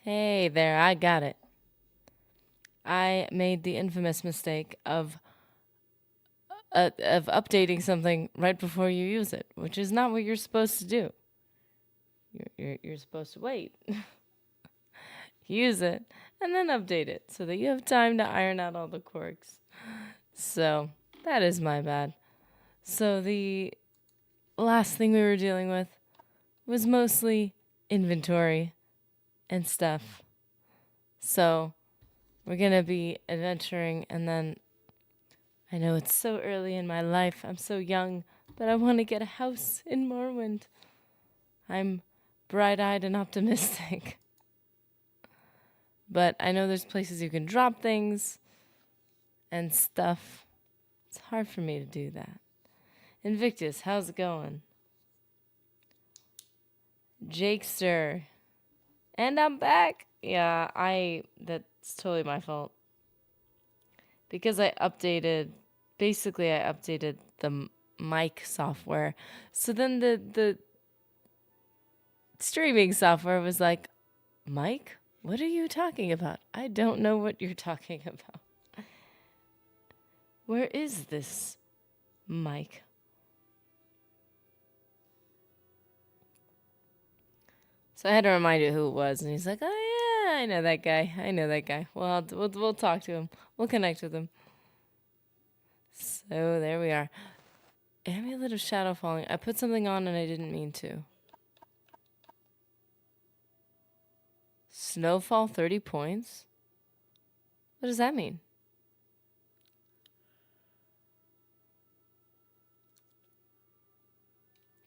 Hey there, I got it. I made the infamous mistake of updating something right before you use it, which is not what you're supposed to do. You're supposed to wait, use it, and then update it so that you have time to iron out all the quirks. So that is my bad. So the last thing we were dealing with was mostly inventory and stuff. So we're gonna be adventuring, and then I know it's so early in my life. I'm so young, but I want to get a house in Morrowind. I'm bright-eyed and optimistic. But I know there's places you can drop things and stuff. It's hard for me to do that. Invictus, how's it going? Jakester. And I'm back. Yeah, that's totally my fault. Because I updated the mic software. So then the streaming software was like, Mike, what are you talking about? I don't know what you're talking about. Where is this Mike? So I had to remind you who it was, and he's like, "Oh yeah, I know that guy. I know that guy. Well, we'll talk to him. We'll connect with him." So there we are. Amulet of Shadow Falling. I put something on and I didn't mean to. Snowfall 30 points? What does that mean?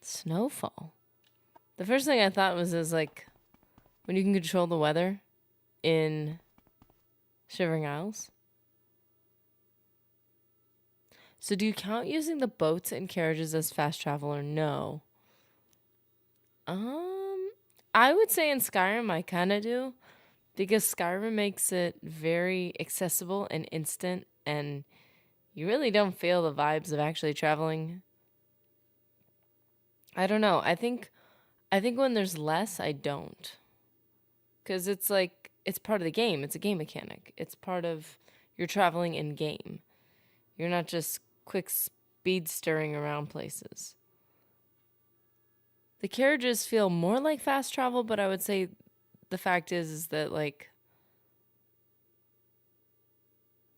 Snowfall. The first thing I thought was like when you can control the weather in Shivering Isles. So do you count using the boats and carriages as fast travel or no? I would say in Skyrim I kind of do, because Skyrim makes it very accessible and instant, and you really don't feel the vibes of actually traveling. I don't know. I think when there's less, I don't. Cuz it's like it's part of the game. It's a game mechanic. It's part of your traveling in game. You're not just quick speed stirring around places. The carriages feel more like fast travel, but I would say the fact is that like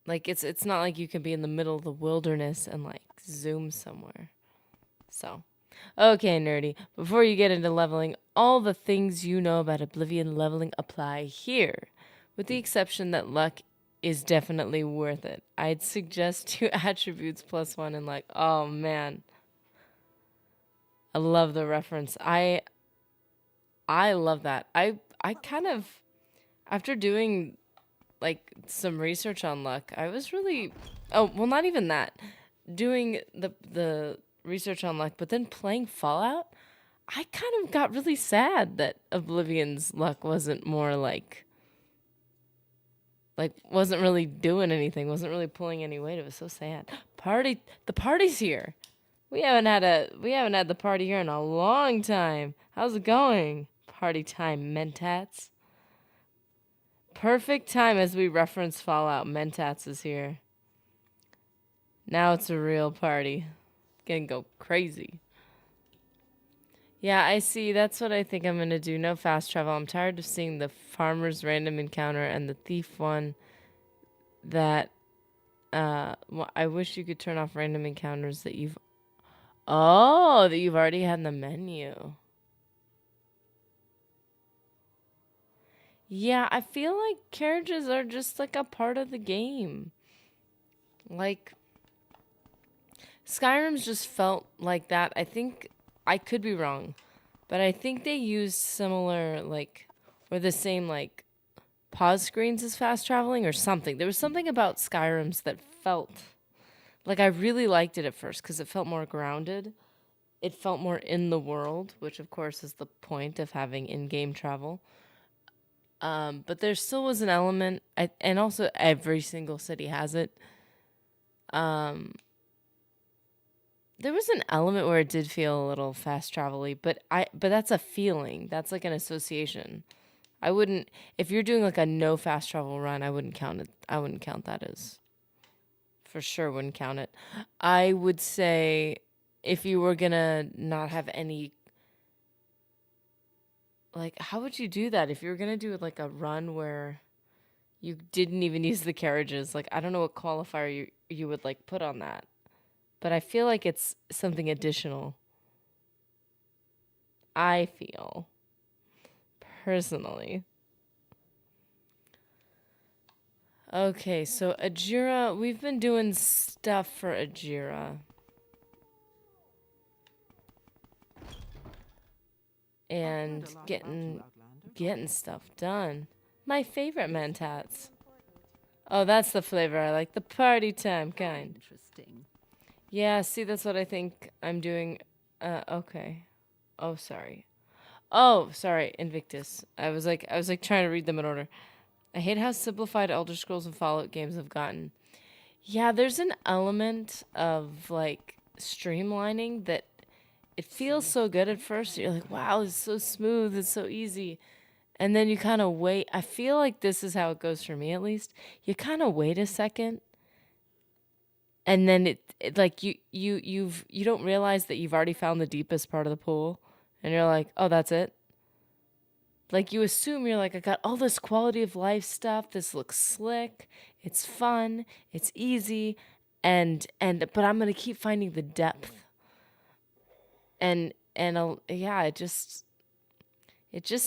it's not like you can be in the middle of the wilderness and like zoom somewhere. So, okay, nerdy. Before you get into leveling, all the things you know about Oblivion leveling apply here, with the exception that luck is definitely worth it. I'd suggest two attributes plus one and like, oh man, I love the reference. I love that. I kind of, after doing like some research on luck, I was really, oh well, not even that, doing the research on luck, but then playing Fallout, I kind of got really sad that Oblivion's luck wasn't more like wasn't really doing anything, wasn't really pulling any weight. It was so sad. The party's here. We haven't had the party here in a long time. How's it going? Party time, Mentats. Perfect time as we reference Fallout. Mentats is here. Now it's a real party. Gonna go crazy. Yeah, I see. That's what I think I'm gonna do. No fast travel. I'm tired of seeing the farmer's random encounter and the thief one that well, I wish you could turn off random encounters that you've already had in the menu. Yeah, I feel like carriages are just like a part of the game. Like Skyrim's just felt like that. I think I could be wrong, but I think they used similar like or the same like pause screens as fast traveling or something. There was something about Skyrim's that felt like I really liked it at first because it felt more grounded. It felt more in the world, which of course is the point of having in-game travel. But there still was an element, and also every single city has it. Um, there was an element where it did feel a little fast travel-y, but that's a feeling. That's like an association. I wouldn't, if you're doing like a no fast travel run, I wouldn't count it. I wouldn't count that as, for sure wouldn't count it. I would say if you were gonna not have any, like, how would you do that? If you were gonna do like a run where you didn't even use the carriages, like, I don't know what qualifier you would like put on that. But I feel like it's something additional. I feel personally. Okay, so Ajira, we've been doing stuff for Ajira. And getting stuff done. My favorite mentats. Oh, that's the flavor I like. The party time kind. Interesting. Yeah, see, that's what I think I'm doing. Okay. Oh, sorry. Oh, sorry, Invictus. I was like trying to read them in order. I hate how simplified Elder Scrolls and Fallout games have gotten. Yeah, there's an element of like streamlining that it feels so good at first. You're like, wow, it's so smooth, it's so easy. And then you kind of wait. I feel like this is how it goes for me at least. You kind of wait a second and then it like you don't realize that you've already found the deepest part of the pool and you're like, "Oh, that's it." Like you assume you're like, "I got all this quality of life stuff. This looks slick. It's fun. It's easy." And but I'm going to keep finding the depth. And yeah, it just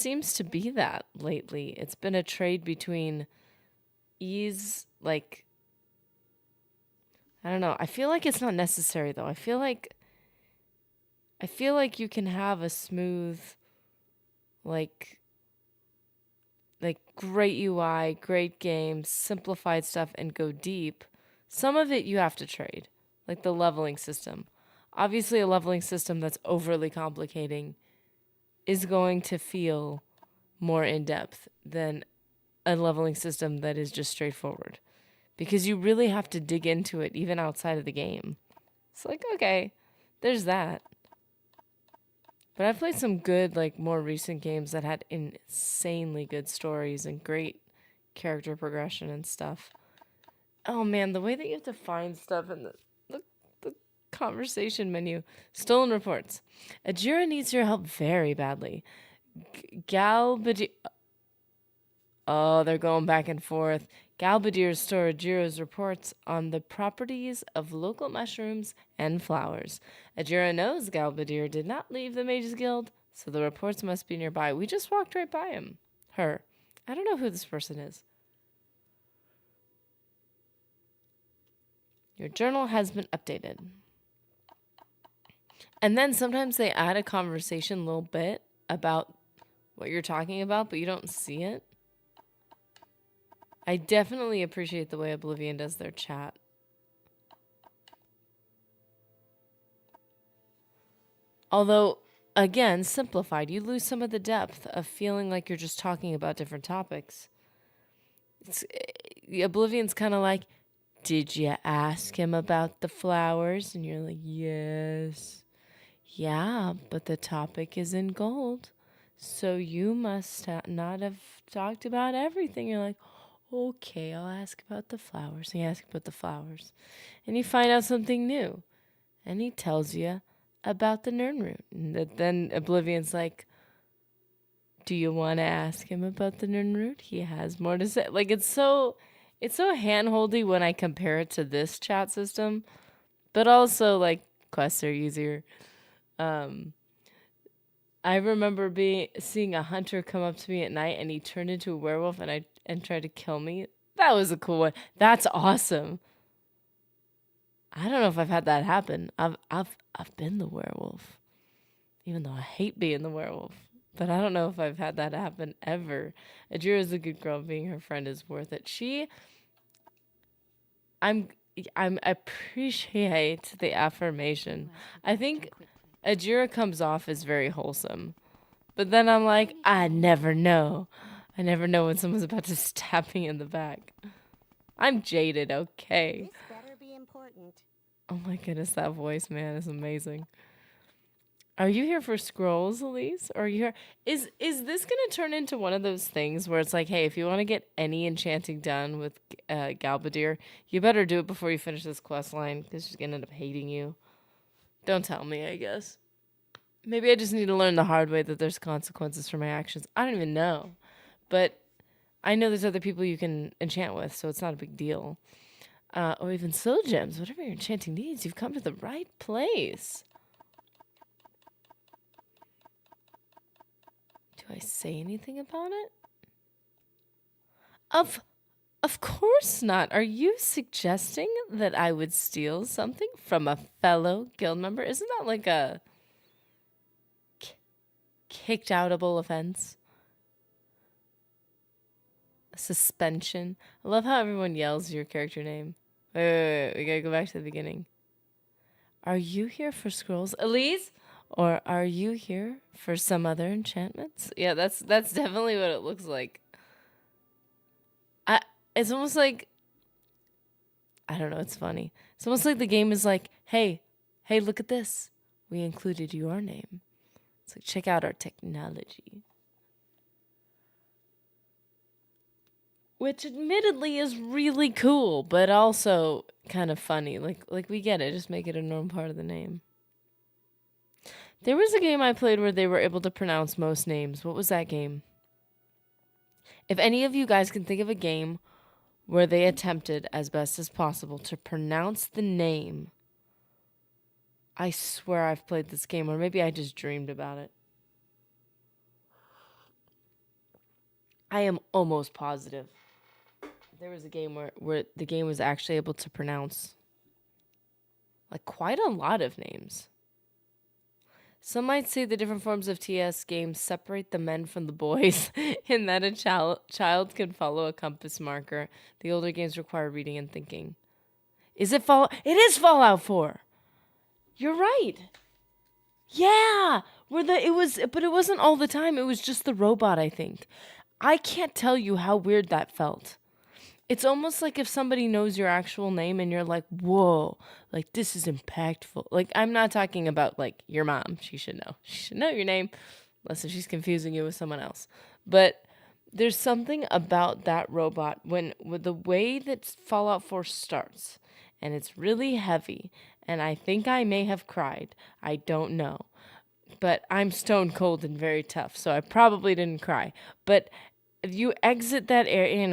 seems to be that lately. It's been a trade between ease, like, I don't know. I feel like it's not necessary though. I feel like you can have a smooth, like great UI, great games, simplified stuff, and go deep. Some of it you have to trade, like the leveling system. Obviously, a leveling system that's overly complicating is going to feel more in depth than a leveling system that is just straightforward. Because you really have to dig into it even outside of the game. It's like, okay, there's that. But I've played some good, like, more recent games that had insanely good stories and great character progression and stuff. Oh man, the way that you have to find stuff in the conversation menu. Stolen reports. Ajira needs your help very badly. Galbadir. Oh, they're going back and forth. Galbadir stored Ajira's reports on the properties of local mushrooms and flowers. Ajira knows Galbadir did not leave the Mages Guild, so the reports must be nearby. We just walked right by him. Her. I don't know who this person is. Your journal has been updated. And then sometimes they add a conversation a little bit about what you're talking about, but you don't see it. I definitely appreciate the way Oblivion does their chat. Although, again, simplified, you lose some of the depth of feeling like you're just talking about different topics. Oblivion's kind of like, did you ask him about the flowers? And you're like, yes. Yeah, but the topic is in gold. So you must not have talked about everything. You're like, okay, I'll ask about the flowers. And you ask about the flowers. And you find out something new. And he tells you about the Nirnroot. And then Oblivion's like, do you want to ask him about the Nirnroot? He has more to say. Like, it's so hand-holdy when I compare it to this chat system. But also, like, quests are easier. I remember seeing a hunter come up to me at night and he turned into a werewolf and tried to kill me. That was a cool one. That's awesome. I don't know if I've had that happen. I've been the werewolf. Even though I hate being the werewolf. But I don't know if I've had that happen ever. Ajira's a good girl. Being her friend is worth it. I appreciate the affirmation. I think Ajira comes off as very wholesome. But then I'm like, I never know. I never know when someone's about to stab me in the back. I'm jaded, okay? This better be important. Oh my goodness, that voice, man, is amazing. Are you here for scrolls, Elise? Or are you here? Is this gonna turn into one of those things where it's like, hey, if you want to get any enchanting done with Galbadir, you better do it before you finish this quest line, because she's gonna end up hating you. Don't tell me, I guess. Maybe I just need to learn the hard way that there's consequences for my actions. I don't even know. But I know there's other people you can enchant with, so it's not a big deal. Or even soul gems, whatever your enchanting needs, you've come to the right place. Do I say anything about it? Of course not. Are you suggesting that I would steal something from a fellow guild member? Isn't that like a kicked outable offense? A suspension? I love how everyone yells your character name. Wait, we gotta go back to the beginning. Are you here for scrolls, Elise? Or are you here for some other enchantments? Yeah, that's definitely what it looks like. It's almost like, I don't know, it's funny. It's almost like the game is like, hey, look at this. We included your name. It's like, check out our technology. Which admittedly is really cool, but also kind of funny. Like we get it, just make it a normal part of the name. There was a game I played where they were able to pronounce most names. What was that game? If any of you guys can think of a game where they attempted as best as possible to pronounce the name, I swear I've played this game, or maybe I just dreamed about it. I am almost positive. There was a game where the game was actually able to pronounce like quite a lot of names. Some might say the different forms of TS games separate the men from the boys in that a child can follow a compass marker. The older games require reading and thinking. Is it Fallout? It is Fallout 4. You're right. Yeah, but it wasn't all the time. It was just the robot, I think. I can't tell you how weird that felt. It's almost like if somebody knows your actual name and you're like, whoa, like this is impactful. Like, I'm not talking about like your mom. She should know. She should know your name, unless she's confusing you with someone else. But there's something about that robot with the way that Fallout 4 starts, and it's really heavy, and I think I may have cried. I don't know. But I'm stone cold and very tough, so I probably didn't cry. But if you exit that area,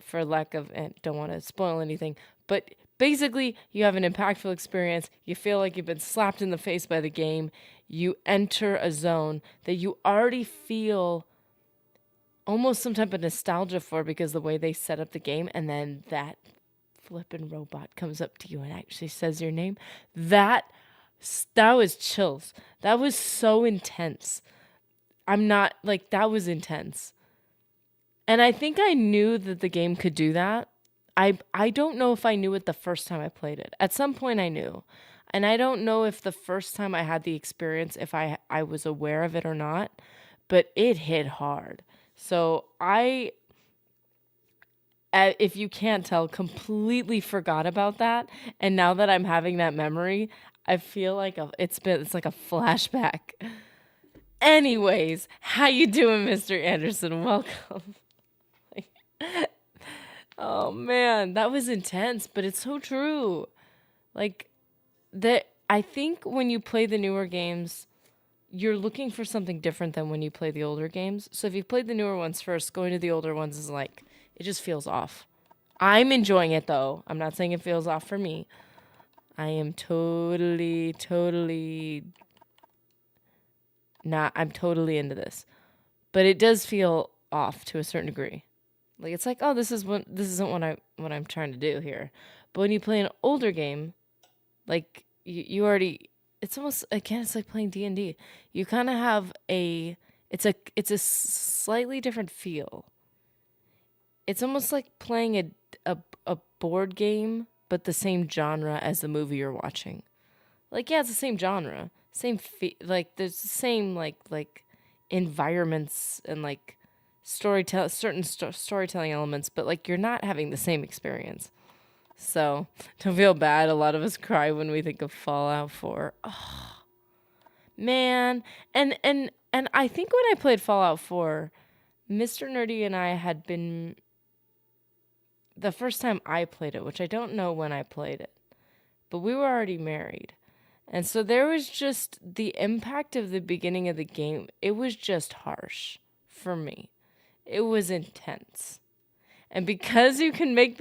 for lack of, don't want to spoil anything, but basically you have an impactful experience. You feel like you've been slapped in the face by the game. You enter a zone that you already feel almost some type of nostalgia for because the way they set up the game, and then that flippin' robot comes up to you and actually says your name. That was chills. That was so intense. That was intense. And I think I knew that the game could do that. I don't know if I knew it the first time I played it. At some point I knew. And I don't know if the first time I had the experience, if I was aware of it or not. But it hit hard. So if you can't tell, completely forgot about that. And now that I'm having that memory, I feel like it's like a flashback. Anyways, how you doing, Mr. Anderson? Welcome. Oh man, that was intense, but it's so true. Like I think when you play the newer games, you're looking for something different than when you play the older games. So if you played the newer ones first, going to the older ones is like, it just feels off. I'm enjoying it though. I'm not saying it feels off for me. I am totally I'm totally into this. But it does feel off to a certain degree. Like it's like, oh, this isn't what I'm trying to do here. But when you play an older game, like you already, it's almost, again, it's like playing D&D. You kind of have it's a slightly different feel. It's almost like playing a board game, but the same genre as the movie you're watching. Like, yeah, it's the same genre, like there's the same like environments and like certain storytelling elements, but like you're not having the same experience. So don't feel bad. A lot of us cry when we think of Fallout 4. Oh, Man, and I think when I played Fallout 4, Mr. Nerdy and I had been the first time I played it, which I don't know when I played it, but we were already married. And so there was just the impact of the beginning of the game. It was just harsh for me. It was intense. And because you can make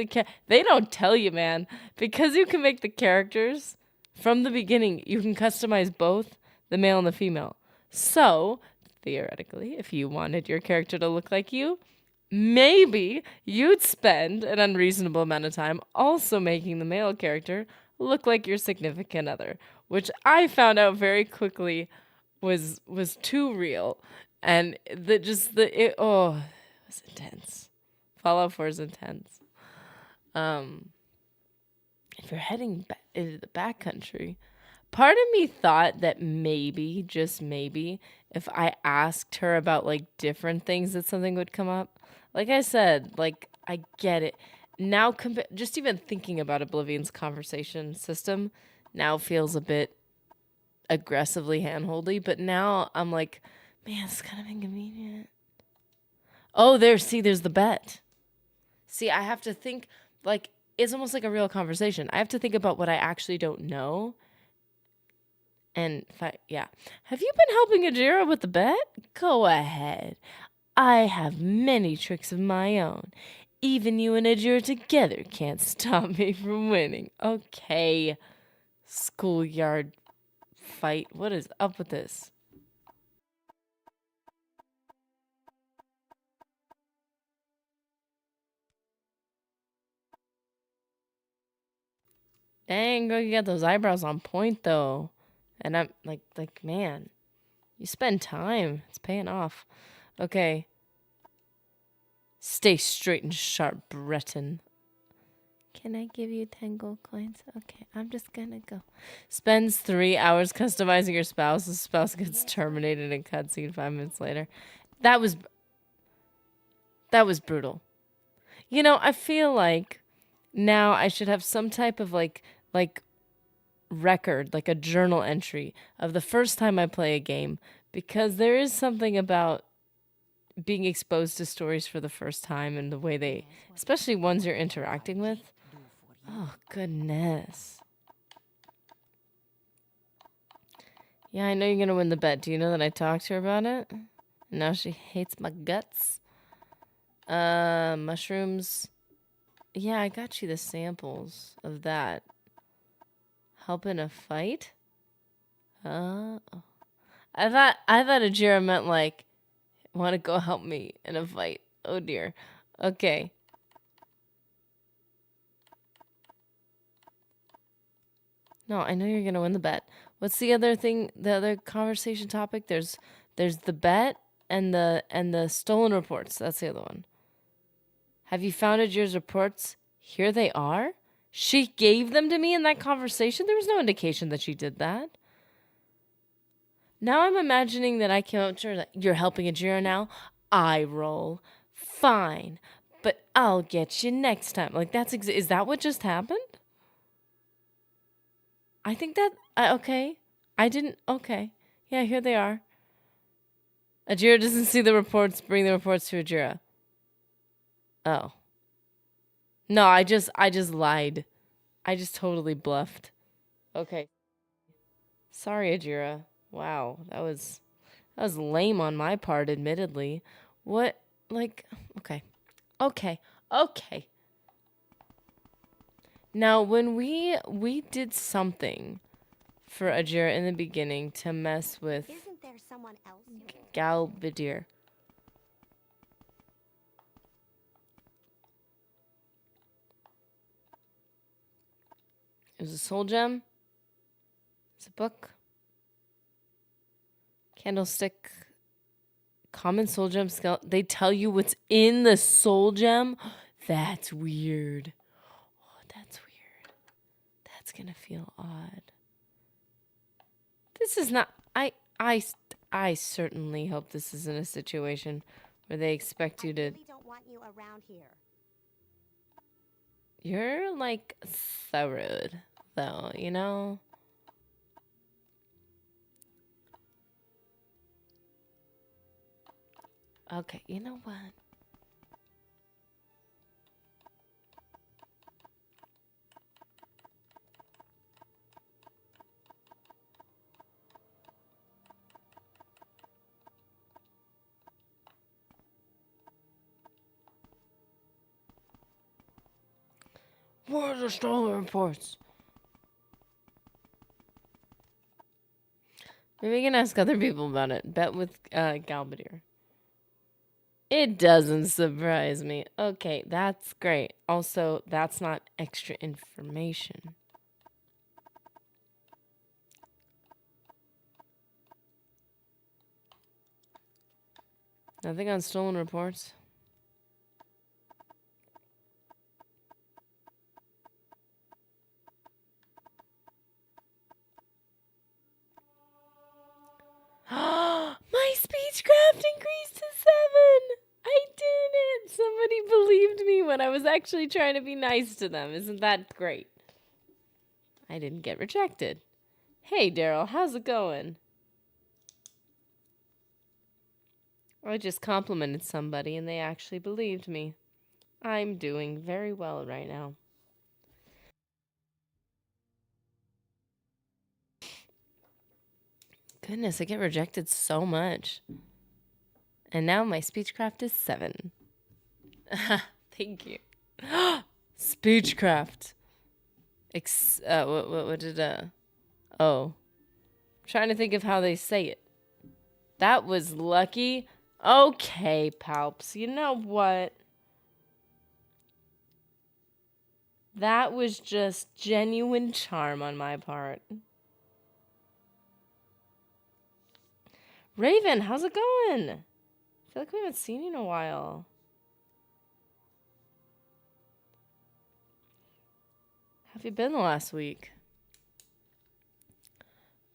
they don't tell you, man. Because you can make the characters from the beginning, you can customize both the male and the female. So, theoretically, if you wanted your character to look like you, maybe you'd spend an unreasonable amount of time also making the male character look like your significant other, which I found out very quickly was too real, and it was intense. Fallout 4 is intense. If you're heading into the backcountry, part of me thought that maybe, just maybe, if I asked her about like different things, that something would come up. Like I said, like I get it. Now, just even thinking about Oblivion's conversation system now feels a bit aggressively handholdy, but now I'm like, man, it's kind of inconvenient. Oh, there's the bet. See, I have to think, like, it's almost like a real conversation. I have to think about what I actually don't know. And, yeah. Have you been helping Ajira with the bet? Go ahead. I have many tricks of my own. Even you and Ajira together can't stop me from winning. Okay. Schoolyard fight. What is up with this? Dang, girl, you got those eyebrows on point, though. And I'm like, man, you spend time. It's paying off. Okay. Stay straight and sharp, Breton. Can I give you 10 gold coins? Okay, I'm just gonna go. Spends 3 hours customizing your spouse. The spouse gets terminated in cutscene 5 minutes later. That was brutal. You know, I feel like now I should have some type of like record, like a journal entry of the first time I play a game, because there is something about being exposed to stories for the first time and the way they, especially ones you're interacting with. Oh, goodness. Yeah, I know you're going to win the bet. Do you know that I talked to her about it? And now she hates my guts. Mushrooms. Yeah, I got you the samples of that. Help in a fight? I thought Ajira meant like, want to go help me in a fight. Oh dear. Okay. No, I know you're gonna win the bet. What's the other thing? The other conversation topic? There's the bet and the stolen reports. That's the other one. Have you found Ajira's reports? Here they are. She gave them to me in that conversation. There was no indication that she did that. Now I'm imagining that I came up to her like, you're helping Ajira now? I roll. Fine. But I'll get you next time. Like, is that what just happened? I think that, okay. I didn't, okay. Yeah, here they are. Ajira doesn't see the reports. Bring the reports to Ajira. Oh. No, I just lied. I just totally bluffed. Okay. Sorry, Ajira. Wow, that was lame on my part, admittedly. What, like, okay. Now, when we did something for Ajira in the beginning to mess with Isn't there someone else? Galbadir. It was a soul gem. It's a book. Candlestick. Common soul gem skeleton. They tell you what's in the soul gem. That's weird. Oh, that's weird. That's gonna feel odd. This is not. I certainly hope this isn't a situation where they expect you to. I really don't want you around here. You're like so rude, though. You know. Okay, you know what? What are the stolen reports? Maybe we can ask other people about it. Bet with Galbadir. It doesn't surprise me. Okay, that's great. Also, that's not extra information. Nothing on stolen reports. My speechcraft increased to 7. I did it. Somebody believed me when I was actually trying to be nice to them. Isn't that great? I didn't get rejected. Hey, Daryl, how's it going? I just complimented somebody and they actually believed me. I'm doing very well right now. Goodness, I get rejected so much. And now my speechcraft is 7. Thank you. Speechcraft. What did, oh. I'm trying to think of how they say it. That was lucky. Okay, Palps. You know what? That was just genuine charm on my part. Raven, how's it going? I feel like we haven't seen you in a while. How have you been the last week?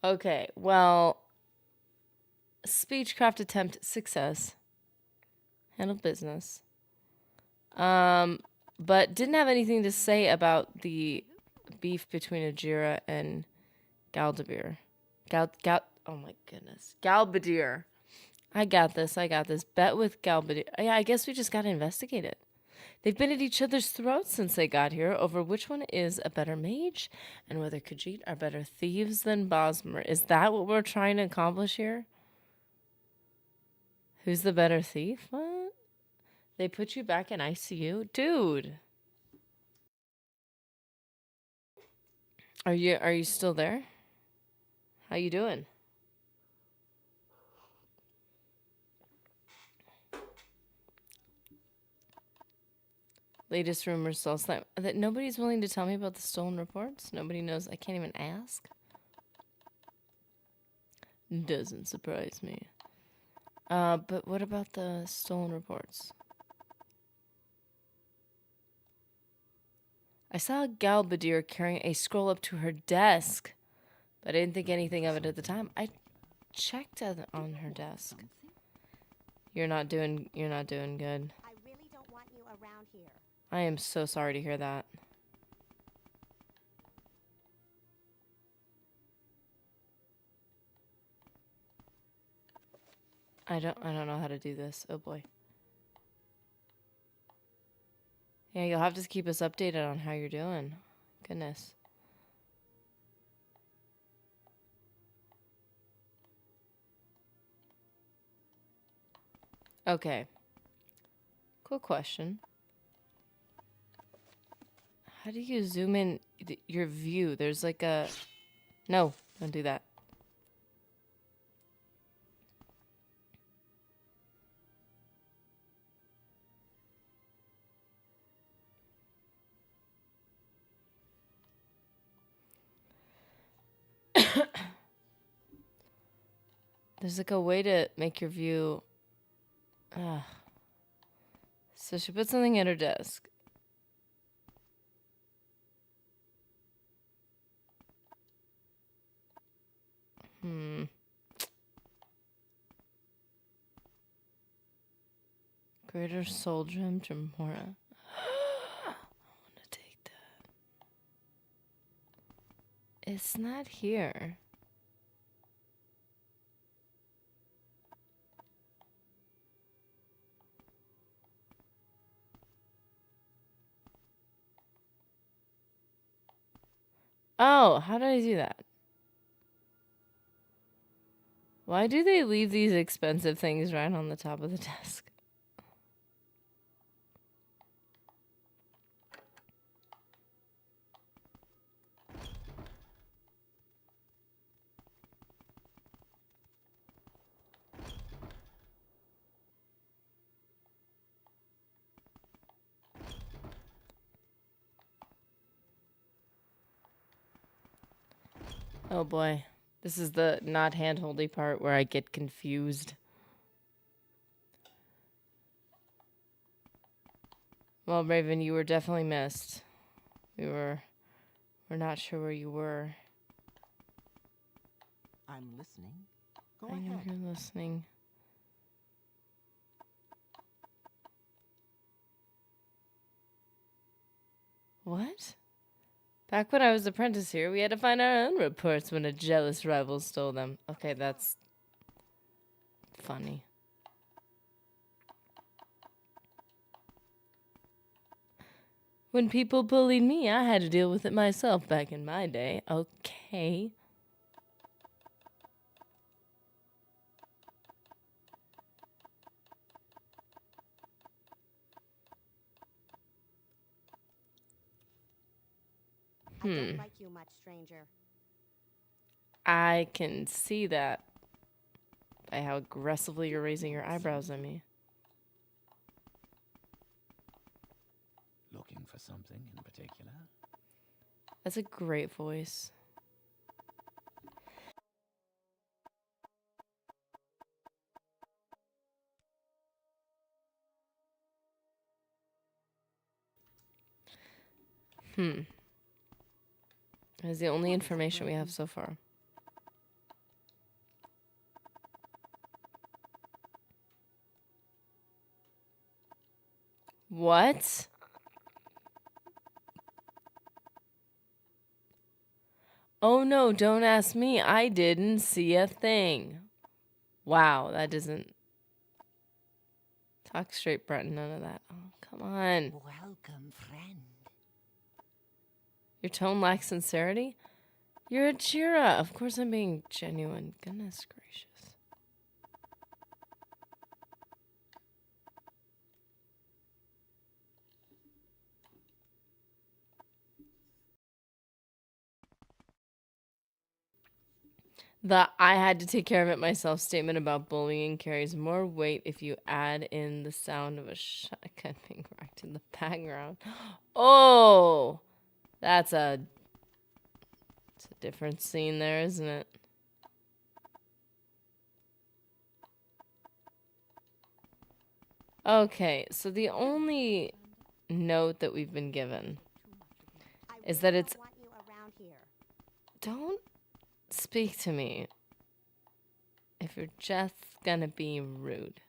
Okay, well, speechcraft attempt success. Handled business. But didn't have anything to say about the beef between Ajira and Galdabir. Oh my goodness. Galbadir. I got this. Bet with Galbadir. Yeah, I guess we just gotta investigate it. They've been at each other's throats since they got here over which one is a better mage and whether Khajiit are better thieves than Bosmer. Is that what we're trying to accomplish here? Who's the better thief? What? They put you back in ICU? Dude. Are you still there? How you doing? Latest rumors last night that nobody's willing to tell me about the stolen reports. Nobody knows. I can't even ask. Doesn't surprise me. But what about the stolen reports? I saw Galbadir carrying a scroll up to her desk, but I didn't think anything of it at the time. I checked on her desk. You're not doing good. I really don't want you around here. I am so sorry to hear that. I don't know how to do this. Oh boy. Yeah, you'll have to keep us updated on how you're doing. Goodness. Okay. Cool question. How do you zoom in your view? There's like a... No, don't do that. There's like a way to make your view... So she put something at her desk. Greater Soul Gem to Mora. I want to take that. It's not here. Oh, how did I do that? Why do they leave these expensive things right on the top of the desk? Oh boy. This is the not handholdy part where I get confused. Well, Raven, you were definitely missed. We're not sure where you were. I'm listening. Go I know ahead. you're listening. What? Back when I was apprentice here, we had to find our own reports when a jealous rival stole them. Okay, that's funny. When people bullied me, I had to deal with it myself back in my day. Okay. I don't like you much, stranger. I can see that by how aggressively you're raising your eyebrows at me. Looking for something in particular? That's a great voice. That is the only information we have so far. What? Oh no, don't ask me. I didn't see a thing. Wow, that doesn't... Talk straight, Breton, none of that. Oh, come on. Welcome, friend. Your tone lacks sincerity? You're a Jira. Of course I'm being genuine. Goodness gracious. The I had to take care of it myself statement about bullying carries more weight if you add in the sound of a shotgun being racked in the background. Oh! It's a different scene there, isn't it? Okay, so the only note that we've been given is that it's... Don't want you around here. Don't speak to me if you're just gonna be rude.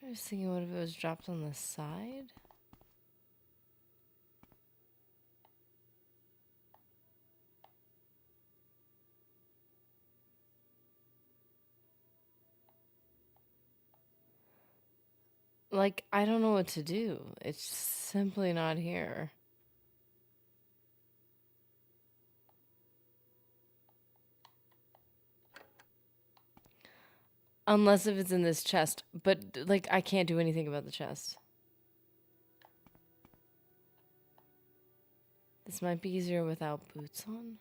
I was thinking, what if it was dropped on the side? Like, I don't know what to do. It's simply not here. Unless if it's in this chest. But, like, I can't do anything about the chest. This might be easier without boots on.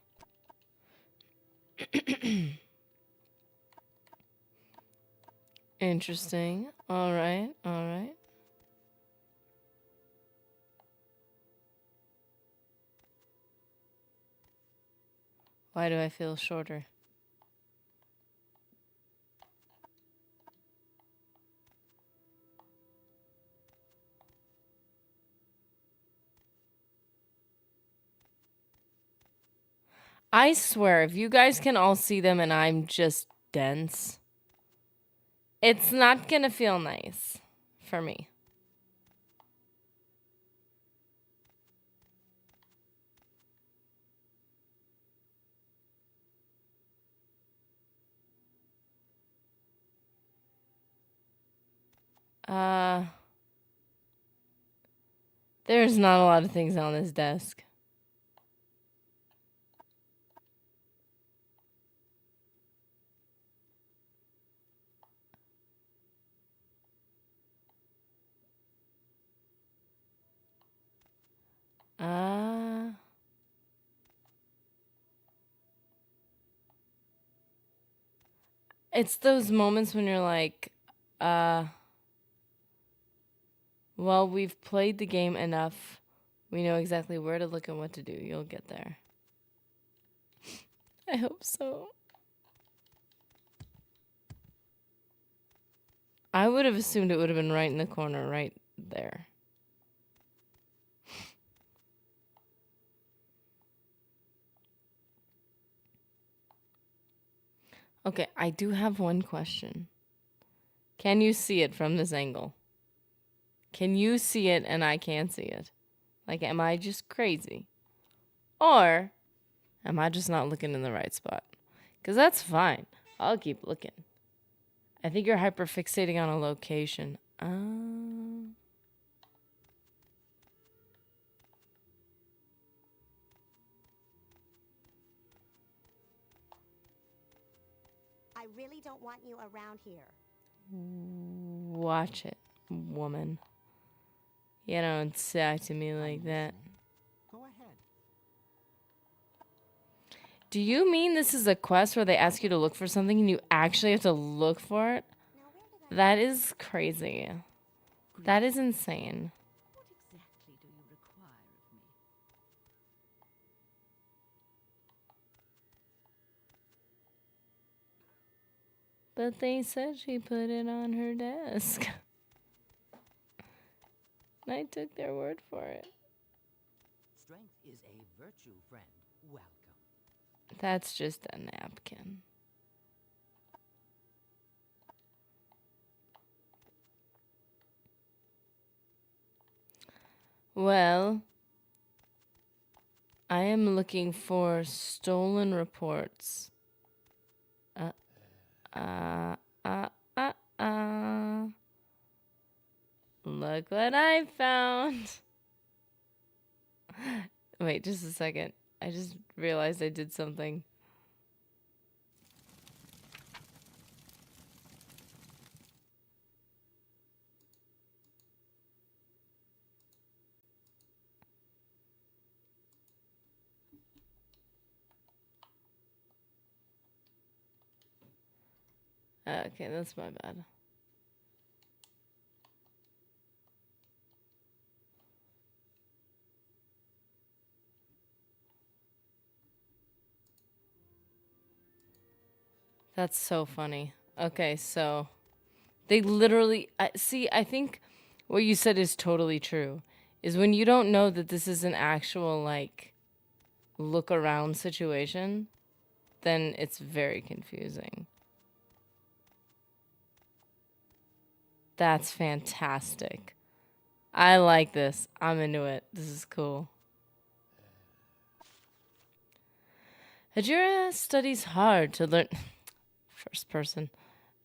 Interesting. Alright, alright. Why do I feel shorter? I swear, if you guys can all see them and I'm just dense, it's not gonna feel nice for me. Uh... There's not a lot of things on this desk. It's those moments when you're like, well, we've played the game enough. We know exactly where to look and what to do. You'll get there. I hope so. I would have assumed it would have been right in the corner, right there. Okay, I do have one question. Can you see it from this angle? Can you see it and I can't see it? Like, am I just crazy? Or am I just not looking in the right spot? Because that's fine. I'll keep looking. I think you're hyperfixating on a location. I really don't want you around here. Watch it, woman. You don't talk to me like that. Go ahead. Do you mean this is a quest where they ask you to look for something and you actually have to look for it? Now where did I... That is crazy. That is insane. What exactly do you require of me? But they said she put it on her desk. And I took their word for it. Strength is a virtue, friend. Welcome. That's just a napkin. Well, I am looking for stolen reports. Look what I found. Wait, just a second. I just realized I did something. Okay, that's my bad. That's so funny. Okay, so they literally see, I think what you said is totally true. Is when you don't know that this is an actual like look around situation, then it's very confusing. That's fantastic. I like this. I'm into it. This is cool. Ajira studies hard to learn... First person.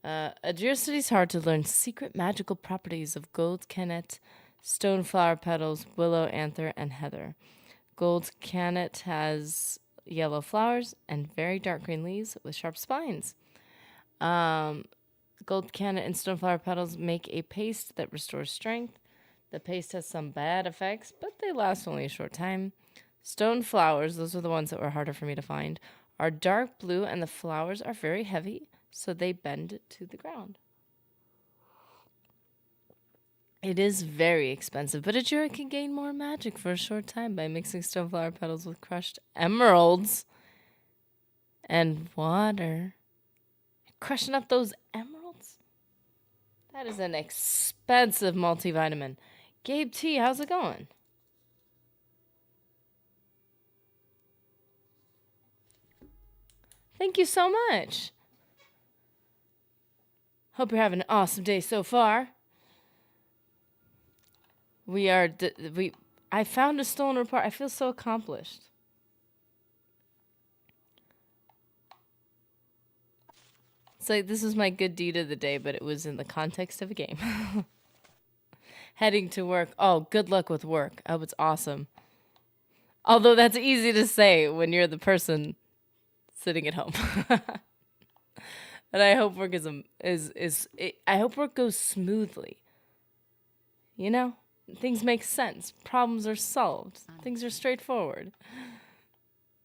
Ajira studies hard to learn secret magical properties of gold kennet, stone flower petals, willow anther, and heather. Gold kennet has yellow flowers and very dark green leaves with sharp spines. Gold kennet and stone flower petals make a paste that restores strength. The paste has some bad effects, but they last only a short time. Stone flowers, those are the ones that were harder for me to find, are dark blue and the flowers are very heavy, so they bend to the ground. It is very expensive, but Ajira can gain more magic for a short time by mixing stone flower petals with crushed emeralds and water. Crushing up those emeralds? That is an expensive multivitamin. Gabe T, how's it going? Thank you so much. Hope you're having an awesome day so far. I found a stolen report. I feel so accomplished. It's like this is my good deed of the day, but it was in the context of a game. heading to work. Oh, good luck with work. I hope it's awesome. Although that's easy to say when you're the person sitting at home. But I hope work I hope work goes smoothly. You know, things make sense. Problems are solved. Things are straightforward.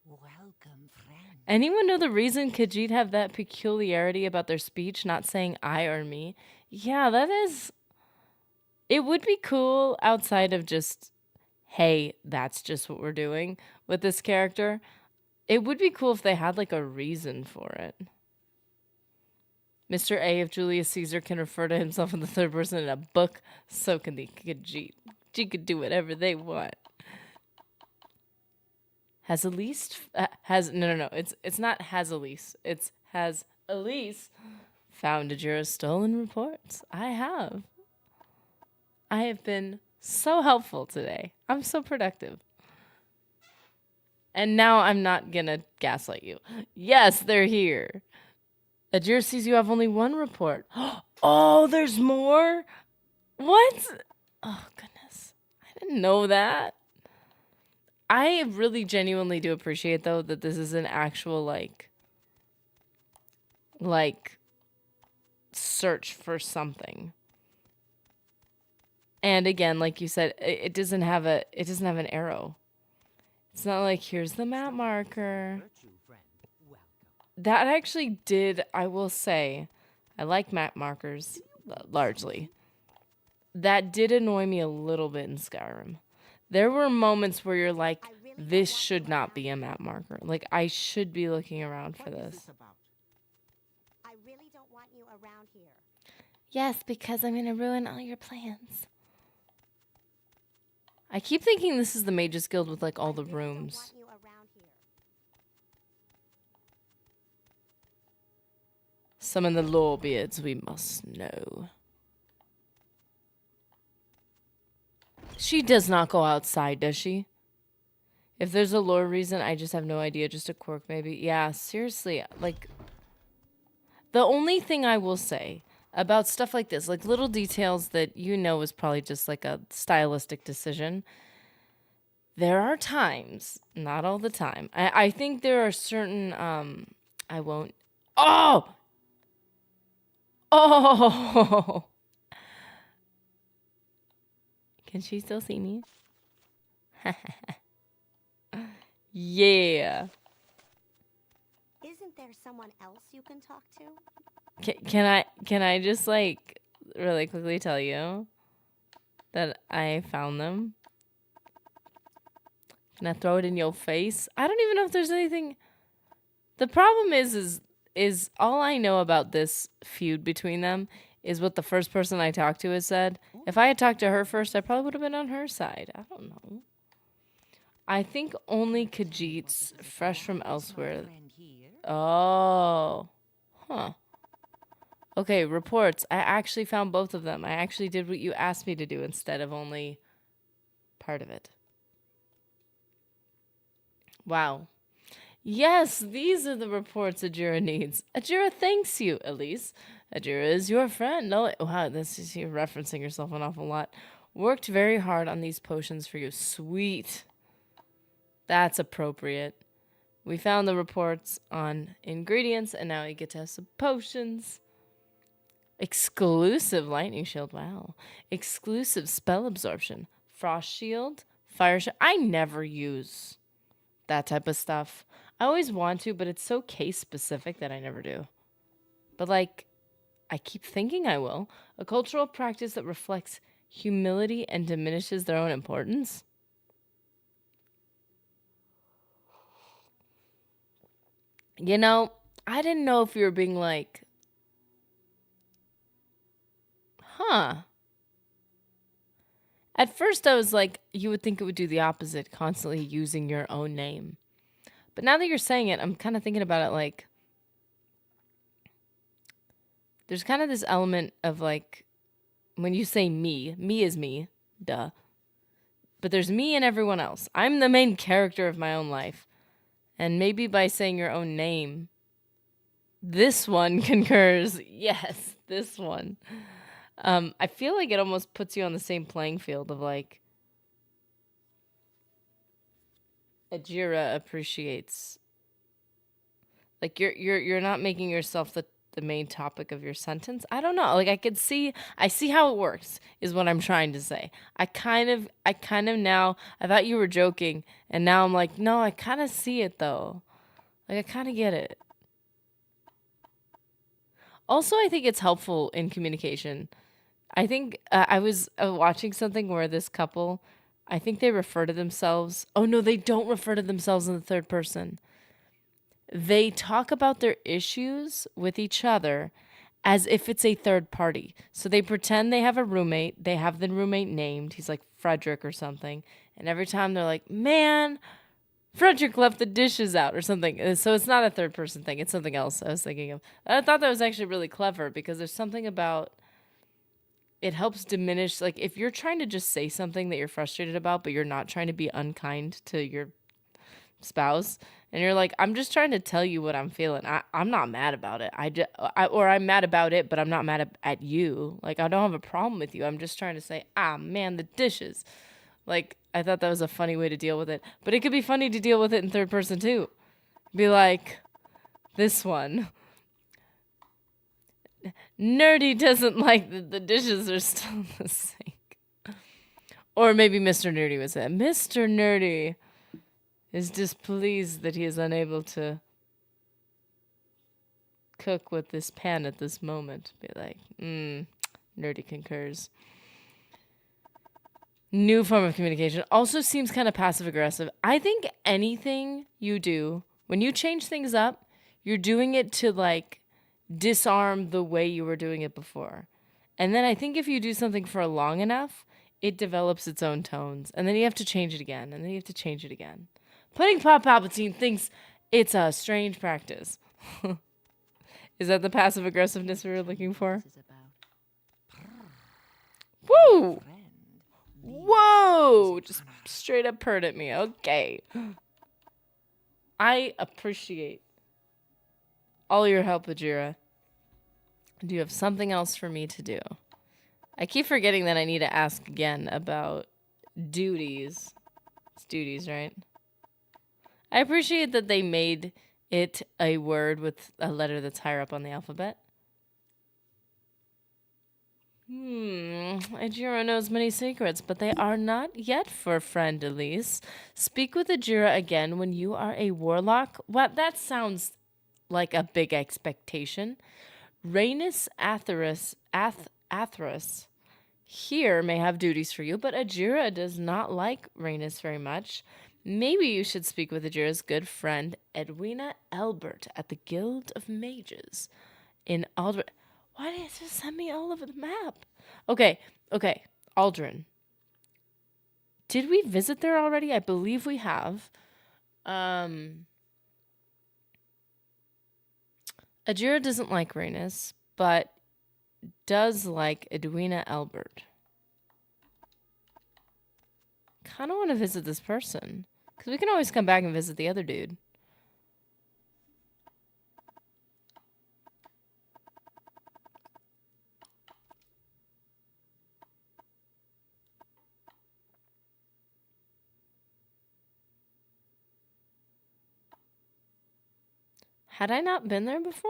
Welcome, friend. Anyone know the reason Khajiit have that peculiarity about their speech, not saying I or me? Yeah, that is... It would be cool outside of just, hey, that's just what we're doing with this character. It would be cool if they had, like, a reason for it. Mr. A, if Julius Caesar can refer to himself in the third person in a book, so can the Khajiit. She could do whatever they want. Has Elise... No. It's not has Elise. It's has Elise found Ajira's stolen reports. I have. I have been so helpful today. I'm so productive. And now I'm not gonna gaslight you. Yes, they're here. Ajira sees you have only one report. Oh, there's more? What? Oh, goodness. I didn't know that. I really genuinely do appreciate, though, that this is an actual, like, search for something. And again, like you said, it doesn't have an arrow. It's not like, here's the map marker. Virtue friend. Welcome. That actually did, I will say, I like map markers, largely. That did annoy me a little bit in Skyrim. There were moments where you're like, this should not be a map marker. Like, I should be looking around for this. I really don't want you around here. Yes, because I'm going to ruin all your plans. I keep thinking this is the Mage's Guild with, like, all the rooms. I really don't want you around here. Summon the Lawbeards, we must know. She does not go outside, does she? If there's a lore reason, I just have no idea. Just a quirk, maybe. Yeah, seriously. Like, the only thing I will say about stuff like this, like little details that you know is probably just like a stylistic decision. There are times, not all the time. I think there are certain, I won't. Oh! Oh! Can she still see me? Yeah. Isn't there someone else you can talk to? Can I just like really quickly tell you that I found them? Can I throw it in your face? I don't even know if there's anything. The problem is all I know about this feud between them is what the first person I talked to has said. If I had talked to her first, I probably would have been on her side. I don't know. I think only Khajiit's fresh from elsewhere. Friend here. Oh. Huh. Okay, reports. I actually found both of them. I actually did what you asked me to do instead of only part of it. Wow. Yes, these are the reports Ajira needs. Ajira thanks you, Elise. Ajira is your friend. No, wow, this is you referencing yourself an awful lot. Worked very hard on these potions for you. Sweet. That's appropriate. We found the reports on ingredients, and now we get to have some potions. Exclusive lightning shield. Wow. Exclusive spell absorption. Frost shield. Fire shield. I never use that type of stuff. I always want to, but it's so case specific that I never do. But like, I keep thinking I will. A cultural practice that reflects humility and diminishes their own importance. You know, I didn't know if you were being like, huh. At first I was like, you would think it would do the opposite, constantly using your own name. But now that you're saying it, I'm kind of thinking about it like, there's kind of this element of like, when you say me is me, duh. But there's me and everyone else. I'm the main character of my own life. And maybe by saying your own name, this one concurs. Yes, this one. I feel like it almost puts you on the same playing field of like Ajira appreciates, like you're not making yourself the main topic of your sentence. I don't know. Like I see how it works is what I'm trying to say. I kind of now, I thought you were joking and now I'm like, no, I kind of see it though. Like I kind of get it. Also, I think it's helpful in communication. I think I was watching something where this couple, I think they refer to themselves. Oh no, they don't refer to themselves in the third person. They talk about their issues with each other as if it's a third party. So they pretend they have a roommate. They have the roommate named. He's like Frederick or something. And every time they're like, man, Frederick left the dishes out or something. So it's not a third person thing. It's something else I was thinking of. I thought that was actually really clever because there's something about it helps diminish. Like if you're trying to just say something that you're frustrated about, but you're not trying to be unkind to your spouse, and you're like, I'm just trying to tell you what I'm feeling. I'm not mad about it. Or I'm mad about it, but I'm not mad at you. Like I don't have a problem with you. I'm just trying to say, man, the dishes. Like I thought that was a funny way to deal with it, but it could be funny to deal with it in third person too. Be like, this one. Nerdy doesn't like that the dishes are still in the sink. Or maybe Mr. Nerdy was it. Mr. Nerdy is displeased that he is unable to cook with this pan at this moment. Be like, Nerdy concurs. New form of communication. Also seems kind of passive aggressive. I think anything you do, when you change things up, you're doing it to like disarm the way you were doing it before. And then I think if you do something for long enough, it develops its own tones. And then you have to change it again. And then you have to change it again. Pudding Pop Palpatine thinks it's a strange practice. Is that the passive aggressiveness we were looking for? This is about Woo! friend. Whoa! Just straight up purred at me. Okay. I appreciate all your help, Ajira. Do you have something else for me to do? I keep forgetting that I need to ask again about duties. It's duties, right? I appreciate that they made it a word with a letter that's higher up on the alphabet. Ajira knows many secrets, but they are not yet for friend Elise. Speak with Ajira again when you are a warlock. Well, that sounds like a big expectation. Rhaenys Atheris here may have duties for you, but Ajira does not like Rhaenys very much. Maybe you should speak with Ajira's good friend Edwina Elbert at the Guild of Mages in Aldrin. Why did it just send me all over the map? Okay, Aldrin. Did we visit there already? I believe we have. Ajira doesn't like Rhaenys, but does like Edwina Elbert. Kind of want to visit this person. Because we can always come back and visit the other dude. Had I not been there before?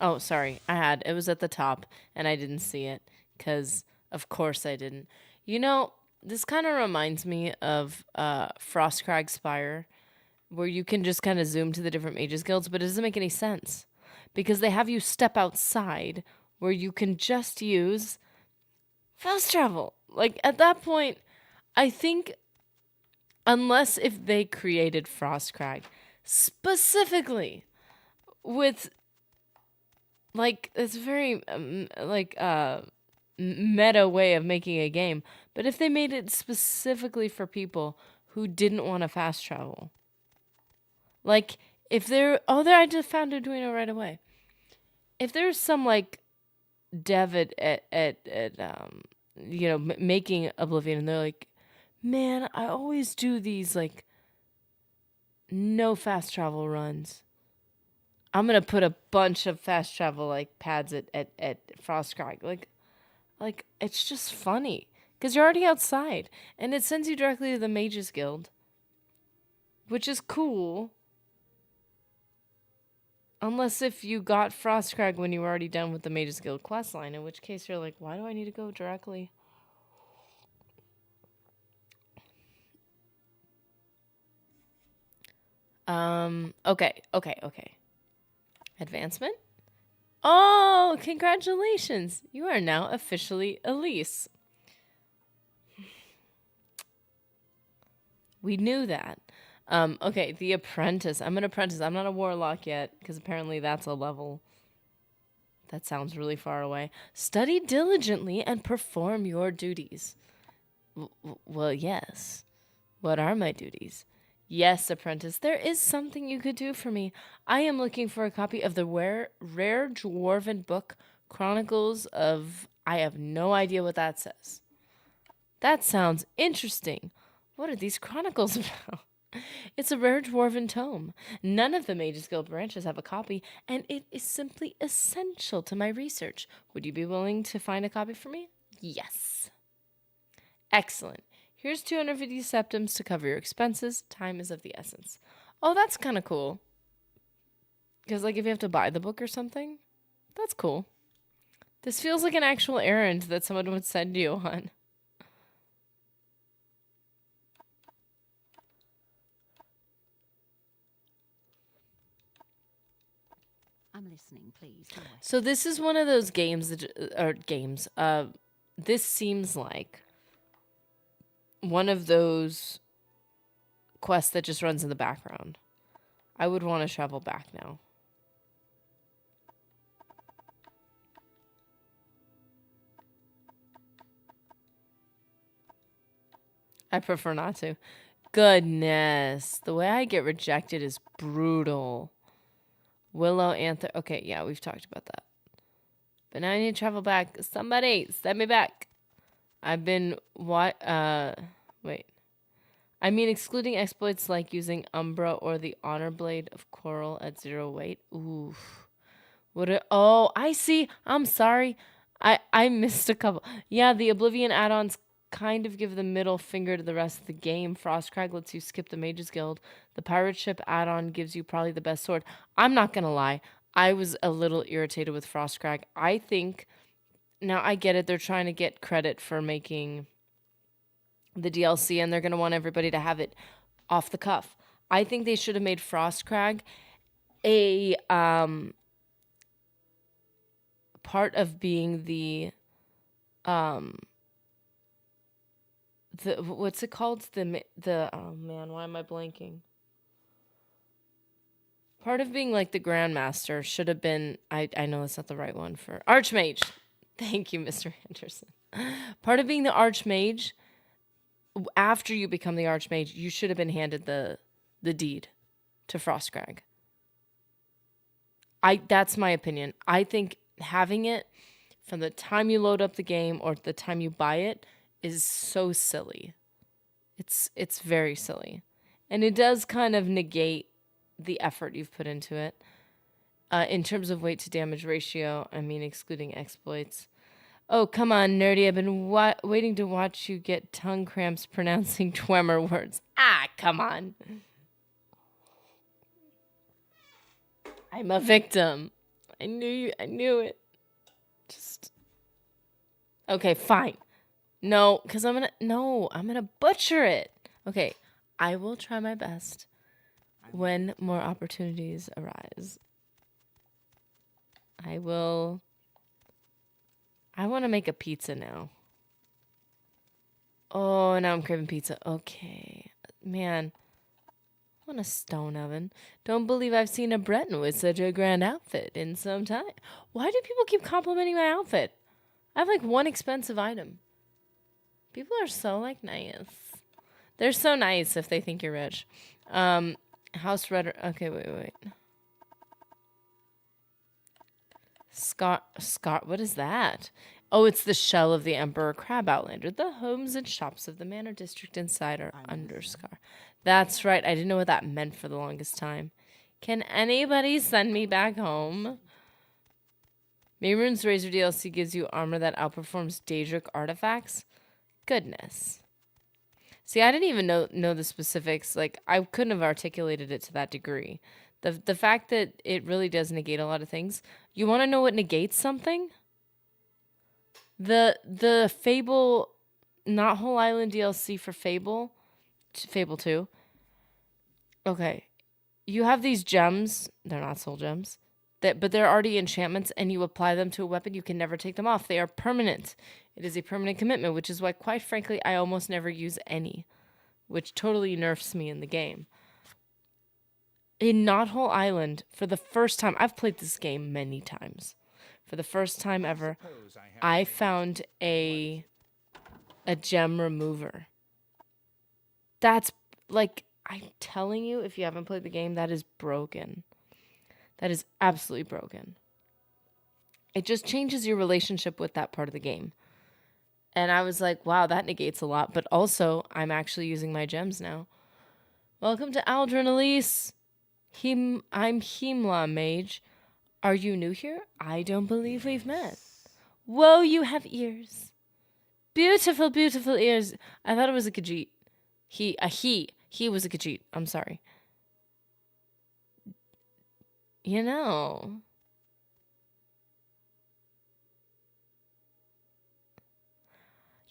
Oh, sorry. I had. It was at the top, and I didn't see it. Because, of course, I didn't. You know, this kind of reminds me of Frostcrag Spire, where you can just kind of zoom to the different mages guilds, but it doesn't make any sense. Because they have you step outside, where you can just use fast travel. Like, at that point, I think, unless if they created Frostcrag specifically with like it's very meta way of making a game, but if they made it specifically for people who didn't want to fast travel, like if there I just found Arduino right away. If there's some like dev at making Oblivion, and they're like, man, I always do these like no fast travel runs. I'm gonna put a bunch of fast travel like pads at Frostcrag. Like, Like, it's just funny. Because you're already outside. And it sends you directly to the Mages Guild. Which is cool. Unless if you got Frostcrag when you were already done with the Mages Guild questline. In which case you're like, why do I need to go directly? Okay. Advancement? Oh, congratulations. You are now officially Elise. We knew that. Okay, the apprentice. I'm an apprentice. I'm not a warlock yet, because apparently that's a level. That sounds really far away. Study diligently and perform your duties. Well, yes. What are my duties? Yes, apprentice, there is something you could do for me. I am looking for a copy of the rare dwarven book, Chronicles of... I have no idea what that says. That sounds interesting. What are these chronicles about? It's a rare dwarven tome. None of the Mages Guild branches have a copy, and it is simply essential to my research. Would you be willing to find a copy for me? Yes. Excellent. Here's 250 septims to cover your expenses. Time is of the essence. Oh, that's kind of cool. Because, like, if you have to buy the book or something, that's cool. This feels like an actual errand that someone would send you on. I'm listening, please. Go away. So this is one of those games that, this seems like one of those quests that just runs in the background. I would want to travel back now. I prefer not to. Goodness. The way I get rejected is brutal. Willow Anther. Okay, yeah, we've talked about that. But now I need to travel back. Somebody, send me back. I've been... Wait. I mean, excluding exploits like using Umbra or the Honor Blade of Coral at 0 weight. Oof. Oh, I see. I'm sorry. I missed a couple. Yeah, the Oblivion add-ons kind of give the middle finger to the rest of the game. Frostcrag lets you skip the Mages Guild. The Pirate Ship add-on gives you probably the best sword. I'm not going to lie. I was a little irritated with Frostcrag. I think... Now, I get it. They're trying to get credit for making the DLC, and they're going to want everybody to have it off the cuff. I think they should have made Frostcrag a part of being the what's it called? Oh man, why am I blanking? Part of being like the Grandmaster should have been, I know that's not the right one for Archmage. Thank you, Mr. Anderson. Part of being the Archmage, after you become the Archmage, you should have been handed the deed to Frostcrag. That's my opinion. I think having it from the time you load up the game or the time you buy it is so silly. It's very silly. And it does kind of negate the effort you've put into it. In terms of weight to damage ratio, I mean, excluding exploits. Oh, come on, nerdy. I've been waiting to watch you get tongue cramps pronouncing Twemmer words. Ah, come on. I'm a victim. I knew it. Just... Okay, fine. No, because I'm gonna butcher it. Okay, I will try my best when more opportunities arise. I want to make a pizza now. Oh, now I'm craving pizza. Okay. Man, I want a stone oven. Don't believe I've seen a Breton with such a grand outfit in some time. Why do people keep complimenting my outfit? I have like one expensive item. People are so like nice. They're so nice if they think you're rich. House Red. Okay, wait. What is that? Oh, it's the shell of the Emperor Crab Outlander. The homes and shops of the Manor District inside are under Scar. That's right. I didn't know what that meant for the longest time. Can anybody send me back home? Mehrunes Razor DLC gives you armor that outperforms Daedric artifacts. Goodness. See, I didn't even know the specifics. Like, I couldn't have articulated it to that degree. The fact that it really does negate a lot of things. You want to know what negates something? The Fable, not Whole Island DLC for Fable 2. Okay. You have these gems. They're not soul gems. But they're already enchantments, and you apply them to a weapon, you can never take them off. They are permanent. It is a permanent commitment, which is why, quite frankly, I almost never use any, which totally nerfs me in the game. In Not Whole Island, for the first time, I've played this game many times. For the first time ever, I found a gem remover. That's, like, I'm telling you, if you haven't played the game, that is broken. That is absolutely broken. It just changes your relationship with that part of the game. And I was like, wow, that negates a lot. But also, I'm actually using my gems now. Welcome to Aldrin, Elise. I'm Himla, Mage. Are you new here? I don't believe we've met. Whoa, you have ears. Beautiful, beautiful ears. I thought it was a Khajiit. He was a Khajiit. I'm sorry. You know.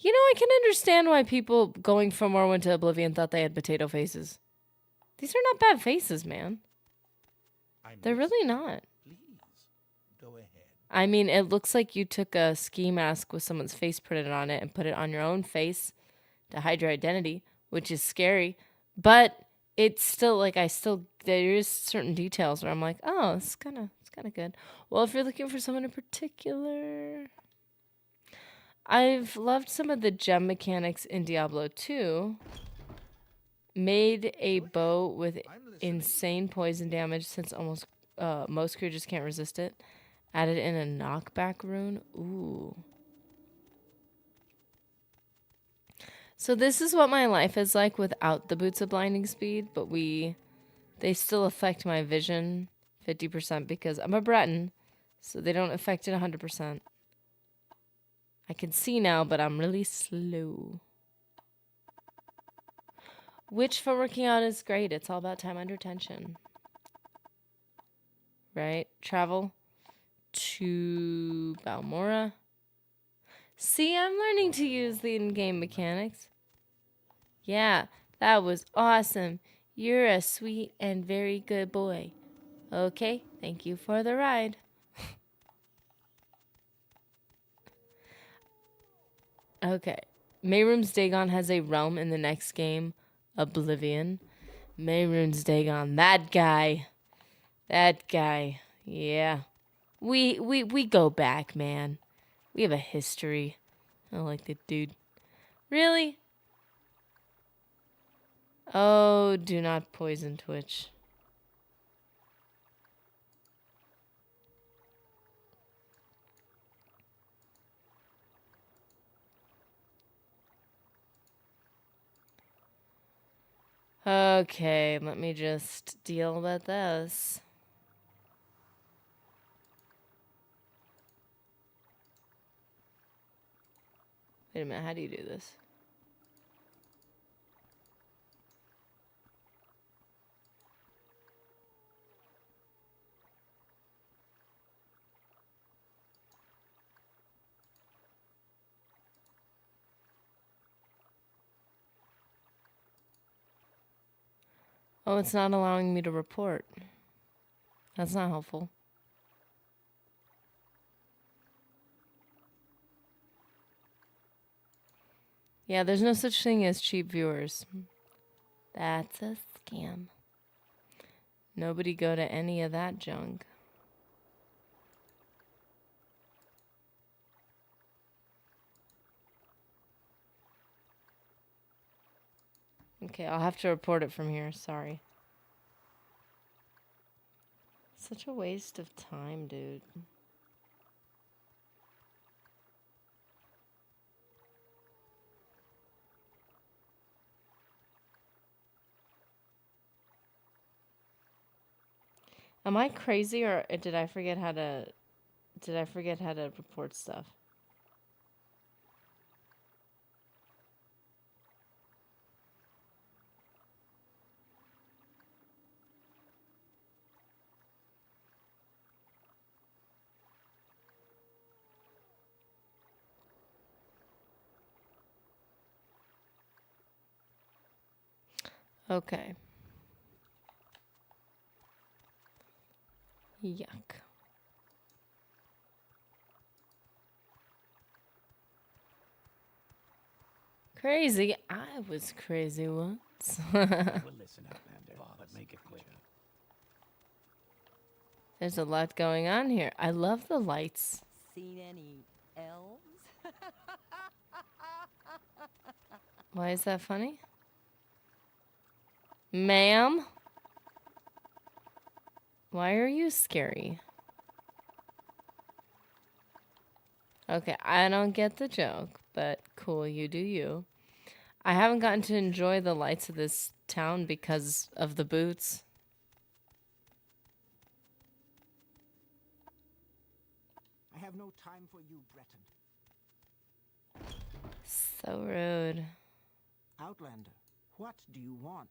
I can understand why people going from Morrowind to Oblivion thought they had potato faces. These are not bad faces, man. They're really not. Please, go ahead. I mean, it looks like you took a ski mask with someone's face printed on it and put it on your own face to hide your identity, which is scary. But it's still, like, there is certain details where I'm like, oh, it's kind of good. Well, if you're looking for someone in particular, I've loved some of the gem mechanics in Diablo 2. Made a bow with insane poison damage since most creatures can't resist it. Added in a knockback rune. Ooh. So this is what my life is like without the boots of blinding speed, but they still affect my vision 50% because I'm a Breton, so they don't affect it 100%. I can see now, but I'm really slow. Which for working out is great. It's all about time under tension. Right? Travel to Balmora. See, I'm learning to use the in-game mechanics. Yeah, that was awesome. You're a sweet and very good boy. Okay, thank you for the ride. Okay. Mehrunes Dagon has a realm in the next game, Oblivion. Mehrunes Dagon, that guy. Yeah. We go back, man. We have a history. I like that dude. Really? Oh, do not poison Twitch. Okay, let me just deal with this. Wait a minute, how do you do this? Oh, it's not allowing me to report. That's not helpful. Yeah, there's no such thing as cheap viewers. That's a scam. Nobody go to any of that junk. Okay, I'll have to report it from here. Sorry. Such a waste of time, dude. Am I crazy or did I forget how to Did I forget how to report stuff? Okay. Yuck. Crazy. I was crazy once. Well, listen, Outlander, but make it quick. There's a lot going on here. I love the lights. Seen any elves? Why is that funny? Ma'am? Why are you scary? Okay, I don't get the joke, but cool, you do you. I haven't gotten to enjoy the lights of this town because of the boots. I have no time for you, Breton. So rude. Outlander, what do you want?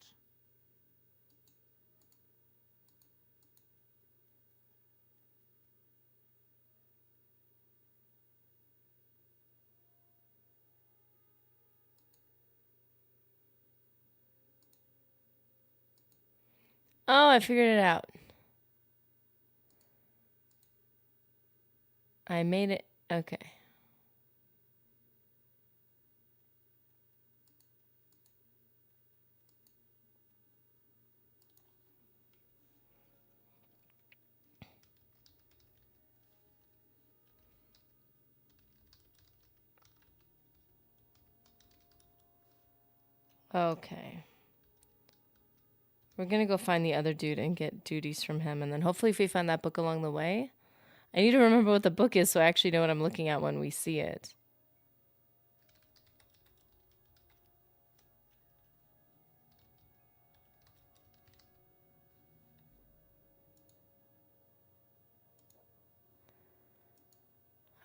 Oh, I figured it out. I made it. Okay. Okay. We're gonna go find the other dude and get duties from him, and then hopefully if we find that book along the way. I need to remember what the book is so I actually know what I'm looking at when we see it.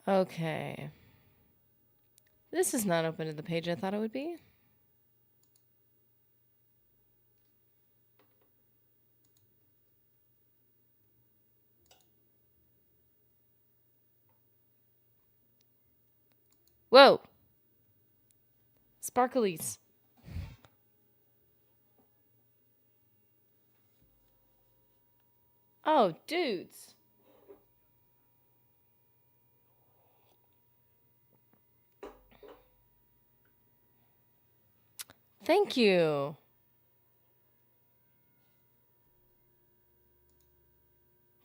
Okay. This is not open to the page I thought it would be. Whoa! Sparklies. Oh, dudes. Thank you.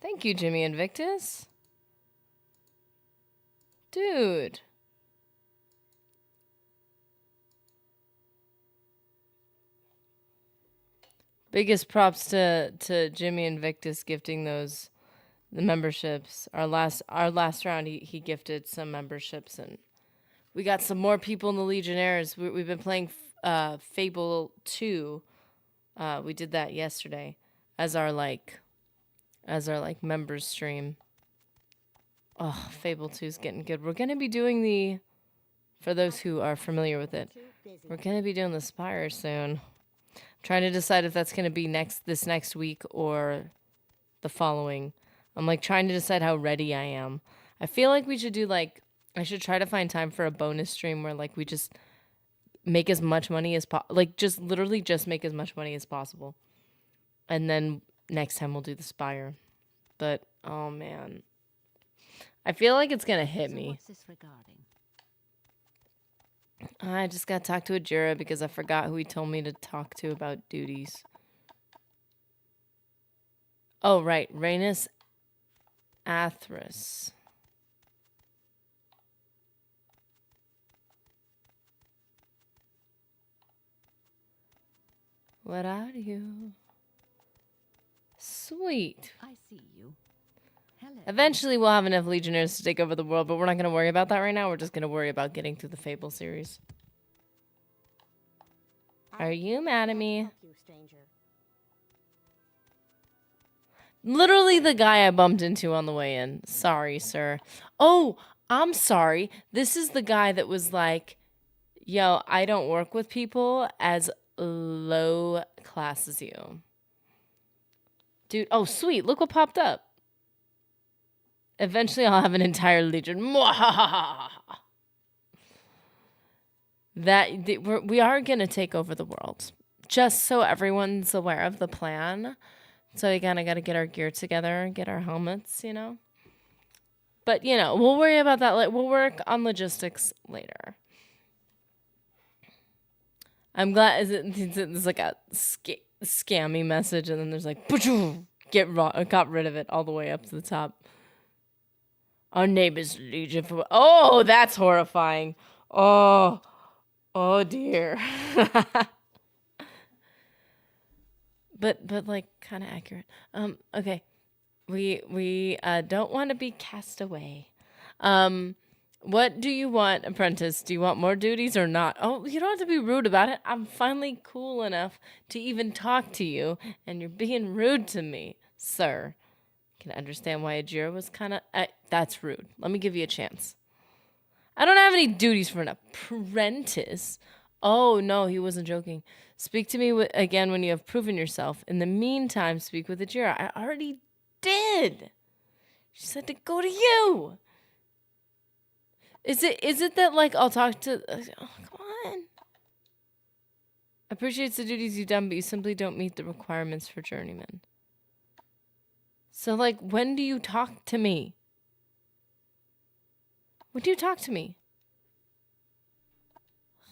Thank you, Jimmy Invictus. Dude. Biggest props to Jimmy Invictus gifting those the memberships. Our last round he gifted some memberships, and we got some more people in the Legionnaires. We've been playing Fable 2. We did that yesterday as our members stream. Oh, Fable 2 is getting good. We're gonna be doing for those who are familiar with it, we're gonna be doing the Spire soon. Trying to decide if that's gonna be this next week or the following. I'm trying to decide how ready I am. I feel like we should do I should try to find time for a bonus stream where we just make as much money as just literally just make as much money as possible. And then next time we'll do the Spire. But oh man. I feel like it's gonna hit me. What's this regarding? I just got to talk to Ajira because I forgot who he told me to talk to about duties. Oh, right. Rhaenys Athras. What are you? Sweet. I see you. Hello. Eventually we'll have enough Legionnaires to take over the world, but we're not going to worry about that right now. We're just going to worry about getting through the Fable series. Are you mad at me? Help you, stranger. Literally the guy I bumped into on the way in. Sorry, sir. Oh, I'm sorry. This is the guy that was like, yo, I don't work with people as low class as you. Dude, oh, sweet. Look what popped up. Eventually, I'll have an entire legion. We are going to take over the world. Just so everyone's aware of the plan. So we kind of got to get our gear together, get our helmets, you know. But, you know, we'll worry about that. We'll work on logistics later. I'm glad there's like a scammy message, and then there's like, got rid of it all the way up to the top. Our neighbor's legion for... Oh, that's horrifying. Oh dear. but like kind of accurate. Okay. We don't want to be cast away. What do you want, apprentice? Do you want more duties or not? Oh, you don't have to be rude about it. I'm finally cool enough to even talk to you, and you're being rude to me, sir. Can I understand why Ajira was kind of... that's rude. Let me give you a chance. I don't have any duties for an apprentice. Oh, no, he wasn't joking. Speak to me again when you have proven yourself. In the meantime, speak with Ajira. I already did. She said to go to you. Is it that, like, I'll talk to... oh, come on. Appreciates the duties you've done, but you simply don't meet the requirements for journeyman. So, like, when do you talk to me? When do you talk to me?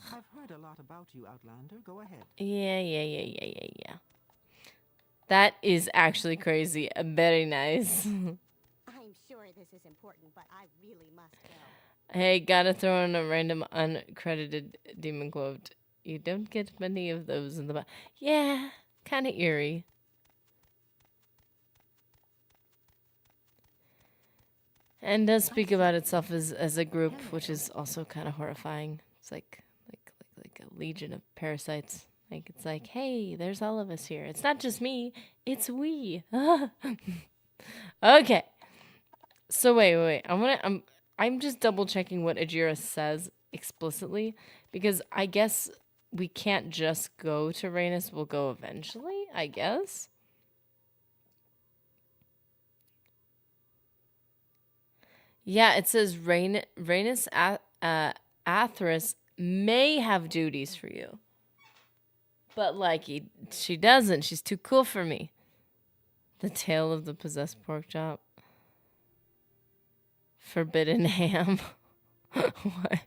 I've heard a lot about you, Outlander. Go ahead. Yeah. That is actually crazy. Very nice. I'm sure this is important, but I really must go. Hey, gotta throw in a random uncredited demon quote. You don't get many of those in the... Yeah, kind of eerie. And does speak about itself as a group, which is also kind of horrifying. It's like a legion of parasites. Like, it's like, hey, there's all of us here. It's not just me, it's we. Okay. So wait. I'm just double checking what Ajira says explicitly, because I guess we can't just go to Rhaenys. We'll go eventually, I guess. Yeah, it says Rhaenys Athris may have duties for you. But, like, she doesn't. She's too cool for me. The tale of the possessed pork chop. Forbidden ham. What?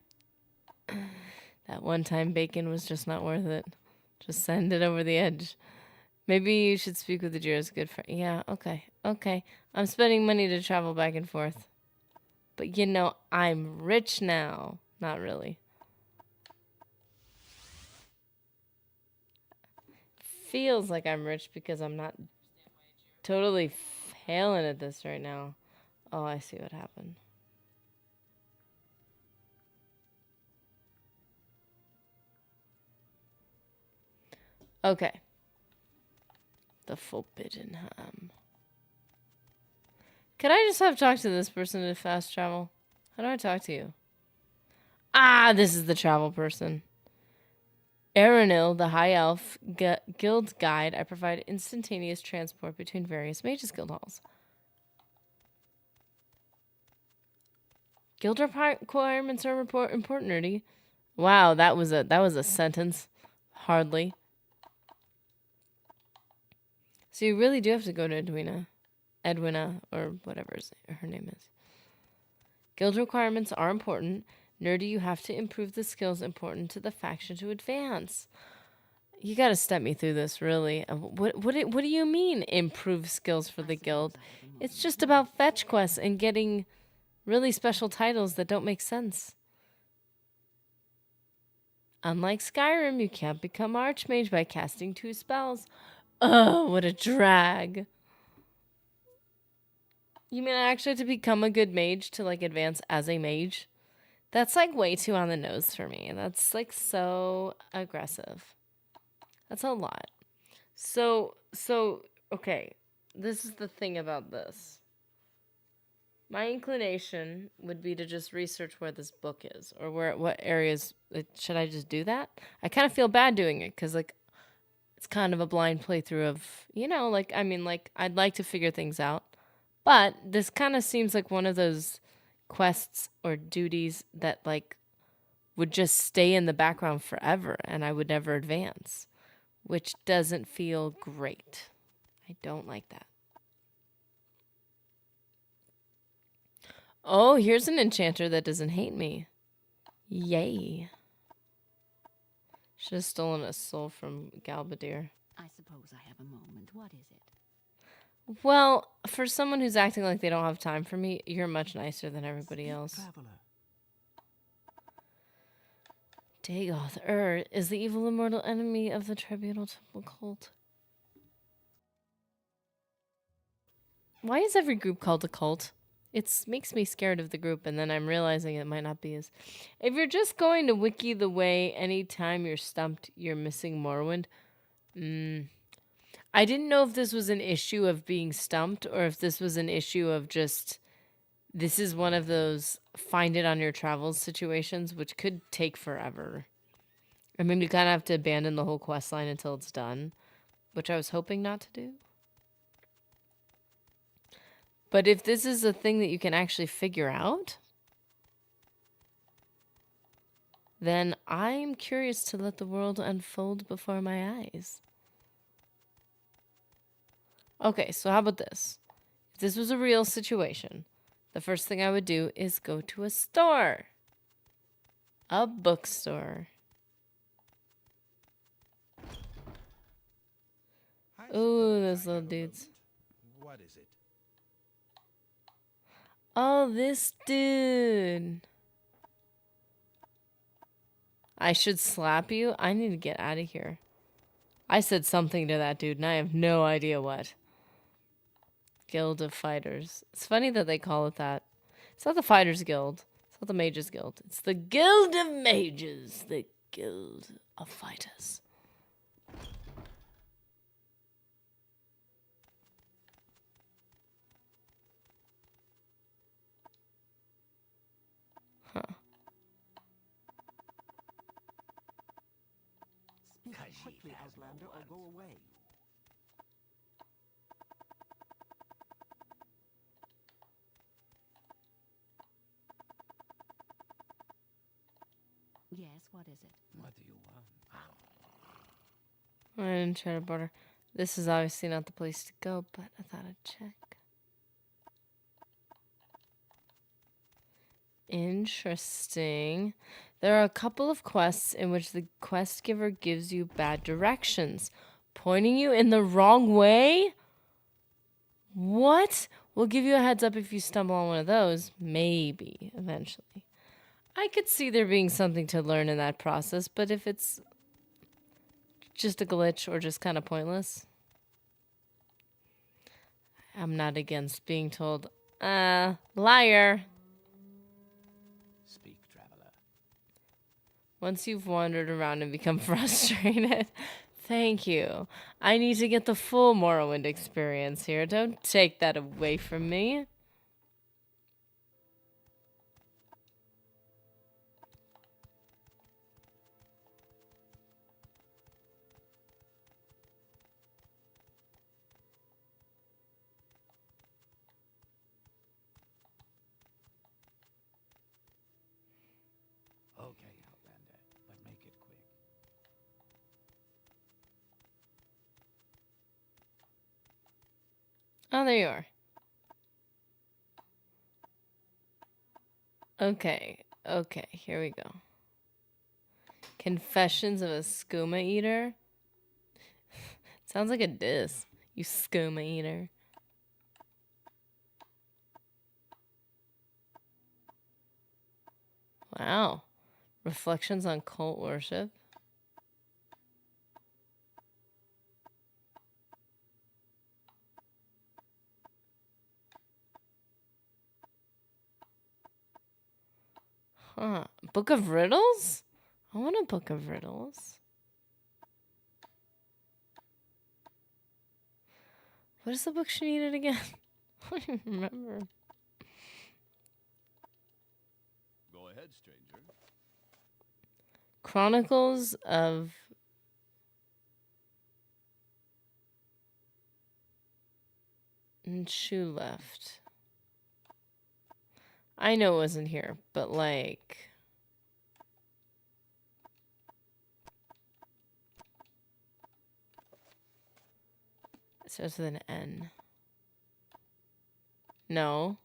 That one-time bacon was just not worth it. Just send it over the edge. Maybe you should speak with the Jira's good friend. Yeah, okay. I'm spending money to travel back and forth. But, you know, I'm rich now. Not really. Feels like I'm rich because I'm not totally failing at this right now. Oh, I see what happened. Okay. The forbidden ham. Could I just have talked to this person to fast travel? How do I talk to you? Ah, this is the travel person. Aranil, the High Elf Guild Guide. I provide instantaneous transport between various Mages Guild halls. Guild requirements are important, nerdy. Wow, that was a sentence. Hardly. So you really do have to go to Edwina, or whatever her name is. Guild requirements are important. Nerdy, you have to improve the skills important to the faction to advance. You gotta step me through this, really. What do you mean, improve skills for the guild? It's just about fetch quests and getting really special titles that don't make sense. Unlike Skyrim, you can't become Archmage by casting 2 spells. Oh, what a drag. You mean I actually have to become a good mage to, like, advance as a mage? That's, like, way too on the nose for me. That's, like, so aggressive. That's a lot. So, okay. this is the thing about this. My inclination would be to just research where this book is, or what areas. Should I just do that? I kind of feel bad doing it because like it's kind of a blind playthrough of, I'd like to figure things out, but this kind of seems like one of those quests or duties that like would just stay in the background forever and I would never advance, which doesn't feel great. I don't like that. Oh, here's an enchanter that doesn't hate me. Yay. Should have stolen a soul from Galbadir. I suppose I have a moment. What is it? Well, for someone who's acting like they don't have time for me, you're much nicer than everybody else. Traveler. Dagoth is the evil immortal enemy of the Tribunal Temple cult. Why is every group called a cult? It makes me scared of the group, and then I'm realizing it might not be as... If you're just going to wiki the way anytime you're stumped, you're missing Morrowind, I didn't know if this was an issue of being stumped, or if this was an issue of just... This is one of those find it on your travels situations, which could take forever. I mean, you kind of have to abandon the whole quest line until it's done, which I was hoping not to do. But if this is a thing that you can actually figure out, then I'm curious to let the world unfold before my eyes. Okay, so how about this? If this was a real situation, the first thing I would do is go to a store. A bookstore. Ooh, those little dudes. What is it? Oh, this dude. I should slap you? I need to get out of here. I said something to that dude, and I have no idea what. Guild of Fighters. It's funny that they call it that. It's not the Fighters Guild. It's not the Mages Guild. It's the Guild of Mages. The Guild of Fighters. Huh. Speak quickly, Outlander, or go away. Yes, what is it? What do you want? I didn't try to border. This is obviously not the place to go, but I thought I'd check. Interesting. There are a couple of quests in which the quest giver gives you bad directions, pointing you in the wrong way? What? We'll give you a heads up if you stumble on one of those. Maybe, eventually. I could see there being something to learn in that process, but if it's just a glitch or just kind of pointless, I'm not against being told, liar. Speak, traveler. Once you've wandered around and become frustrated, thank you. I need to get the full Morrowind experience here. Don't take that away from me. Okay, Outlander, but make it quick. Oh, there you are. Okay, here we go. Confessions of a skooma eater? Sounds like a diss. You skooma eater. Wow. Reflections on cult worship. Huh. Book of Riddles? I want a book of riddles. What is the book she needed again? I don't even remember. Go ahead, stranger. Chronicles of Shoe Left. I know it wasn't here, but like... It starts with an N. No.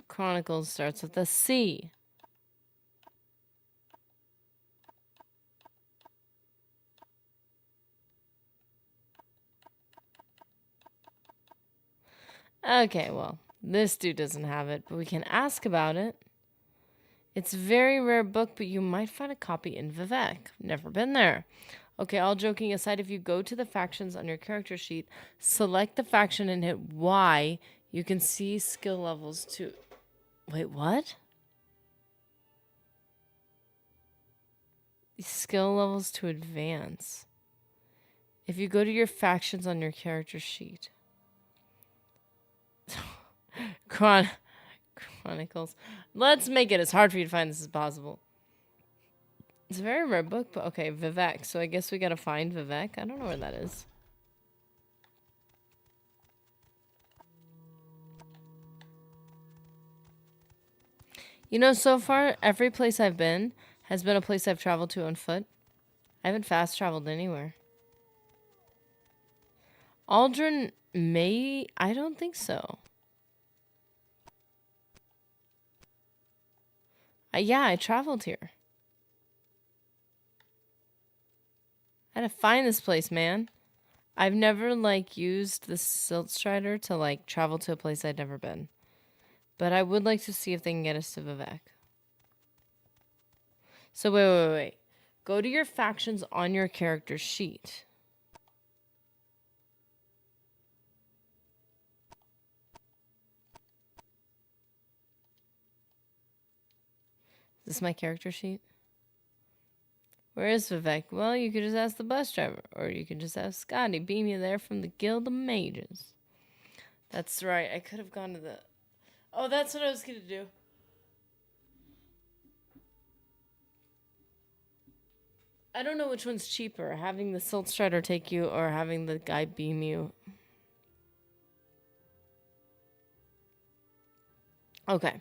Chronicles starts with a C. Okay, well, this dude doesn't have it, but we can ask about it. It's a very rare book, but you might find a copy in Vivek. Never been there. Okay, all joking aside, if you go to the factions on your character sheet, select the faction and hit Y, you can see skill levels to... Wait, what? Skill levels to advance. If you go to your factions on your character sheet... Chronicles. Let's make it as hard for you to find this as possible. It's a very rare book, but okay, Vivek. So I guess we gotta find Vivek. I don't know where that is. You know, so far, every place I've been has been a place I've traveled to on foot. I haven't fast traveled anywhere. Aldrin may... I don't think so. Yeah, I traveled here. I had to find this place, man. I've never, like, used the Silt Strider to, like, travel to a place I'd never been. But I would like to see if they can get us to Vivek. So, wait. Go to your factions on your character sheet. Is this my character sheet? Where is Vivek? Well, you could just ask the bus driver. Or you could just ask Scotty. Beam you there from the Guild of Mages. That's right. I could have gone to the... Oh, that's what I was going to do. I don't know which one's cheaper. Having the Silt Strider take you or having the guy beam you. Okay.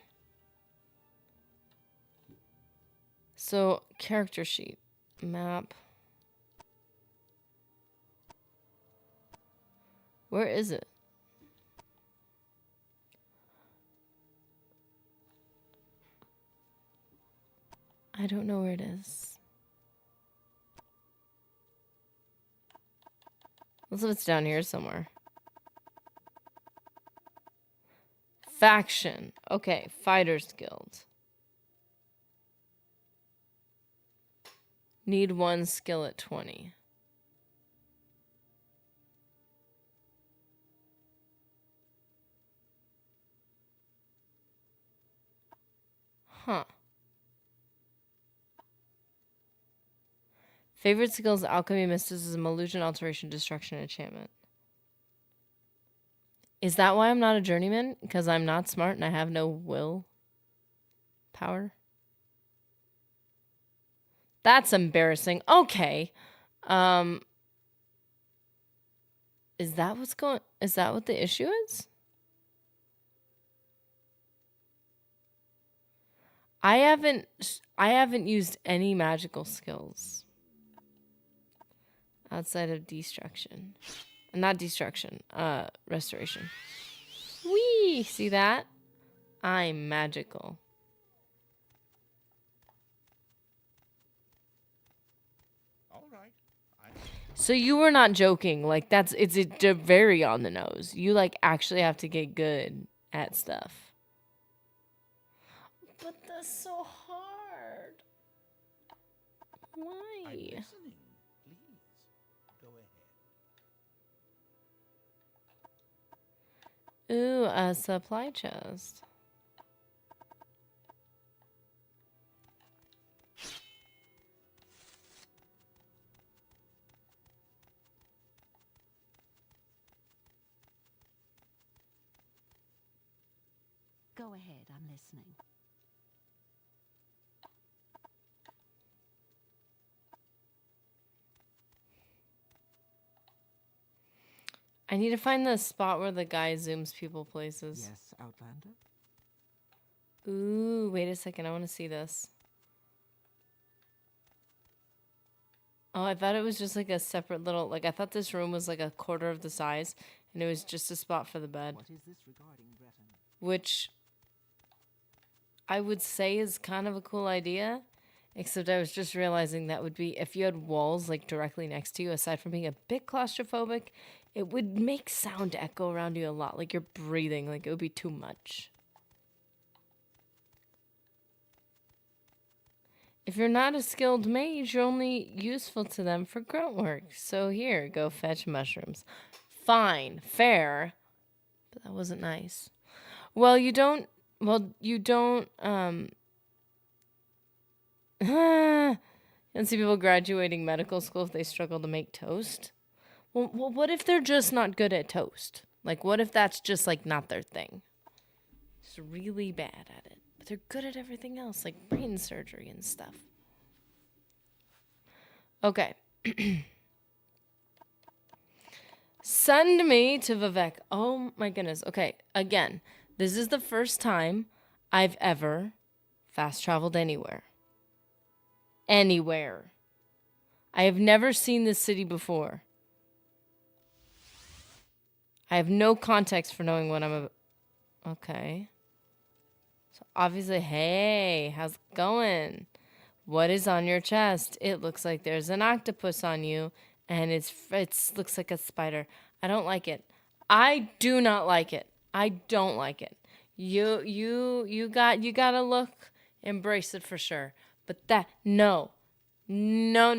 So, character sheet. Map. Where is it? I don't know where it is. Let's see if it's down here somewhere. Faction. Okay, Fighters Guild. Need 1 skill at 20. Huh. Favorite skills: Alchemy, Mysticism, Illusion, Alteration, Destruction, Enchantment. Is that why I'm not a journeyman? Because I'm not smart and I have no will power? That's embarrassing. Okay. Is that what the issue is? I haven't used any magical skills outside of destruction. Not destruction, restoration. Whee! See that? I'm magical. So you were not joking. Like, it's very on the nose. You, like, actually have to get good at stuff. But that's so hard. Why? I'm listening. Please, go ahead. Ooh, a supply chest. Go ahead, I'm listening. I need to find the spot where the guy zooms people places. Yes, Outlander? Ooh, wait a second. I want to see this. Oh, I thought it was just like a separate little, like I thought this room was like a quarter of the size and it was just a spot for the bed, What is this regarding, Breton? which I would say is kind of a cool idea, except I was just realizing that would be, if you had walls like directly next to you, aside from being a bit claustrophobic, it would make sound echo around you a lot, like you're breathing, like it would be too much. If you're not a skilled mage, you're only useful to them for grunt work. So here, go fetch mushrooms. Fine, fair, but that wasn't nice. Well, you don't, you don't see people graduating medical school if they struggle to make toast. Well, what if they're just not good at toast? Like, what if that's just, like, not their thing? Just really bad at it. But they're good at everything else, like brain surgery and stuff. Okay. Send me to Vivek. Oh, my goodness. Okay, again, this is the first time I've ever fast traveled anywhere. Anywhere. I have never seen this city before. I have no context for knowing what I'm about. Okay. So obviously, hey, how's it going? What is on your chest? It looks like there's an octopus on you, and it looks like a spider. I don't like it. I do not like it. I don't like it. You gotta look, embrace it for sure. But no. No.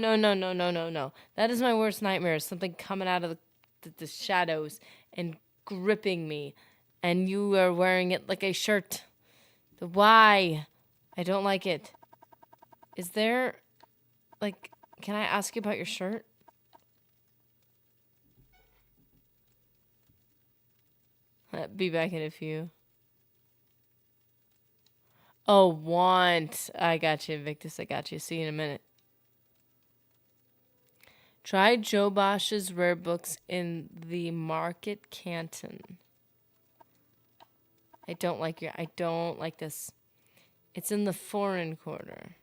That is my worst nightmare. Something coming out of the shadows and gripping me, and you are wearing it like a shirt. Why? I don't like it. Is there, like, can I ask you about your shirt? Be back in a few. Oh, want. I got you, Invictus. I got you. See you in a minute. Try Joe Bosch's rare books in the Market Canton. I don't like this. It's in the foreign quarter.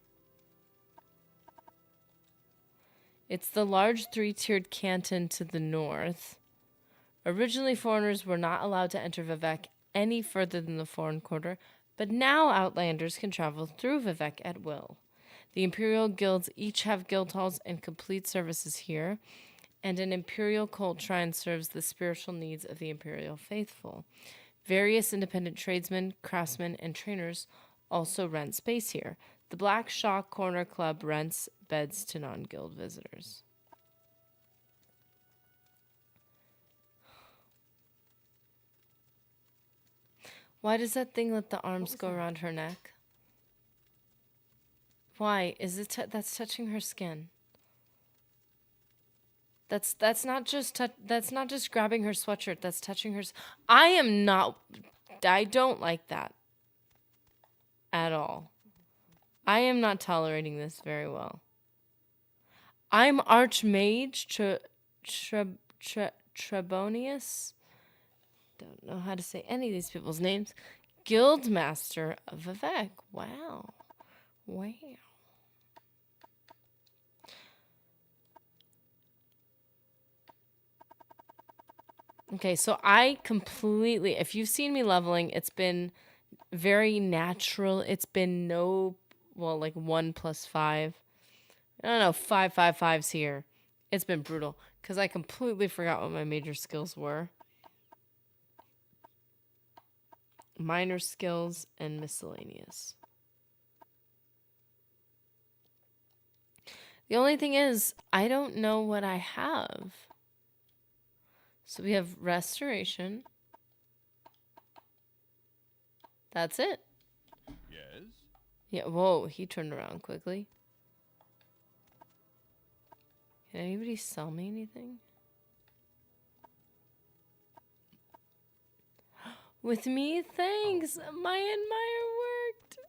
It's the large three-tiered canton to the north. Originally, foreigners were not allowed to enter Vivek any further than the foreign quarter, but now outlanders can travel through Vivek at will. The imperial guilds each have guild halls and complete services here, and an imperial cult shrine serves the spiritual needs of the imperial faithful. Various independent tradesmen, craftsmen, and trainers also rent space here. The Black Shaw Corner Club rents beds to non-guild visitors. Why does that thing let the arms go around her neck? Why? Is it that's touching her skin? That's not just grabbing her sweatshirt. That's touching her. I don't like that at all. I am not tolerating this very well. I'm Archmage Trebonius. Don't know how to say any of these people's names. Guildmaster of Vivek. Wow. Okay, so I completely, if you've seen me leveling, it's been very natural. It's been like 1 + 5. I don't know, 5 5 5s here. It's been brutal because I completely forgot what my major skills were. Minor skills and miscellaneous. The only thing is, I don't know what I have. So we have restoration. That's it. Yes? Yeah, whoa, he turned around quickly. Can anybody sell me anything? with me? Thanks. My admire worked.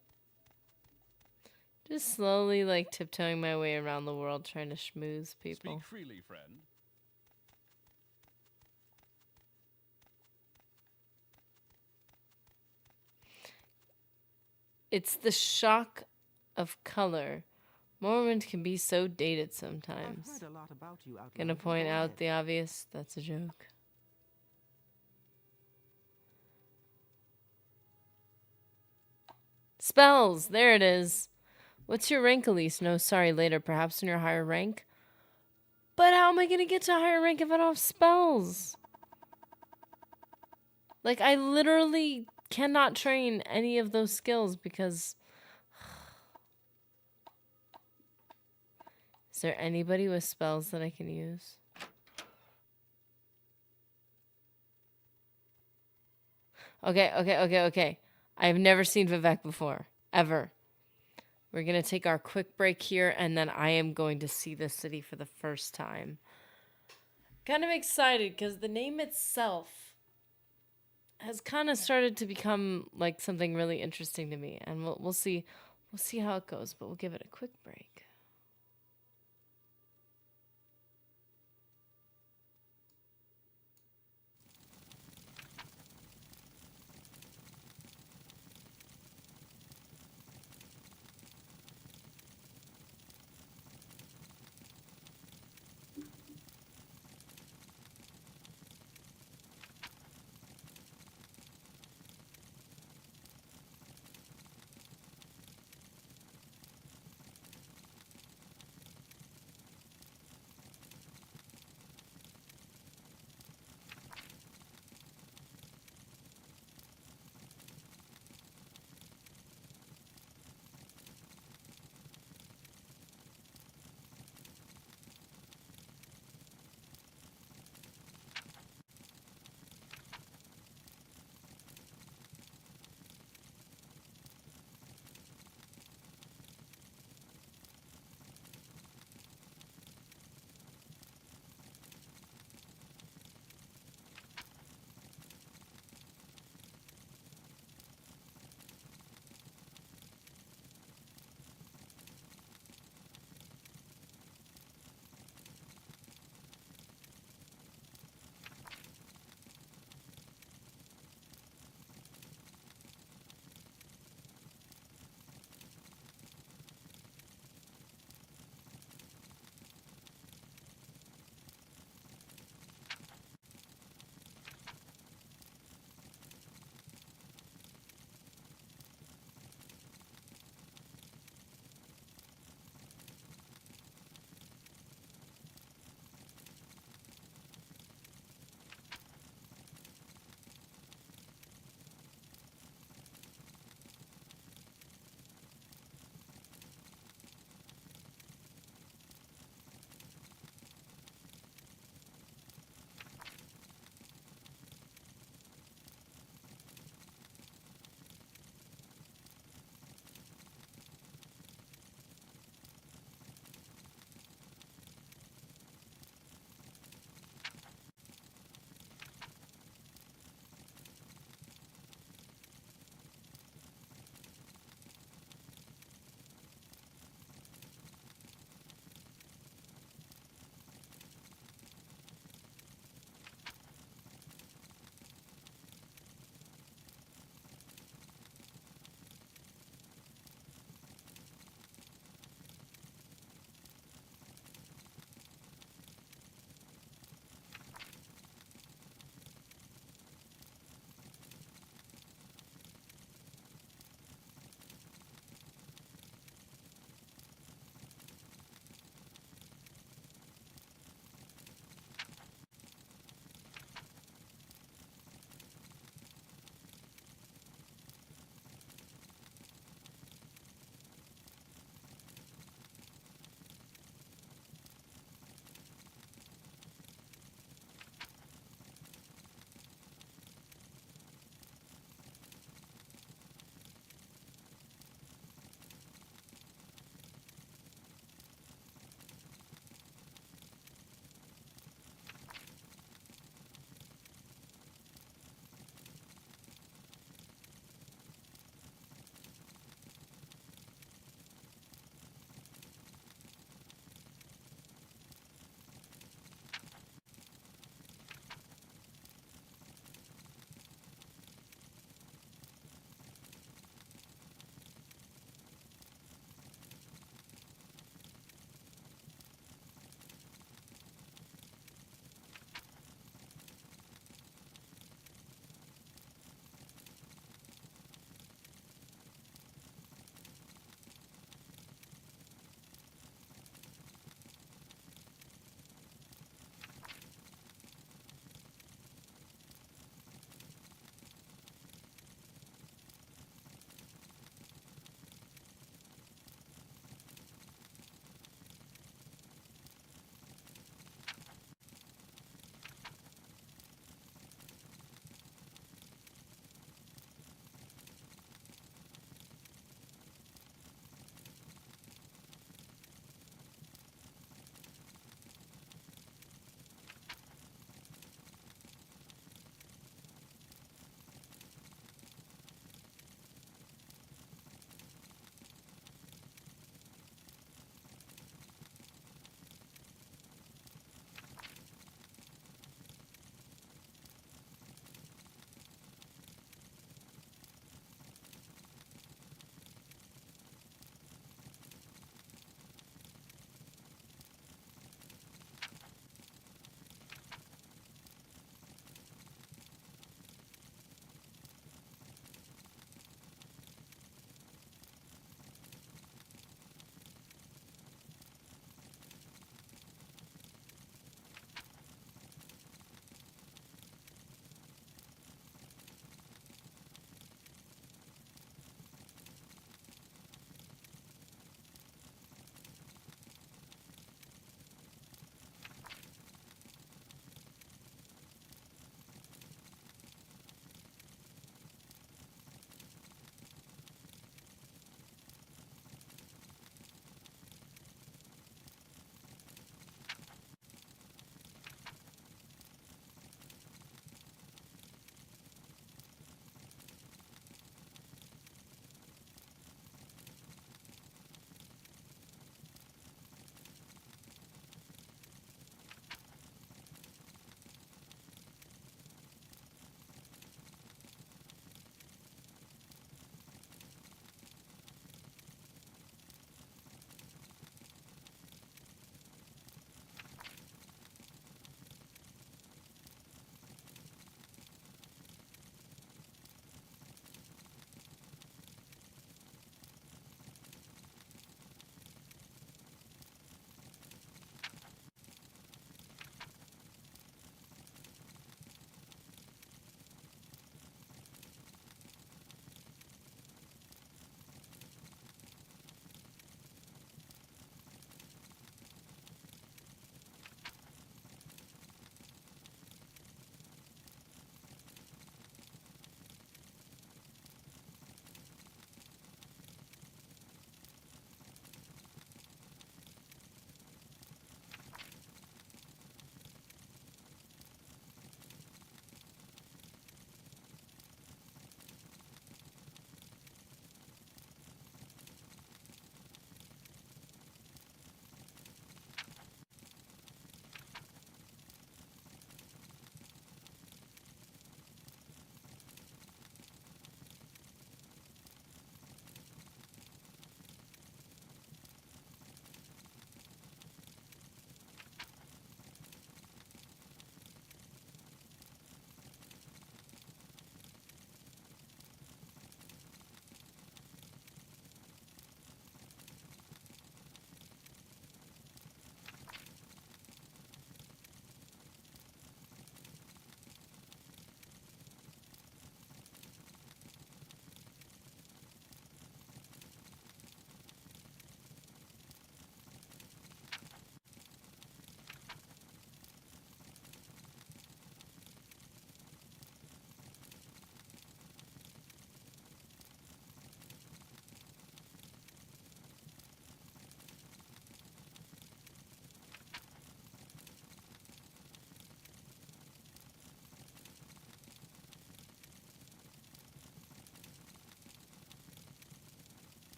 Just slowly, like, tiptoeing my way around the world, trying to schmooze people. Speak freely, friend. It's the shock of color. Morrowind can be so dated I've sometimes. heard a lot about you, Outlander. Gonna point Go out ahead. the obvious. That's a joke. Spells! There it is. What's your rank, Elise? No, sorry, later. Perhaps in your higher rank? But how am I gonna get to a higher rank if I don't have spells? Like, I literally cannot train any of those skills because... Is there anybody with spells that I can use? Okay. I've never seen Vivek before. Ever. We're going to take our quick break here, and then I am going to see the city for the first time. Kind of excited, because the name itself has kind of started to become like something really interesting to me. And we'll see how it goes, but we'll give it a quick break.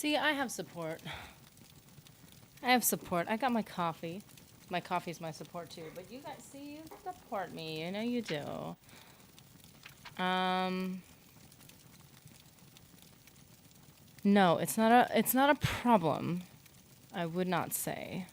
See, I have support. I have support. I got my coffee. My coffee's my support too. But you guys, see, you support me. You know you do. No, it's not a problem. I would not say.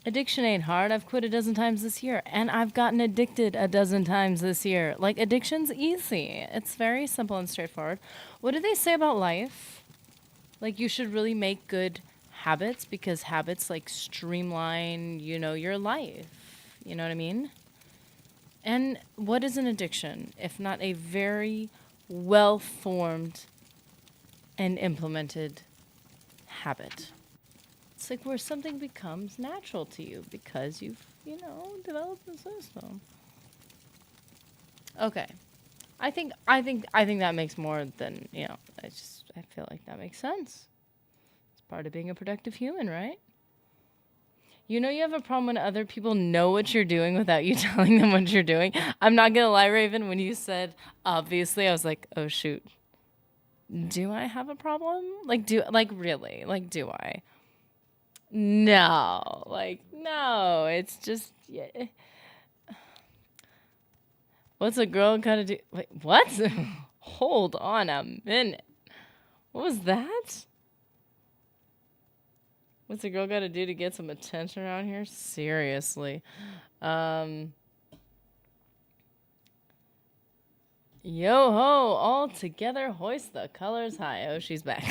Addiction ain't hard. I've quit a dozen times this year, and I've gotten addicted a dozen times this year. Like, addiction's easy. It's very simple and straightforward. What do they say about life? Like, you should really make good habits because habits, like, streamline, you know, your life. You know what I mean? And what is an addiction if not a very well-formed and implemented habit? It's like where something becomes natural to you because you've, you know, developed the system. Okay. I think that makes more than, you know, I feel like that makes sense. It's part of being a productive human, right? You know you have a problem when other people know what you're doing without you telling them what you're doing. I'm not gonna lie, Raven, when you said obviously, I was like, oh shoot. Do I have a problem? Really? Like, do I? No, no, it's just, yeah. What's a girl gotta do? Wait, what? Hold on a minute. What was that? What's a girl gotta do to get some attention around here? Seriously. Yo ho, all together, hoist the colors high. Oh, she's back.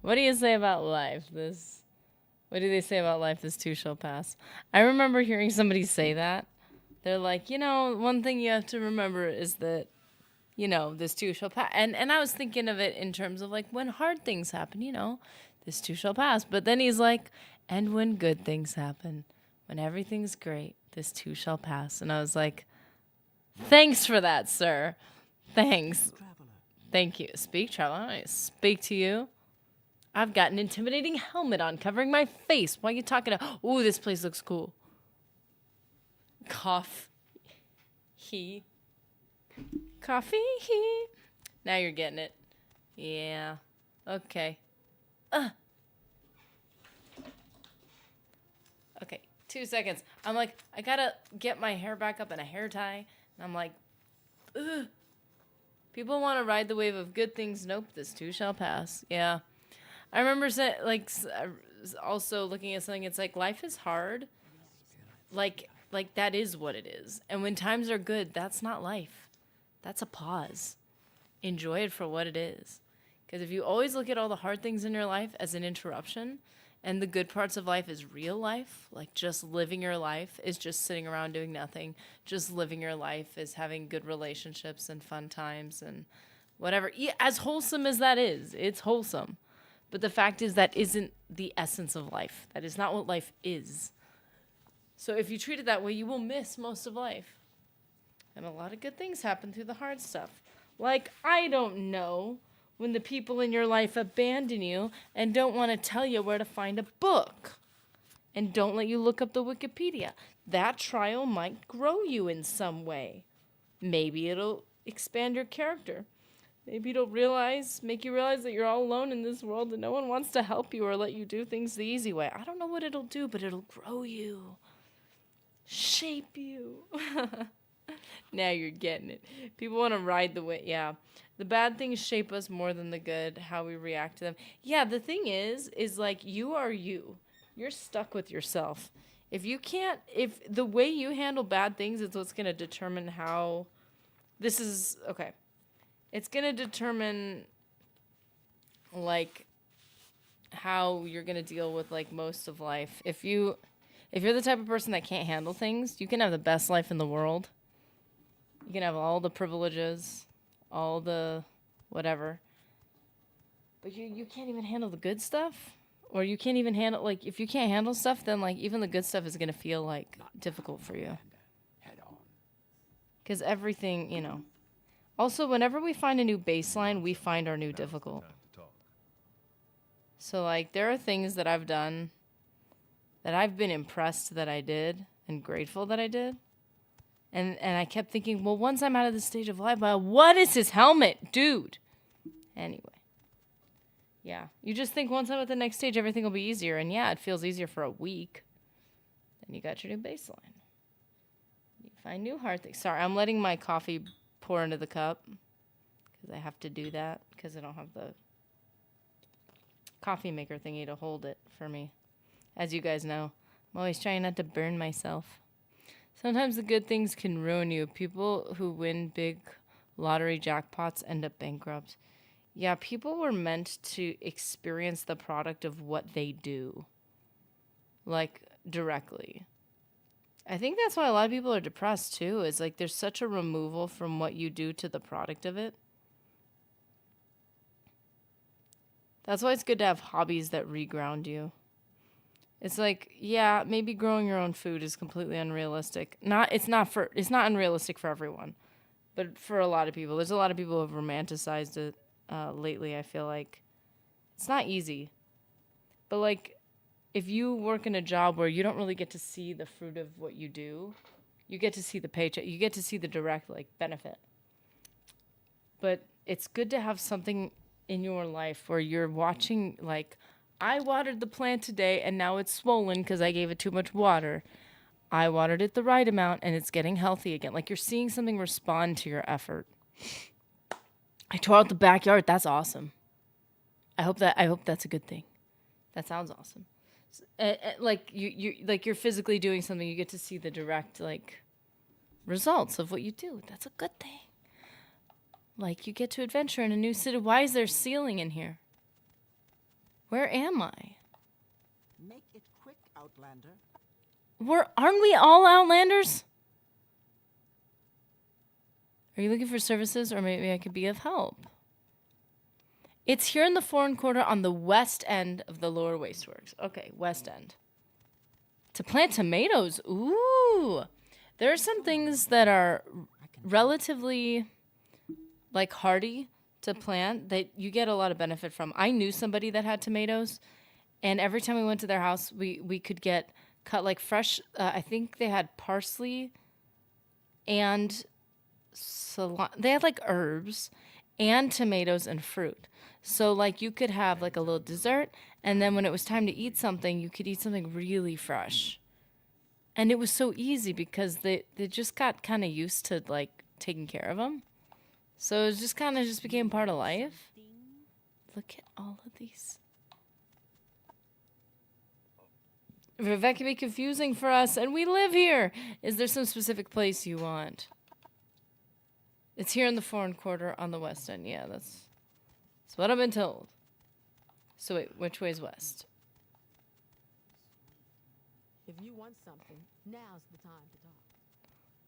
What do you say about life? What do they say about life? This too shall pass. I remember hearing somebody say that. They're like, you know, one thing you have to remember is that, you know, this too shall pass. And I was thinking of it in terms of like when hard things happen, you know, this too shall pass. But then he's like, and when good things happen, when everything's great, this too shall pass. And I was like, thanks for that, sir. Thanks. Thank you. Speak, traveler. I speak to you. I've got an intimidating helmet on covering my face. Why are you talking to? Ooh, this place looks cool. Coffee. Coffee. Now you're getting it. Yeah. Okay. Okay. 2 seconds. I'm like, I gotta get my hair back up in a hair tie. And I'm like, ugh. People want to ride the wave of good things. Nope, this too shall pass. Yeah. I remember also looking at something. It's like life is hard. Like that is what it is. And when times are good, that's not life. That's a pause. Enjoy it for what it is. Because if you always look at all the hard things in your life as an interruption, and the good parts of life is real life, like just living your life is just sitting around doing nothing. Just living your life is having good relationships and fun times and whatever. Yeah, as wholesome as that is, it's wholesome. But the fact is that isn't the essence of life. That is not what life is. So if you treat it that way, you will miss most of life. And a lot of good things happen through the hard stuff. Like, I don't know, when the people in your life abandon you and don't want to tell you where to find a book and don't let you look up the Wikipedia. That trial might grow you in some way. Maybe it'll expand your character. Maybe it'll make you realize that you're all alone in this world and no one wants to help you or let you do things the easy way. I don't know what it'll do, but it'll grow you. Shape you. Now you're getting it. People want to ride the wave. Yeah. The bad things shape us more than the good, how we react to them. Yeah, the thing is like you are you. You're stuck with yourself. If the way you handle bad things is what's going to determine how this is, okay. It's going to determine like how you're going to deal with like most of life. If you're the type of person that can't handle things, you can have the best life in the world. You can have all the privileges, all the whatever. But you can't even handle the good stuff. Or you can't even handle, like, if you can't handle stuff, then, like, even the good stuff is going to feel, like, difficult for you. Because everything, you know. Also, whenever we find a new baseline, we find our new difficult. So, like, there are things that I've done that I've been impressed that I did and grateful that I did. And I kept thinking, well, once I'm out of this stage of life, well, what is his helmet, dude? Anyway. Yeah, you just think once I'm at the next stage, everything will be easier. And yeah, it feels easier for a week. Then you got your new baseline. You find new hard things. Sorry, I'm letting my coffee pour into the cup. Because I have to do that. Because I don't have the coffee maker thingy to hold it for me. As you guys know, I'm always trying not to burn myself. Sometimes the good things can ruin you. People who win big lottery jackpots end up bankrupt. Yeah, people were meant to experience the product of what they do. Like, directly. I think that's why a lot of people are depressed, too. Is like there's such a removal from what you do to the product of it. That's why it's good to have hobbies that reground you. It's like, yeah, maybe growing your own food is completely unrealistic. It's not unrealistic for everyone. But for a lot of people, there's a lot of people who have romanticized it lately. I feel like it's not easy. But like, if you work in a job where you don't really get to see the fruit of what you do, you get to see the paycheck. You get to see the direct like benefit. But it's good to have something in your life where you're watching, like, I watered the plant today and now it's swollen because I gave it too much water. I watered it the right amount and it's getting healthy again. Like, you're seeing something respond to your effort. I tore out the backyard. That's awesome. I hope that's a good thing. That sounds awesome. Like you're physically doing something, you get to see the direct like results of what you do. That's a good thing. Like, you get to adventure in a new city. Why is there ceiling in here? Where am I? Make it quick, Outlander. Aren't we all Outlanders? Are you looking for services, or maybe I could be of help? It's here in the foreign quarter on the west end of the lower wasteworks. Okay, west end. To plant tomatoes. Ooh. There are some things that are relatively like hardy to plant that you get a lot of benefit from. I knew somebody that had tomatoes, and every time we went to their house, we could get cut like fresh. I think they had parsley and they had like herbs and tomatoes and fruit. So like you could have like a little dessert, and then when it was time to eat something, you could eat something really fresh. And it was so easy because they just got kind of used to like taking care of them. So it just kind of just became part of life. Look at all of these. That can be confusing for us, and we live here. Is there some specific place you want? It's here in the foreign quarter on the west end. Yeah, that's what I've been told. So wait, which way is west? If you want something, now's the time to talk.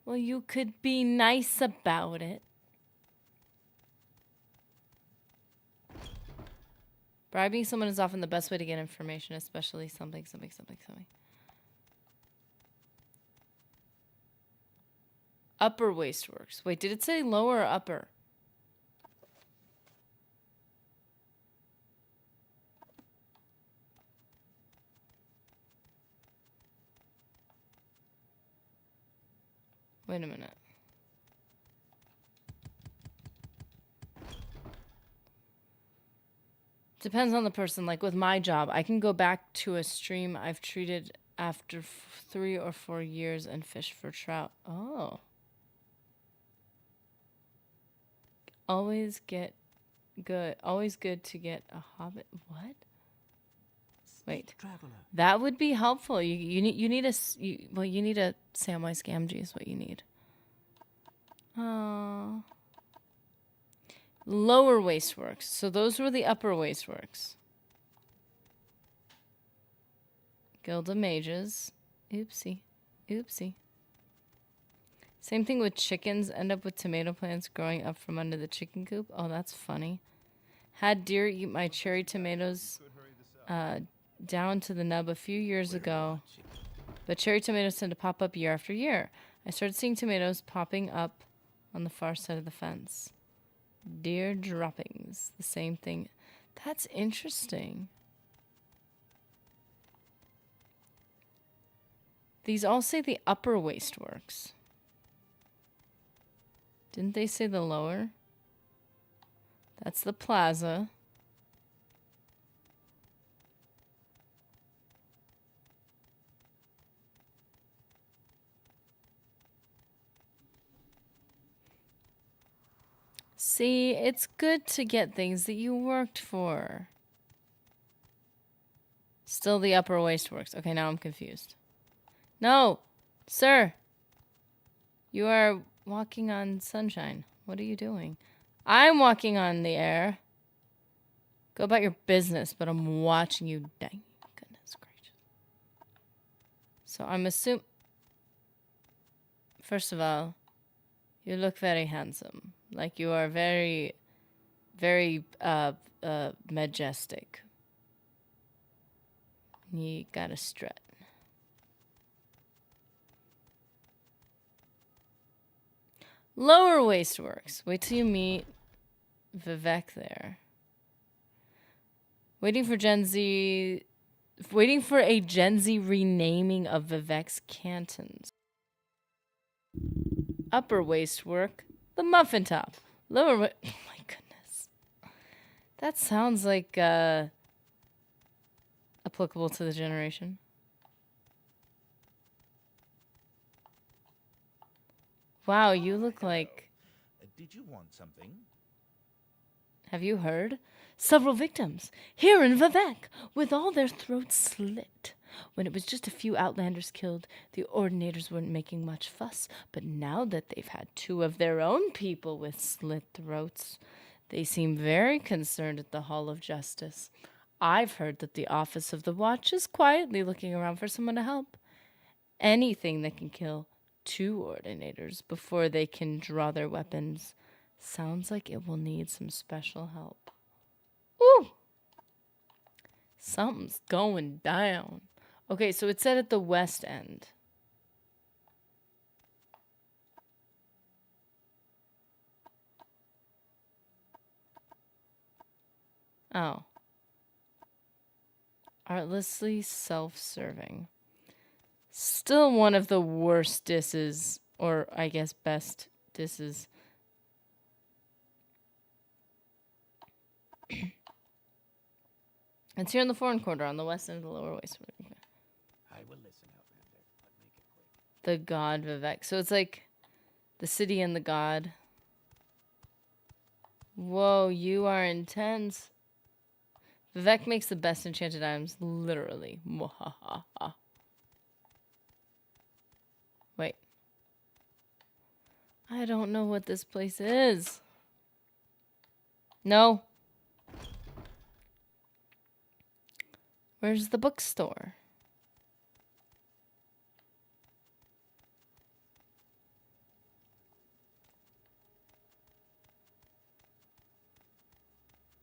Well, you could be nice about it. Bribing someone is often the best way to get information, especially something. Upper wasteworks. Wait, did it say lower or upper? Wait a minute. Depends on the person. Like with my job, I can go back to a stream I've treated after 3 or 4 years and fish for trout. Oh. Always good to get a hobbit. What? Wait. Traveler. That would be helpful. You need a Samwise Gamgee is what you need. Oh. Lower wasteworks. So those were the upper wasteworks. Guild of Mages. Oopsie. Same thing with chickens. End up with tomato plants growing up from under the chicken coop. Oh, that's funny. Had deer eat my cherry tomatoes down to the nub a few years ago. But cherry tomatoes tend to pop up year after year. I started seeing tomatoes popping up on the far side of the fence. Deer droppings. The same thing. That's interesting. These all say the upper wasteworks. Didn't they say the lower? That's the plaza. See, it's good to get things that you worked for. Still the upper waist works. Okay, now I'm confused. No, sir. You are walking on sunshine. What are you doing? I'm walking on the air. Go about your business, but I'm watching you. Dang, goodness gracious. So I'm assuming... First of all, you look very handsome. Like you are very, very majestic. You got a strut. Lower waist works. Wait till you meet Vivek there. Waiting for a Gen Z renaming of Vivek's cantons. Upper waist work. The muffin top. Lower waist. Oh my goodness. That sounds like applicable to the generation. Wow, you look like... Did you want something? Have you heard? Several victims here in Vivek with all their throats slit. When it was just a few outlanders killed, the ordinators weren't making much fuss. But now that they've had 2 of their own people with slit throats, they seem very concerned at the Hall of Justice. I've heard that the Office of the Watch is quietly looking around for someone to help. Anything that can kill 2 ordinators before they can draw their weapons sounds like it will need some special help. Ooh! Something's going down. Okay, so it said at the west end. Oh. Artlessly self-serving. Still one of the worst disses, or I guess best disses. It's here in the foreign quarter on the west end of the lower waist. I will listen, Outlander, but make it quick. The god Vivek. So it's like the city and the god. Whoa, you are intense. Vivek makes the best enchanted items, literally. Mwahaha. Wait. I don't know what this place is. No. Where's the bookstore?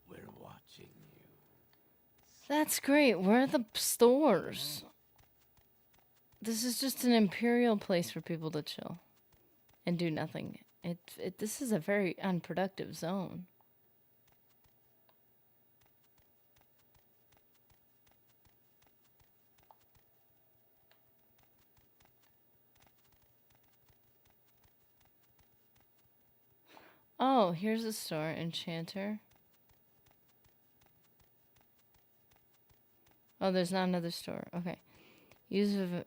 We're watching you. That's great. Where are the stores? This is just an imperial place for people to chill and do nothing. This is a very unproductive zone. Oh, here's a store. Enchanter. Oh, there's not another store. Okay. Use of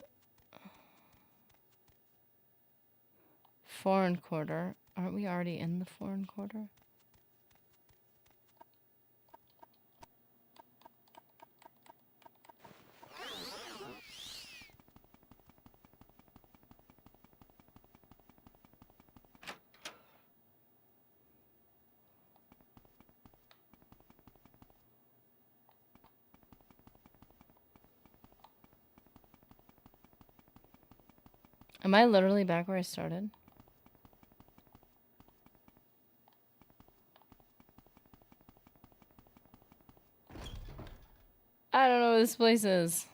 foreign quarter. Aren't we already in the foreign quarter? Am I literally back where I started? I don't know where this place is.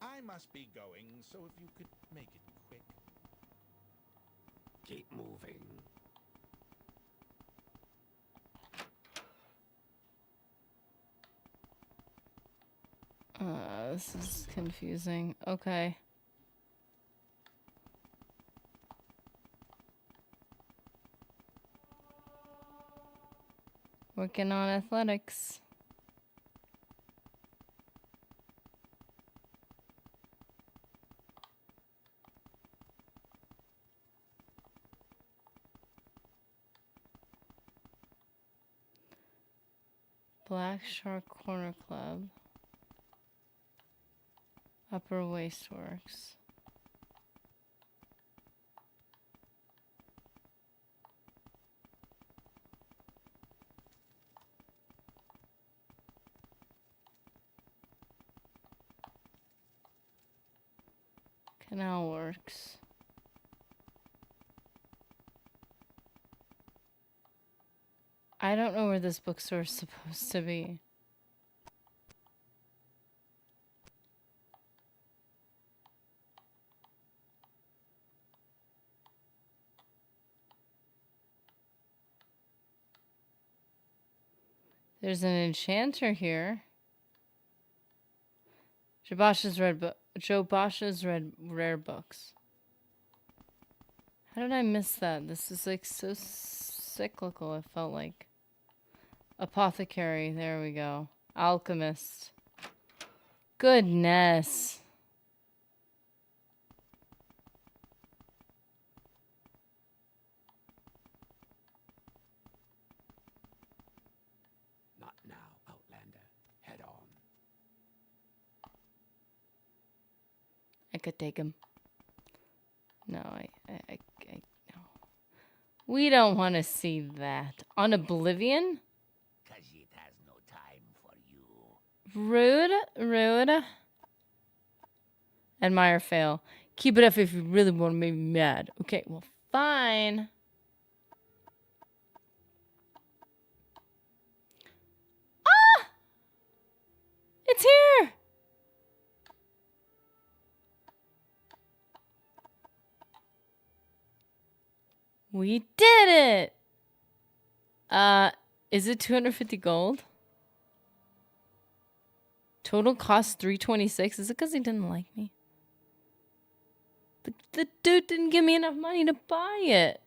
I must be going, so if you could make it quick. Keep moving. This is confusing. Okay. Working on athletics. Black Shark Corner Club. Upper Wasteworks. Canal Works. I don't know where this bookstore is supposed to be. There's an enchanter here. Joe Bosch's rare books. How did I miss that? This is like so cyclical, it felt like. Apothecary, there we go. Alchemist. Goodness. Not now, Outlander. Head on. I could take him. No, I no. We don't want to see that. On Oblivion? 'Cause it has no time for you. Rude. Admire fail. Keep it up if you really want to make me mad. Okay, well, fine. Ah! It's here! We did it! Is it 250 gold? Total cost 326. Is it because he didn't like me? The dude didn't give me enough money to buy it.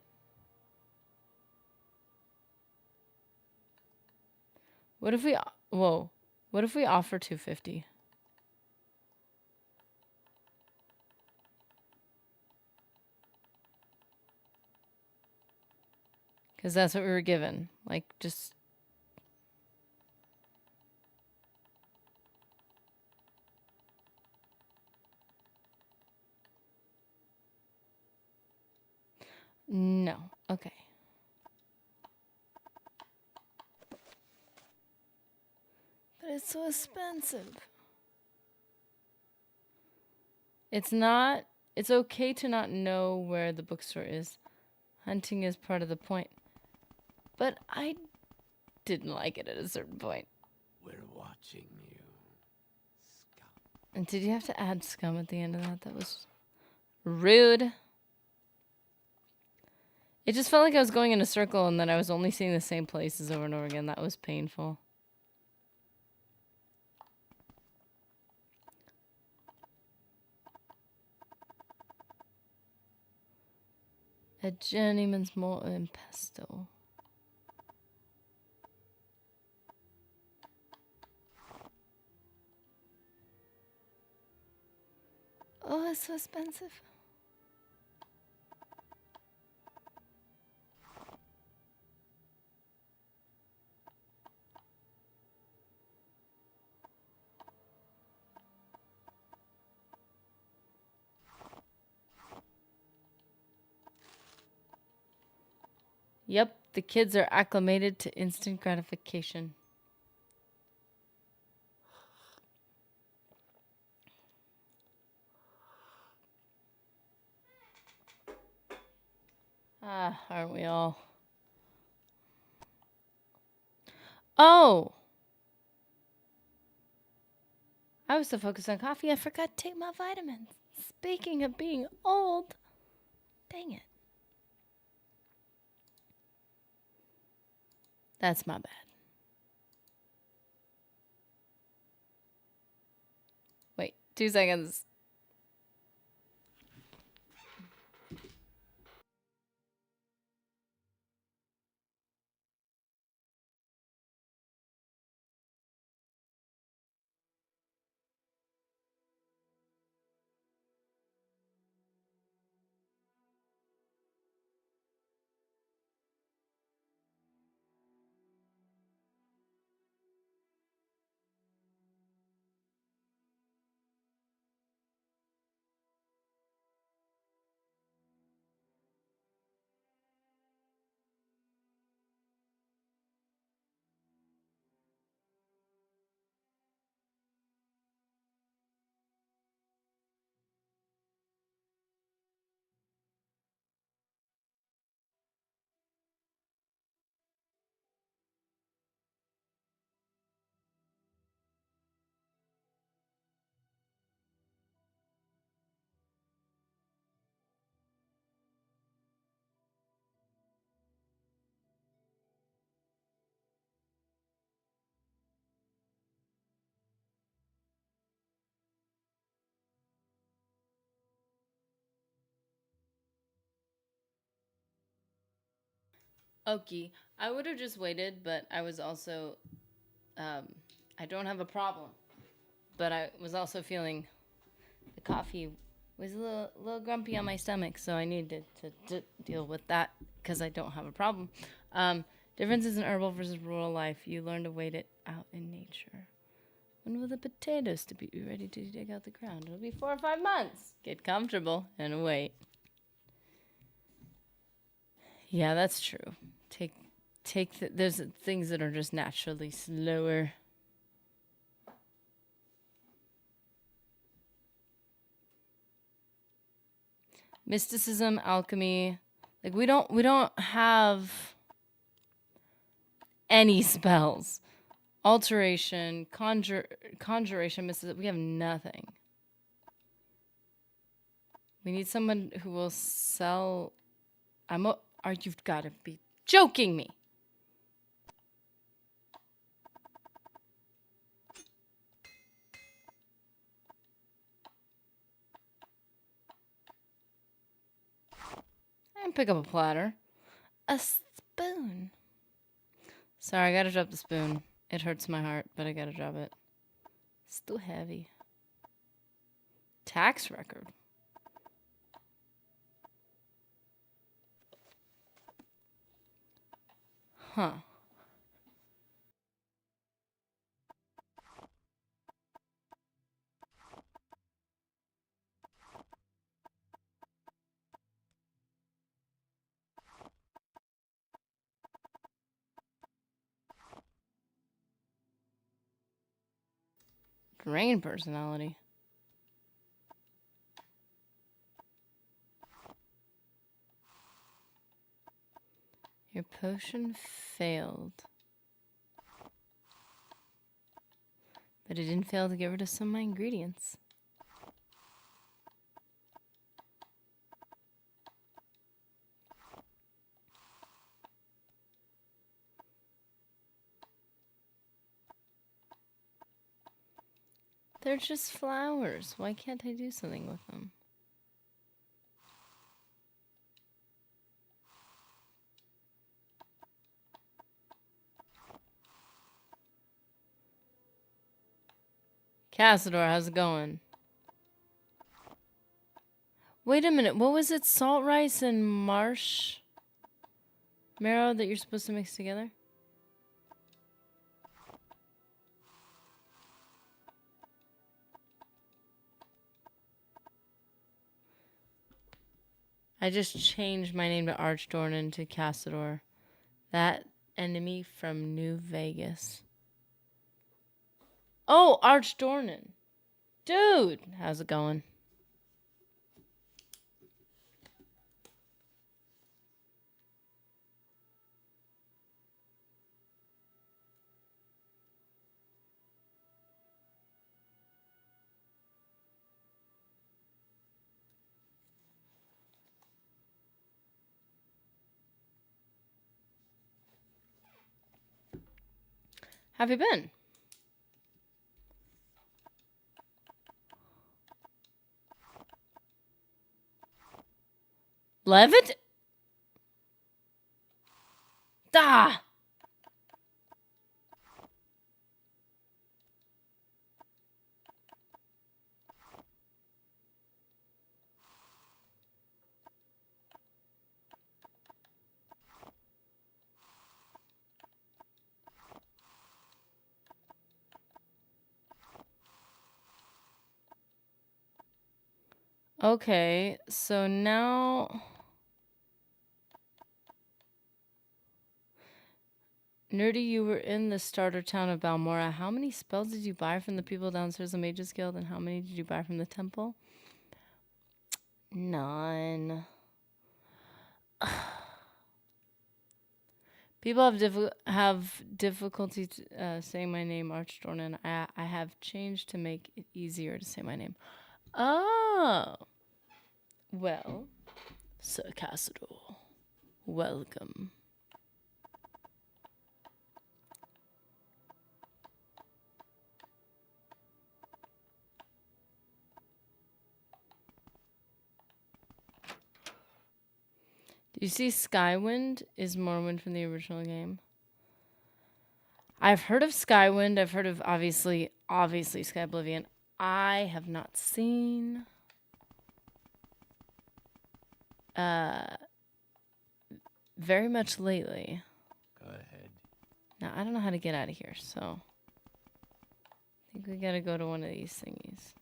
What if we... Whoa. What if we offer 250? Because that's what we were given. Like, just... No. Okay. But it's so expensive. It's not... It's okay to not know where the bookstore is. Hunting is part of the point. But I didn't like it at a certain point. We're watching you, scum. And did you have to add scum at the end of that? That was rude. It just felt like I was going in a circle and then I was only seeing the same places over and over again. That was painful. A journeyman's malt and pesto. Oh, it's so expensive. Yep, the kids are acclimated to instant gratification. Ah, aren't we all? Oh! I was so focused on coffee, I forgot to take my vitamins. Speaking of being old, dang it. That's my bad. 2 seconds. Okay, I would have just waited, but I was also, I don't have a problem. But I was also feeling the coffee was a little grumpy on my stomach, so I needed to deal with that because I don't have a problem. Differences in herbal versus rural life. You learn to wait it out in nature. When will the potatoes to be ready to dig out the ground? It'll be 4 or 5 months. Get comfortable and wait. Yeah, that's true. There's things that are just naturally slower. Mysticism, alchemy, like we don't have any spells. Alteration, conjuration, mysticism, we have nothing. We need someone who will sell. You've got to be joking me. And pick up a platter. A spoon. Sorry, I gotta drop the spoon. It hurts my heart, but I gotta drop it. It's too heavy. Tax record. Huh. Drain personality. Your potion failed. But it didn't fail to get rid of some of my ingredients. They're just flowers. Why can't I do something with them? Cassador, how's it going? Wait a minute. What was it? Salt rice and marsh marrow that you're supposed to mix together? I just changed my name to Archdornan to Cassador. That enemy from New Vegas. Oh, Archdornan. Dude, how's it going? Have you been? Levitt? Ah! Okay, so now... Nerdy, you were in the starter town of Balmora. How many spells did you buy from the people downstairs in the Mages Guild, and how many did you buy from the temple? None. People have difficulty saying my name, Archthorn, and I have changed to make it easier to say my name. Oh. Well, Sir Cassador, welcome. Do you see Skywind is Morrowind from the original game? I've heard of Skywind. I've heard of obviously Sky Oblivion. I have not seen very much lately. Go ahead. Now I don't know how to get out of here, so I think we gotta go to one of these thingies.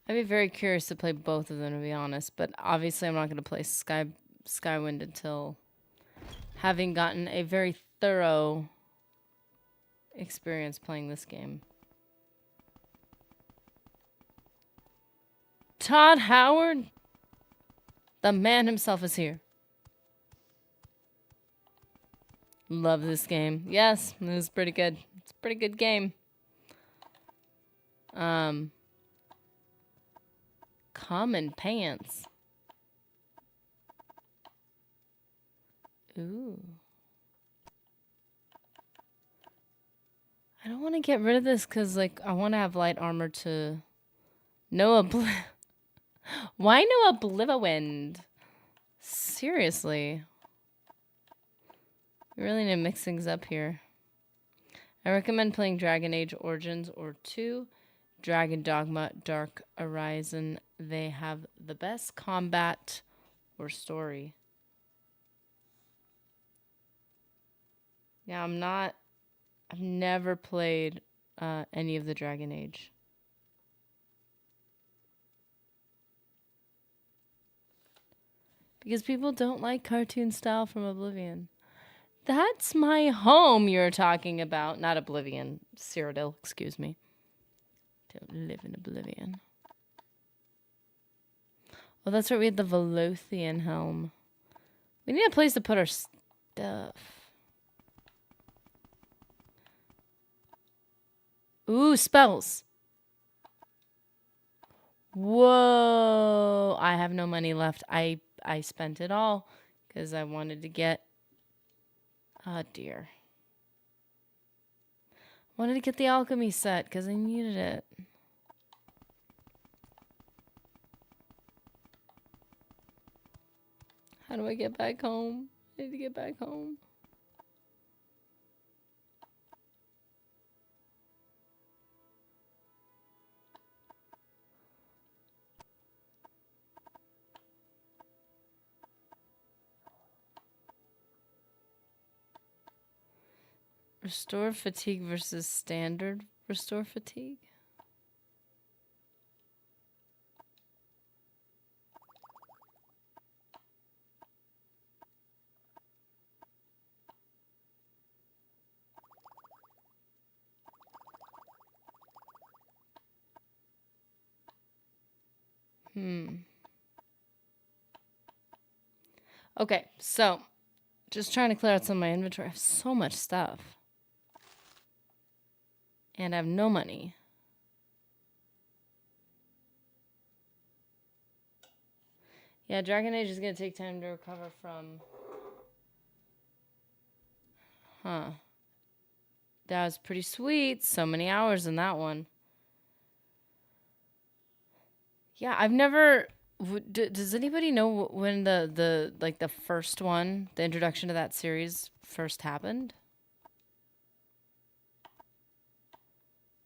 I'd be very curious to play both of them, to be honest. But obviously, I'm not going to play Skywind until having gotten a very thorough experience playing this game. Todd Howard, the man himself, is here. Love this game. Yes, it was pretty good. It's a pretty good game. Common pants. Ooh. I don't want to get rid of this because, like, I want to have light armor to... Why no Oblivion? Seriously. We really need to mix things up here. I recommend playing Dragon Age Origins or 2. Dragon Dogma Dark Horizon. They have the best combat or story. Yeah, I've never played any of the Dragon Age. Because people don't like cartoon style from Oblivion. That's my home you're talking about. Not Oblivion. Cyrodiil, excuse me. Don't live in Oblivion. Oh, that's right. We had the Velothian helm. We need a place to put our stuff. Ooh, spells. Whoa. I have no money left. I spent it all because I wanted to get... Oh, dear. Wanted to get the alchemy set because I needed it. How do I get back home? I need to get back home. Restore fatigue versus standard restore fatigue. Okay, so just trying to clear out some of my inventory. I have so much stuff. And I have no money. Yeah, Dragon Age is gonna take time to recover from. Huh. That was pretty sweet. So many hours in that one. Yeah, I've never. Does anybody know when the first one, the introduction to that series first happened?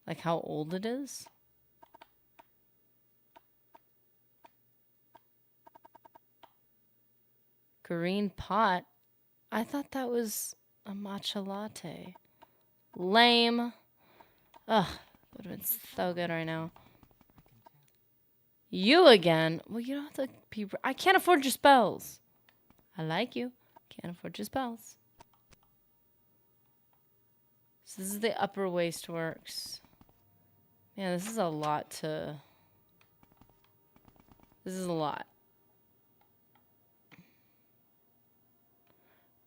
Like how old it is? Green pot? I thought that was a matcha latte. Lame. Ugh, would have been so good right now. You again? Well, you don't have to be. I can't afford your spells. I like you. Can't afford your spells. So this is the upper waste works. Yeah, this is a lot to. This is a lot.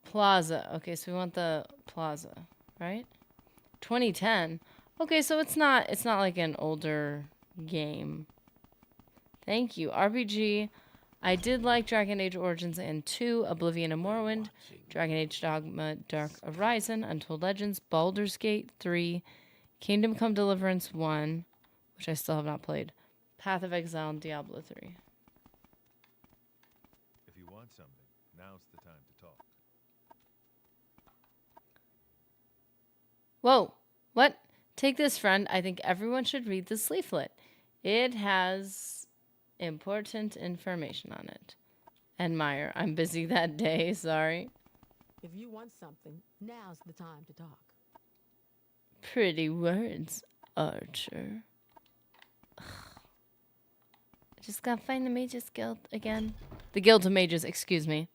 Plaza. Okay, so we want the plaza, right? 2010. Okay, so it's not like an older game. Thank you. RPG. I did like Dragon Age Origins and 2, Oblivion and Morrowind, Dragon Age Dogma Dark Horizon, Untold Legends, Baldur's Gate 3, Kingdom Come Deliverance 1, which I still have not played, Path of Exile, and Diablo 3. If you want something, now's the time to talk. Whoa. What? Take this, friend. I think everyone should read this leaflet. It has important information on it. Admire. I'm busy that day. Sorry. If you want something, now's the time to talk. Pretty words, Archer. Ugh. I just gotta find the Mages Guild again. The Guild of Mages, excuse me.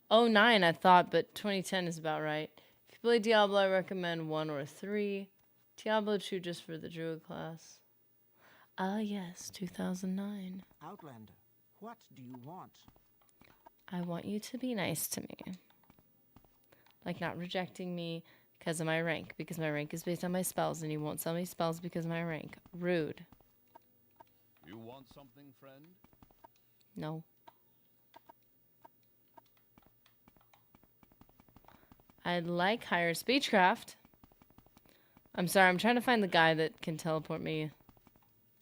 09 I thought, but 2010 is about right. If you play Diablo, I recommend 1 or 3. Diablo 2 just for the Druid class. Ah, yes, 2009. Outlander, what do you want? I want you to be nice to me. Like not rejecting me because of my rank, because my rank is based on my spells, and you won't sell me spells because of my rank. Rude. You want something, friend? No. I'd like higher speechcraft. I'm sorry, I'm trying to find the guy that can teleport me.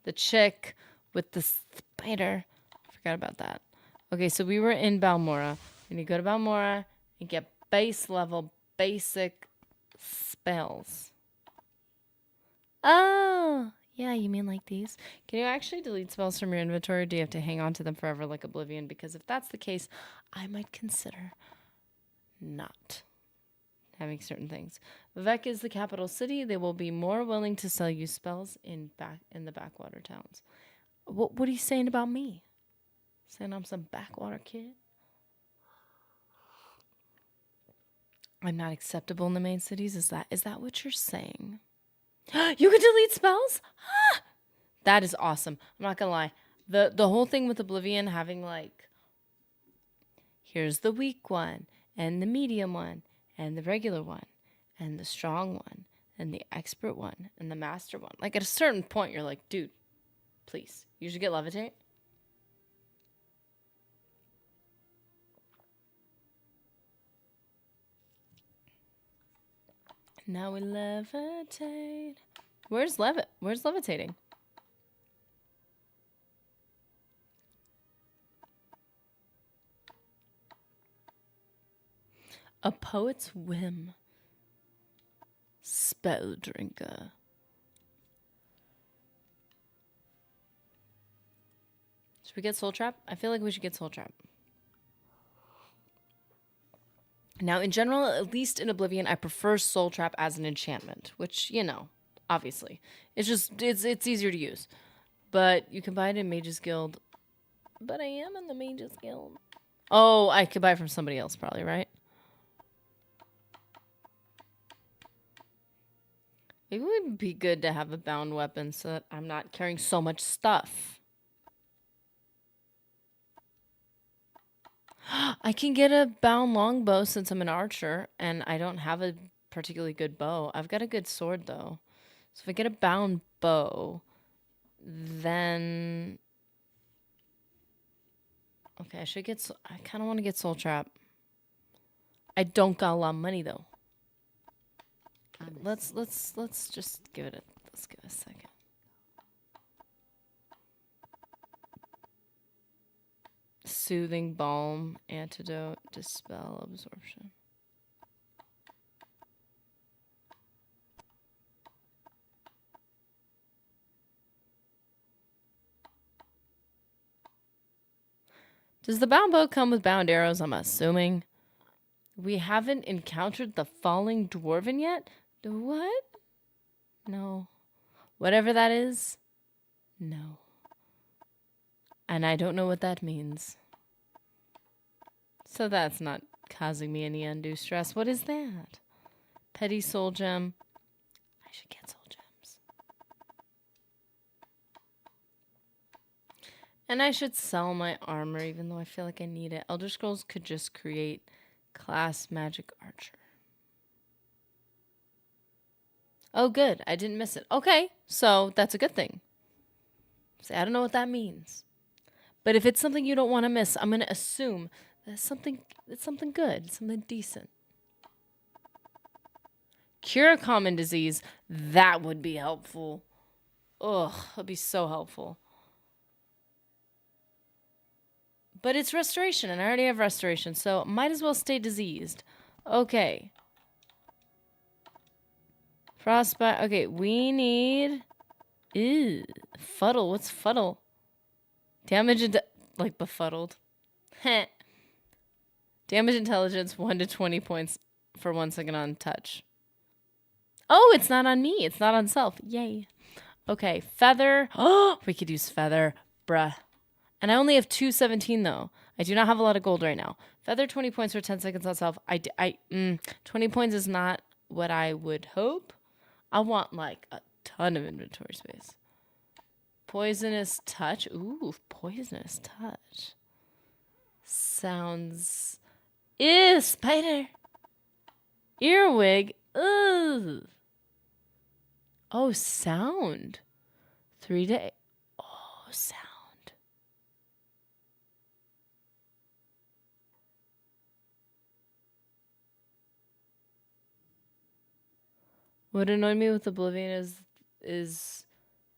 The chick with the spider. Forgot about that. Okay, so we were in Balmora. We need to go to Balmora and get base level basic spells. Oh, yeah, you mean like these? Can you actually delete spells from your inventory? Or do you have to hang on to them forever like Oblivion? Because if that's the case, I might consider not having certain things. Vivek is the capital city. They will be more willing to sell you spells in the backwater towns. What are you saying about me? Saying I'm some backwater kid? I'm not acceptable in the main cities? Is that what you're saying? You can delete spells? That is awesome. I'm not gonna lie. The whole thing with Oblivion having like, here's the weak one, and the medium one, and the regular one, and the strong one, and the expert one, and the master one. Like at a certain point, you're like, dude, please, you should get levitate. Now we levitate. Where's levitating? A poet's whim. Spell drinker. Should we get Soul Trap? I feel like we should get Soul Trap. Now, in general, at least in Oblivion, I prefer Soul Trap as an enchantment, which, you know, obviously. It's just, it's easier to use. But you can buy it in Mage's Guild. But I am in the Mage's Guild. Oh, I could buy it from somebody else probably, right? Maybe it would be good to have a bound weapon so that I'm not carrying so much stuff. I can get a bound longbow since I'm an archer, and I don't have a particularly good bow. I've got a good sword, though. So if I get a bound bow, then... Okay, I should get. I kind of want to get Soul Trap. I don't got a lot of money though. Let's just give it a. Let's give it a second. Soothing balm, antidote, dispel, absorption. Does the bound bow come with bound arrows? I'm assuming. We haven't encountered the falling dwarven yet? What? No. Whatever that is, no. And I don't know what that means. So that's not causing me any undue stress. What is that? Petty soul gem. I should get soul gems. And I should sell my armor even though I feel like I need it. Elder Scrolls could just create class magic archer. Oh, good. I didn't miss it. Okay, so that's a good thing. See, I don't know what that means. But if it's something you don't want to miss, I'm going to assume that it's something good, something decent. Cure a common disease. That would be helpful. Ugh, that'd be so helpful. But it's restoration, and I already have restoration, so might as well stay diseased. Okay. Frostbite. Okay, we need... Ew. Fuddle. What's fuddle? Damage and... like, befuddled. Heh. Damage intelligence, 1 to 20 points for 1 second on touch. Oh, it's not on me. It's not on self. Yay. Okay, feather. Oh, we could use feather. Bruh. And I only have 217, though. I do not have a lot of gold right now. Feather, 20 points for 10 seconds on self. 20 points is not what I would hope. I want, like, a ton of inventory space. Poisonous touch. Ooh, poisonous touch. Sounds... Ew, spider. Earwig. Ugh. Oh, sound. 3 days. Oh, sound. What annoyed me with Oblivion is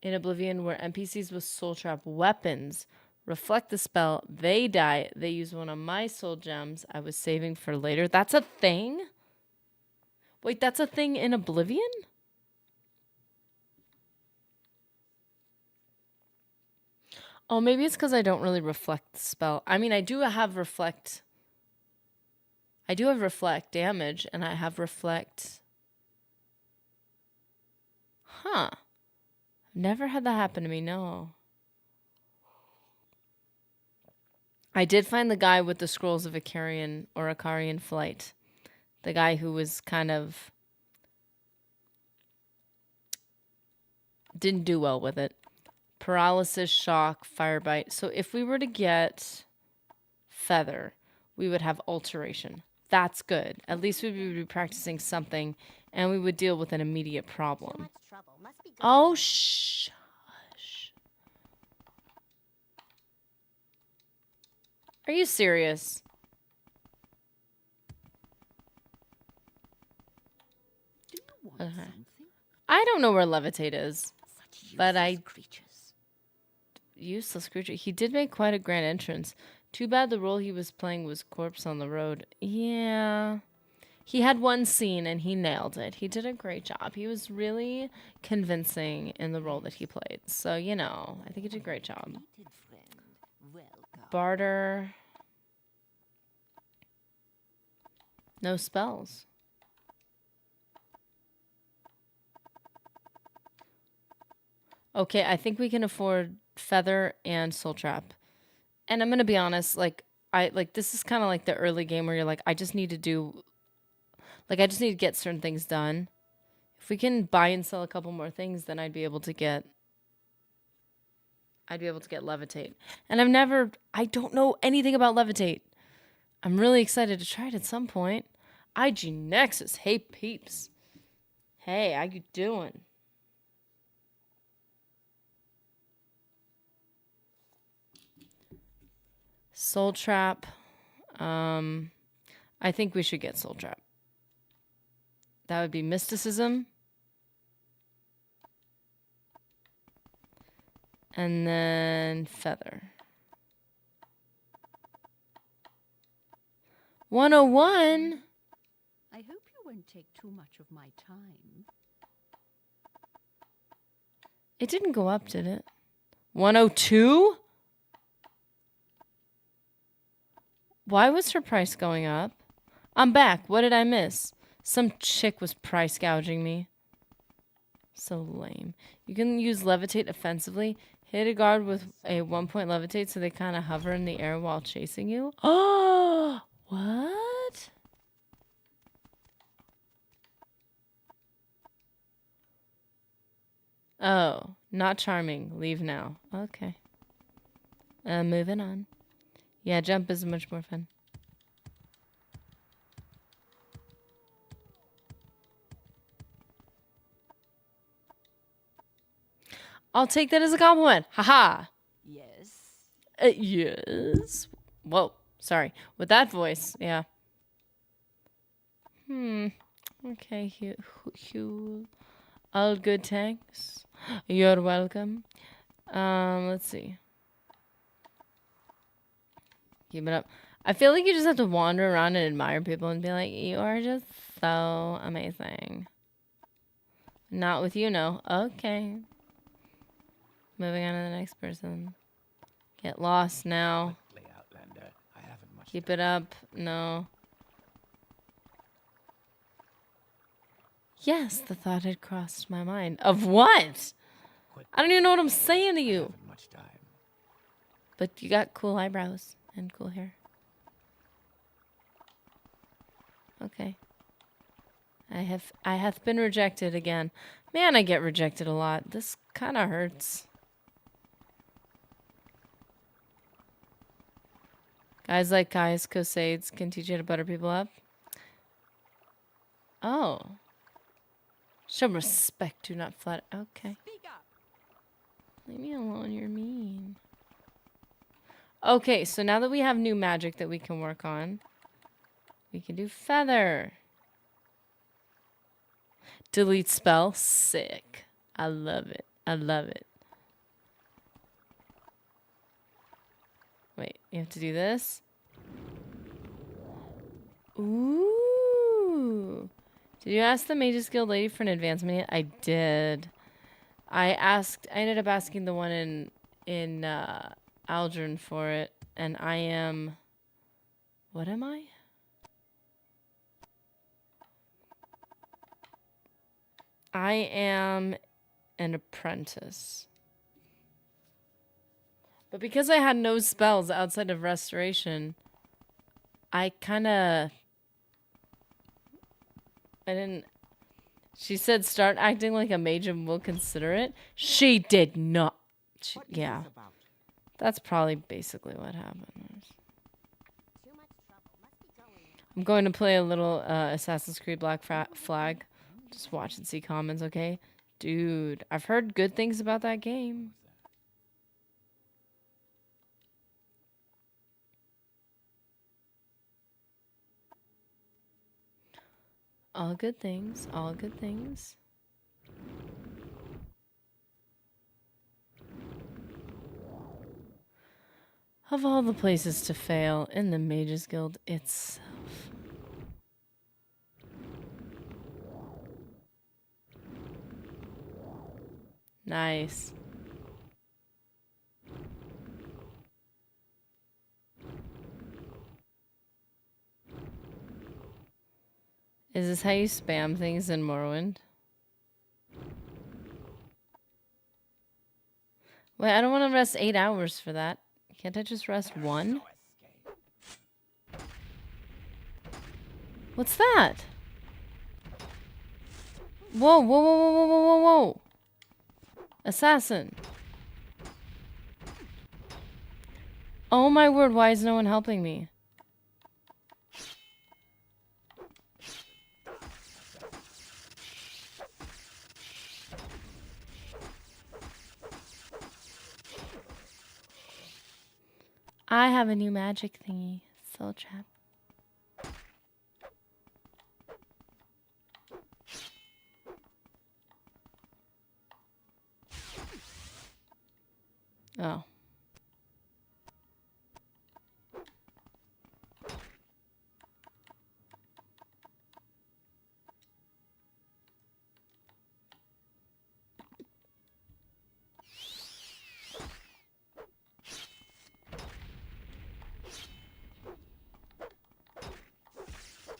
in Oblivion where NPCs with soul trap weapons reflect the spell, they die. They use one of my soul gems I was saving for later. That's a thing? Wait, that's a thing in Oblivion? Oh, maybe it's because I don't really reflect the spell. I mean, I do have reflect damage, and I have reflect... Huh. Never had that happen to me, no. I did find the guy with the scrolls of Icarian flight. The guy who was kind of... didn't do well with it. Paralysis, shock, firebite. So if we were to get feather, we would have alteration. That's good. At least we would be practicing something, and we would deal with an immediate problem. Oh, shush. Are you serious? Do you want something? I don't know where levitate is, Such but useless creatures. Useless creature. He did make quite a grand entrance. Too bad the role he was playing was Corpse on the Road. Yeah. He had one scene and he nailed it. He did a great job. He was really convincing in the role that he played. So, you know, I think he did a great job. Belated friend, welcome. Barter. No spells. Okay, I think we can afford Feather and Soul Trap. And I'm going to be honest, this is kind of like the early game where you're like, I just need to get certain things done. If we can buy and sell a couple more things, then I'd be able to get Levitate. And I don't know anything about Levitate. I'm really excited to try it at some point. IG Nexus, hey peeps. Hey, how you doing? Soul Trap. I think we should get Soul Trap. That would be Mysticism. And then Feather. 101? I hope you won't take too much of my time. It didn't go up, did it? 102? Why was her price going up? I'm back. What did I miss? Some chick was price gouging me. So lame. You can use Levitate offensively. Hit a guard with a 1-point Levitate so they kind of hover in the air while chasing you. Oh, what? Oh, not charming. Leave now. Okay. Moving on. Yeah, jump is much more fun. I'll take that as a compliment. Haha. Yes. Yes. Whoa. Sorry. With that voice, yeah. Okay, Hugh. All good, thanks. You're welcome. Let's see. Keep it up. I feel like you just have to wander around and admire people and be like, you are just so amazing. Not with you, no. Okay. Moving on to the next person. Get lost now. Quickly, Outlander. I haven't much Keep time. it up. No. Yes, the thought had crossed my mind. Of what? I don't even know what I'm saying to you. Haven't much time. But you got cool eyebrows and cool hair. Okay. I have been rejected again. Man, I get rejected a lot. This kind of hurts. Guys like Gaius Cosades can teach you to butter people up. Oh. Show respect, do not flatter. Okay. Leave me alone, you're mean. Okay, so now that we have new magic that we can work on, we can do Feather. Delete spell. Sick. I love it. I love it. Wait, you have to do this? Ooh. Did you ask the Mage's Guild lady for an advancement yet? I did. I ended up asking the one in Aldrin for it, and I am... What am I? I am an apprentice. But because I had no spells outside of restoration, I didn't... She said start acting like a mage and we'll consider it. She did not. Yeah. That's probably basically what happened. Too much trouble. Must be going. I'm going to play a little Assassin's Creed Black Flag. Just watch and see comments, okay? Dude, I've heard good things about that game. All good things, all good things. Of all the places to fail, in the Mage's Guild itself. Nice. Is this how you spam things in Morrowind? Wait, I don't want to rest 8 hours for that. Can't I just rest 1? What's that? Whoa, whoa, whoa, whoa, whoa, whoa, whoa, whoa. Assassin. Oh my word, why is no one helping me? I have a new magic thingy. Soul trap. Oh.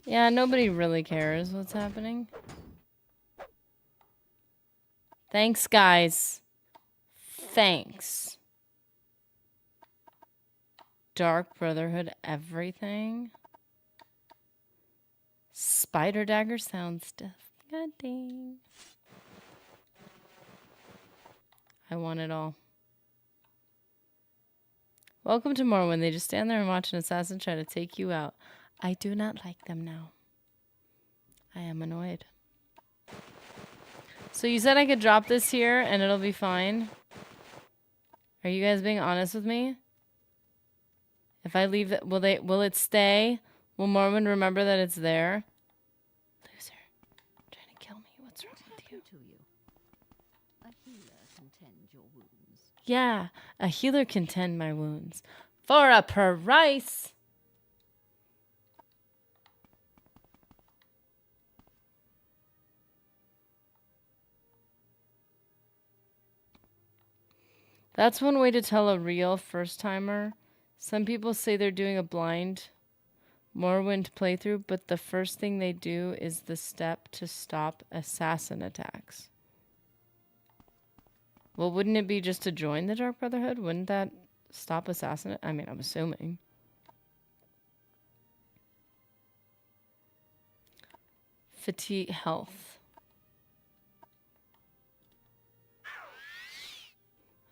Yeah, nobody really cares what's happening. Thanks, guys. Thanks. Dark Brotherhood, everything. Spider dagger sounds disgusting. I want it all. Welcome to Morrowind. They just stand there and watch an assassin try to take you out. I do not like them now. I am annoyed. So you said I could drop this here and it'll be fine? Are you guys being honest with me? If I leave it, will it stay? Will Morrowind remember that it's there? Loser. Trying to kill me. What's wrong with you? To you? A healer can tend your wounds. Yeah, a healer can tend my wounds. For a price! That's one way to tell a real first-timer. Some people say they're doing a blind Morrowind playthrough, but the first thing they do is the step to stop assassin attacks. Well, wouldn't it be just to join the Dark Brotherhood? Wouldn't that stop assassin? I mean, I'm assuming. Fatigue health.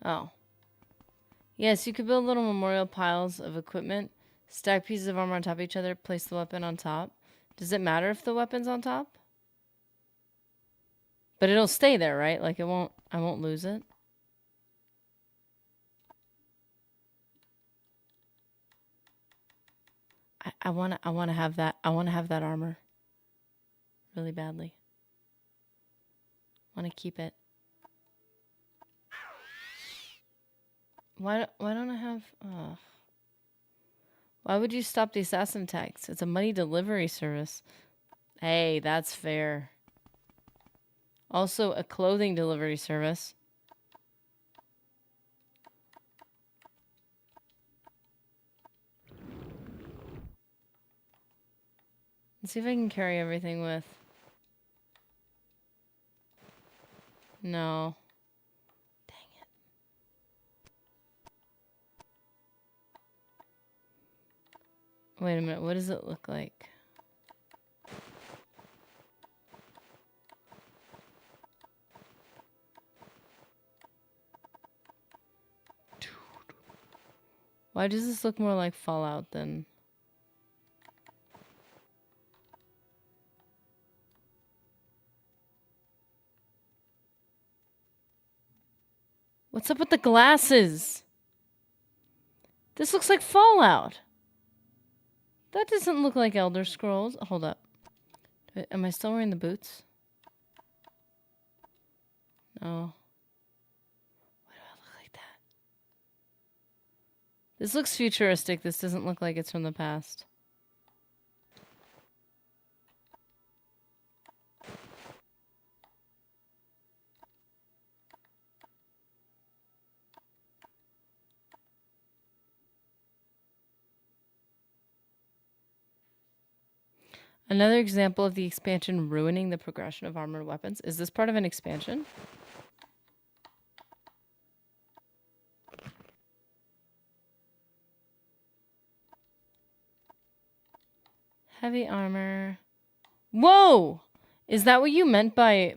Oh. Yes, you could build little memorial piles of equipment, stack pieces of armor on top of each other, place the weapon on top. Does it matter if the weapon's on top? But it'll stay there, right? Like I won't lose it. I wanna have that. I wanna have that armor. Really badly. Wanna keep it. Why don't I have... Why would you stop the assassin attacks? It's a money delivery service. Hey, that's fair. Also, a clothing delivery service. Let's see if I can carry everything with... No. Wait a minute, what does it look like? Why does this look more like Fallout than... What's up with the glasses? This looks like Fallout. That doesn't look like Elder Scrolls. Hold up. Am I still wearing the boots? No. Why do I look like that? This looks futuristic. This doesn't look like it's from the past. Another example of the expansion ruining the progression of armored weapons. Is this part of an expansion? Heavy armor. Whoa! Is that what you meant by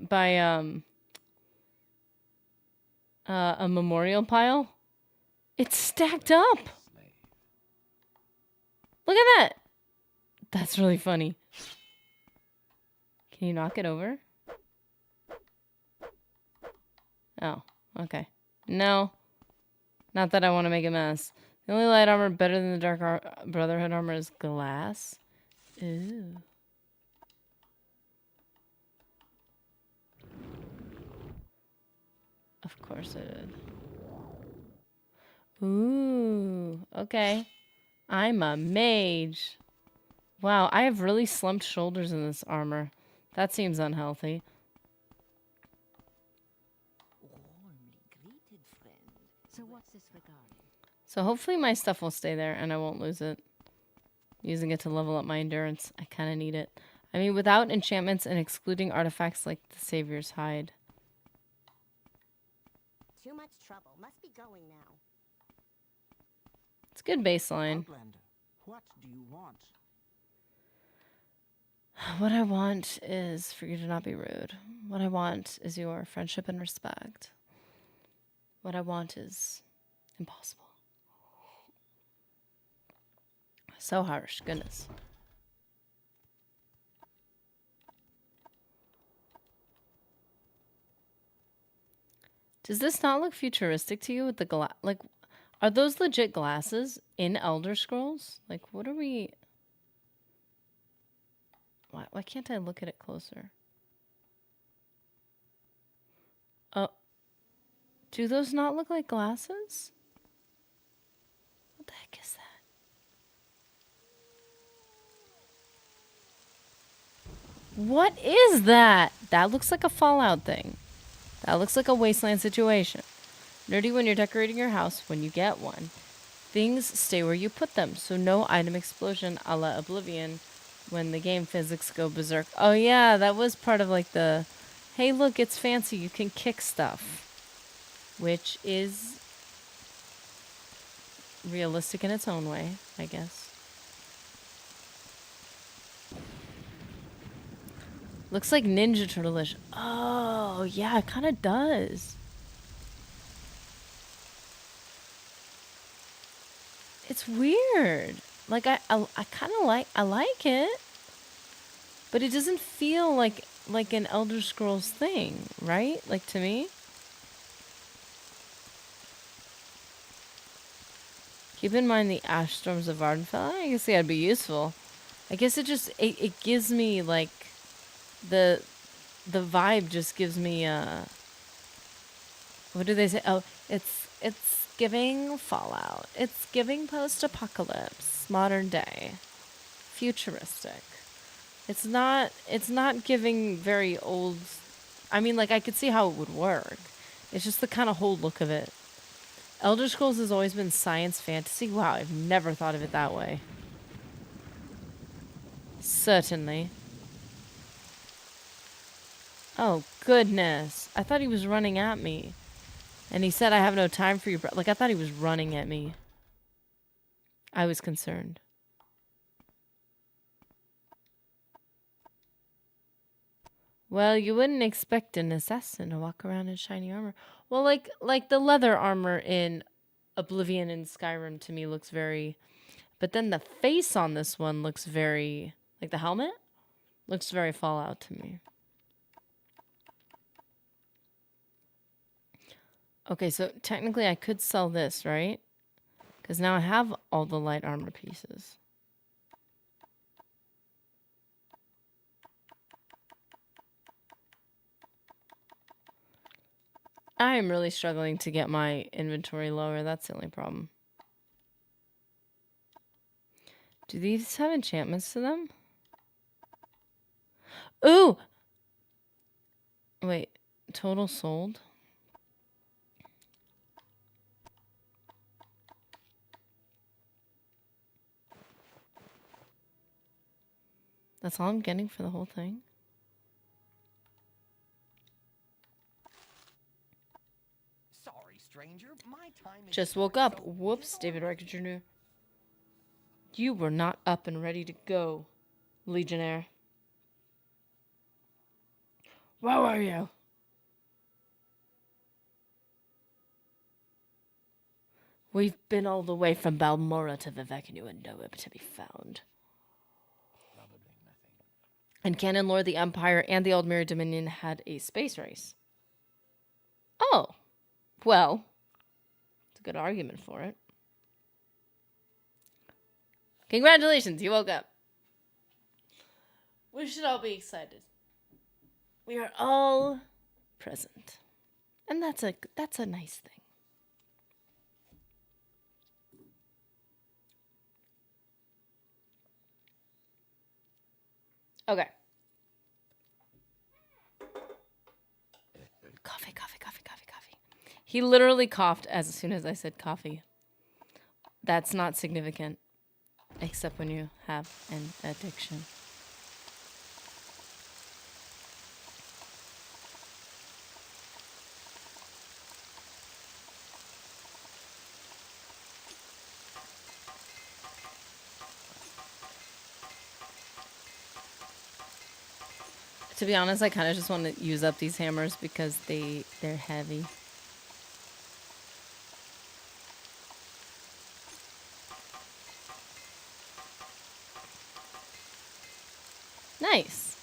a memorial pile? It's stacked up. Look at that. That's really funny. Can you knock it over? Oh, okay. No. Not that I want to make a mess. The only light armor better than the Dark Brotherhood armor is glass. Ooh. Of course I did. Ooh, okay. I'm a mage. Wow, I have really slumped shoulders in this armor. That seems unhealthy. Warmly greeted, friend. So what's this regarding? So hopefully my stuff will stay there and I won't lose it. Using it to level up my endurance. I kind of need it. I mean, without enchantments and excluding artifacts like the Savior's Hide. Too much trouble. Must be going now. It's a good baseline. Outlander, what do you want? What I want is for you to not be rude. What I want is your friendship and respect. What I want is impossible. So harsh, goodness. Does this not look futuristic to you with the glass? Like, are those legit glasses in Elder Scrolls? Like, what are we... Why can't I look at it closer? Oh. Do those not look like glasses? What the heck is that? What is that? That looks like a Fallout thing. That looks like a wasteland situation. Nerdy, when you're decorating your house, when you get one, things stay where you put them. So no item explosion a la Oblivion when the game physics go berserk. Oh yeah, that was part of like the, hey look, it's fancy, you can kick stuff. Which is realistic in its own way, I guess. Looks like Ninja Turtle-ish. Oh, yeah, it kind of does. It's weird. Like, I kind of like it. But it doesn't feel like an Elder Scrolls thing, right? Like, to me. Keep in mind the ash storms of Vardenfell. I guess that'd be useful. I guess it gives me, like... The vibe just gives me what do they say? Oh, it's giving Fallout. It's giving post-apocalypse, modern day, futuristic. It's not giving very old. I mean, like I could see how it would work. It's just the kind of whole look of it. Elder Scrolls has always been science fantasy. Wow, I've never thought of it that way. Certainly. Oh, goodness. I thought he was running at me. And he said, I have no time for you. Like, I thought he was running at me. I was concerned. Well, you wouldn't expect an assassin to walk around in shiny armor. Well, like the leather armor in Oblivion and Skyrim to me looks very... But then the face on this one looks very... Like the helmet? Looks very Fallout to me. Okay, so technically I could sell this, right? Because now I have all the light armor pieces. I am really struggling to get my inventory lower. That's the only problem. Do these have enchantments to them? Ooh! Wait, total sold? That's all I'm getting for the whole thing? Sorry, stranger. My time is Just woke up. Whoops, David Riker Jr. You were not up and ready to go, Legionnaire. Where were you? We've been all the way from Balmora to Vivek and you were nowhere to be found. probably nothing. And canon lore, the Empire and the Aldmeri Dominion had a space race. Oh, well, it's a good argument for it. Congratulations, you woke up. We should all be excited. We are all present. And that's a nice thing. Okay. Coffee, coffee, coffee, coffee, coffee. He literally coughed as soon as I said coffee. That's not significant, except when you have an addiction. To be honest, I kind of just want to use up these hammers because they're heavy. Nice.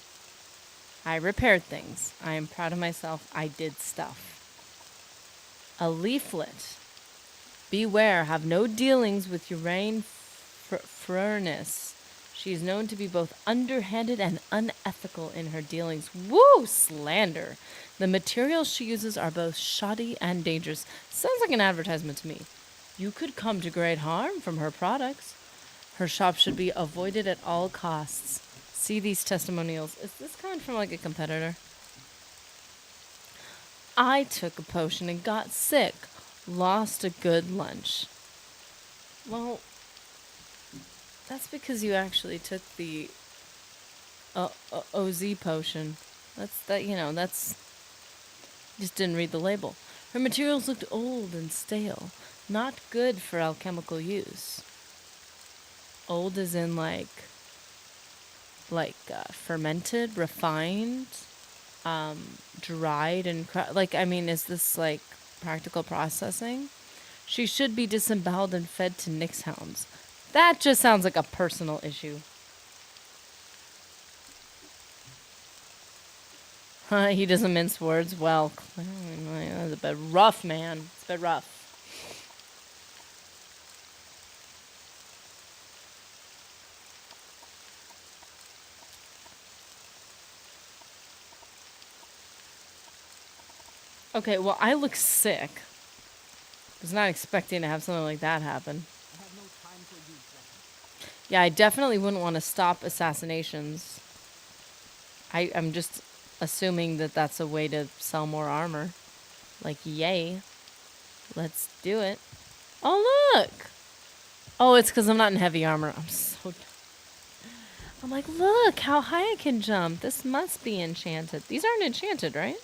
I repaired things. I am proud of myself. I did stuff. A leaflet. Beware, have no dealings with Uraine Furness. She is known to be both underhanded and unethical in her dealings. Woo! Slander. The materials she uses are both shoddy and dangerous. Sounds like an advertisement to me. You could come to great harm from her products. Her shop should be avoided at all costs. See these testimonials. Is this coming from like a competitor? I took a potion and got sick. Lost a good lunch. Well, that's because you actually took the OZ potion. That's just didn't read the label. Her materials looked old and stale, not good for alchemical use. Old as in like fermented, refined, dried, and is this like practical processing? She should be disemboweled and fed to Nyx hounds. That just sounds like a personal issue. He doesn't mince words. Well, clearly, that's a bit rough, man. It's a bit rough. Okay, well, I look sick. Was not expecting to have something like that happen. I have no time for you, Dragon. Yeah, I definitely wouldn't want to stop assassinations. I'm just assuming that that's a way to sell more armor. Like, yay. Let's do it. Oh, look! Oh, it's because I'm not in heavy armor. I'm like, look how high I can jump. This must be enchanted. These aren't enchanted, right?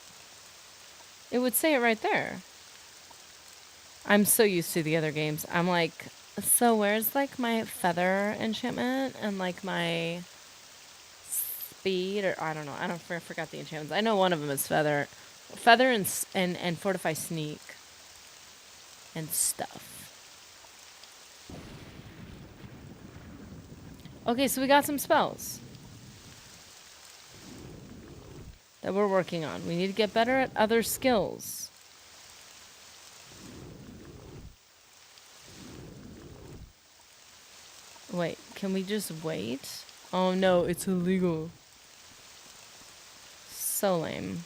It would say it right there. I'm so used to the other games. I'm like, so where's like my feather enchantment and like my speed, or I don't know. I forgot the enchantments. I know one of them is feather and fortify sneak and stuff. Okay, so we got some spells that we're working on. We need to get better at other skills. Wait, can we just wait? Oh no, it's illegal. So lame.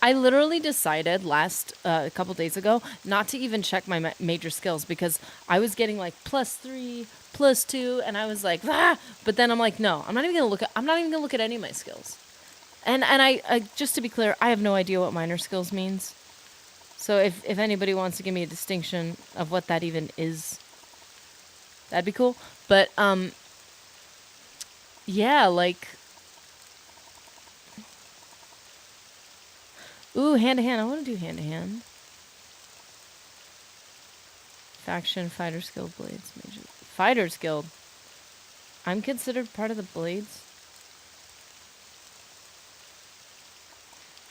I literally decided a couple days ago not to even check my major skills because I was getting like +3, +2, and I was like, ah! But then I'm like, no, I'm not even gonna look at any of my skills. And I just to be clear, I have no idea what minor skills means. So if anybody wants to give me a distinction of what that even is, that'd be cool. But yeah, like. Ooh, hand-to-hand. I want to do hand-to-hand. Faction, Fighters Guild, Blades, Mage. Fighters Guild. I'm considered part of the Blades.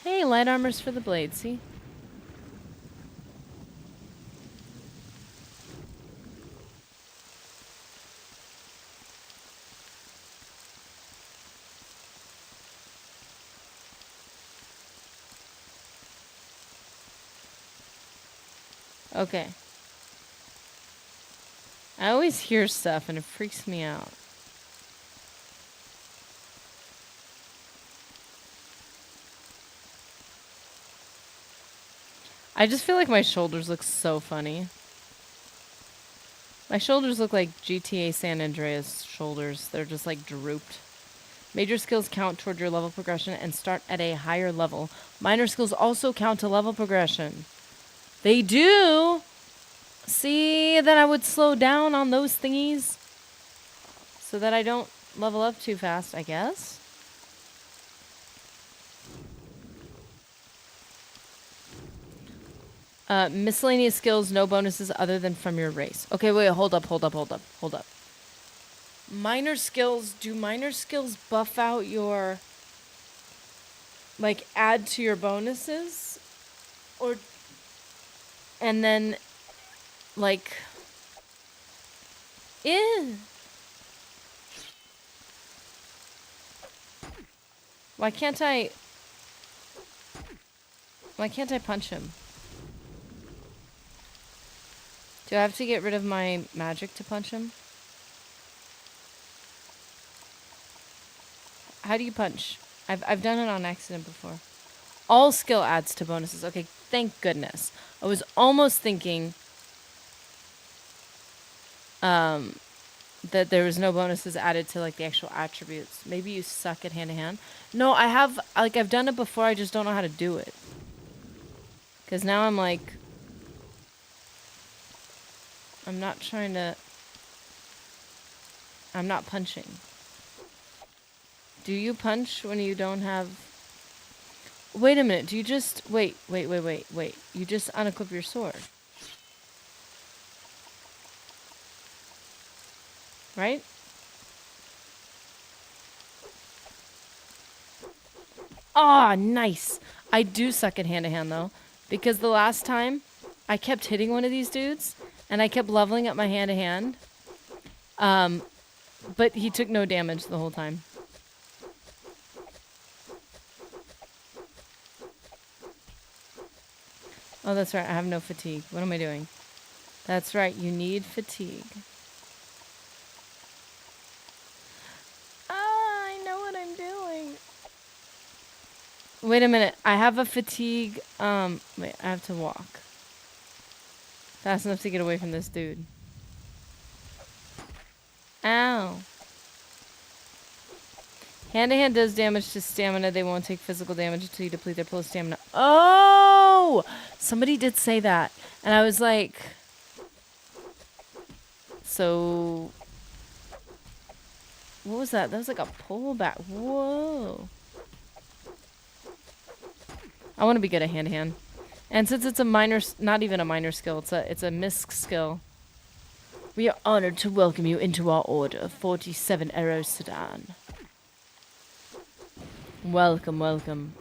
Hey, light armor's for the Blades, see? Okay. I always hear stuff and it freaks me out. I just feel like my shoulders look so funny. My shoulders look like GTA San Andreas shoulders. They're just like drooped. Major skills count toward your level progression and start at a higher level. Minor skills also count to level progression. They do! See, then I would slow down on those thingies so that I don't level up too fast, I guess. Miscellaneous skills, no bonuses other than from your race. Okay, wait, hold up. Minor skills, do minor skills buff out your, like, add to your bonuses? Or, and then, like, why can't I punch him? Do I have to get rid of my magic to punch him? How do you punch? I've done it on accident before. All skill adds to bonuses. Okay, thank goodness. I was almost thinking that there was no bonuses added to like the actual attributes. Maybe you suck at hand-to-hand. No, I've done it before, I just don't know how to do it. 'Cause now I'm like, I'm not punching. Do you punch when you don't have... Wait a minute, do you just... Wait. You just unequip your sword. Right? Ah, nice! I do suck at hand-to-hand, though. Because the last time, I kept hitting one of these dudes, and I kept leveling up my hand-to-hand. But he took no damage the whole time. Oh, that's right. I have no fatigue. What am I doing? That's right. You need fatigue. I know what I'm doing. Wait a minute. I have a fatigue. Wait. I have to walk fast enough to get away from this dude. Ow. Hand-to-hand does damage to stamina. They won't take physical damage until you deplete their full stamina. Oh! Somebody did say that. And I was like... So... What was that? That was like a pullback. Whoa. I want to be good at hand-to-hand. And since it's a minor... Not even a minor skill. It's a misc skill. We are honored to welcome you into our order. 47 Arrow Sedan. Welcome, welcome.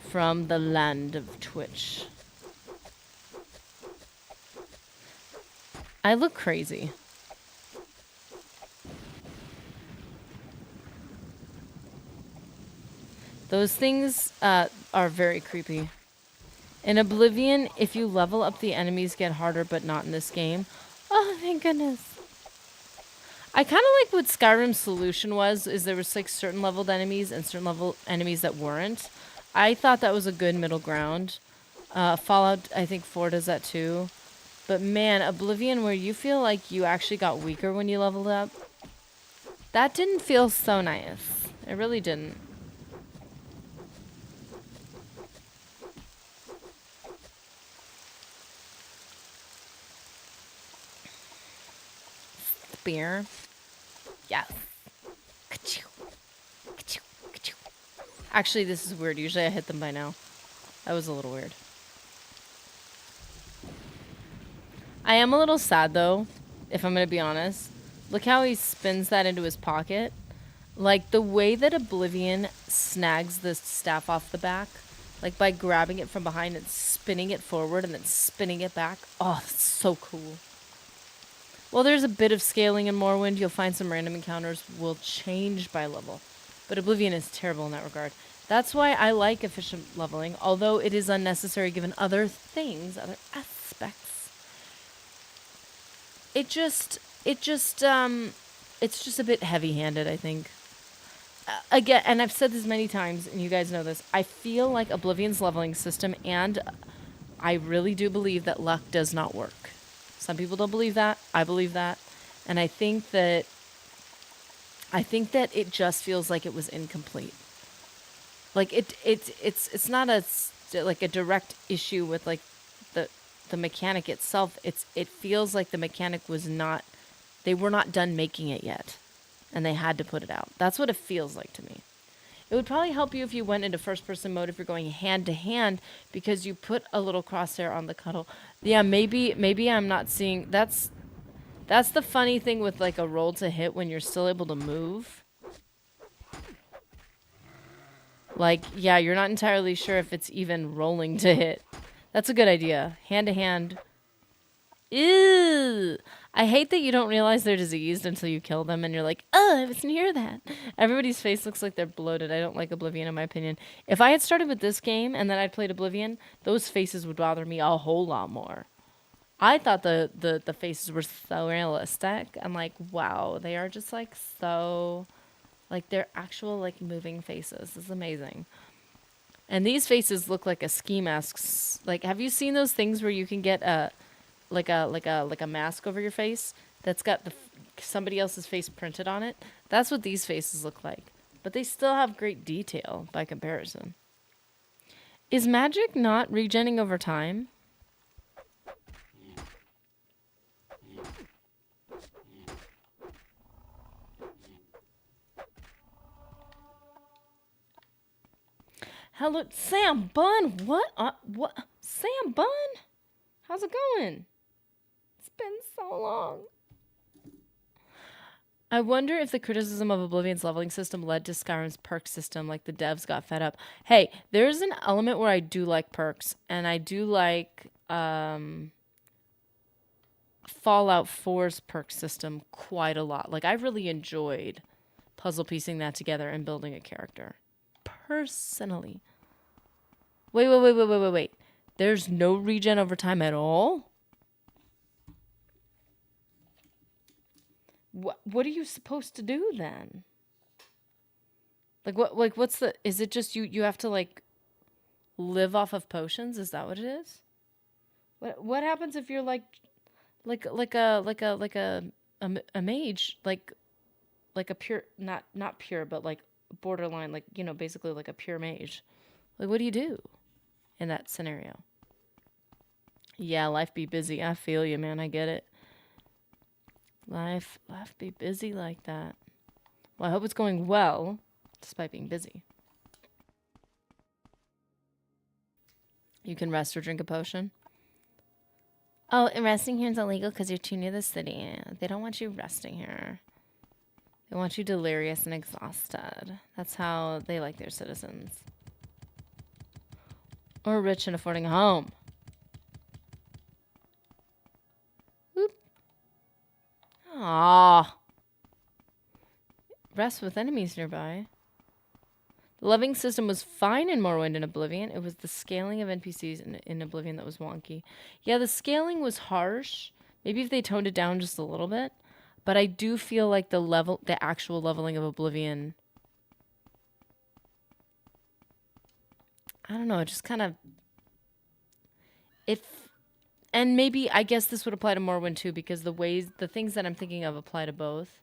From the land of Twitch. I look crazy. Those things are very creepy. In Oblivion, if you level up, the enemies get harder, but not in this game. Oh, thank goodness. I kind of like what Skyrim's solution was, is there was like certain leveled enemies and certain level enemies that weren't. I thought that was a good middle ground. Fallout, I think 4 does that too. But man, Oblivion, where you feel like you actually got weaker when you leveled up, that didn't feel so nice. It really didn't. Spear. Yes. Actually, this is weird. Usually I hit them by now. That was a little weird. I am a little sad, though, if I'm going to be honest. Look how he spins that into his pocket. Like, the way that Oblivion snags the staff off the back, like by grabbing it from behind and spinning it forward and then spinning it back. Oh, that's so cool. Well, there's a bit of scaling in Morrowind. You'll find some random encounters will change by level. But Oblivion is terrible in that regard. That's why I like efficient leveling, although it is unnecessary given other things, other aspects. It just, it's just a bit heavy-handed, I think. Again, and I've said this many times, and you guys know this, I feel like Oblivion's leveling system, and I really do believe that luck does not work. Some people don't believe that. I believe that. And I think that it just feels like it was incomplete. Like it's not like a direct issue with like the mechanic itself. It feels like the mechanic was not, they were not done making it yet, and they had to put it out. That's what it feels like to me. It would probably help you if you went into first person mode if you're going hand to hand, because you put a little crosshair on the cuddle. Yeah, maybe I'm not seeing, that's the funny thing with like a roll to hit when you're still able to move. Like, yeah, you're not entirely sure if it's even rolling to hit. That's a good idea. Hand to hand. Ew. I hate that you don't realize they're diseased until you kill them and you're like, oh, I was near that. Everybody's face looks like they're bloated. I don't like Oblivion in my opinion. If I had started with this game and then I'd played Oblivion, those faces would bother me a whole lot more. I thought the faces were so realistic. I'm like, wow, they are just like so, like they're actual like moving faces. This is amazing. And these faces look like a ski mask. Like, have you seen those things where you can get a mask over your face that's got somebody else's face printed on it? That's what these faces look like. But they still have great detail by comparison. Is magic not regenning over time? Hello, Sam Bun. What? What? Sam Bun? How's it going? It's been so long. I wonder if the criticism of Oblivion's leveling system led to Skyrim's perk system, like the devs got fed up. Hey, there's an element where I do like perks, and I do like Fallout 4's perk system quite a lot. Like, I really enjoyed puzzle piecing that together and building a character. Personally. Wait. There's no regen over time at all? What are you supposed to do then? Like what's the, is it just you have to like live off of potions? Is that what it is? What happens if you're like a mage, like a pure, not pure, but like borderline, like, you know, basically like a pure mage? Like, what do you do in that scenario? Yeah, life be busy. I feel you, man. I get it. Life be busy like that. Well, I hope it's going well, despite being busy. You can rest or drink a potion. Oh, and resting here is illegal because you're too near the city. They don't want you resting here. They want you delirious and exhausted. That's how they like their citizens. Or rich and affording a home. Whoop. Aww. Rest with enemies nearby. The loving system was fine in Morrowind and Oblivion. It was the scaling of NPCs in Oblivion that was wonky. Yeah, the scaling was harsh. Maybe if they toned it down just a little bit. But I do feel like the actual leveling of Oblivion, I don't know, it just kind of, and maybe, I guess this would apply to Morrowind too, because the things that I'm thinking of apply to both.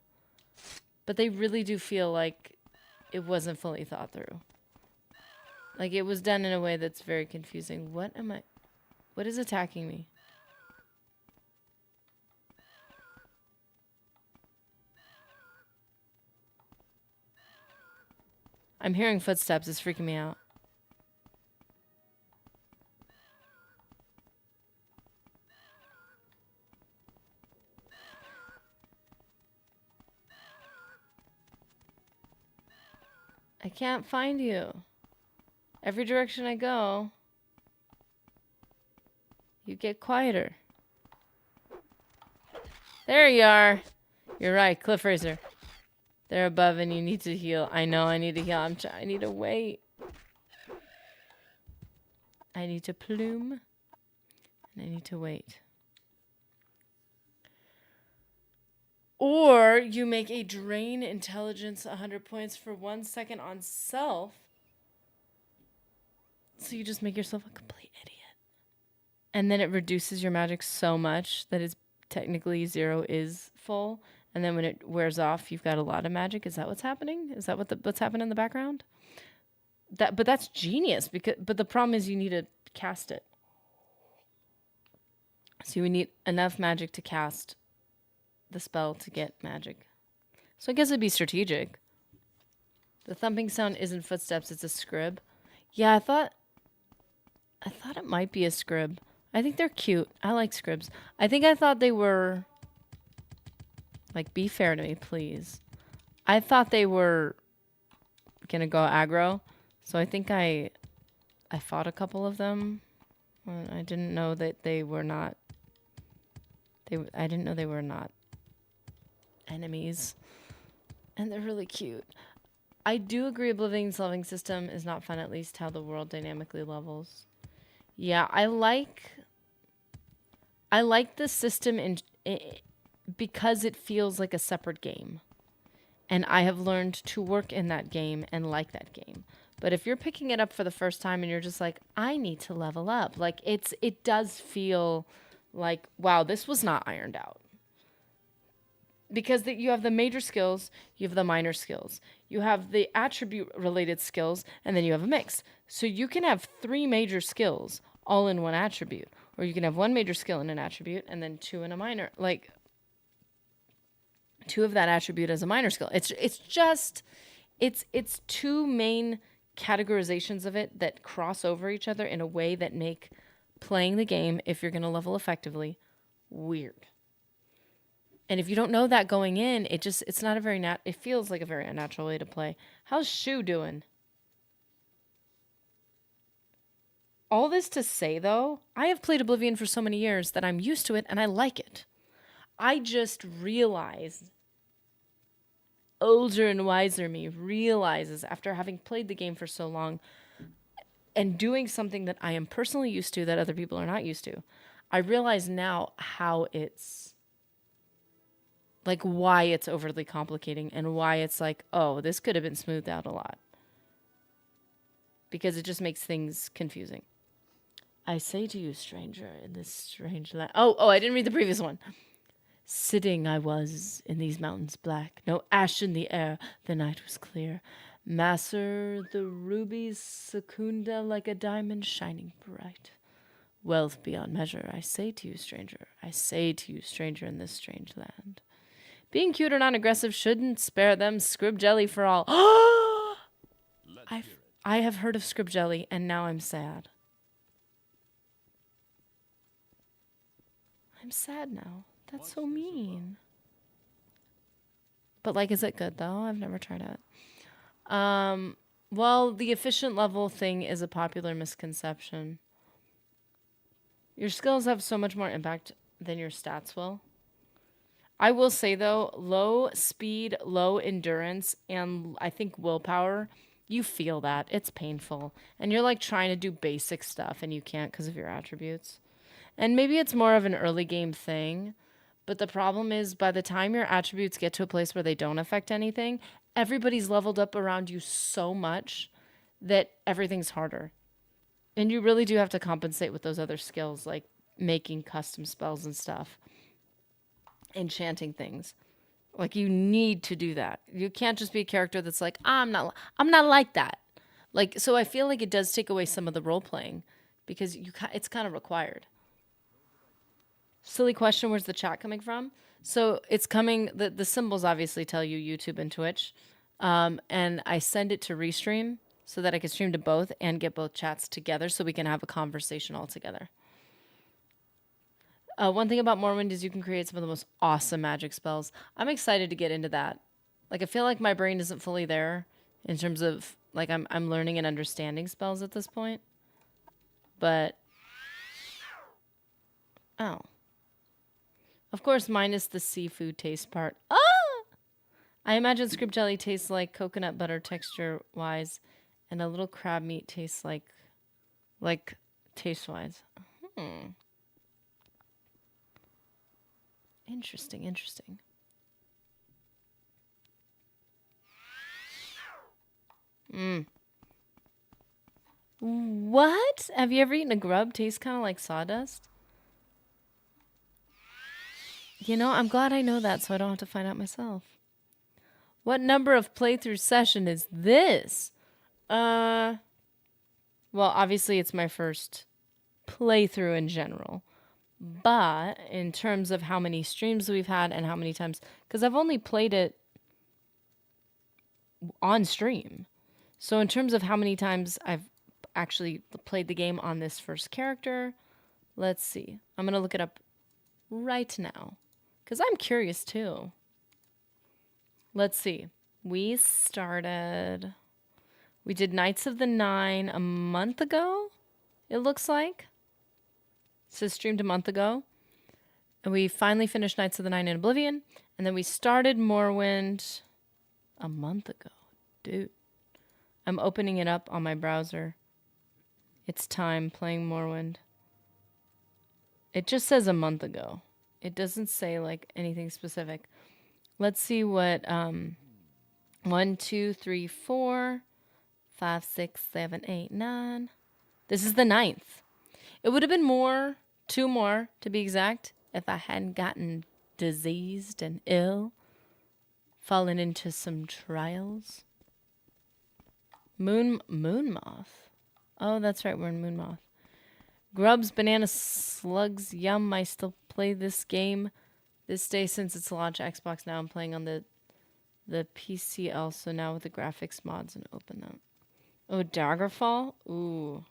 But they really do feel like it wasn't fully thought through. Like, it was done in a way that's very confusing. What is attacking me? I'm hearing footsteps. It's freaking me out. I can't find you. Every direction I go, you get quieter. There you are. You're right, Cliff Racer. They're above and you need to heal. I know I need to heal. I need to wait. I need to plume. And I need to wait. Or you make a drain intelligence 100 points for 1 second on self. So you just make yourself a complete idiot. And then it reduces your magic so much that it's technically 0 is full. And then when it wears off, you've got a lot of magic. Is that what's happening? Is that what's happening in the background? But that's genius. But the problem is you need to cast it. So you need enough magic to cast the spell to get magic. So I guess it'd be strategic. The thumping sound isn't footsteps, it's a scrib. Yeah, I thought it might be a scrib. I think they're cute. I like scribs. I thought they were... Like, be fair to me, please. I thought they were gonna go aggro. So I think I fought a couple of them. I didn't know that they were not... I didn't know they were not enemies. And they're really cute. I do agree Oblivion's leveling system is not fun, at least how the world dynamically levels. Yeah, I like the system because it feels like a separate game. And I have learned to work in that game and like that game. But if you're picking it up for the first time and you're just like, I need to level up. Like, it does feel like, wow, this was not ironed out. Because you have the major skills, you have the minor skills. You have the attribute-related skills, and then you have a mix. So you can have 3 major skills all in one attribute. Or you can have 1 major skill in an attribute, and then 2 in a minor. Like, 2 of that attribute as a minor skill. It's 2 main categorizations of it that cross over each other in a way that make playing the game, if you're going to level effectively, weird. And if you don't know that going in, it's not a very it feels like a very unnatural way to play. How's Shu doing? All this to say, though, I have played Oblivion for so many years that I'm used to it and I like it. I just realized, older and wiser me realizes after having played the game for so long and doing something that I am personally used to that other people are not used to, I realize now how it's, like, why it's overly complicating and why it's like, oh, this could have been smoothed out a lot. Because it just makes things confusing. I say to you, stranger, in this strange land... Oh, I didn't read the previous one. Sitting I was in these mountains black, no ash in the air, the night was clear. Masser, the rubies secunda like a diamond shining bright. Wealth beyond measure, I say to you, stranger, I say to you, stranger, in this strange land. Being cute or non-aggressive shouldn't spare them scrib jelly for all. I have heard of scrib jelly, and now I'm sad. I'm sad now. That's so mean. But, like, is it good, though? I've never tried it. Well, the efficient level thing is a popular misconception. Your skills have so much more impact than your stats will. I will say, though, low speed, low endurance, and I think willpower, you feel that. It's painful. And you're, like, trying to do basic stuff, and you can't because of your attributes. And maybe it's more of an early game thing, but the problem is by the time your attributes get to a place where they don't affect anything, everybody's leveled up around you so much that everything's harder. And you really do have to compensate with those other skills, like making custom spells and stuff. Enchanting things. Like, you need to do that. You can't just be a character that's like, I'm not like that. Like, so I feel like it does take away some of the role playing because it's kind of required. Silly question, where's the chat coming from? So it's coming, the symbols obviously tell you YouTube and Twitch. And I send it to Restream so that I can stream to both and get both chats together so we can have a conversation all together. One thing about Morrowind is you can create some of the most awesome magic spells. I'm excited to get into that. Like, I feel like my brain isn't fully there in terms of, like, I'm learning and understanding spells at this point. But, oh. Of course, minus the seafood taste part. Ah! I imagine scrib jelly tastes like coconut butter texture-wise, and a little crab meat tastes like taste-wise. Interesting. What? Have you ever eaten a grub? Tastes kind of like sawdust. You know, I'm glad I know that so I don't have to find out myself. What number of playthrough session is this? Well, obviously it's my first playthrough in general. But in terms of how many streams we've had and how many times, because I've only played it on stream. So in terms of how many times I've actually played the game on this first character, let's see. I'm going to look it up right now because I'm curious too. Let's see. We did Knights of the Nine a month ago, it looks like. It says streamed a month ago. And we finally finished Knights of the Nine in Oblivion. And then we started Morrowind a month ago. Dude. I'm opening it up on my browser. It's time playing Morrowind. It just says a month ago. It doesn't say like anything specific. Let's see what 1, 2, 3, 4, 5, 6, 7, 8, 9. This is the 9th. It would have been 2 more to be exact, if I hadn't gotten diseased and ill, fallen into some trials. Moon moth. Oh, that's right, we're in moon moth. Grubs, banana slugs, yum. I still play this game this day since it's launched Xbox. Now I'm playing on the PC also now with the graphics mods and open them. Oh, Daggerfall? Ooh.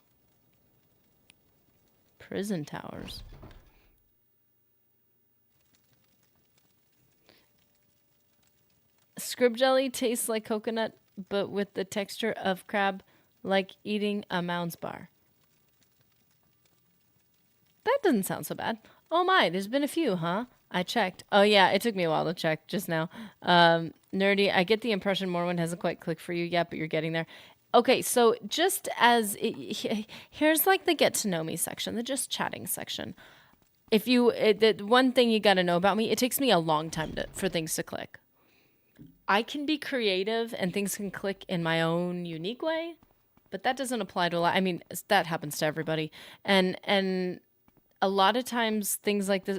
Prison towers. Scrib jelly tastes like coconut, but with the texture of crab, like eating a Mounds bar. That doesn't sound so bad. Oh my, there's been a few, huh? I checked. Oh yeah, it took me a while to check just now. Nerdy, I get the impression Morrowind hasn't quite clicked for you yet, but you're getting there. Okay, so just as here's like the get to know me section, the just chatting section. The one thing you got to know about me, it takes me a long time for things to click. I can be creative and things can click in my own unique way, but that doesn't apply to a lot. I mean, that happens to everybody. And a lot of times things like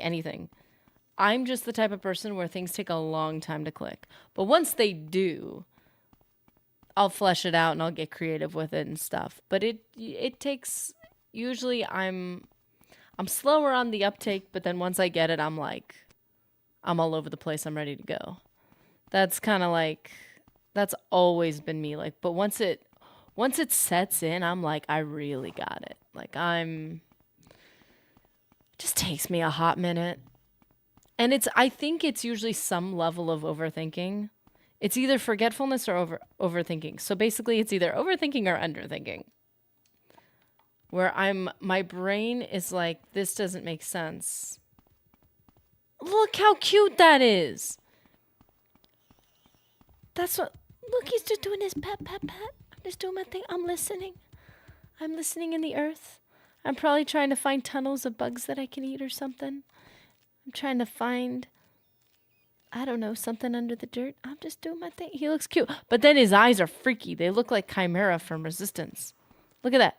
anything, I'm just the type of person where things take a long time to click. But once they do, I'll flesh it out and I'll get creative with it and stuff. But it takes, usually I'm slower on the uptake, but then once I get it, I'm all over the place. I'm ready to go. That's kind of like, that's always been me. Like, but once it sets in, I'm like, I really got it. Like just takes me a hot minute. And I think it's usually some level of overthinking. It's either forgetfulness or overthinking. So basically it's either overthinking or underthinking. Where my brain is like, this doesn't make sense. Look how cute that is. Look, he's just doing his pet. I'm just doing my thing. I'm listening in the earth. I'm probably trying to find tunnels of bugs that I can eat or something. I'm trying to find, I don't know, something under the dirt. I'm just doing my thing. He looks cute. But then his eyes are freaky. They look like Chimera from Resistance. Look at that.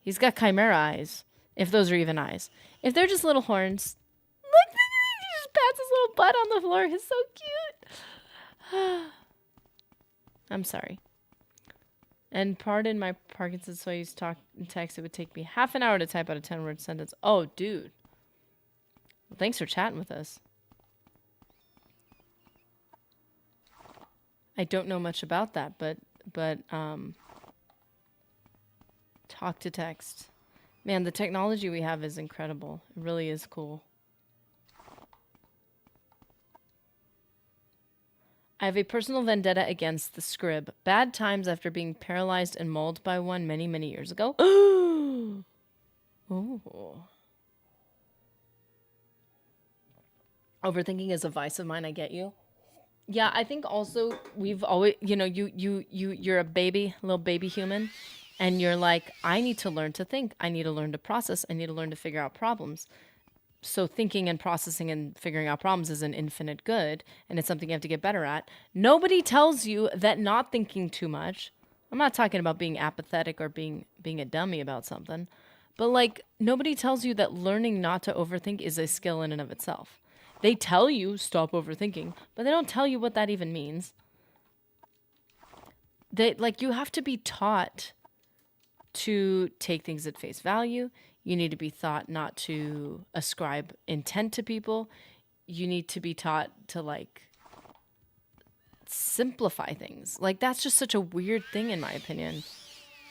He's got Chimera eyes. If those are even eyes. If they're just little horns. Look, he just pats his little butt on the floor. He's so cute. I'm sorry. And pardon my Parkinson's, so I use talk and text. It would take me half an hour to type out a 10-word sentence. Oh, dude. Well, thanks for chatting with us. I don't know much about that, but talk to text. Man, the technology we have is incredible. It really is cool. I have a personal vendetta against the scrib. Bad times after being paralyzed and mauled by one many, many years ago. Oh. Overthinking is a vice of mine, I get you. Yeah, I think also we've always, you're a little baby human, and you're like, I need to learn to think. I need to learn to process. I need to learn to figure out problems. so thinking and processing and figuring out problems is an infinite good, and it's something you have to get better at. Nobody tells you that not thinking too much. I'm not talking about being apathetic or being a dummy about something, but like nobody tells you that learning not to overthink is a skill in and of itself. They tell you stop overthinking, but they don't tell you what that even means. You have to be taught to take things at face value. You need to be taught not to ascribe intent to people. You need to be taught to like simplify things. Like that's just such a weird thing in my opinion,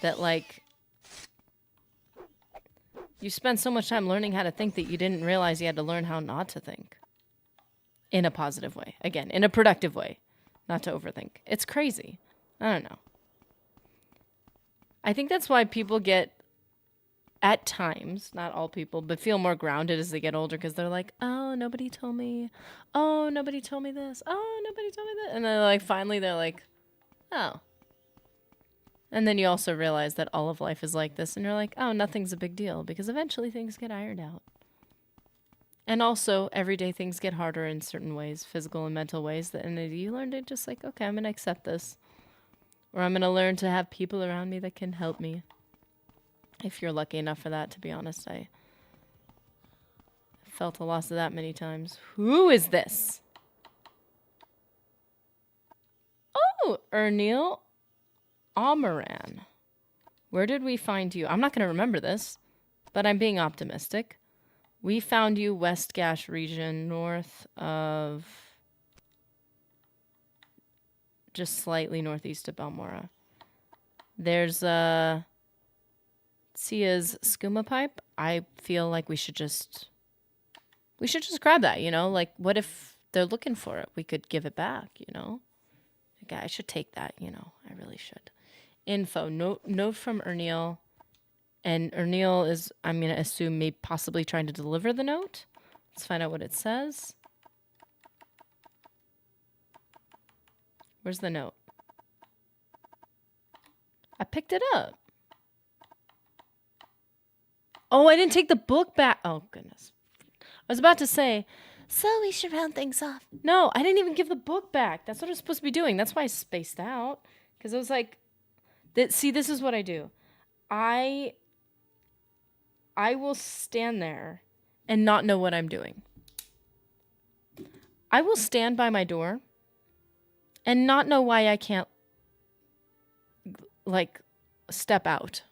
that like you spend so much time learning how to think that you didn't realize you had to learn how not to think in a positive way. Again, in a productive way, not to overthink. It's crazy. I don't know. I think that's why people get, at times, not all people, but feel more grounded as they get older because they're like, oh, nobody told me. Oh, nobody told me this. Oh, nobody told me that. And then like finally they're like, oh. And then you also realize that all of life is like this and you're like, oh, nothing's a big deal because eventually things get ironed out. And also, everyday things get harder in certain ways, physical and mental ways, and you learn to just like, okay, I'm going to accept this. Or I'm going to learn to have people around me that can help me. If you're lucky enough for that, to be honest. I felt the loss of that many times. Who is this? Oh, Ernil Amaran. Where did we find you? I'm not going to remember this, but I'm being optimistic. We found you West Gash region, north of... just slightly northeast of Balmora. There's Sia's skooma pipe. I feel like we should just grab that, you know? Like, what if they're looking for it? We could give it back, you know? Like, I should take that, you know? I really should. Info. Note from Ernil. And Ernil is, I'm going to assume, maybe possibly trying to deliver the note. Let's find out what it says. Where's the note? I picked it up. Oh, I didn't take the book back. Oh, goodness. I was about to say, so we should round things off. No, I didn't even give the book back. That's what I was supposed to be doing. That's why I spaced out. Because I was like, see, this is what I do. I will stand there and not know what I'm doing. I will stand by my door and not know why I can't, like, step out.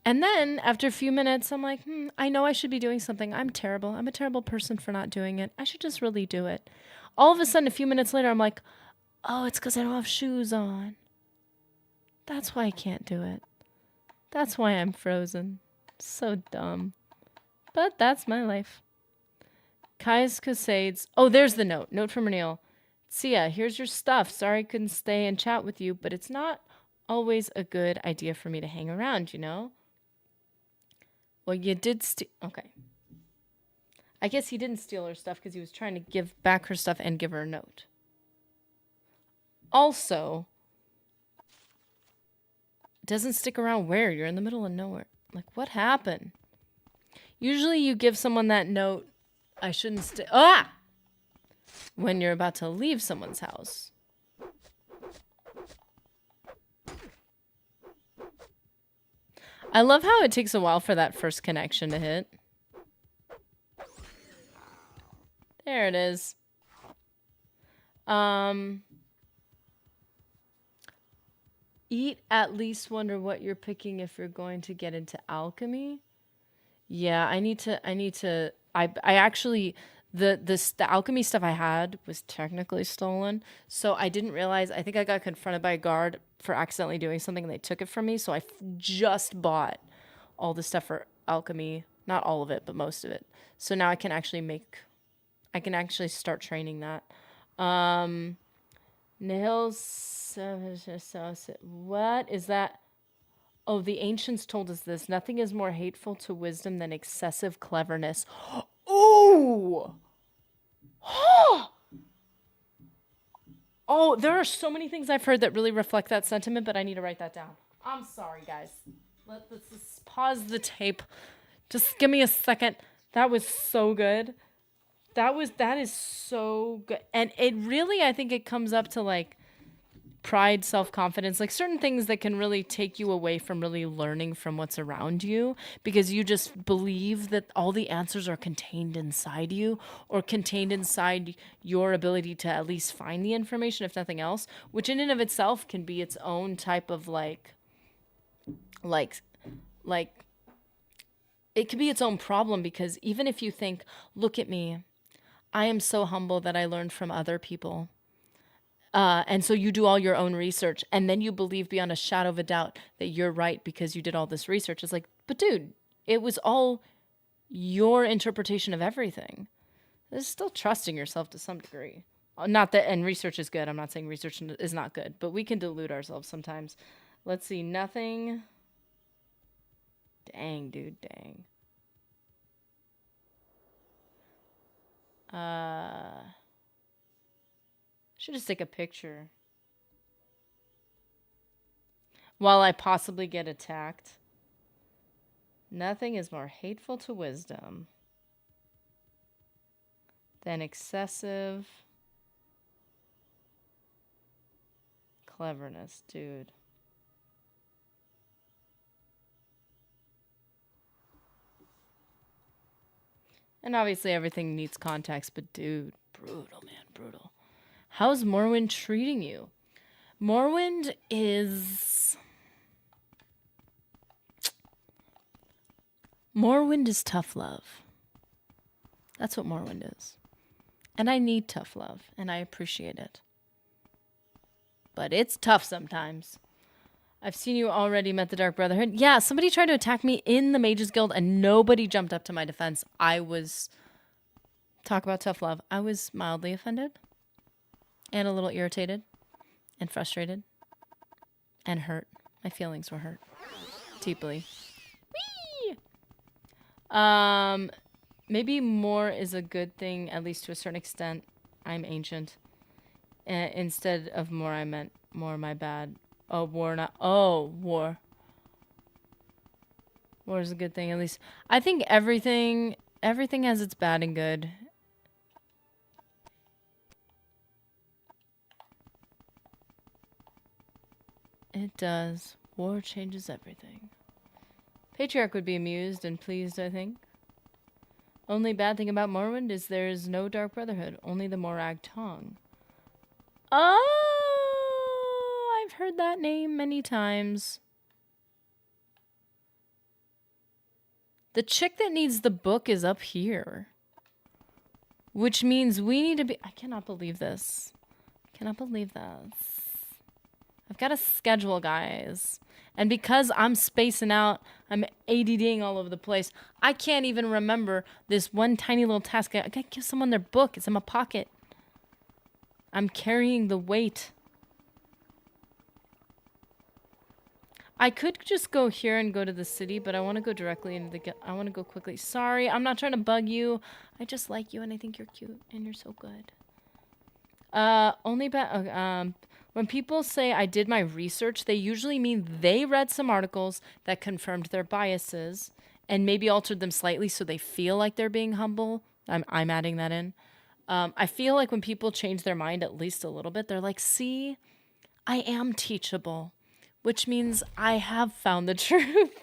And then, after a few minutes, I'm like, I know I should be doing something. I'm terrible. I'm a terrible person for not doing it. I should just really do it. All of a sudden, a few minutes later, I'm like, oh, it's because I don't have shoes on. That's why I can't do it. That's why I'm frozen. So dumb. But that's my life. Kai's Casades. Oh, there's the note. Note from Reneel. Sia, here's your stuff. Sorry I couldn't stay and chat with you, but it's not always a good idea for me to hang around, you know? Well, you did okay. I guess he didn't steal her stuff because he was trying to give back her stuff and give her a note. Also, doesn't stick around where? You're in the middle of nowhere. Like, what happened? Usually you give someone that note, I shouldn't stay. Ah! When you're about to leave someone's house. I love how it takes a while for that first connection to hit. There it is. Eat, at least wonder what you're picking if you're going to get into alchemy. Yeah, I actually, the alchemy stuff I had was technically stolen. So I didn't realize, I think I got confronted by a guard for accidentally doing something and they took it from me. So I just bought all the stuff for alchemy. Not all of it, but most of it. So now I can actually start training that. Nihil's, what is that? Oh, the ancients told us this. Nothing is more hateful to wisdom than excessive cleverness. Ooh! Oh, there are so many things I've heard that really reflect that sentiment, but I need to write that down. I'm sorry, guys. Let's just pause the tape. Just give me a second. That was so good. That is so good. And it really, I think it comes up to like pride, self-confidence, like certain things that can really take you away from really learning from what's around you because you just believe that all the answers are contained inside you or contained inside your ability to at least find the information, if nothing else, which in and of itself can be its own type of like it could be its own problem because even if you think, look at me, I am so humble that I learned from other people. And so you do all your own research and then you believe beyond a shadow of a doubt that you're right because you did all this research. It's like, but dude, it was all your interpretation of everything. It's still trusting yourself to some degree. Not that, and research is good. I'm not saying research is not good, but we can delude ourselves sometimes. Let's see, nothing. Dang, dude, dang. Should just take a picture. While I possibly get attacked. Nothing is more hateful to wisdom than excessive cleverness, dude. And obviously everything needs context, but dude, brutal, man, brutal. How's Morrowind treating you? Morrowind is tough love. That's what Morrowind is. And I need tough love, and I appreciate it. But it's tough sometimes. I've seen you already met the Dark Brotherhood. Yeah, somebody tried to attack me in the Mages Guild, and nobody jumped up to my defense. Talk about tough love. I was mildly offended. And a little irritated and frustrated and hurt. My feelings were hurt deeply. Whee! Maybe more is a good thing, at least to a certain extent. I'm ancient. Instead of more, I meant more my bad. Oh, war not. Oh, war. War is a good thing, at least. I think everything has its bad and good. It does. War changes everything. Patriarch would be amused and pleased, I think. Only bad thing about Morrowind is there is no Dark Brotherhood, only the Morag Tong. Oh, I've heard that name many times. The chick that needs the book is up here. Which means we need to be... I cannot believe this. Cannot believe this. I've got a schedule, guys. And because I'm spacing out, I'm ADDing all over the place, I can't even remember this one tiny little task. I gotta give someone their book. It's in my pocket. I'm carrying the weight. I could just go here and go to the city, but I want to go directly into the... I want to go quickly. Sorry, I'm not trying to bug you. I just like you and I think you're cute and you're so good. When people say I did my research, they usually mean they read some articles that confirmed their biases and maybe altered them slightly so they feel like they're being humble. I'm adding that in. I feel like when people change their mind at least a little bit, they're like, see, I am teachable, which means I have found the truth.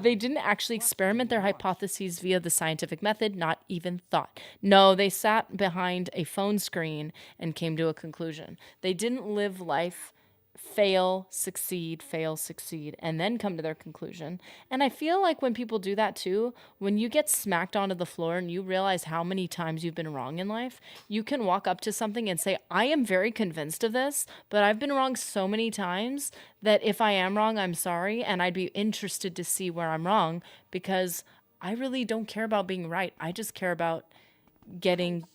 They didn't actually experiment their hypotheses via the scientific method, not even thought. No, they sat behind a phone screen and came to a conclusion. They didn't live life, fail, succeed, and then come to their conclusion. And I feel like when people do that too, when you get smacked onto the floor and you realize how many times you've been wrong in life, you can walk up to something and say, I am very convinced of this, but I've been wrong so many times that if I am wrong, I'm sorry. And I'd be interested to see where I'm wrong because I really don't care about being right. I just care about getting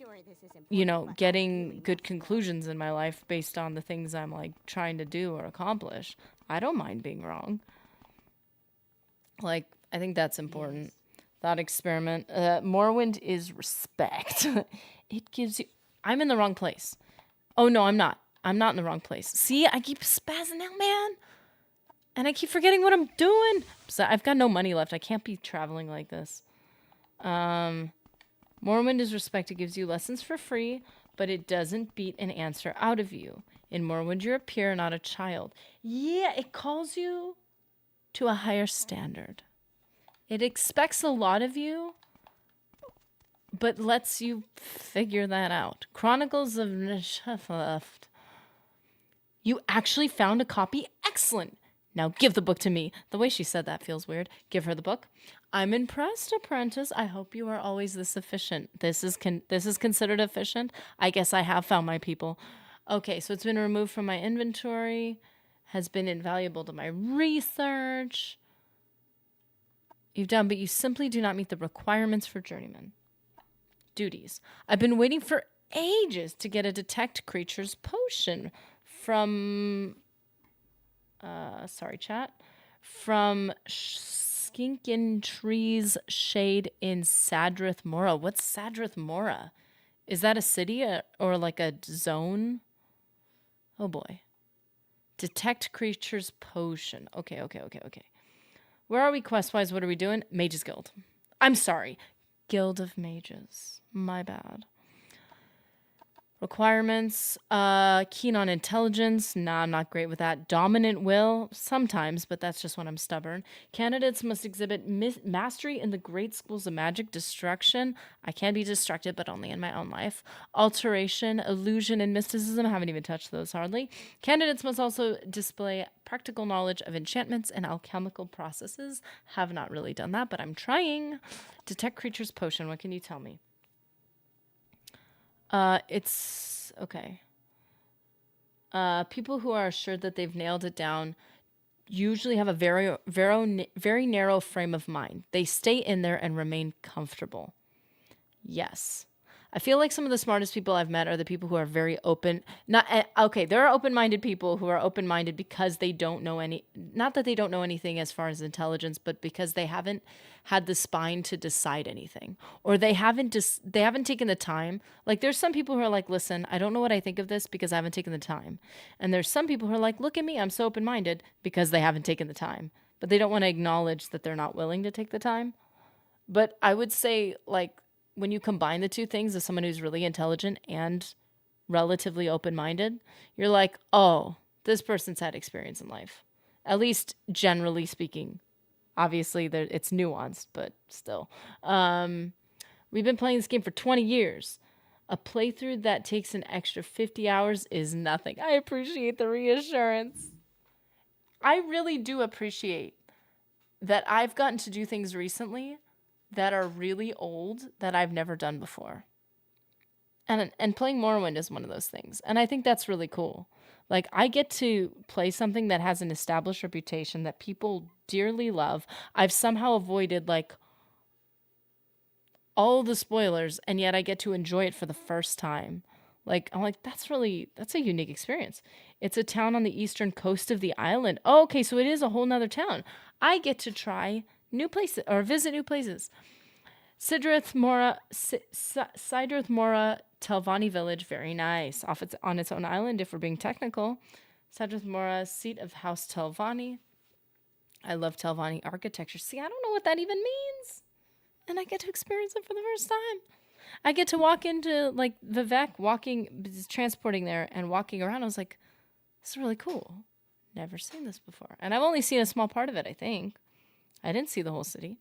good conclusions in my life based on the things I'm like trying to do or accomplish. I don't mind being wrong. Like, I think that's important. Thought experiment. Morrowind is respect. It gives you... I'm in the wrong place. Oh, no, I'm not. I'm not in the wrong place. See, I keep spazzing out, man. And I keep forgetting what I'm doing. So I've got no money left. I can't be traveling like this. Morrowind is respected, gives you lessons for free, but it doesn't beat an answer out of you. In Morrowind, you're a peer, not a child. Yeah, it calls you to a higher standard. It expects a lot of you, but lets you figure that out. Chronicles of Nishafleft. You actually found a copy? Excellent. Now give the book to me. The way she said that feels weird. Give her the book. I'm impressed, apprentice. I hope you are always this efficient. This is considered efficient? I guess I have found my people. Okay, so it's been removed from my inventory. Has been invaluable to my research. You've done, but you simply do not meet the requirements for journeyman. Duties. I've been waiting for ages to get a detect creatures potion from sorry chat, from Skinkin Trees Shade in Sadrith Mora. What's Sadrith Mora? Is that a city or like a zone? Oh boy. Detect creatures potion. Okay. Where are we quest-wise? What are we doing? Mages Guild. I'm sorry. Guild of Mages. My bad. Requirements. Keen on intelligence. Nah, I'm not great with that. Dominant will. Sometimes, but that's just when I'm stubborn. Candidates must exhibit mastery in the great schools of magic. Destruction. I can be distracted, but only in my own life. Alteration, illusion, and mysticism. I haven't even touched those hardly. Candidates must also display practical knowledge of enchantments and alchemical processes. Have not really done that, but I'm trying. Detect creatures potion. What can you tell me? It's okay. People who are assured that they've nailed it down usually have a very narrow frame of mind. They stay in there and remain comfortable. Yes. I feel like some of the smartest people I've met are the people who are very open. Okay, there are open-minded people who are open-minded because they don't know not that they don't know anything as far as intelligence, but because they haven't had the spine to decide anything, or they haven't taken the time. Like, there's some people who are like, listen, I don't know what I think of this because I haven't taken the time. And there's some people who are like, look at me, I'm so open-minded, because they haven't taken the time, but they don't want to acknowledge that they're not willing to take the time. But I would say, like, when you combine the two things of someone who's really intelligent and relatively open-minded, you're like, oh, this person's had experience in life. At least generally speaking. Obviously, it's nuanced, but still. We've been playing this game for 20 years. A playthrough that takes an extra 50 hours is nothing. I appreciate the reassurance. I really do appreciate that I've gotten to do things recently that are really old that I've never done before. And playing Morrowind is one of those things. And I think that's really cool. Like, I get to play something that has an established reputation that people dearly love. I've somehow avoided, like, all the spoilers, and yet I get to enjoy it for the first time. Like, I'm like, that's a unique experience. It's a town on the eastern coast of the island. Oh, okay, so it is a whole nother town. I get to try new places, or visit new places. Sidrith Mora, Telvanni village, very nice. On its own island, if we're being technical. Sidrith Mora, seat of House Telvanni. I love Telvanni architecture. See, I don't know what that even means. And I get to experience it for the first time. I get to walk into, like, Vivek, transporting there and walking around. I was like, this is really cool. Never seen this before. And I've only seen a small part of it, I think. I didn't see the whole city.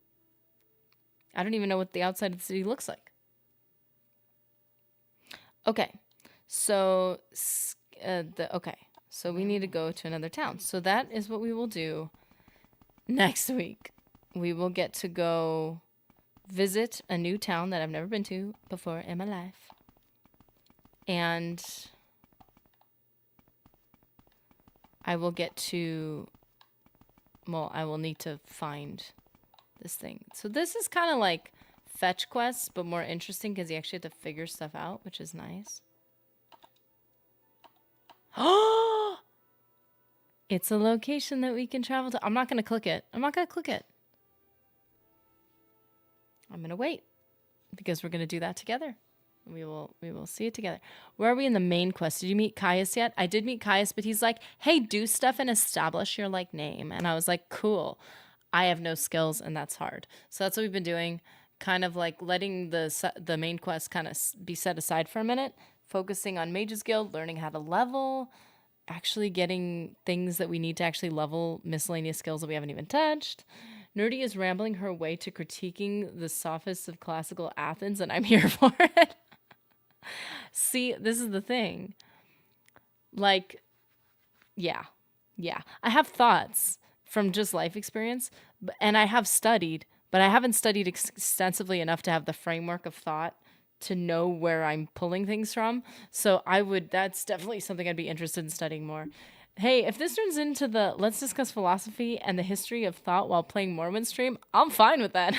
I don't even know what the outside of the city looks like. Okay, so so we need to go to another town. So that is what we will do next week. We will get to go visit a new town that I've never been to before in my life. And I will get to... Well, I will need to find this thing. So this is kind of like fetch quests, but more interesting because you actually have to figure stuff out, which is nice. Oh! It's a location that we can travel to. I'm not going to click it. I'm going to wait because we're going to do that together. We will see it together. Where are we in the main quest? Did you meet Caius yet? I did meet Caius, but he's like, hey, do stuff and establish your, like, name. And I was like, cool. I have no skills, and that's hard. So that's what we've been doing. kind of like letting the main quest kind of be set aside for a minute, focusing on Mage's Guild, learning how to level, actually getting things that we need to actually level miscellaneous skills that we haven't even touched. Nerdy is rambling her way to critiquing the sophists of classical Athens, and I'm here for it. See, this is the thing. Like, yeah. I have thoughts from just life experience, and I have studied, but I haven't studied extensively enough to have the framework of thought to know where I'm pulling things from. So that's definitely something I'd be interested in studying more. Hey, if this turns into the let's discuss philosophy and the history of thought while playing Morrowind stream, I'm fine with that.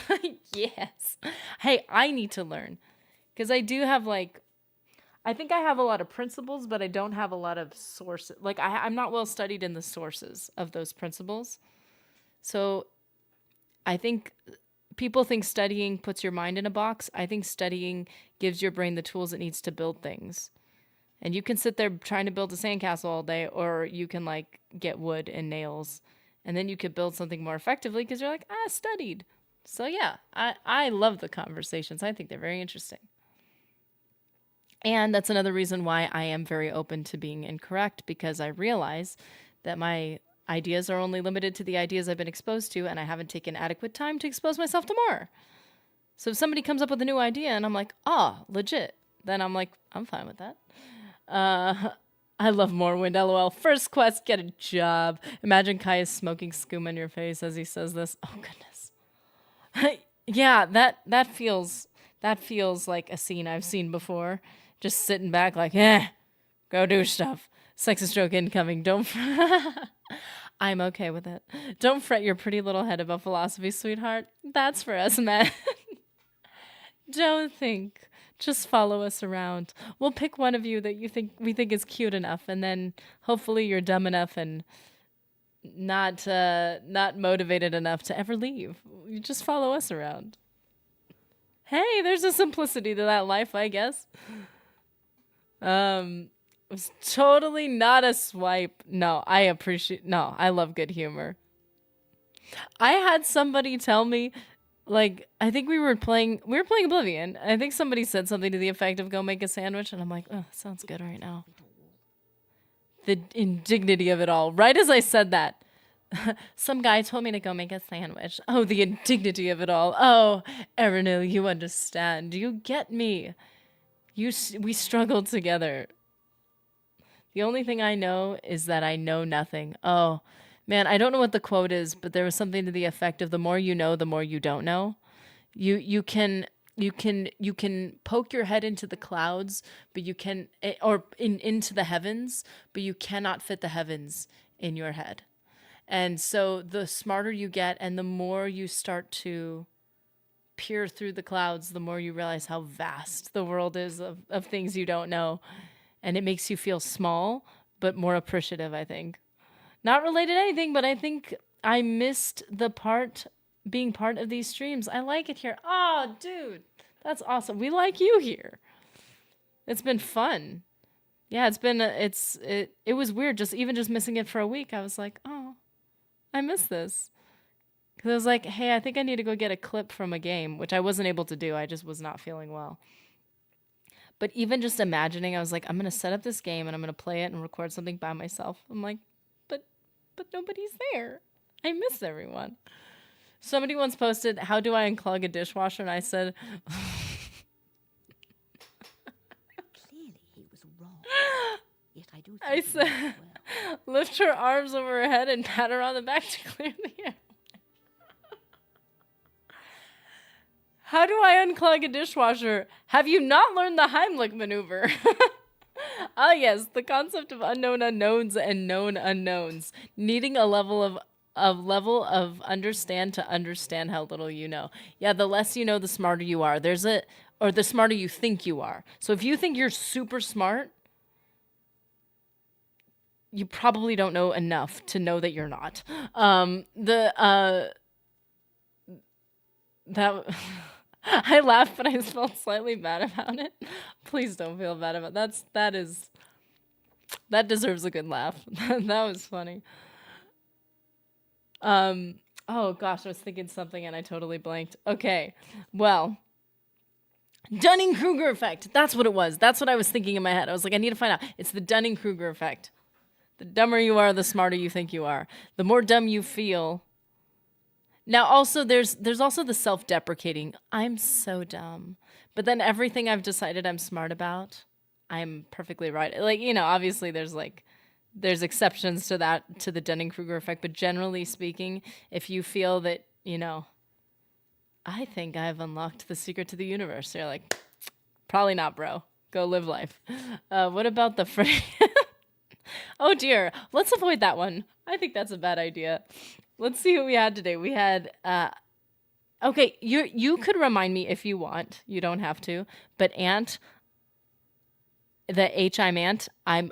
Yes. Hey, I need to learn. Because I do have I think I have a lot of principles, but I don't have a lot of sources. Like, I'm not well studied in the sources of those principles. So I think people think studying puts your mind in a box. I think studying gives your brain the tools it needs to build things. And you can sit there trying to build a sandcastle all day, or you can get wood and nails, and then you could build something more effectively because you're like, I studied. So yeah, I love the conversations. I think they're very interesting. And that's another reason why I am very open to being incorrect, because I realize that my ideas are only limited to the ideas I've been exposed to, and I haven't taken adequate time to expose myself to more. So if somebody comes up with a new idea and I'm like, legit, then I'm like, I'm fine with that. I love Morrowind, lol. First quest, get a job. Imagine Kai smoking skooma in your face as he says this. Oh, goodness. Yeah, that feels like a scene I've seen before. Just sitting back like, go do stuff. Sexist joke incoming. Don't... I'm okay with it. Don't fret your pretty little head about philosophy, sweetheart. That's for us, man. Don't think. Just follow us around. We'll pick one of you that we think is cute enough, and then hopefully you're dumb enough and not motivated enough to ever leave. You just follow us around. Hey, there's a simplicity to that life, I guess. It was totally not a swipe. No, I love good humor. I had somebody tell me, I think we were playing Oblivion. I think somebody said something to the effect of go make a sandwich, and I'm like, oh, that sounds good right now. The indignity of it all. Right as I said that, some guy told me to go make a sandwich. Oh, the indignity of it all. Oh, Erinil, you understand. You get me. We struggled together. The only thing I know is that I know nothing. Oh, man, I don't know what the quote is, but there was something to the effect of the more you know, the more you don't know. You can poke your head into the clouds, but you can into the heavens, but you cannot fit the heavens in your head. And so the smarter you get and the more you start to peer through the clouds, the more you realize how vast the world is of things you don't know. And it makes you feel small, but more appreciative, I think. Not related to anything, but I think I missed being part of these streams. I like it here. Oh, dude, that's awesome. We like you here. It's been fun. Yeah, it was weird just missing it for a week. I was like, oh, I miss this. Because I was like, hey, I think I need to go get a clip from a game, which I wasn't able to do. I just was not feeling well. But even just imagining, I was like, I'm going to set up this game and I'm going to play it and record something by myself. I'm like, but nobody's there. I miss everyone. Somebody once posted, how do I unclog a dishwasher? And I said... Clearly he was wrong. Yet I do think I said, lift her arms over her head and pat her on the back to clear the air. How do I unclog a dishwasher? Have you not learned the Heimlich maneuver? Ah, yes, the concept of unknown unknowns and known unknowns. Needing a level of understand to understand how little you know. Yeah, the less you know, the smarter you are. Or the smarter you think you are. So if you think you're super smart, you probably don't know enough to know that you're not. I laughed, but I felt slightly bad about it. Please don't feel bad about it. That deserves a good laugh. That was funny. Oh gosh, I was thinking something and I totally blanked. Okay, well, Dunning-Kruger effect. That's what it was. That's what I was thinking in my head. I was like, I need to find out. It's the Dunning-Kruger effect. The dumber you are, the smarter you think you are. The more dumb you feel. Now, also, there's also the self-deprecating. I'm so dumb. But then everything I've decided I'm smart about, I'm perfectly right. Like, you know, obviously there's exceptions to that, to the Dunning-Kruger effect. But generally speaking, if you feel that, you know, I think I've unlocked the secret to the universe, you're like, probably not, bro. Go live life. What about the phrase? Oh dear, let's avoid that one. I think that's a bad idea. Let's see what we had today. We had okay, you could remind me if you want. You don't have to. But ant, the H I'm ant, I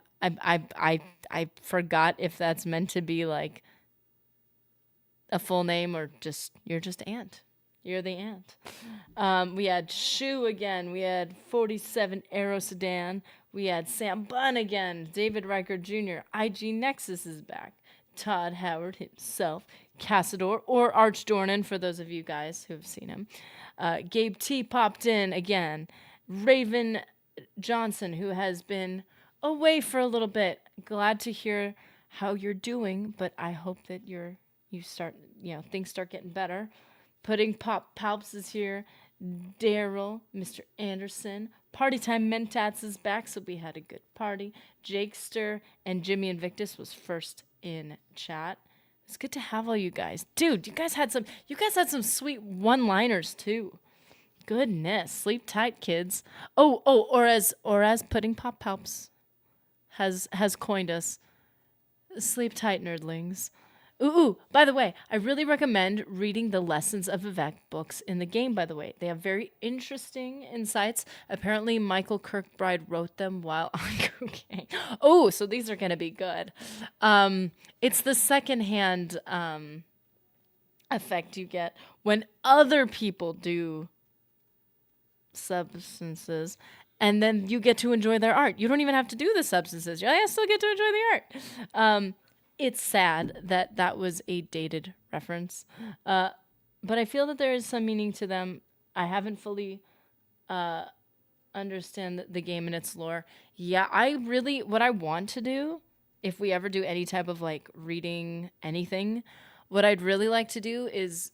forgot if that's meant to be like a full name or just you're just ant. You're the ant. We had Shu again. We had 47 Aero Sedan. We had Sam Bunn again. David Riker Jr. IG Nexus is back. Todd Howard himself. Cassador, or Arch Dornan, for those of you guys who have seen him. Gabe T popped in again. Raven Johnson, who has been away for a little bit. Glad to hear how you're doing, but I hope that things start getting better. Pudding Pop Palps is here. Daryl, Mr. Anderson. Party Time Mentats is back, so we had a good party. Jakester and Jimmy Invictus was first in chat. It's good to have all you guys. Dude, you guys had some sweet one-liners too. Goodness. Sleep tight, kids. Or as Pudding Pop Palps has coined us. Sleep tight, nerdlings. Ooh, by the way, I really recommend reading the Lessons of Vivek books in the game, by the way. They have very interesting insights. Apparently, Michael Kirkbride wrote them while on cocaine. Oh, so these are going to be good. It's the secondhand effect you get when other people do substances, and then you get to enjoy their art. You don't even have to do the substances. You're like, I still get to enjoy the art. It's sad that that was a dated reference, but I feel that there is some meaning to them. I haven't fully understand the game and its lore. Yeah, what I want to do, if we ever do any type of like reading anything, what I'd really like to do is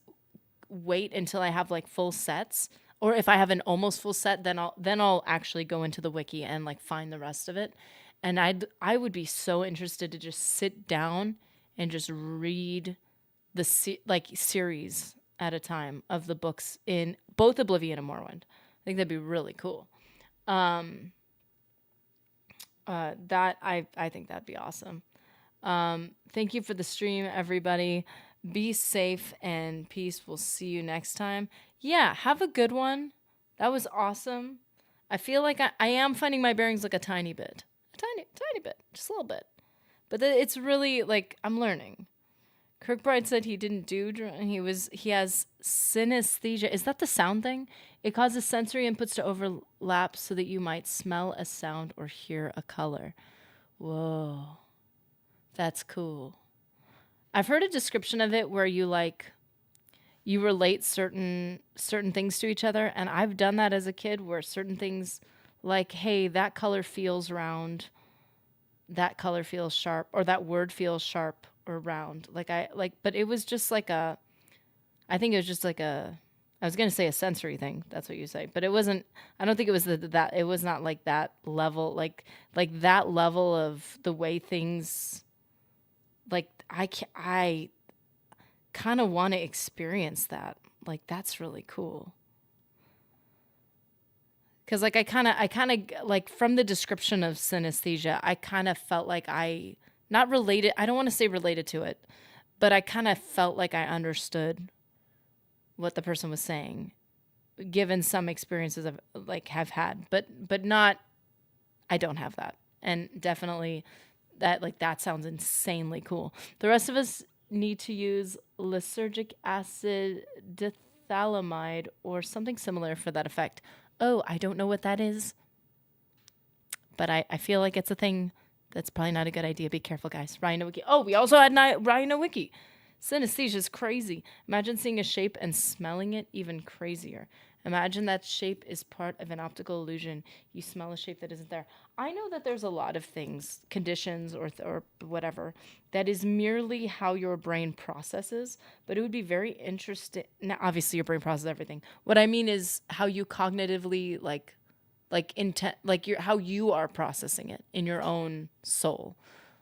wait until I have like full sets, or if I have an almost full set, then I'll actually go into the wiki and like find the rest of it. And I would be so interested to just sit down and just read the series at a time of the books in both Oblivion and Morrowind. I think that'd be really cool. That I think that'd be awesome. Thank you for the stream, everybody. Be safe and peace. We'll see you next time. Yeah, have a good one. That was awesome. I feel like I am finding my bearings like a tiny bit. Tiny bit, just a little bit. But it's really like I'm learning. Kirkbride said he didn't do he has synesthesia. Is that the sound thing? It causes sensory inputs to overlap so that you might smell a sound or hear a color. Whoa. That's cool. I've heard a description of it where you relate certain things to each other, and I've done that as a kid where certain things like, hey, that color feels round, that color feels sharp, or that word feels sharp or round. But it was just like I was going to say a sensory thing. That's what you say. But it wasn't, I don't think it was that, it was not like that level, like that level of the way things, like I kind of want to experience that. Like, that's really cool. Because, like, I kind of, like, from the description of synesthesia, I kind of felt like I don't want to say related to it, but I kind of felt like I understood what the person was saying, given some experiences have had, but not, I don't have that. And definitely that sounds insanely cool. The rest of us need to use lysergic acid dithalamide or something similar for that effect. Oh, I don't know what that is, but I feel like it's a thing that's probably not a good idea. Be careful, guys. Rhino Wiki. Oh, we also had Rhino Wiki. Synesthesia is crazy. Imagine seeing a shape and smelling it, even crazier. Imagine that shape is part of an optical illusion. You smell a shape that isn't there. I know that there's a lot of things, conditions or whatever, that is merely how your brain processes, but it would be very interesting. Now, obviously, your brain processes everything. What I mean is how you cognitively, how you are processing it in your own soul.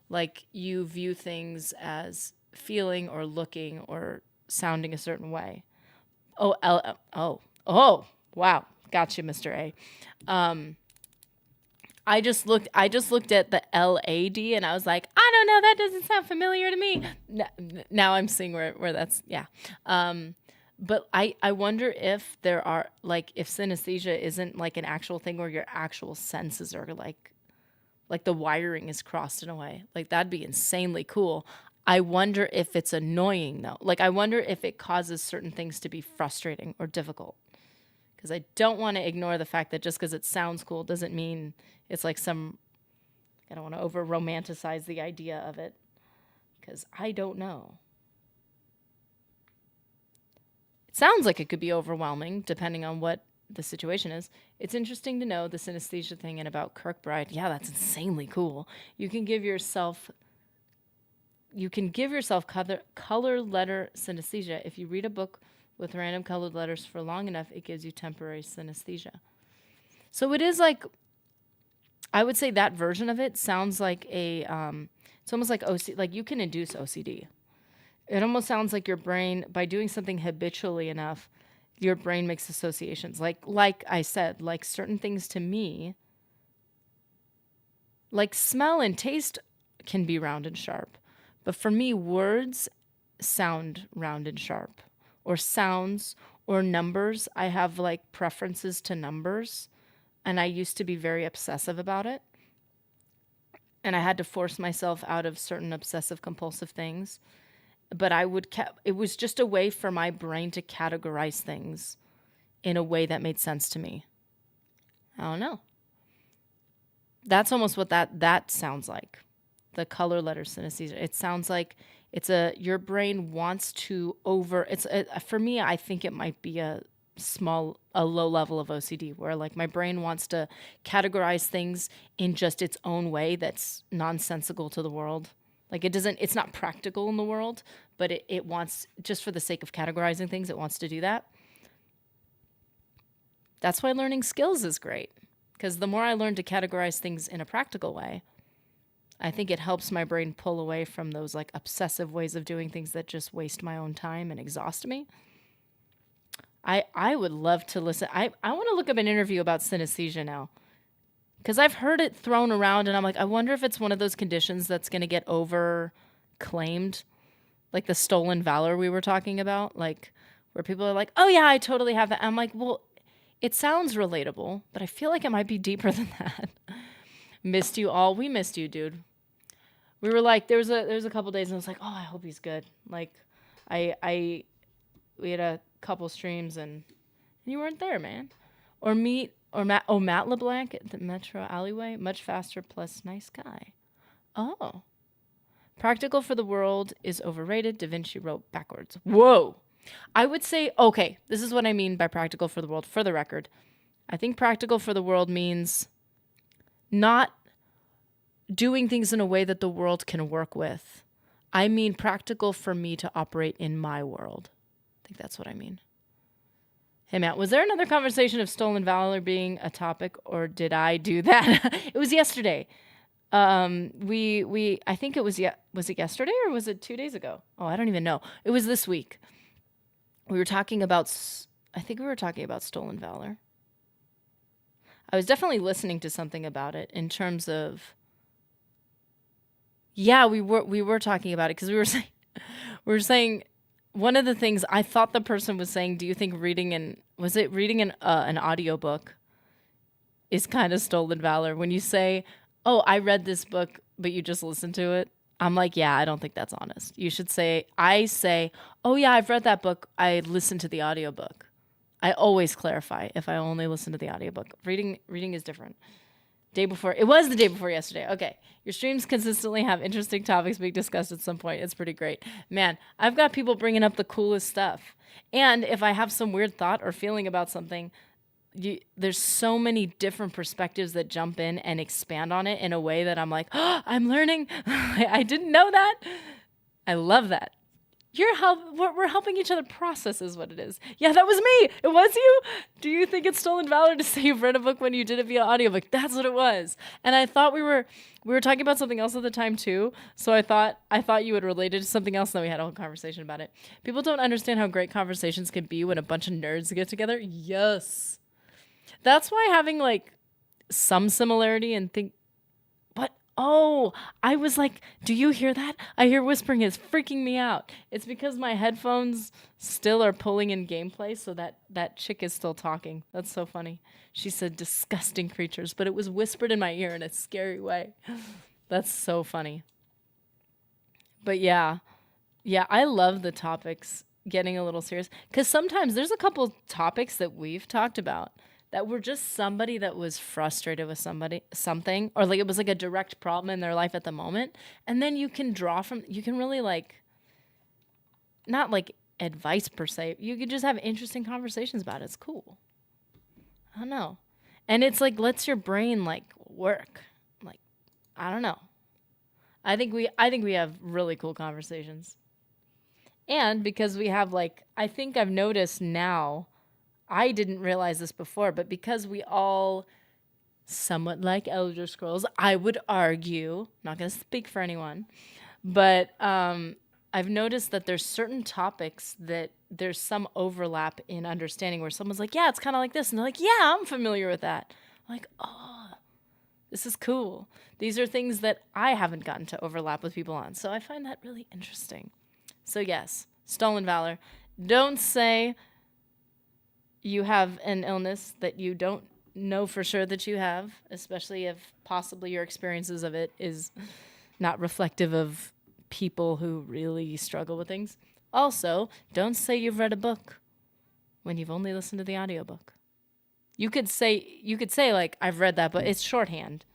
Like you view things as feeling or looking or sounding a certain way. Oh, wow. Gotcha, Mr. A. I just looked at the LAD and I was like, I don't know, that doesn't sound familiar to me. Now I'm seeing where that's, yeah. But I wonder if there are, like, if synesthesia isn't like an actual thing where your actual senses are like the wiring is crossed in a way. Like, that'd be insanely cool. I wonder if it's annoying, though. Like, I wonder if it causes certain things to be frustrating or difficult. Because I don't want to ignore the fact that just because it sounds cool doesn't mean it's like I don't want to over-romanticize the idea of it. Because I don't know. It sounds like it could be overwhelming, depending on what the situation is. It's interesting to know the synesthesia thing and about Kirkbride. Yeah, that's insanely cool. You can give yourself color letter synesthesia. If you read a book with random colored letters for long enough, it gives you temporary synesthesia. So it is like, I would say that version of it sounds like it's almost like OCD, like you can induce OCD. It almost sounds like your brain, by doing something habitually enough, your brain makes associations. Like I said, like certain things to me, like smell and taste can be round and sharp. But for me, words sound round and sharp. Or sounds or numbers. I have like preferences to numbers. And I used to be very obsessive about it. And I had to force myself out of certain obsessive compulsive things. But it was just a way for my brain to categorize things in a way that made sense to me. I don't know. That's almost what that sounds like. The color letter synesthesia. It sounds like your brain wants to for me, I think it might be a low level of OCD where like my brain wants to categorize things in just its own way that's nonsensical to the world. Like it's not practical in the world, but it wants, just for the sake of categorizing things, it wants to do that. That's why learning skills is great. Because the more I learn to categorize things in a practical way, I think it helps my brain pull away from those like obsessive ways of doing things that just waste my own time and exhaust me. I would love to listen. I want to look up an interview about synesthesia now. Because I've heard it thrown around, and I'm like, I wonder if it's one of those conditions that's going to get over-claimed. Like the stolen valor we were talking about. Like, where people are like, oh yeah, I totally have that. I'm like, well, it sounds relatable, but I feel like it might be deeper than that. Missed you all. We missed you, dude. We were like, there was a couple days, and I was like, oh, I hope he's good. Like, we had a couple streams, and you weren't there, man. Matt LeBlanc at the Metro Alleyway, much faster plus nice guy. Oh. Practical for the world is overrated. Da Vinci wrote backwards. Whoa. I would say, okay, this is what I mean by practical for the world. For the record, I think practical for the world means not doing things in a way that the world can work with. I mean practical for me to operate in my world. I think that's what I mean. Hey, Matt, was there another conversation of stolen valor being a topic, or did I do that? It was yesterday. I think it was it yesterday or was it 2 days ago? Oh, I don't even know. It was this week. I think we were talking about stolen valor. I was definitely listening to something about it in terms of, yeah, we were talking about it because we were saying one of the things I thought the person was saying, do you think reading an audiobook is kind of stolen valor? When you say, oh, I read this book, but you just listened to it. I'm like, yeah, I don't think that's honest. You should say, oh yeah, I've read that book. I listened to the audiobook. I always clarify if I only listen to the audiobook. Reading is different. Day before. It was the day before yesterday. Okay. Your streams consistently have interesting topics being discussed at some point. It's pretty great. Man, I've got people bringing up the coolest stuff. And if I have some weird thought or feeling about something, there's so many different perspectives that jump in and expand on it in a way that I'm like, oh, I'm learning. I didn't know that. I love that. We're helping each other process is what it is. Yeah, that was me. It was you. Do you think it's stolen valor to say you've read a book when you did it via audiobook? That's what it was. And I thought we were talking about something else at the time too. So I thought you had related to something else, and then we had a whole conversation about it. People don't understand how great conversations can be when a bunch of nerds get together. Yes. That's why having like some similarity and think, what? Oh, I was like, do you hear that? I hear whispering. It's freaking me out. It's because my headphones still are pulling in gameplay, so that chick is still talking. That's so funny. She said disgusting creatures, but it was whispered in my ear in a scary way. That's so funny. But yeah, I love the topics getting a little serious, because sometimes there's a couple topics that we've talked about that were just somebody that was frustrated with something, or like it was like a direct problem in their life at the moment. And then you can really like, not like advice per se. You could just have interesting conversations about it. It's cool. I don't know. And it's like, lets your brain like work. Like, I don't know. I think we have really cool conversations. And because we have like, I think I've noticed now, I didn't realize this before, but because we all somewhat like Elder Scrolls, I would argue, not going to speak for anyone, but I've noticed that there's certain topics that there's some overlap in understanding, where someone's like, yeah, it's kind of like this. And they're like, yeah, I'm familiar with that. I'm like, oh, this is cool. These are things that I haven't gotten to overlap with people on. So I find that really interesting. So yes, stolen valor. Don't say you have an illness that you don't know for sure that you have, especially if possibly your experiences of it is not reflective of people who really struggle with things. Also, don't say you've read a book when you've only listened to the audiobook. You could say like, I've read that, but it's shorthand.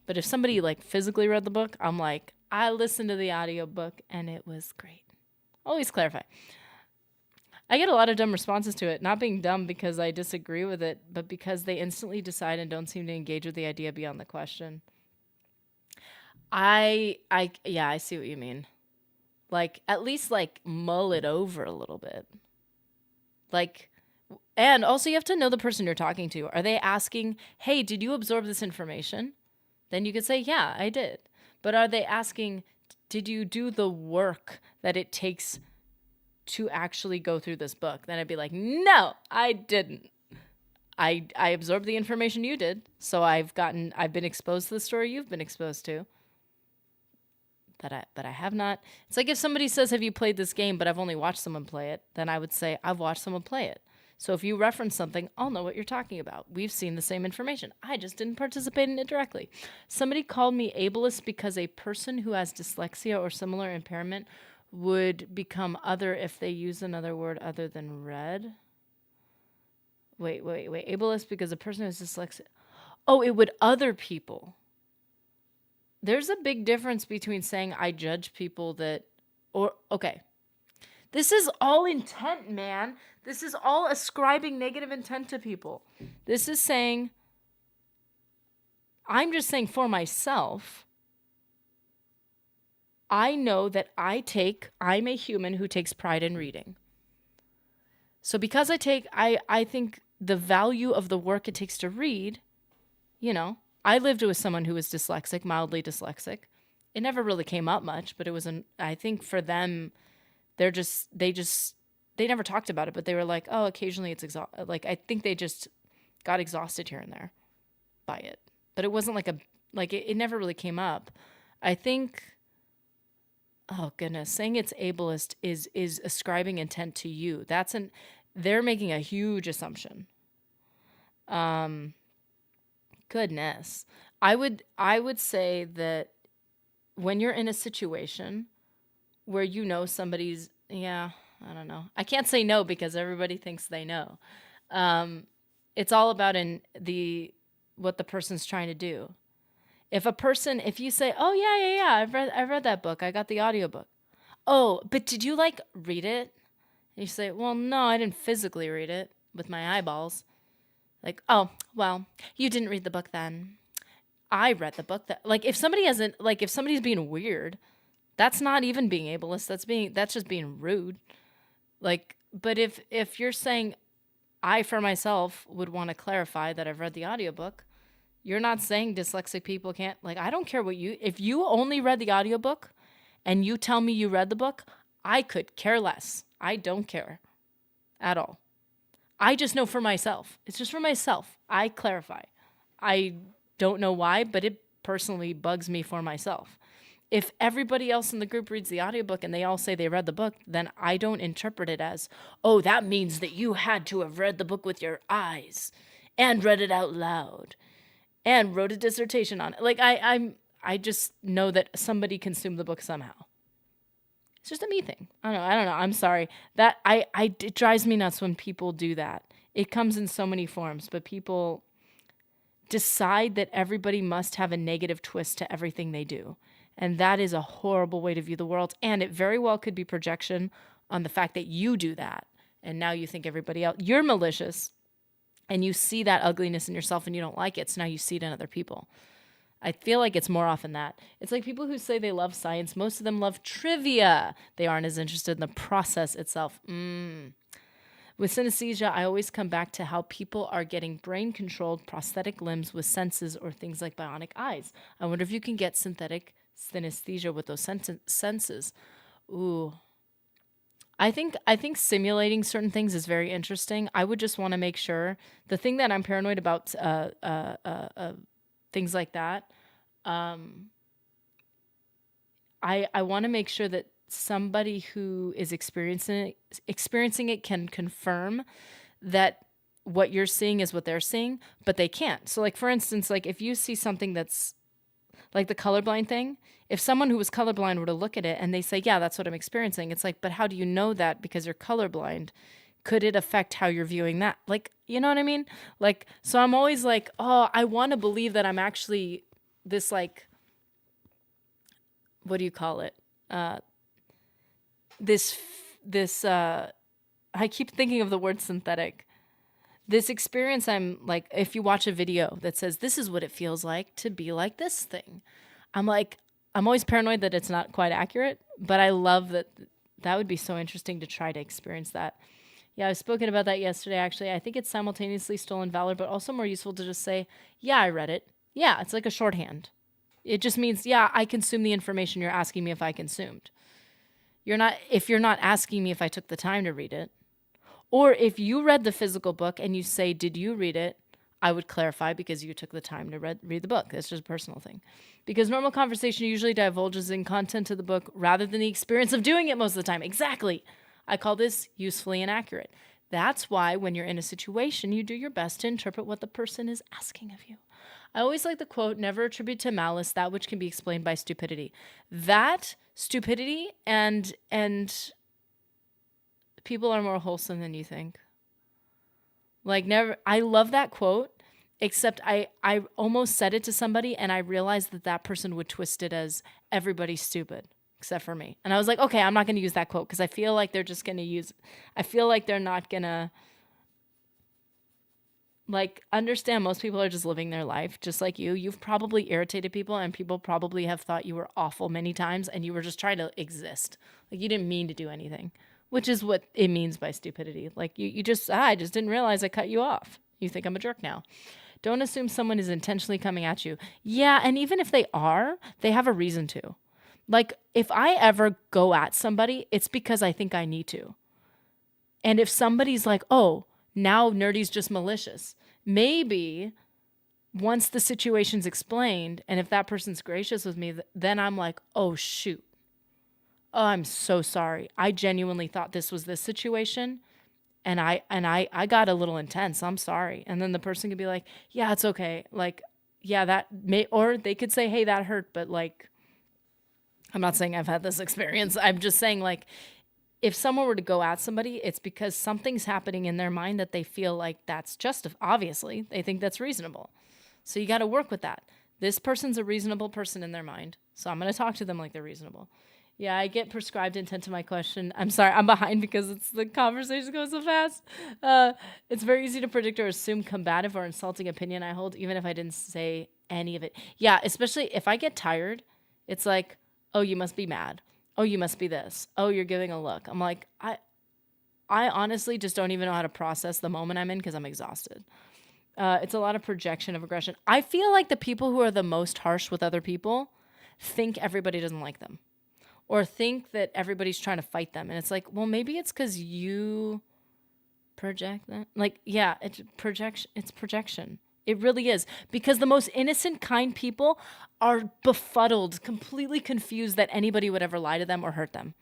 But if somebody like physically read the book, I'm like, I listened to the audiobook and it was great. Always clarify. I get a lot of dumb responses to it, not being dumb because I disagree with it, but because they instantly decide and don't seem to engage with the idea beyond the question. Yeah, I see what you mean. Like, at least like mull it over a little bit. Like, and also you have to know the person you're talking to. Are they asking, hey, did you absorb this information? Then you could say, yeah, I did. But are they asking, did you do the work that it takes to actually go through this book? Then I'd be like, no, I didn't. I absorbed the information you did. So I've been exposed to the story you've been exposed to. But I have not. It's like if somebody says, have you played this game, but I've only watched someone play it, then I would say, I've watched someone play it. So if you reference something, I'll know what you're talking about. We've seen the same information. I just didn't participate in it directly. Somebody called me ableist because a person who has dyslexia or similar impairment would become other if they use another word other than red. Wait. Ableist because a person who has dyslexia. Oh, it would other people. There's a big difference between saying I judge people okay. This is all intent, man. This is all ascribing negative intent to people. This is saying, I'm just saying for myself, I know that I'm a human who takes pride in reading. So because I think the value of the work it takes to read, I lived with someone who was dyslexic, mildly dyslexic. It never really came up much, but it was I think for them, they never talked about it, but they were like, oh, occasionally it's like, I think they just got exhausted here and there by it, but it wasn't it never really came up. I think, oh goodness, saying it's ableist is ascribing intent to you. They're making a huge assumption. Goodness. I would say that when you're in a situation where somebody's, I don't know. I can't say no because everybody thinks they know. It's all about what the person's trying to do. If you say, "Oh yeah, I read that book. I got the audiobook." "Oh, but did you like read it?" And you say, "Well, no, I didn't physically read it with my eyeballs." Like, "Oh, well, you didn't read the book then. I read the book." That like if somebody's being weird, that's not even being ableist. That's just being rude. Like, but if you're saying, I for myself would want to clarify that I've read the audiobook, you're not saying dyslexic people can't, like, I don't care if you only read the audiobook and you tell me you read the book, I could care less. I don't care at all. I just know for myself. It's just for myself. I clarify. I don't know why, but it personally bugs me for myself. If everybody else in the group reads the audiobook and they all say they read the book, then I don't interpret it as, oh, that means that you had to have read the book with your eyes and read it out loud and wrote a dissertation on it. Like, I just know that somebody consumed the book somehow. It's just a me thing. I don't know. I'm sorry. It drives me nuts when people do that. It comes in so many forms, but people decide that everybody must have a negative twist to everything they do. And that is a horrible way to view the world. And it very well could be projection on the fact that you do that. And now you think everybody else, you're malicious. And you see that ugliness in yourself and you don't like it. So now you see it in other people. I feel like it's more often that. It's like people who say they love science. Most of them love trivia. They aren't as interested in the process itself. With synesthesia, I always come back to how people are getting brain-controlled prosthetic limbs with senses or things like bionic eyes. I wonder if you can get synthetic synesthesia with those senses. Ooh. I think simulating certain things is very interesting. I would just want to make sure. The thing that I'm paranoid about, things like that, I want to make sure that somebody who is experiencing it can confirm that what you're seeing is what they're seeing, but they can't. So, like, for instance, like if you see something that's like the colorblind thing, if someone who was colorblind were to look at it and they say, yeah, that's what I'm experiencing, it's like, but how do you know that because you're colorblind? Could it affect how you're viewing that? Like, you know what I mean? Like, so I'm always like, oh, I want to believe that I'm actually this, like, what do you call it? I keep thinking of the word synthetic. This experience, I'm like, if you watch a video that says, this is what it feels like to be like this thing, I'm like, I'm always paranoid that it's not quite accurate, but I love that. That would be so interesting to try to experience that. Yeah, I've spoken about that yesterday, actually. I think it's simultaneously stolen valor, but also more useful to just say, yeah, I read it. Yeah, it's like a shorthand. It just means, yeah, I consumed the information you're asking me if I consumed. If you're not asking me if I took the time to read it, or if you read the physical book and you say, did you read it? I would clarify because you took the time to read the book. That's just a personal thing. Because normal conversation usually divulges in content of the book rather than the experience of doing it most of the time. Exactly. I call this usefully inaccurate. That's why when you're in a situation, you do your best to interpret what the person is asking of you. I always like the quote, never attribute to malice that which can be explained by stupidity. That stupidity and people are more wholesome than you think. Like, never. I love that quote, except I almost said it to somebody and I realized that person would twist it as everybody's stupid except for me. And I was like, okay, I'm not going to use that quote because I feel like they're just going to use, I feel like they're not going to, like, understand most people are just living their life just like you. You've probably irritated people and people probably have thought you were awful many times and you were just trying to exist. Like, you didn't mean to do anything. Which is what it means by stupidity. Like, you just, I just didn't realize I cut you off. You think I'm a jerk now. Don't assume someone is intentionally coming at you. Yeah, and even if they are, they have a reason to. Like, if I ever go at somebody, it's because I think I need to. And if somebody's like, oh, now Nerdy's just malicious, maybe once the situation's explained, and if that person's gracious with me, then I'm like, oh, shoot. Oh, I'm so sorry. I genuinely thought this was this situation. And I got a little intense. I'm sorry. And then the person could be like, yeah, it's okay. Like, yeah, that may, or they could say, hey, that hurt. But like, I'm not saying I've had this experience. I'm just saying, like, if someone were to go at somebody, it's because something's happening in their mind that they feel like that's just, obviously, they think that's reasonable. So you got to work with that. This person's a reasonable person in their mind, so I'm going to talk to them like they're reasonable. Yeah, I get prescribed intent to my question. I'm sorry, I'm behind because the conversation goes so fast. It's very easy to predict or assume combative or insulting opinion I hold, even if I didn't say any of it. Yeah, especially if I get tired, it's like, oh, you must be mad. Oh, you must be this. Oh, you're giving a look. I'm like, I honestly just don't even know how to process the moment I'm in because I'm exhausted. It's a lot of projection of aggression. I feel like the people who are the most harsh with other people think everybody doesn't like them. Or think that everybody's trying to fight them. And it's like, well, maybe it's because you project that. Like, yeah, it's projection. It's projection. It really is. Because the most innocent, kind people are befuddled, completely confused that anybody would ever lie to them or hurt them.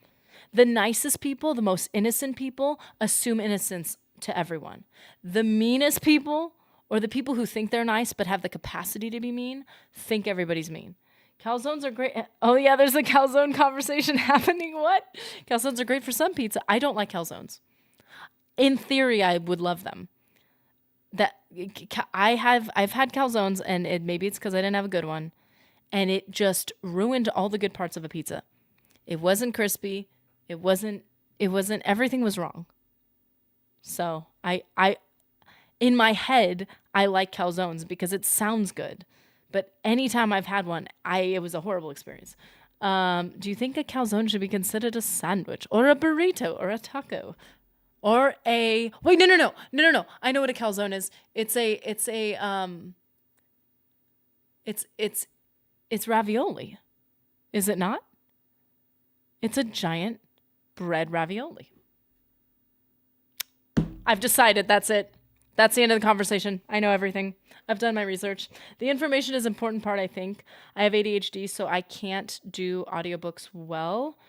The nicest people, the most innocent people, assume innocence to everyone. The meanest people, or the people who think they're nice but have the capacity to be mean, think everybody's mean. Calzones are great. Oh, yeah, there's a calzone conversation happening. What? Calzones are great for some pizza. I don't like calzones. In theory, I would love them. I've had calzones, and maybe it's because I didn't have a good one, and it just ruined all the good parts of a pizza. It wasn't crispy. It wasn't, everything was wrong. So in my head, I like calzones because it sounds good. But anytime I've had one, it was a horrible experience. Do you think a calzone should be considered a sandwich or a burrito or a taco or a, wait, no. I know what a calzone is. It's ravioli. Is it not? It's a giant bread ravioli. I've decided that's it. That's the end of the conversation. I know everything. I've done my research. The information is an important part, I think. I have ADHD, so I can't do audiobooks well.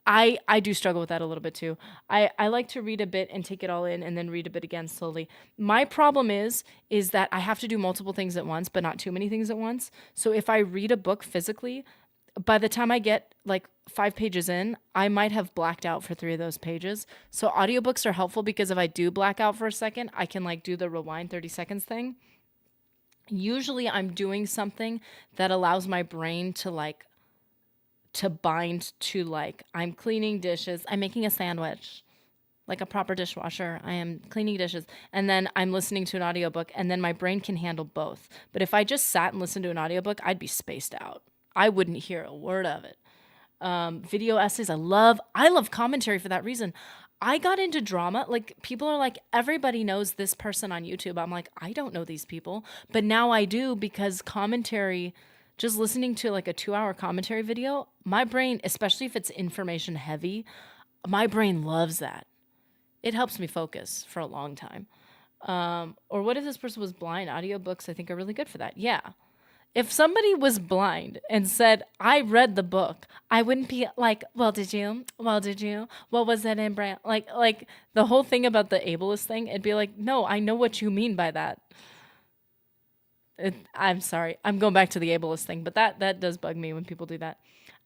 I do struggle with that a little bit too. I like to read a bit and take it all in and then read a bit again slowly. My problem is that I have to do multiple things at once, but not too many things at once. So if I read a book physically, by the time I get like 5 pages in, I might have blacked out for 3 of those pages. So audiobooks are helpful because if I do black out for a second, I can like do the rewind 30 seconds thing. Usually I'm doing something that allows my brain to bind to like, I'm cleaning dishes, I'm making a sandwich, like a proper dishwasher. I am cleaning dishes. And then I'm listening to an audiobook, and then my brain can handle both. But if I just sat and listened to an audiobook, I'd be spaced out. I wouldn't hear a word of it. Video essays, I love commentary for that reason. I got into drama. Like, people are like, everybody knows this person on YouTube. I'm like, I don't know these people. But now I do, because commentary, just listening to like a 2-hour commentary video, my brain, especially if it's information heavy, my brain loves that. It helps me focus for a long time. Or what if this person was blind? Audiobooks, I think, are really good for that. Yeah. If somebody was blind and said, I read the book, I wouldn't be like, well, did you? What was that in brand? Like the whole thing about the ableist thing, it'd be like, no, I know what you mean by that. I'm sorry. I'm going back to the ableist thing, but that does bug me when people do that.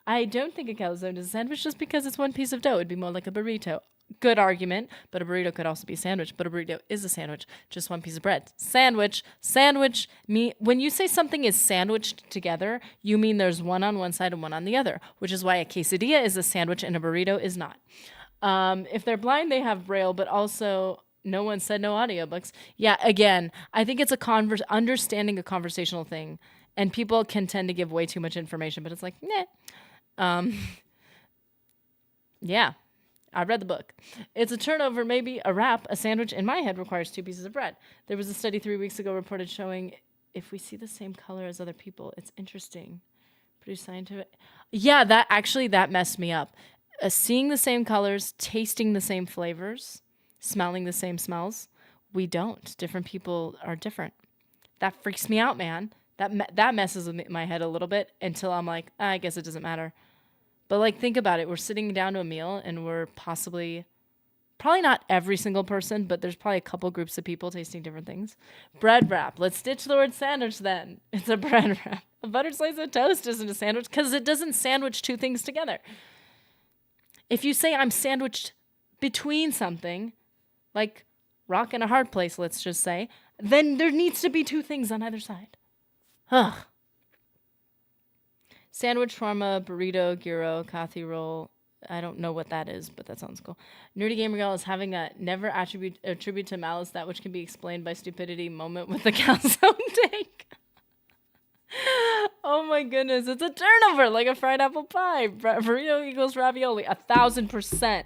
I don't think a calzone is a sandwich just because it's one piece of dough. It'd be more like a burrito. Good argument, but a burrito could also be a sandwich. But a burrito is a sandwich, just one piece of bread. Sandwich. When you say something is sandwiched together, you mean there's one on one side and one on the other, which is why a quesadilla is a sandwich and a burrito is not. If they're blind, they have Braille, but also no one said no audiobooks. Yeah, again, I think it's understanding a conversational thing, and people can tend to give way too much information, but it's like, nah. Yeah. I read the book. It's a turnover, maybe a wrap. A sandwich in my head requires 2 pieces of bread. There was a study 3 weeks ago reported showing if we see the same color as other people, it's interesting. Pretty scientific. Yeah, that messed me up. Seeing the same colors, tasting the same flavors, smelling the same smells, we don't. Different people are different. That freaks me out, man. That messes with my head a little bit until I'm like, I guess it doesn't matter. But like, think about it. We're sitting down to a meal and we're probably not every single person, but there's probably a couple groups of people tasting different things. Bread wrap. Let's ditch the word sandwich then. It's a bread wrap. A buttered slice of toast isn't a sandwich because it doesn't sandwich 2 things together. If you say I'm sandwiched between something, like rock and a hard place, let's just say, then there needs to be 2 things on either side. Ugh. Sandwich, shawarma, burrito, gyro, kathy roll. I don't know what that is, but that sounds cool. Nerdy Gamer Girl is having a never attribute to malice that which can be explained by stupidity moment with the calzone take. Oh my goodness, it's a turnover like a fried apple pie. Burrito equals ravioli, 1,000%.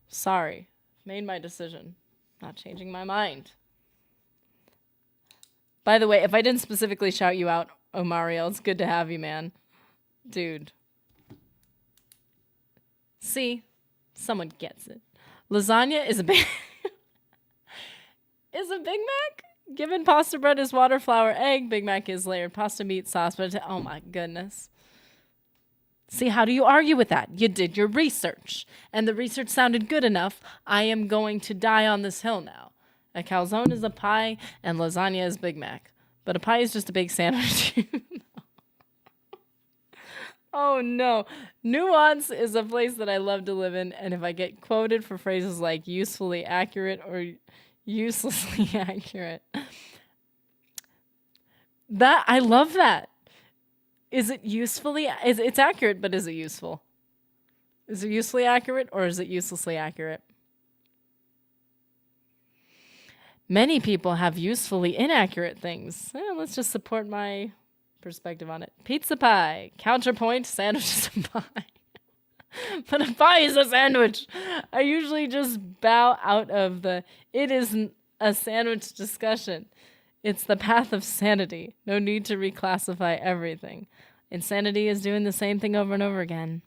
Sorry, made my decision. Not changing my mind. By the way, if I didn't specifically shout you out, Omariel, it's good to have you, man. Dude. See? Someone gets it. Lasagna is a big... is a Big Mac? Given pasta bread is water, flour, egg, Big Mac is layered pasta, meat, sauce, but oh my goodness. See, how do you argue with that? You did your research, and the research sounded good enough. I am going to die on this hill now. A calzone is a pie, and lasagna is Big Mac. But a pie is just a big sandwich. Oh no. Nuance is a place that I love to live in, and if I get quoted for phrases like usefully accurate or uselessly accurate, that I love that. Is it usefully? It's accurate, but is it useful? Is it usefully accurate or is it uselessly accurate? Many people have usefully inaccurate things. Let's just support my perspective on it. Pizza pie. Counterpoint, sandwich is a pie. But a pie is a sandwich. I usually just bow out of the it isn't a sandwich discussion. It's the path of sanity. No need to reclassify everything. Insanity is doing the same thing over and over again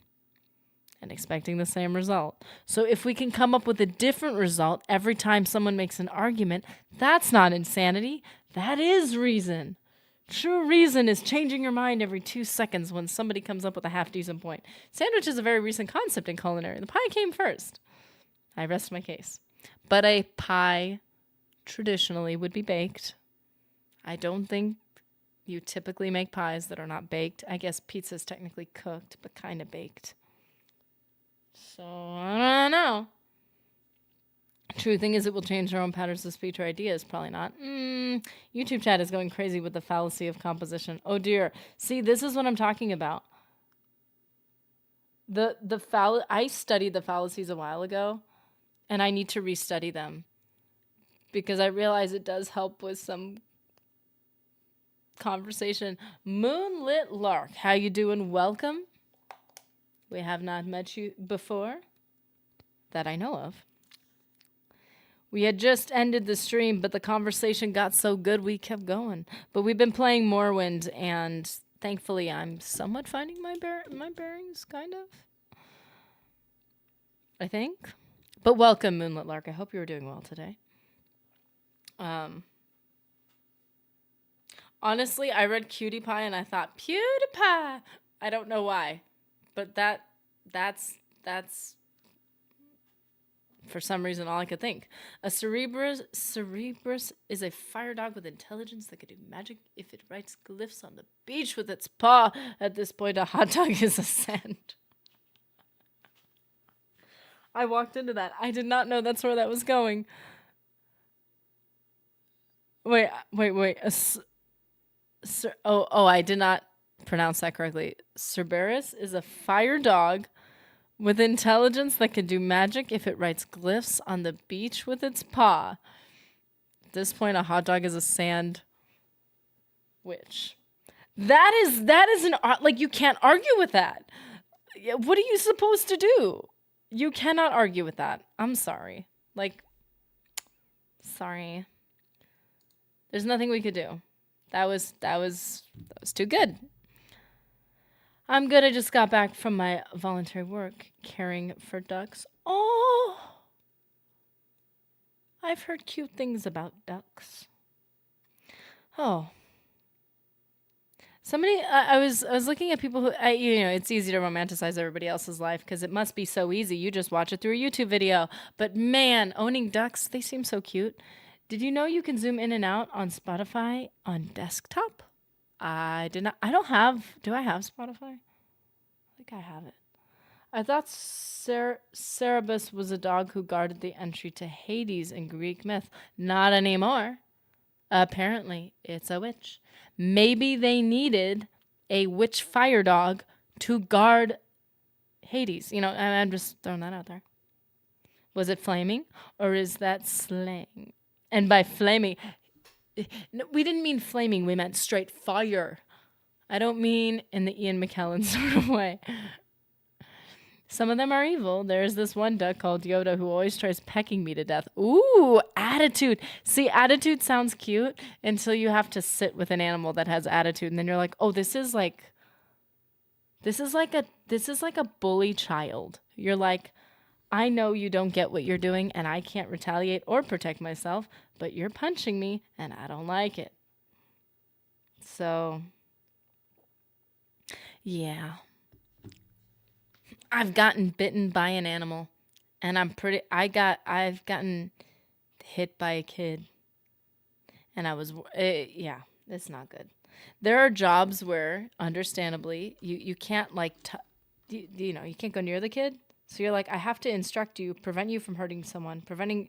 and expecting the same result. So if we can come up with a different result every time someone makes an argument, that's not insanity. That is reason. True reason is changing your mind every 2 seconds when somebody comes up with a half-decent point. Sandwich is a very recent concept in culinary. The pie came first. I rest my case. But a pie traditionally would be baked. I don't think you typically make pies that are not baked. I guess pizza is technically cooked, but kind of baked. So, I don't know. True thing is it will change our own patterns of speech or ideas. Probably not. YouTube chat is going crazy with the fallacy of composition. Oh dear. See, this is what I'm talking about. I studied the fallacies a while ago, and I need to restudy them because I realize it does help with some conversation. Moonlit Lark, how you doing? Welcome. We have not met you before that I know of. We had just ended the stream, but the conversation got so good we kept going. But we've been playing Morrowind, and thankfully I'm somewhat finding my bearings, kind of. I think. But welcome, Moonlit Lark. I hope you were doing well today. Honestly, I read Cutie Pie and I thought, PewDiePie! I don't know why. But that's for some reason all I could think. A Cerebrus is a fire dog with intelligence that could do magic if it writes glyphs on the beach with its paw. At this point, a hot dog is a sand. I walked into that. I did not know that's where that was going. Wait. I did not pronounce that correctly. Cerberus is a fire dog with intelligence that can do magic if it writes glyphs on the beach with its paw. At this point, a hot dog is a sand witch. That is an like you can't argue with that. What are you supposed to do? You cannot argue with that. I'm sorry. Sorry. There's nothing we could do. That was too good. I'm good. I just got back from my voluntary work caring for ducks. Oh, I've heard cute things about ducks. Oh, somebody. I was looking at people who, it's easy to romanticize everybody else's life because it must be so easy. You just watch it through a YouTube video. But man, owning ducks, they seem so cute. Did you know you can zoom in and out on Spotify on desktop? I did not. I don't have. Do I have Spotify? I think I have it. I thought Cerberus was a dog who guarded the entry to Hades in Greek myth. Not anymore. Apparently, it's a witch. Maybe they needed a witch fire dog to guard Hades. You know, I'm just throwing that out there. Was it flaming or is that slang? And by flaming, no, we didn't mean flaming. We meant straight fire. I don't mean in the Ian McKellen sort of way. Some of them are evil. There's this one duck called Yoda who always tries pecking me to death. Ooh, attitude. See, attitude sounds cute until you have to sit with an animal that has attitude, and then you're like, oh, this is like a bully child. You're like, I know you don't get what you're doing, and I can't retaliate or protect myself, but you're punching me, and I don't like it. So, yeah. I've gotten bitten by an animal, and I've gotten hit by a kid, and yeah, it's not good. There are jobs where, understandably, you can't you can't go near the kid. So you're like, I have to instruct you, prevent you from hurting someone, prevent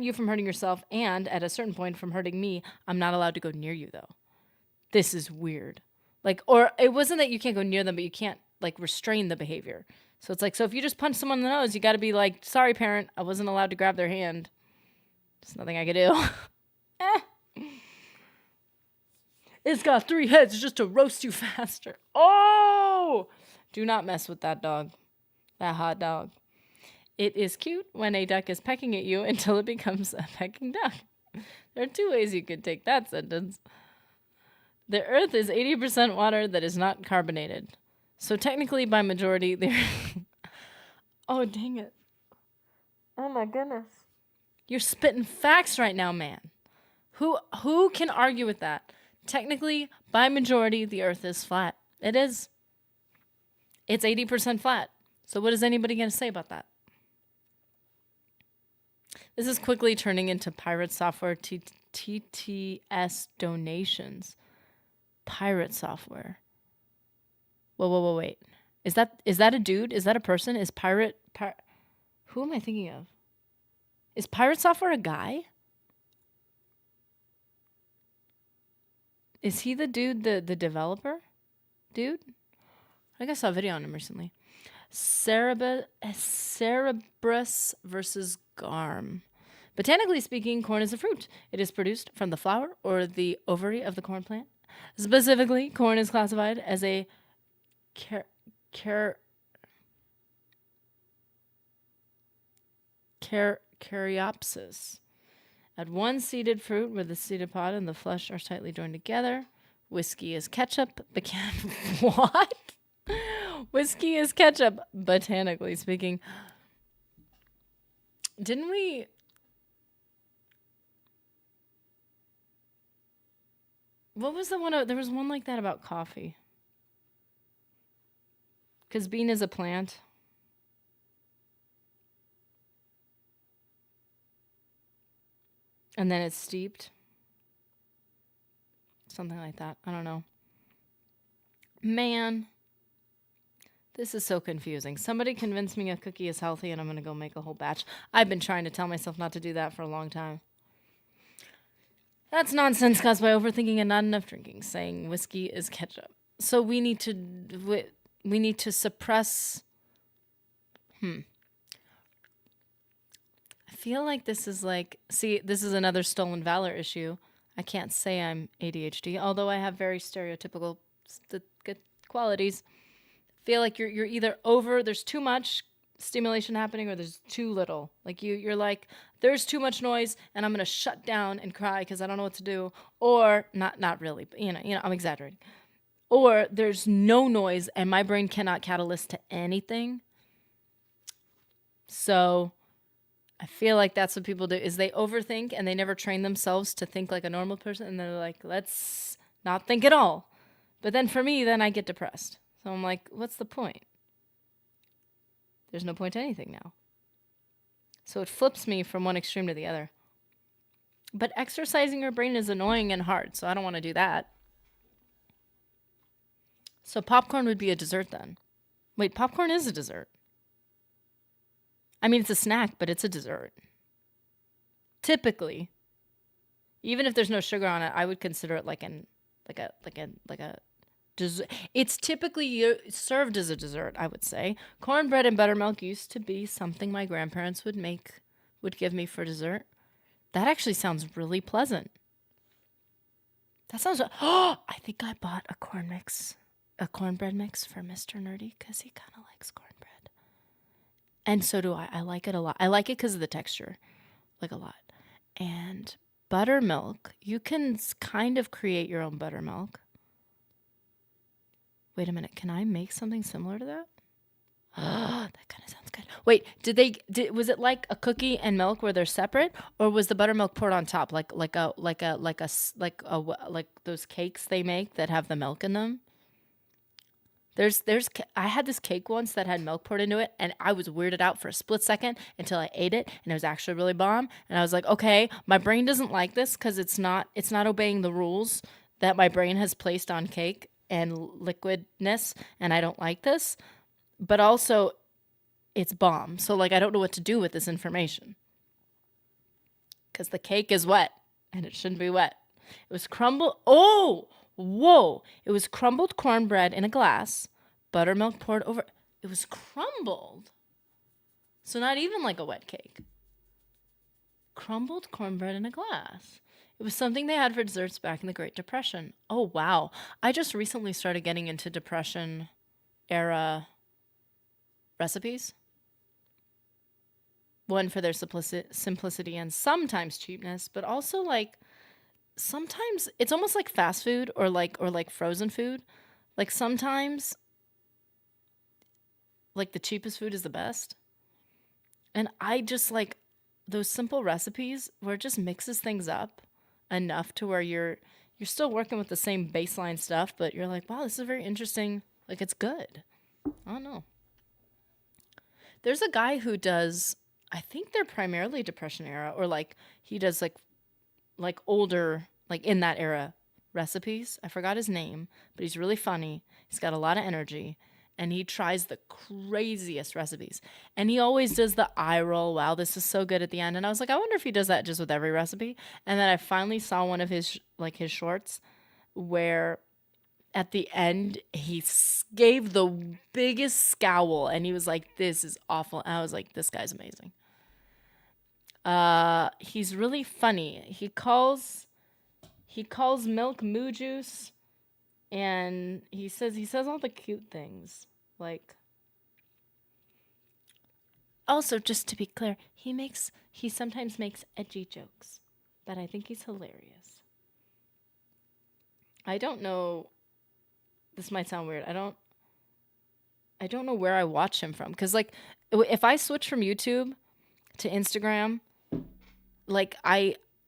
you from hurting yourself, and at a certain point from hurting me. I'm not allowed to go near you though. This is weird. Like, or it wasn't that you can't go near them, but you can't like restrain the behavior. So it's like, so if you just punch someone in the nose, you got to be like, sorry, parent, I wasn't allowed to grab their hand. There's nothing I could do. It's got 3 heads just to roast you faster. Oh! Do not mess with that dog. That hot dog. It is cute when a duck is pecking at you until it becomes a pecking duck. There are 2 ways you could take that sentence. The earth is 80% water that is not carbonated. So technically, by majority, they're... Oh, dang it. Oh, my goodness. You're spitting facts right now, man. Who can argue with that? Technically, by majority, the earth is flat. It is. It's 80% flat. So what is anybody going to say about that? This is quickly turning into pirate software TTS donations. Pirate software. Whoa, wait. Is that a dude? Is that a person? Is who am I thinking of? Is pirate software a guy? Is he the dude, the developer? Dude? I think I saw a video on him recently. Cerebrus versus Garm. Botanically speaking, corn is a fruit. It is produced from the flower or the ovary of the corn plant. Specifically, corn is classified as a caryopsis. At one seeded fruit where the seeded pod and the flesh are tightly joined together. Whiskey is ketchup. What? Whiskey is ketchup, botanically speaking. Didn't we... What was the one? There was one like that about coffee. Because bean is a plant. And then it's steeped. Something like that. I don't know. Man. This is so confusing. Somebody convinced me a cookie is healthy and I'm going to go make a whole batch. I've been trying to tell myself not to do that for a long time. That's nonsense caused by overthinking and not enough drinking, saying whiskey is ketchup. So we need to suppress... I feel like this is like... See, this is another stolen valor issue. I can't say I'm ADHD, although I have very stereotypical good qualities. Feel like you're either over, there's too much stimulation happening, or there's too little. Like you're like, there's too much noise and I'm gonna shut down and cry because I don't know what to do. Or not really, but you know, I'm exaggerating. Or there's no noise and my brain cannot catalyst to anything. So I feel like that's what people do, is they overthink and they never train themselves to think like a normal person, and they're like, let's not think at all. But then for me, then I get depressed. So I'm like, what's the point? There's no point to anything now. So it flips me from one extreme to the other. But exercising your brain is annoying and hard, so I don't want to do that. So popcorn would be a dessert then. Wait, popcorn is a dessert. I mean, it's a snack, but it's a dessert. Typically. Even if there's no sugar on it, I would consider it like a dessert. It's typically served as a dessert, I would say. Cornbread and buttermilk used to be something my grandparents would give me for dessert. That actually sounds really pleasant. That sounds. Oh, I think I bought a cornbread mix for Mr. Nerdy because he kind of likes cornbread. And so do I. I like it a lot. I like it because of the texture, like a lot. And buttermilk, you can kind of create your own buttermilk. Wait a minute. Can I make something similar to that? That kind of sounds good. Wait, was it like a cookie and milk where they're separate, or was the buttermilk poured on top like those cakes they make that have the milk in them? I had this cake once that had milk poured into it, and I was weirded out for a split second until I ate it, and it was actually really bomb. And I was like, okay, my brain doesn't like this because it's not obeying the rules that my brain has placed on cake and liquidness, and I don't like this. But also, it's bomb. So, like, I don't know what to do with this information. Because the cake is wet, and it shouldn't be wet. It was crumbled. Oh, whoa. It was crumbled cornbread in a glass, buttermilk poured over. It was crumbled. So, not even like a wet cake. Crumbled cornbread in a glass. It was something they had for desserts back in the Great Depression. Oh, wow. I just recently started getting into Depression era recipes. One for their simplicity and sometimes cheapness, but also like sometimes it's almost like fast food or like frozen food. Like sometimes like the cheapest food is the best. And I just like those simple recipes where it just mixes things up enough to where you're still working with the same baseline stuff, but you're like, wow, this is very interesting. Like it's good. I don't know. There's a guy who does, I think they're primarily Depression era, or like he does like older, like in that era recipes. I forgot his name, but he's really funny. He's got a lot of energy, and he tries the craziest recipes. And he always does the eye roll, wow, this is so good at the end. And I was like, I wonder if he does that just with every recipe. And then I finally saw one of his shorts where at the end, he gave the biggest scowl, and he was like, this is awful. And I was like, this guy's amazing. He's really funny. He calls milk moo juice, and he says all the cute things. Like, also, just to be clear, he sometimes makes edgy jokes, but I think he's hilarious. I don't know. This might sound weird. I don't know where I watch him from. Because, like, if I switch from YouTube to Instagram, like,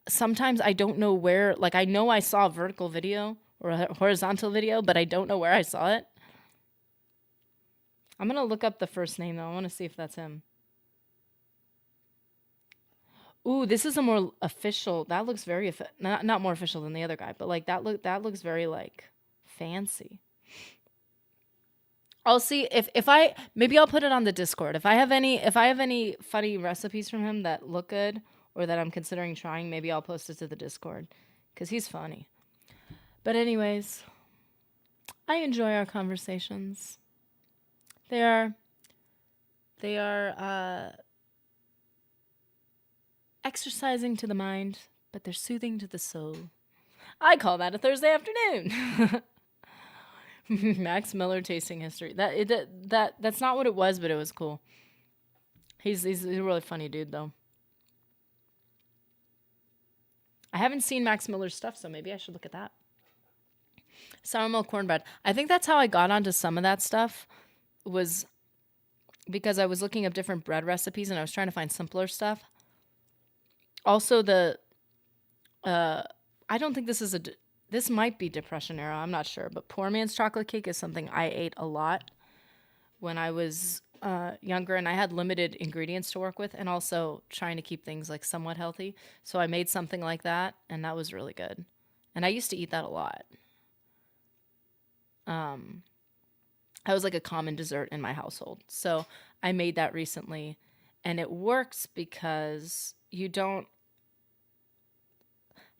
sometimes I don't know where. Like, I know I saw a vertical video or a horizontal video, but I don't know where I saw it. I'm going to look up the first name, though. I want to see if that's him. Ooh, this is a more official. That looks very, not more official than the other guy, but, like, that looks very, like, fancy. I'll see if maybe I'll put it on the Discord. If I have any funny recipes from him that look good or that I'm considering trying, maybe I'll post it to the Discord because he's funny. But anyways, I enjoy our conversations. They are exercising to the mind, but they're soothing to the soul. I call that a Thursday afternoon. Max Miller tasting history. That's not what it was, but it was cool. He's a really funny dude, though. I haven't seen Max Miller's stuff, so maybe I should look at that. Sour milk cornbread. I think that's how I got onto some of that stuff, was because I was looking up different bread recipes and I was trying to find simpler stuff. Also, I don't think this might be Depression era, I'm not sure, but poor man's chocolate cake is something I ate a lot when I was younger, and I had limited ingredients to work with, and also trying to keep things like somewhat healthy. So I made something like that, and that was really good. And I used to eat that a lot. That was like a common dessert in my household. So I made that recently, and it works because you don't.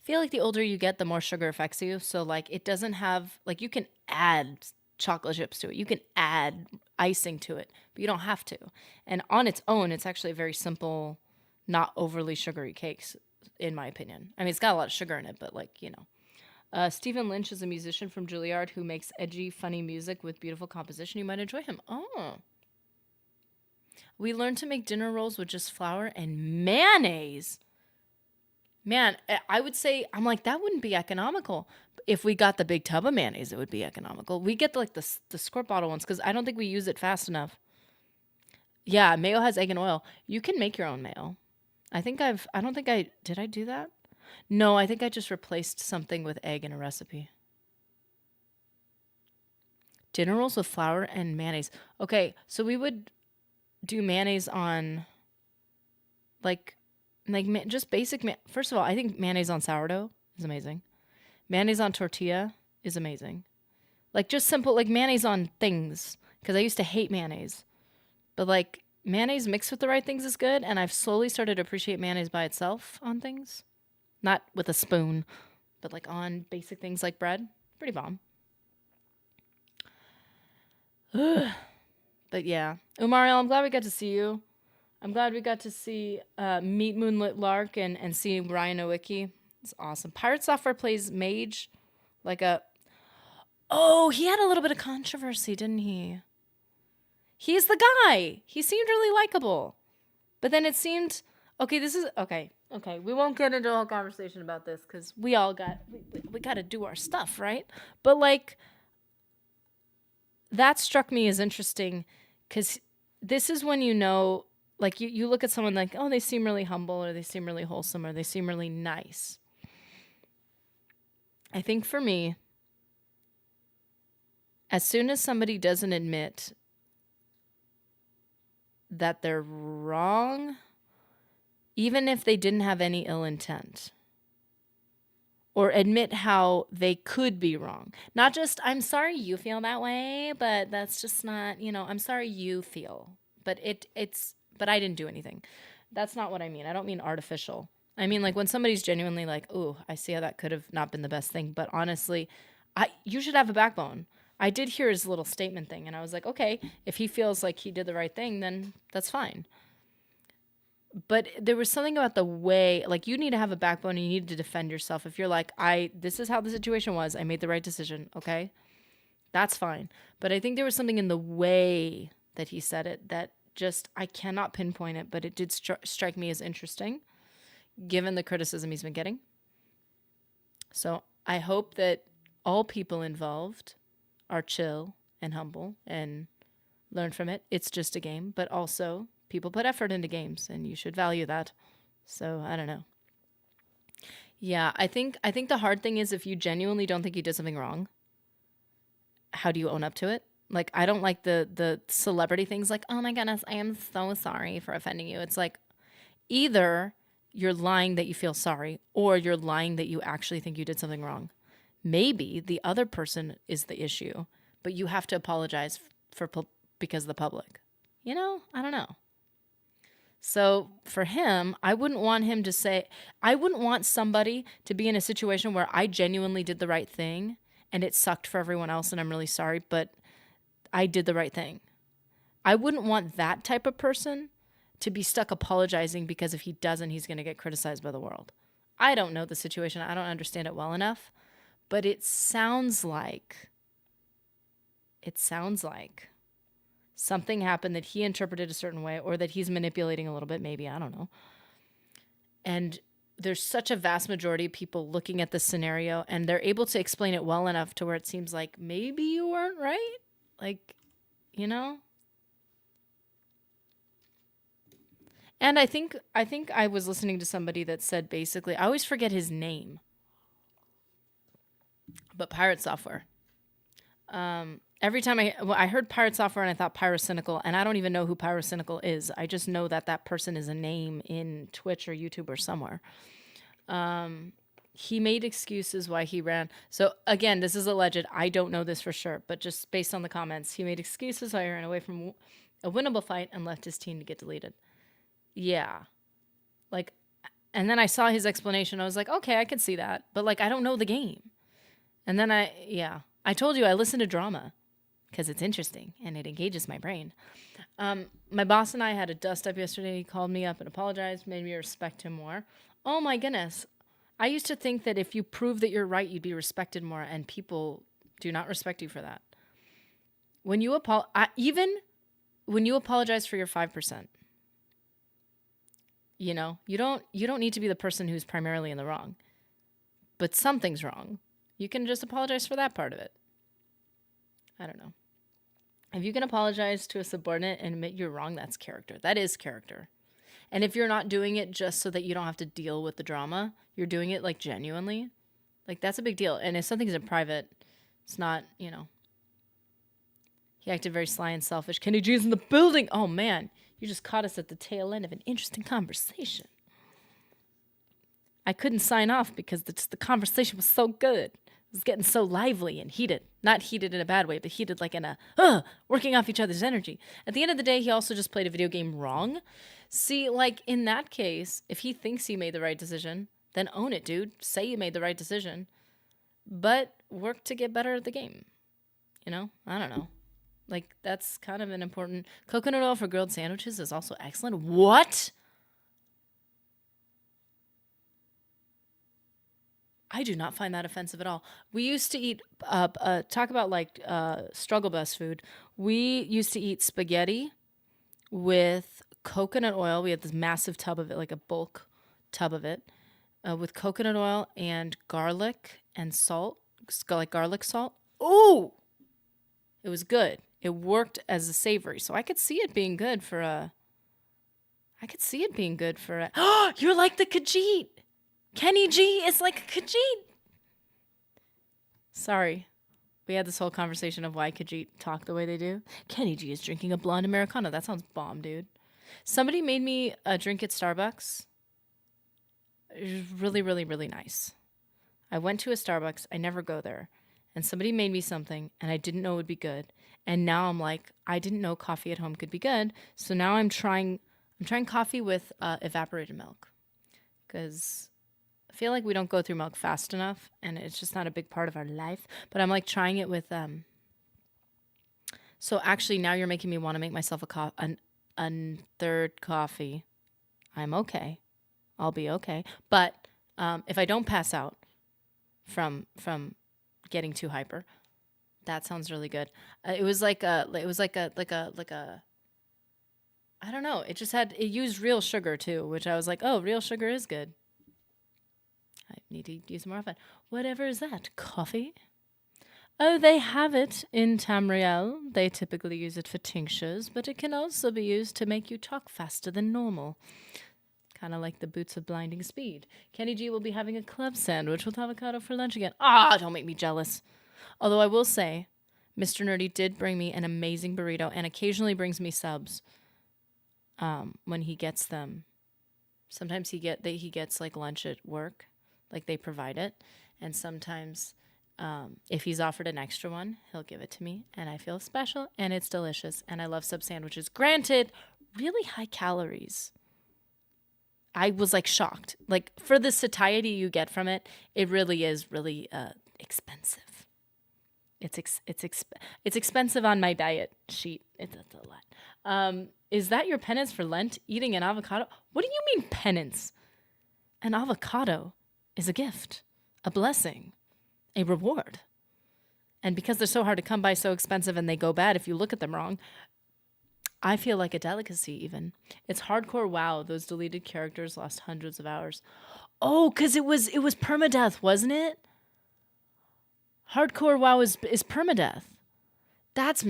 feel like the older you get, the more sugar affects you. So like it doesn't have like you can add chocolate chips to it. You can add icing to it, but you don't have to. And on its own, it's actually a very simple, not overly sugary cakes, in my opinion. I mean, it's got a lot of sugar in it, but like, you know. Stephen Lynch is a musician from Juilliard who makes edgy, funny music with beautiful composition. You might enjoy him. Oh. We learned to make dinner rolls with just flour and mayonnaise. Man, I would say, I'm like, that wouldn't be economical. If we got the big tub of mayonnaise, it would be economical. We get like the squirt bottle ones because I don't think we use it fast enough. Yeah, mayo has egg and oil. You can make your own mayo. Did I do that? No, I think I just replaced something with egg in a recipe. Dinner rolls with flour and mayonnaise. Okay, so we would do mayonnaise on just basic. First of all, I think mayonnaise on sourdough is amazing. Mayonnaise on tortilla is amazing. Like just simple, like mayonnaise on things. Because I used to hate mayonnaise. But like mayonnaise mixed with the right things is good. And I've slowly started to appreciate mayonnaise by itself on things. Not with a spoon, but like on basic things like bread. Pretty bomb. But yeah. Umariel, I'm glad we got to see you. I'm glad we got to see meet Moonlit Lark and see Ryan Nowicki. It's awesome. Pirate Software plays Mage. Oh, he had a little bit of controversy, didn't he? He's the guy. He seemed really likable. But then it seemed... Okay, this is... Okay. We won't get into a whole conversation about this because we all got... We got to do our stuff, right? But like... That struck me as interesting because this is when you know... Like, you look at someone like, oh, they seem really humble, or they seem really wholesome, or they seem really nice. I think for me, as soon as somebody doesn't admit that they're wrong, even if they didn't have any ill intent, or admit how they could be wrong. Not just, I'm sorry you feel that way, but that's just not, I'm sorry you feel. But but I didn't do anything. That's not what I mean. I don't mean artificial. I mean, like when somebody's genuinely like, ooh, I see how that could have not been the best thing. But honestly, you should have a backbone. I did hear his little statement thing. And I was like, okay, if he feels like he did the right thing, then that's fine. But there was something about the way, like you need to have a backbone and you need to defend yourself. If you're like, this is how the situation was. I made the right decision. Okay. That's fine. But I think there was something in the way that he said it that just, I cannot pinpoint it, but it did strike me as interesting given the criticism he's been getting. So I hope that all people involved are chill and humble and learn from it. It's just a game, but also people put effort into games and you should value that. So I don't know. Yeah, I think the hard thing is if you genuinely don't think you did something wrong, how do you own up to it? Like, I don't like the celebrity things like, oh my goodness, I am so sorry for offending you. It's like, either you're lying that you feel sorry or you're lying that you actually think you did something wrong. Maybe the other person is the issue, but you have to apologize because of the public. I don't know. So for him, I wouldn't want somebody to be in a situation where I genuinely did the right thing and it sucked for everyone else and I'm really sorry, but I did the right thing. I wouldn't want that type of person to be stuck apologizing because if he doesn't, he's going to get criticized by the world. I don't know the situation. I don't understand it well enough, but it sounds like something happened that he interpreted a certain way or that he's manipulating a little bit, maybe, I don't know. And there's such a vast majority of people looking at this scenario and they're able to explain it well enough to where it seems like maybe you weren't right. Like, And I think I was listening to somebody that said basically, I always forget his name, but Pirate Software. Every time I heard Pirate Software and I thought Pyrocynical, and I don't even know who Pyrocynical is. I just know that person is a name in Twitch or YouTube or somewhere. He made excuses why he ran. So again, this is alleged. I don't know this for sure, but just based on the comments, he made excuses why he ran away from a winnable fight and left his team to get deleted. Yeah. Like, And then I saw his explanation. I was like, okay, I can see that. But like, I don't know the game. And then I told you I listen to drama because it's interesting and it engages my brain. My boss and I had a dust up yesterday. He called me up and apologized, made me respect him more. Oh my goodness. I used to think that if you prove that you're right, you'd be respected more, and people do not respect you for that. When you even when you apologize for your 5%, you know, you don't need to be the person who's primarily in the wrong. But something's wrong. You can just apologize for that part of it. I don't know. If you can apologize to a subordinate and admit you're wrong, that's character. That is character. And if you're not doing it just so that you don't have to deal with the drama, you're doing it like genuinely, like that's a big deal. And if something's in private, it's not, you know. He acted very sly and selfish. Kenny G's in the building. Oh man, you just caught us at the tail end of an interesting conversation. I couldn't sign off because the conversation was so good. It was getting so lively and heated. Not heated in a bad way, but heated like in a, working off each other's energy. At the end of the day, he also just played a video game wrong. See, like in that case, if he thinks he made the right decision, then own it, dude. Say you made the right decision. But work to get better at the game. You know? I don't know. Like, that's kind of an important... Coconut oil for grilled sandwiches is also excellent. What? I do not find that offensive at all. We used to eat, talk about like struggle bus food. We used to eat spaghetti with coconut oil. We had this massive tub of it, like a bulk tub of it, with coconut oil and garlic and salt, like garlic salt. Ooh! It was good. It worked as a savory. So I could see it being good for a... Oh, you're like the Khajiit! Kenny G is like a Khajiit. Sorry. We had this whole conversation of why Khajiit talk the way they do. Kenny G is drinking a blonde Americano. That sounds bomb, dude. Somebody made me a drink at Starbucks. It was really, really, really nice. I went to a Starbucks. I never go there. And somebody made me something, and I didn't know it would be good. And now I'm like, I didn't know coffee at home could be good. So now I'm trying coffee with evaporated milk. Because... I feel like we don't go through milk fast enough, and it's just not a big part of our life. But I'm like trying it with So actually, now you're making me want to make myself a third coffee. I'm okay. I'll be okay. But if I don't pass out from getting too hyper, that sounds really good. It was like a. I don't know. It used real sugar too, which I was like, oh, real sugar is good. I need to use more often. Whatever is that? Coffee? Oh, they have it in Tamriel. They typically use it for tinctures, but it can also be used to make you talk faster than normal. Kind of like the boots of blinding speed. Kenny G will be having a club sandwich with avocado for lunch again. Ah, don't make me jealous. Although I will say, Mr. Nerdy did bring me an amazing burrito and occasionally brings me subs when he gets them. Sometimes he gets like lunch at work. Like they provide it. And sometimes if he's offered an extra one, he'll give it to me. And I feel special and it's delicious. And I love sub sandwiches. Granted, really high calories. I was like shocked. Like for the satiety you get from it, it really is really expensive. It's expensive on my diet sheet. It's a lot. Is that your penance for Lent? Eating an avocado? What do you mean penance? An avocado is a gift, a blessing, a reward. And because they're so hard to come by, so expensive, and they go bad if you look at them wrong, I feel like a delicacy even. It's hardcore WoW. Those deleted characters lost hundreds of hours. Oh, because it was permadeath, wasn't it? Hardcore WoW is permadeath. That's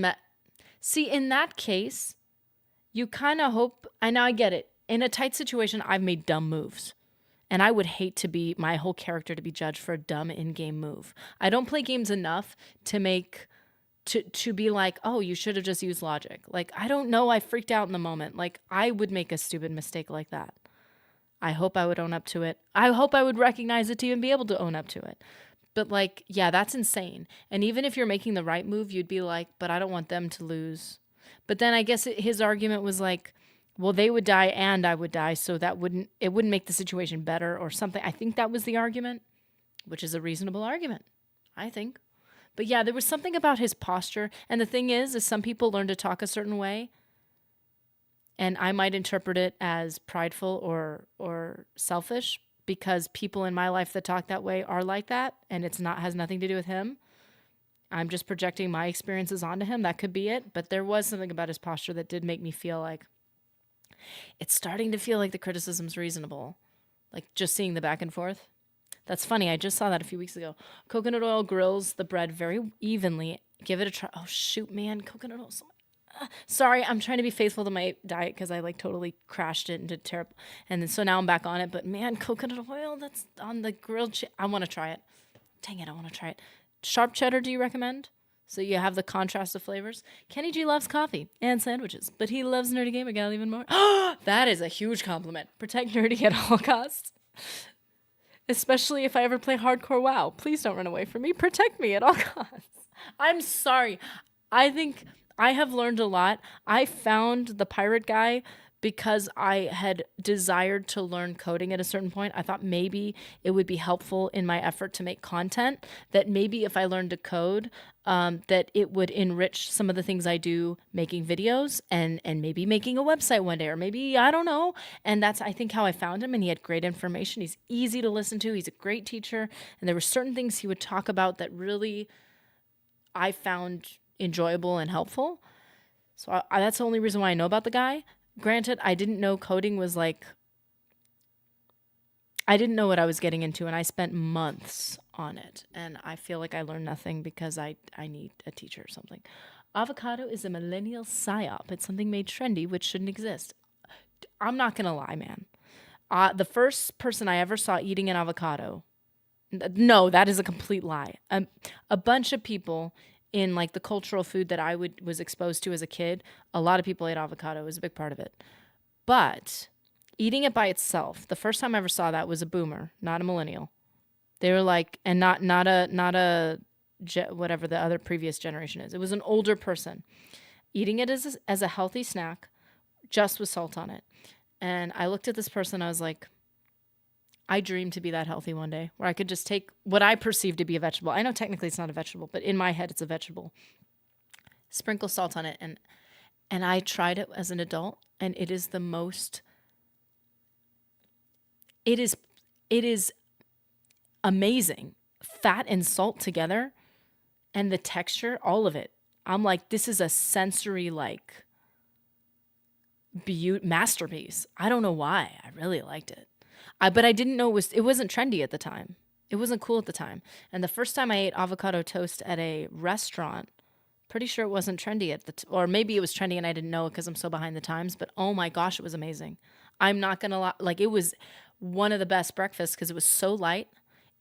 See, in that case, you kind of hope, and I get it. In a tight situation, I've made dumb moves. And I would hate to be my whole character to be judged for a dumb in-game move. I don't play games enough to be like, oh, you should have just used logic. Like, I don't know. I freaked out in the moment. Like, I would make a stupid mistake like that. I hope I would own up to it. I hope I would recognize it to even be able to own up to it. But like, yeah, that's insane. And even if you're making the right move, you'd be like, but I don't want them to lose. But then I guess his argument was like, well, they would die and I would die, so it wouldn't make the situation better or something. I think that was the argument, which is a reasonable argument, I think. But yeah, there was something about his posture. And the thing is some people learn to talk a certain way, and I might interpret it as prideful or selfish because people in my life that talk that way are like that, and has nothing to do with him. I'm just projecting my experiences onto him. That could be it. But there was something about his posture that did make me feel like it's starting to feel like the criticism's reasonable. Like just seeing the back and forth. That's funny. I just saw that a few weeks ago. Coconut oil grills the bread very evenly. Give it a try. Oh, shoot, man. Coconut oil. Sorry, I'm trying to be faithful to my diet because I like totally crashed it into terrible. And then so now I'm back on it. But man, coconut oil that's on the grilled I want to try it. Dang it, I want to try it. Sharp cheddar, do you recommend? So you have the contrast of flavors. Kenny G loves coffee and sandwiches, but he loves Nerdy Gamer Gal even more. That is a huge compliment. Protect Nerdy at all costs. Especially if I ever play hardcore WoW. Please don't run away from me. Protect me at all costs. I'm sorry. I think I have learned a lot. I found the pirate guy because I had desired to learn coding at a certain point. I thought maybe it would be helpful in my effort to make content, that maybe if I learned to code, that it would enrich some of the things I do making videos and maybe making a website one day, or maybe, I don't know. And that's, I think, how I found him. And he had great information. He's easy to listen to. He's a great teacher. And there were certain things he would talk about that really I found enjoyable and helpful. So that's the only reason why I know about the guy. Granted, I didn't know coding was like, I didn't know what I was getting into, and I spent months on it. And I feel like I learned nothing because I need a teacher or something. Avocado is a millennial psyop. It's something made trendy, which shouldn't exist. I'm not going to lie, man. The first person I ever saw eating an avocado, no, that is a complete lie. A bunch of people in like the cultural food that I was exposed to as a kid, a lot of people ate avocado. It was a big part of it. But eating it by itself, the first time I ever saw that was a boomer, not a millennial. They were like, and not a whatever the other previous generation is. It was an older person eating it as a healthy snack, just with salt on it. And I looked at this person, I was like, I dream to be that healthy one day, where I could just take what I perceive to be a vegetable. I know technically it's not a vegetable, but in my head it's a vegetable. Sprinkle salt on it, and I tried it as an adult, and it is the most. It is amazing, fat and salt together, and the texture, all of it. I'm like, this is a sensory like masterpiece. I don't know why. I really liked it. But I didn't know it wasn't trendy at the time. It wasn't cool at the time. And the first time I ate avocado toast at a restaurant, pretty sure it wasn't trendy or maybe it was trendy and I didn't know it because I'm so behind the times. But oh my gosh, it was amazing. I'm not gonna lie, like it was one of the best breakfasts because it was so light.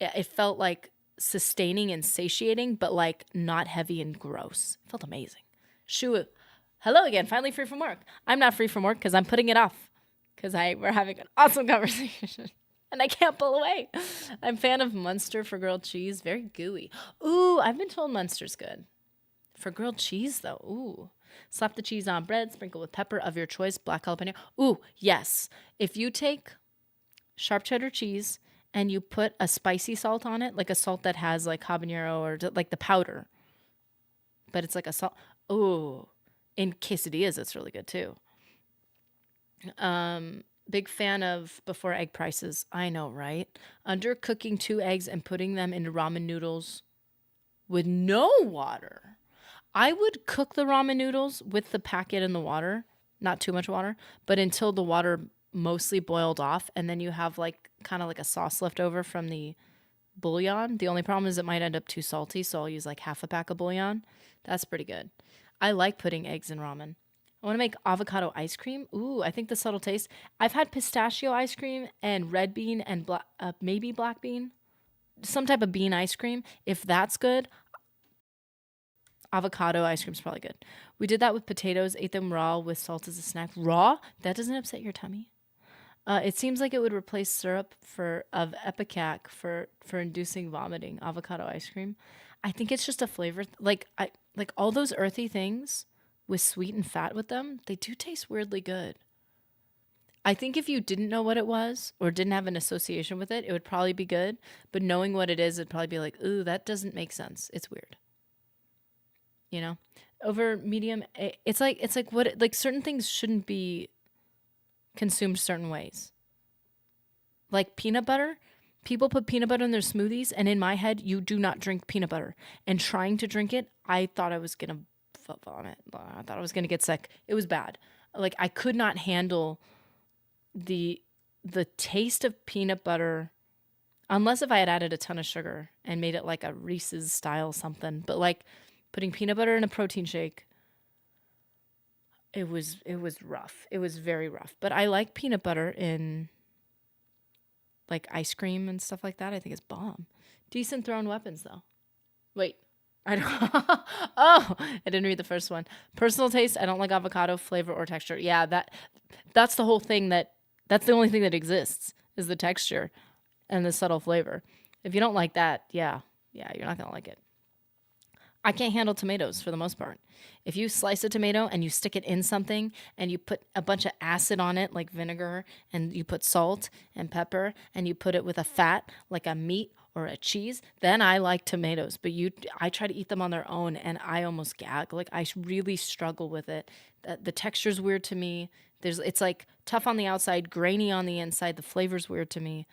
It felt like sustaining and satiating, but like not heavy and gross. It felt amazing. Shoo, hello again. Finally free from work. I'm not free from work because I'm putting it off. Because we're having an awesome conversation. And I can't pull away. I'm a fan of Munster for grilled cheese. Very gooey. Ooh, I've been told Munster's good. For grilled cheese, though. Ooh. Slap the cheese on bread. Sprinkle with pepper of your choice. Black jalapeno. Ooh, yes. If you take sharp cheddar cheese and you put a spicy salt on it, like a salt that has like habanero or like the powder. But it's like a salt. Ooh. In quesadillas, it's really good, too. Big fan of before egg prices. I know, right? Undercooking 2 eggs and putting them into ramen noodles with no water. I would cook the ramen noodles with the packet in the water, not too much water, but until the water mostly boiled off, and then you have like kind of like a sauce left over from the bouillon. The only problem is it might end up too salty, so I'll use like half a pack of bouillon. That's pretty good. I like putting eggs in ramen. I want to make avocado ice cream. Ooh, I think the subtle taste. I've had pistachio ice cream and red bean and maybe black bean. Some type of bean ice cream. If that's good, avocado ice cream is probably good. We did that with potatoes, ate them raw with salt as a snack. Raw? That doesn't upset your tummy? It seems like it would replace syrup of Epicac for inducing vomiting. Avocado ice cream. I think it's just a flavor. Like all those earthy things with sweet and fat with them, they do taste weirdly good. I think if you didn't know what it was or didn't have an association with it, it would probably be good. But knowing what it is, it'd probably be like, ooh, that doesn't make sense. It's weird. You know? Over medium, it's like what, like certain things shouldn't be consumed certain ways. Like peanut butter. People put peanut butter in their smoothies, and in my head, you do not drink peanut butter. And trying to drink it, I thought I was going to vomit. I thought I was going to get sick. It was bad. Like, I could not handle the taste of peanut butter, unless if I had added a ton of sugar and made it like a Reese's style something. But like putting peanut butter in a protein shake, it was rough. It was very rough. But I like peanut butter in like ice cream and stuff like that. I think it's bomb. Decent thrown weapons though. Wait, I don't. Oh, I didn't read the first one. Personal taste. I don't like avocado flavor or texture. Yeah, that's the whole thing. That's the only thing that exists is the texture and the subtle flavor. If you don't like that, yeah, you're not gonna like it. I can't handle tomatoes for the most part. If you slice a tomato and you stick it in something and you put a bunch of acid on it, like vinegar, and you put salt and pepper, and you put it with a fat, like a meat or a cheese, then I like tomatoes. But I try to eat them on their own, and I almost gag. Like, I really struggle with it. The texture's weird to me. It's like tough on the outside, grainy on the inside. The flavor's weird to me.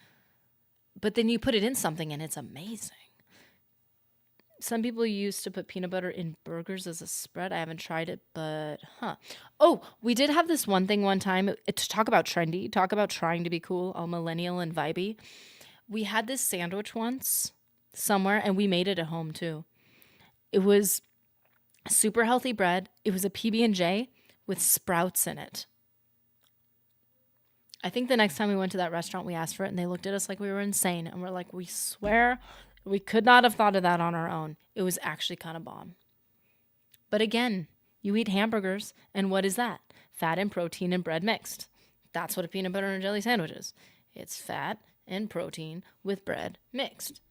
But then you put it in something, and it's amazing. Some people used to put peanut butter in burgers as a spread. I haven't tried it, but Oh, we did have this one thing one time to talk about trendy, talk about trying to be cool, all millennial and vibey. We had this sandwich once somewhere, and we made it at home too. It was super healthy bread. It was a PB&J with sprouts in it. I think the next time we went to that restaurant, we asked for it, and they looked at us like we were insane. And we're like, we swear we could not have thought of that on our own. It was actually kind of bomb. But again, you eat hamburgers, and what is that? Fat and protein and bread mixed. That's what a peanut butter and jelly sandwich is. It's fat and protein with bread mixed.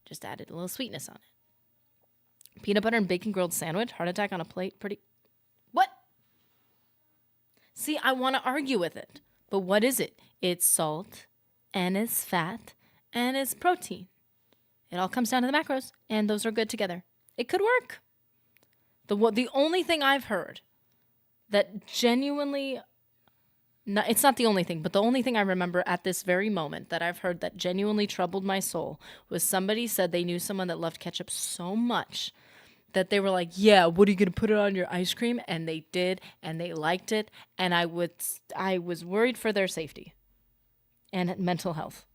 Just added a little sweetness on it. Peanut butter and bacon grilled sandwich, heart attack on a plate, pretty... What? See, I want to argue with it. But what is it? It's salt, and it's fat, and it's protein. It all comes down to the macros, and those are good together. It could work. The only thing I've heard that genuinely, it's not the only thing, but the only thing I remember at this very moment that I've heard that genuinely troubled my soul was somebody said they knew someone that loved ketchup so much that they were like, yeah, what are you going to put it on your ice cream? And they did, and they liked it, and I was worried for their safety and mental health.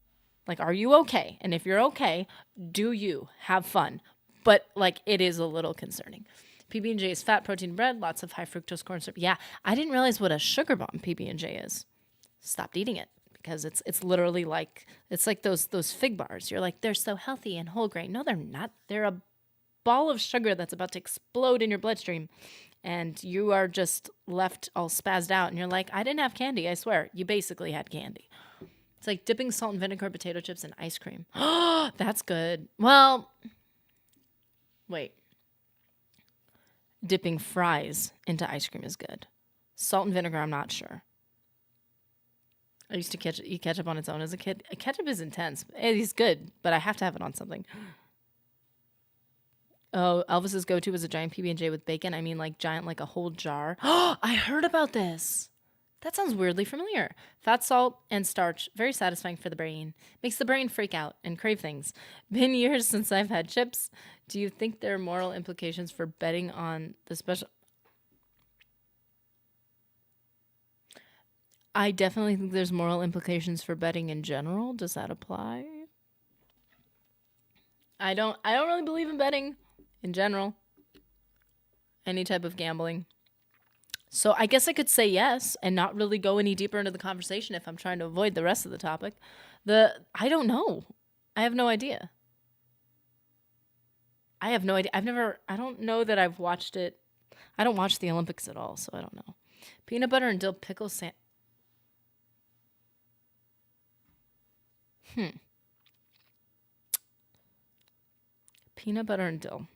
Like, are you okay? And if you're okay, do you have fun? But like, it is a little concerning. PB&J is fat, protein, bread, lots of high fructose corn syrup. Yeah, I didn't realize what a sugar bomb PB&J is. Stopped eating it because it's literally like, it's like those fig bars. You're like, they're so healthy and whole grain. No, they're not. They're a ball of sugar that's about to explode in your bloodstream, and you are just left all spazzed out. And you're like, I didn't have candy. I swear, you basically had candy. It's like dipping salt and vinegar potato chips in ice cream. Oh, that's good. Well, wait. Dipping fries into ice cream is good. Salt and vinegar, I'm not sure. I used to eat ketchup on its own as a kid. Ketchup is intense. It is good, but I have to have it on something. Oh, Elvis's go-to was a giant PB&J with bacon. I mean, like giant, like a whole jar. Oh, I heard about this. That sounds weirdly familiar. Fat, salt, and starch. Very satisfying for the brain. Makes the brain freak out and crave things. Been years since I've had chips. Do you think there are moral implications for betting on the special... I definitely think there's moral implications for betting in general. Does that apply? I don't really believe in betting in general. Any type of gambling. So I guess I could say yes and not really go any deeper into the conversation if I'm trying to avoid the rest of the topic. I don't know. I have no idea. I don't know that I've watched it. I don't watch the Olympics at all, so I don't know. Peanut butter and dill pickle Peanut butter and dill.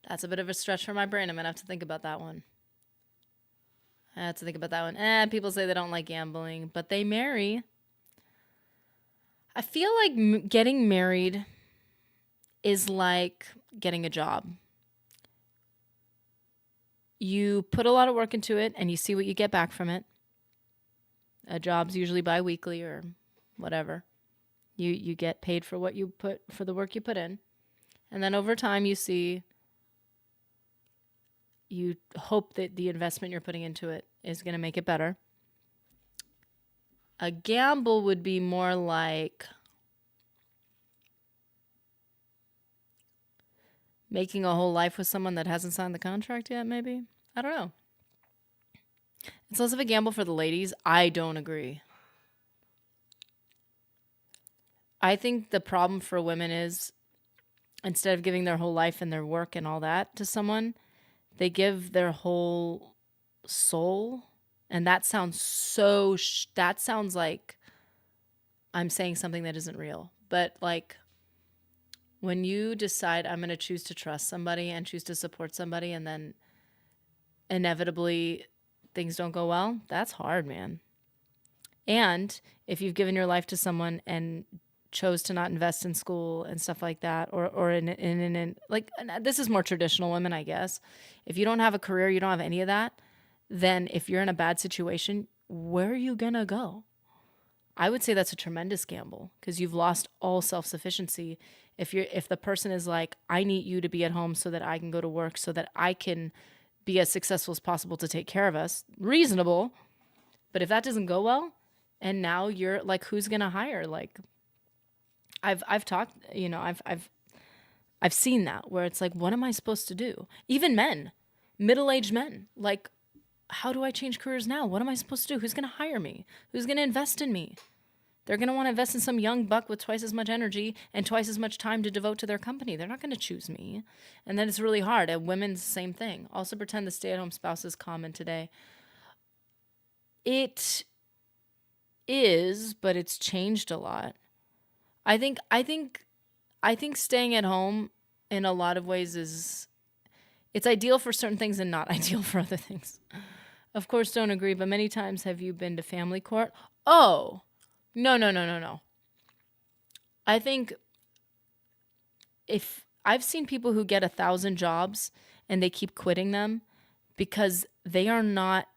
That's a bit of a stretch for my brain. I'm going to have to think about that one. People say they don't like gambling, but they marry. I feel like getting married is like getting a job. You put a lot of work into it and you see what you get back from it. A job's usually bi-weekly or whatever. You get paid for the work you put in. And then over time you hope that the investment you're putting into it is going to make it better. A gamble would be more like making a whole life with someone that hasn't signed the contract yet, maybe? I don't know. It's less of a gamble for the ladies. I don't agree. I think the problem for women is instead of giving their whole life and their work and all that to someone, they give their whole soul. And that sounds that sounds like I'm saying something that isn't real. But like when you decide I'm going to choose to trust somebody and choose to support somebody and then inevitably things don't go well, that's hard, man. And if you've given your life to someone and chose to not invest in school and stuff like that, or in like, this is more traditional women, I guess. If you don't have a career, you don't have any of that, then if you're in a bad situation, where are you gonna go? I would say that's a tremendous gamble because you've lost all self-sufficiency. If the person is like, I need you to be at home so that I can go to work, so that I can be as successful as possible to take care of us, reasonable. But if that doesn't go well, and now you're like, who's gonna hire? Like, I've talked, I've seen that where it's like, what am I supposed to do? Even men, middle-aged men, like, how do I change careers now? What am I supposed to do? Who's going to hire me? Who's going to invest in me? They're going to want to invest in some young buck with twice as much energy and twice as much time to devote to their company. They're not going to choose me. And then it's really hard. And women's same thing. Also pretend the stay-at-home spouse is common today. It is, but it's changed a lot. I think staying at home in a lot of ways it's ideal for certain things and not ideal for other things. Of course, don't agree, but many times have you been to family court? Oh, no. I think if I've seen people who get 1,000 jobs and they keep quitting them because they are not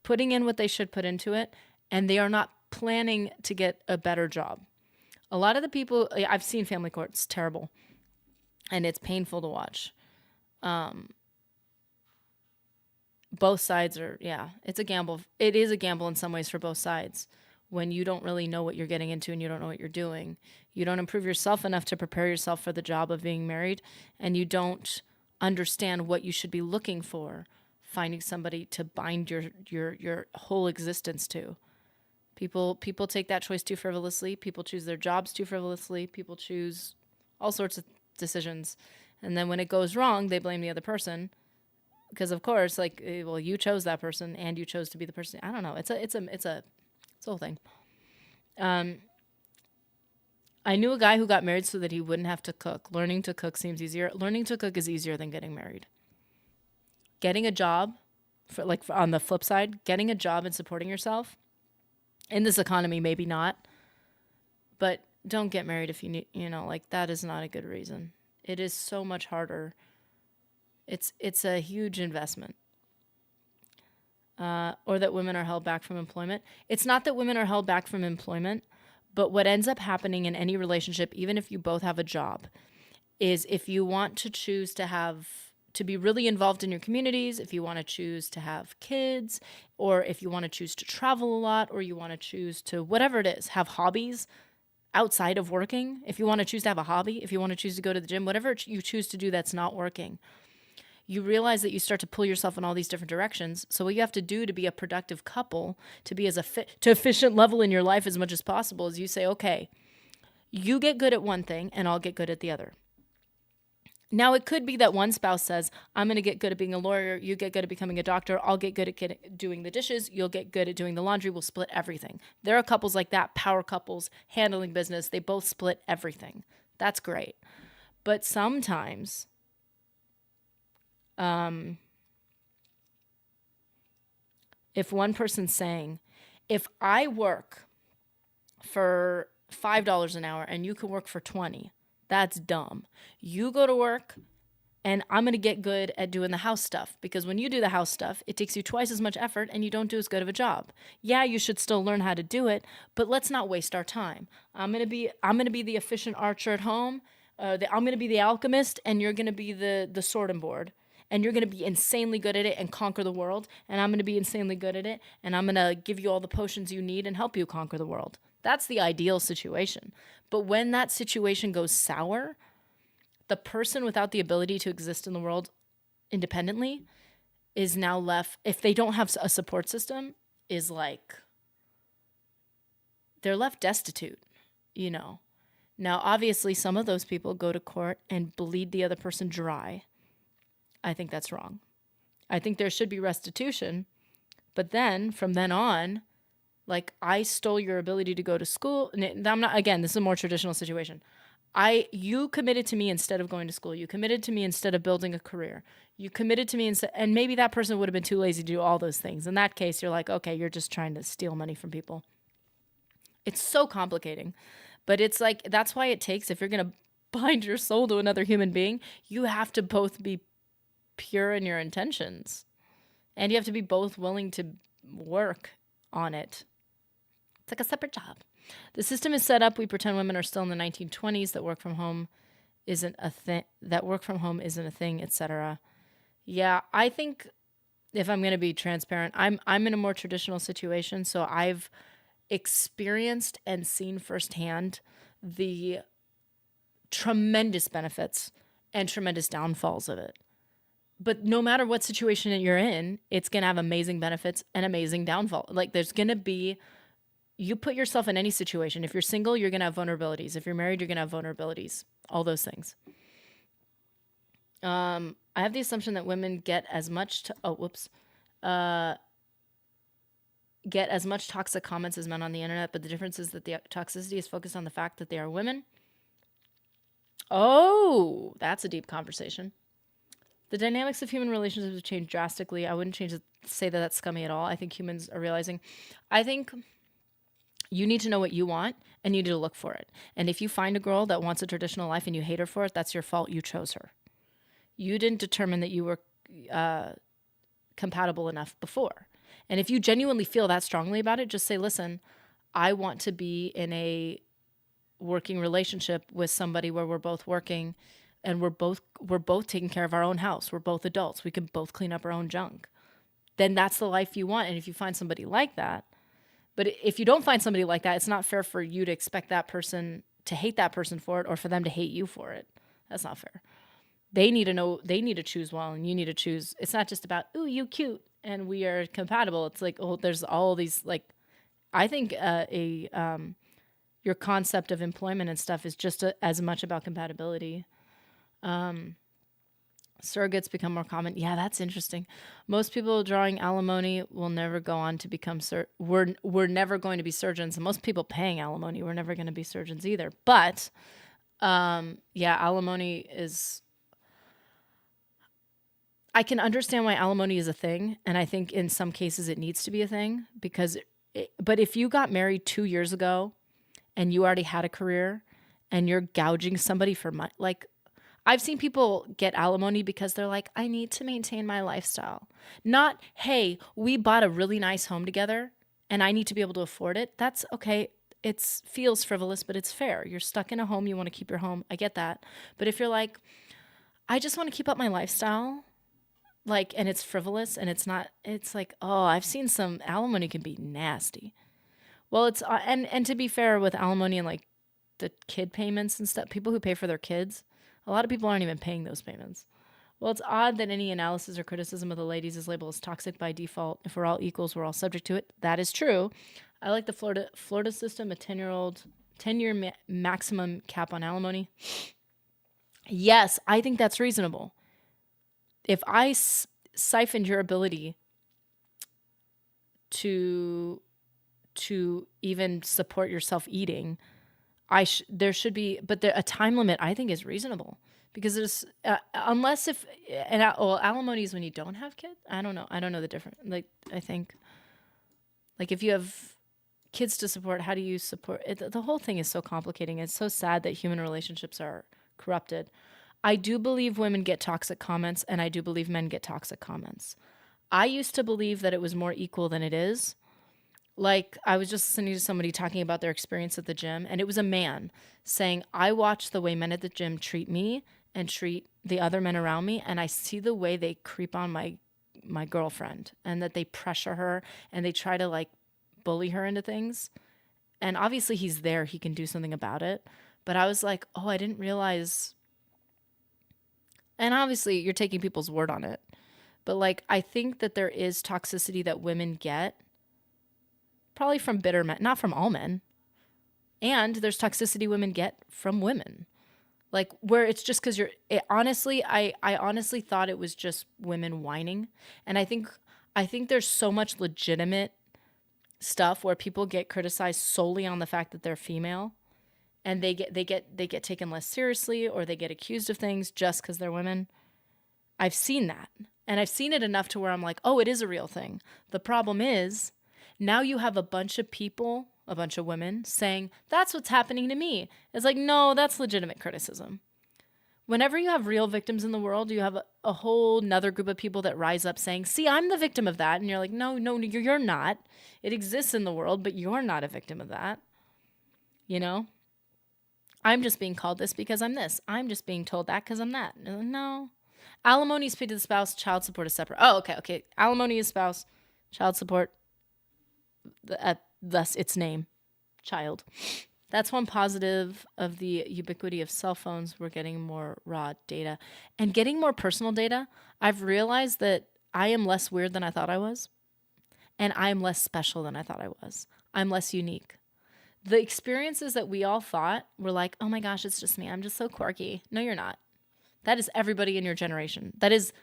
putting in what they should put into it and they are not planning to get a better job. A lot of the people, I've seen family court, it's terrible. And it's painful to watch. Both sides are, it's a gamble. It is a gamble in some ways for both sides. When you don't really know what you're getting into and you don't know what you're doing. You don't improve yourself enough to prepare yourself for the job of being married. And you don't understand what you should be looking for, finding somebody to bind your whole existence to. People take that choice too frivolously. People choose their jobs too frivolously. People choose all sorts of decisions. And then when it goes wrong, they blame the other person. Because of course, like, well, you chose that person and you chose to be the person. I don't know. It's a whole thing. I knew a guy who got married so that he wouldn't have to cook. Learning to cook seems easier. Learning to cook is easier than getting married. Getting a job, on the flip side, getting a job and supporting yourself, in this economy, maybe not. But don't get married if you need, that is not a good reason. It is so much harder. It's a huge investment. Or that women are held back from employment. It's not that women are held back from employment, but what ends up happening in any relationship, even if you both have a job, is if you want to choose to be really involved in your communities, if you want to choose to have kids, or if you want to choose to travel a lot, or you want to choose to, whatever it is, have hobbies outside of working, if you want to choose to have a hobby, if you want to choose to go to the gym, whatever you choose to do that's not working, you realize that you start to pull yourself in all these different directions. So what you have to do to be a productive couple, to be to efficient level in your life as much as possible, is you say, okay, you get good at one thing and I'll get good at the other. Now, it could be that one spouse says, I'm going to get good at being a lawyer. You get good at becoming a doctor. I'll get good at doing the dishes. You'll get good at doing the laundry. We'll split everything. There are couples like that, power couples, handling business. They both split everything. That's great. But sometimes if one person's saying, if I work for $5 an hour and you can work for 20, that's dumb. You go to work and I'm going to get good at doing the house stuff, because when you do the house stuff, it takes you twice as much effort and you don't do as good of a job. Yeah, you should still learn how to do it, but let's not waste our time. I'm going to be the efficient archer at home. I'm going to be the alchemist, and you're going to be the sword and board. And you're going to be insanely good at it and conquer the world. And I'm going to be insanely good at it. And I'm going to give you all the potions you need and help you conquer the world. That's the ideal situation. But when that situation goes sour, the person without the ability to exist in the world independently is now left, if they don't have a support system, is like, they're left destitute, you know. Now, obviously, some of those people go to court and bleed the other person dry. I think that's wrong. I think there should be restitution, but then from then on, like, I stole your ability to go to school. And I'm not, again, this is a more traditional situation. You committed to me instead of going to school. You committed to me instead of building a career. You committed to me instead, and maybe that person would have been too lazy to do all those things. In that case, you're like, okay, you're just trying to steal money from people. It's so complicating, but it's like, that's why it takes, if you're going to bind your soul to another human being, you have to both be pure in your intentions, and you have to be both willing to work on it. It's like a separate job. The system is set up, we pretend women are still in the 1920s, that work from home isn't a thing, etc. Yeah, I think, if I'm going to be transparent, I'm in a more traditional situation, so I've experienced and seen firsthand the tremendous benefits and tremendous downfalls of it. But no matter what situation you're in, it's going to have amazing benefits and amazing downfall. Like, there's going to be, you put yourself in any situation. If you're single, you're going to have vulnerabilities. If you're married, you're going to have vulnerabilities. All those things. I have the assumption that women get as much toxic comments as men on the internet, but the difference is that the toxicity is focused on the fact that they are women. Oh, that's a deep conversation. The dynamics of human relationships have changed drastically. I wouldn't say that that's scummy at all. I think humans are realizing. I think you need to know what you want, and you need to look for it. And if you find a girl that wants a traditional life and you hate her for it, that's your fault. You chose her. You didn't determine that you were compatible enough before. And if you genuinely feel that strongly about it, just say, listen, I want to be in a working relationship with somebody where we're both working, and we're both taking care of our own house. We're both adults. We can both clean up our own junk. Then that's the life you want. And if you find somebody like that, but if you don't find somebody like that, it's not fair for you to expect that person to hate that person for it, or for them to hate you for it. That's not fair. They need to know, they need to choose well, and you need to choose. It's not just about, ooh, you cute and we are compatible. It's like, oh, there's all these, like, I think your concept of employment and stuff is just as much about compatibility. Surrogates become more common. Yeah, that's interesting. Most people drawing alimony will never go on to become we're never going to be surgeons. And most people paying alimony, we're never going to be surgeons either. But yeah, alimony is, I can understand why alimony is a thing, and I think in some cases it needs to be a thing, because but if you got married 2 years ago and you already had a career and you're gouging somebody for money, like, I've seen people get alimony because they're like, I need to maintain my lifestyle. Not, hey, we bought a really nice home together and I need to be able to afford it. That's okay. It feels frivolous, but it's fair. You're stuck in a home. You want to keep your home. I get that. But if you're like, I just want to keep up my lifestyle, like, and it's frivolous and it's not, it's like, oh, I've seen some alimony can be nasty. Well, it's, and to be fair with alimony and like the kid payments and stuff, people who pay for their kids, a lot of people aren't even paying those payments. Well, it's odd that any analysis or criticism of the ladies is labeled as toxic by default. If we're all equals, we're all subject to it. That is true. I like the Florida system, a 10-year maximum cap on alimony. Yes, I think that's reasonable. If I siphoned your ability to even support yourself eating, there should be, but a time limit I think is reasonable because there's unless if and alimony is when you don't have kids. I don't know the difference. Like I think like if you have kids to support, how do you support it? The whole thing is so complicating. It's so sad that human relationships are corrupted. I do believe women get toxic comments, and I do believe men get toxic comments. I used to believe that it was more equal than it is. Like, I was just listening to somebody talking about their experience at the gym, and it was a man saying, I watch the way men at the gym treat me and treat the other men around me, and I see the way they creep on my girlfriend, and that they pressure her, and they try to, like, bully her into things. And obviously he's there. He can do something about it. But I was like, oh, I didn't realize. And obviously you're taking people's word on it. But, like, I think that there is toxicity that women get. Probably from bitter men, not from all men. And there's toxicity women get from women. Like, where it's just because honestly, I honestly thought it was just women whining. And I think there's so much legitimate stuff where people get criticized solely on the fact that they're female. And they get taken less seriously, or they get accused of things just because they're women. I've seen that. And I've seen it enough to where I'm like, oh, it is a real thing. The problem is, now you have a bunch of people, a bunch of women saying, that's what's happening to me. It's like, no, that's legitimate criticism. Whenever you have real victims in the world, you have a whole nother group of people that rise up saying, see, I'm the victim of that. And you're like, no, you're not. It exists in the world, but you're not a victim of that. You know? I'm just being called this because I'm this. I'm just being told that because I'm that. No. Alimony is paid to the spouse. Child support is separate. Oh, okay. Alimony is spouse. Child support. Thus its name, child. That's one positive of the ubiquity of cell phones. We're getting more raw data and getting more personal data. I've realized that I am less weird than I thought I was, and I'm less special than I thought I was. I'm less unique. The experiences that we all thought were like, oh my gosh, it's just me. I'm just so quirky. No, you're not. That is everybody in your generation. That is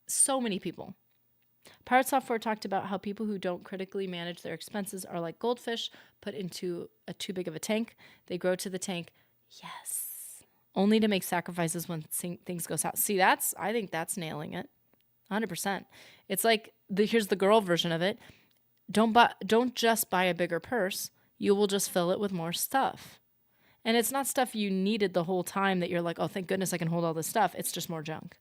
so many people. Pirate Software talked about how people who don't critically manage their expenses are like goldfish put into a too big of a tank. They grow to the tank, yes, only to make sacrifices when things go south. See, I think that's nailing it, 100%. It's like here's the girl version of it. Don't just buy a bigger purse. You will just fill it with more stuff. And it's not stuff you needed the whole time that you're like, oh, thank goodness I can hold all this stuff. It's just more junk.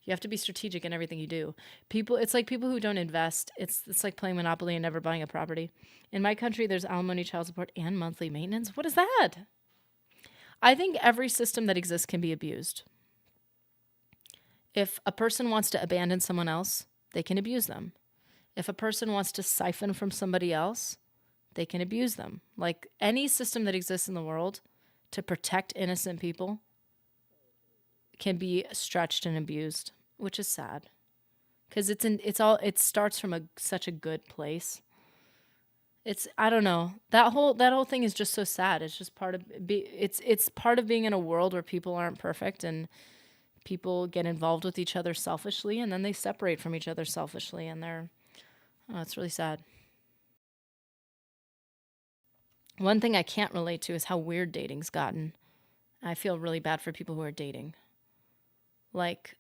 You have to be strategic in everything you do. It's like people who don't invest. It's like playing Monopoly and never buying a property. In my country, there's alimony, child support, and monthly maintenance. What is that? I think every system that exists can be abused. If a person wants to abandon someone else, they can abuse them. If a person wants to siphon from somebody else, they can abuse them. Like any system that exists in the world to protect innocent people can be stretched and abused, which is sad, because it starts from such a good place. I don't know, that whole thing is just so sad. It's just part of it's part of being in a world where people aren't perfect and people get involved with each other selfishly, and then they separate from each other selfishly, and it's really sad. One thing I can't relate to is how weird dating's gotten. I feel really bad for people who are dating. Like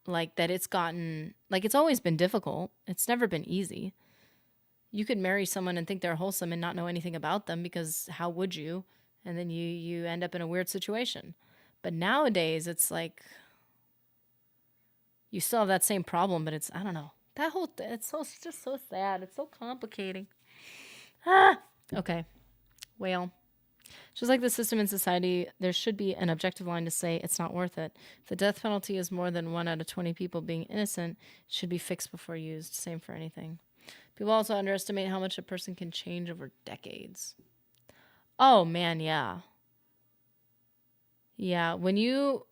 that it's gotten, like it's always been difficult. It's never been easy. You could marry someone and think they're wholesome and not know anything about them, because how would you? And then you end up in a weird situation. But nowadays it's like you still have that same problem, but it's, I don't know. It's just so sad. It's so complicating. Okay. Well, just like the system in society, there should be an objective line to say it's not worth it. If the death penalty is more than 1 out of 20 people being innocent, it should be fixed before used. Same for anything. People also underestimate how much a person can change over decades. Oh, man, yeah. Yeah, when you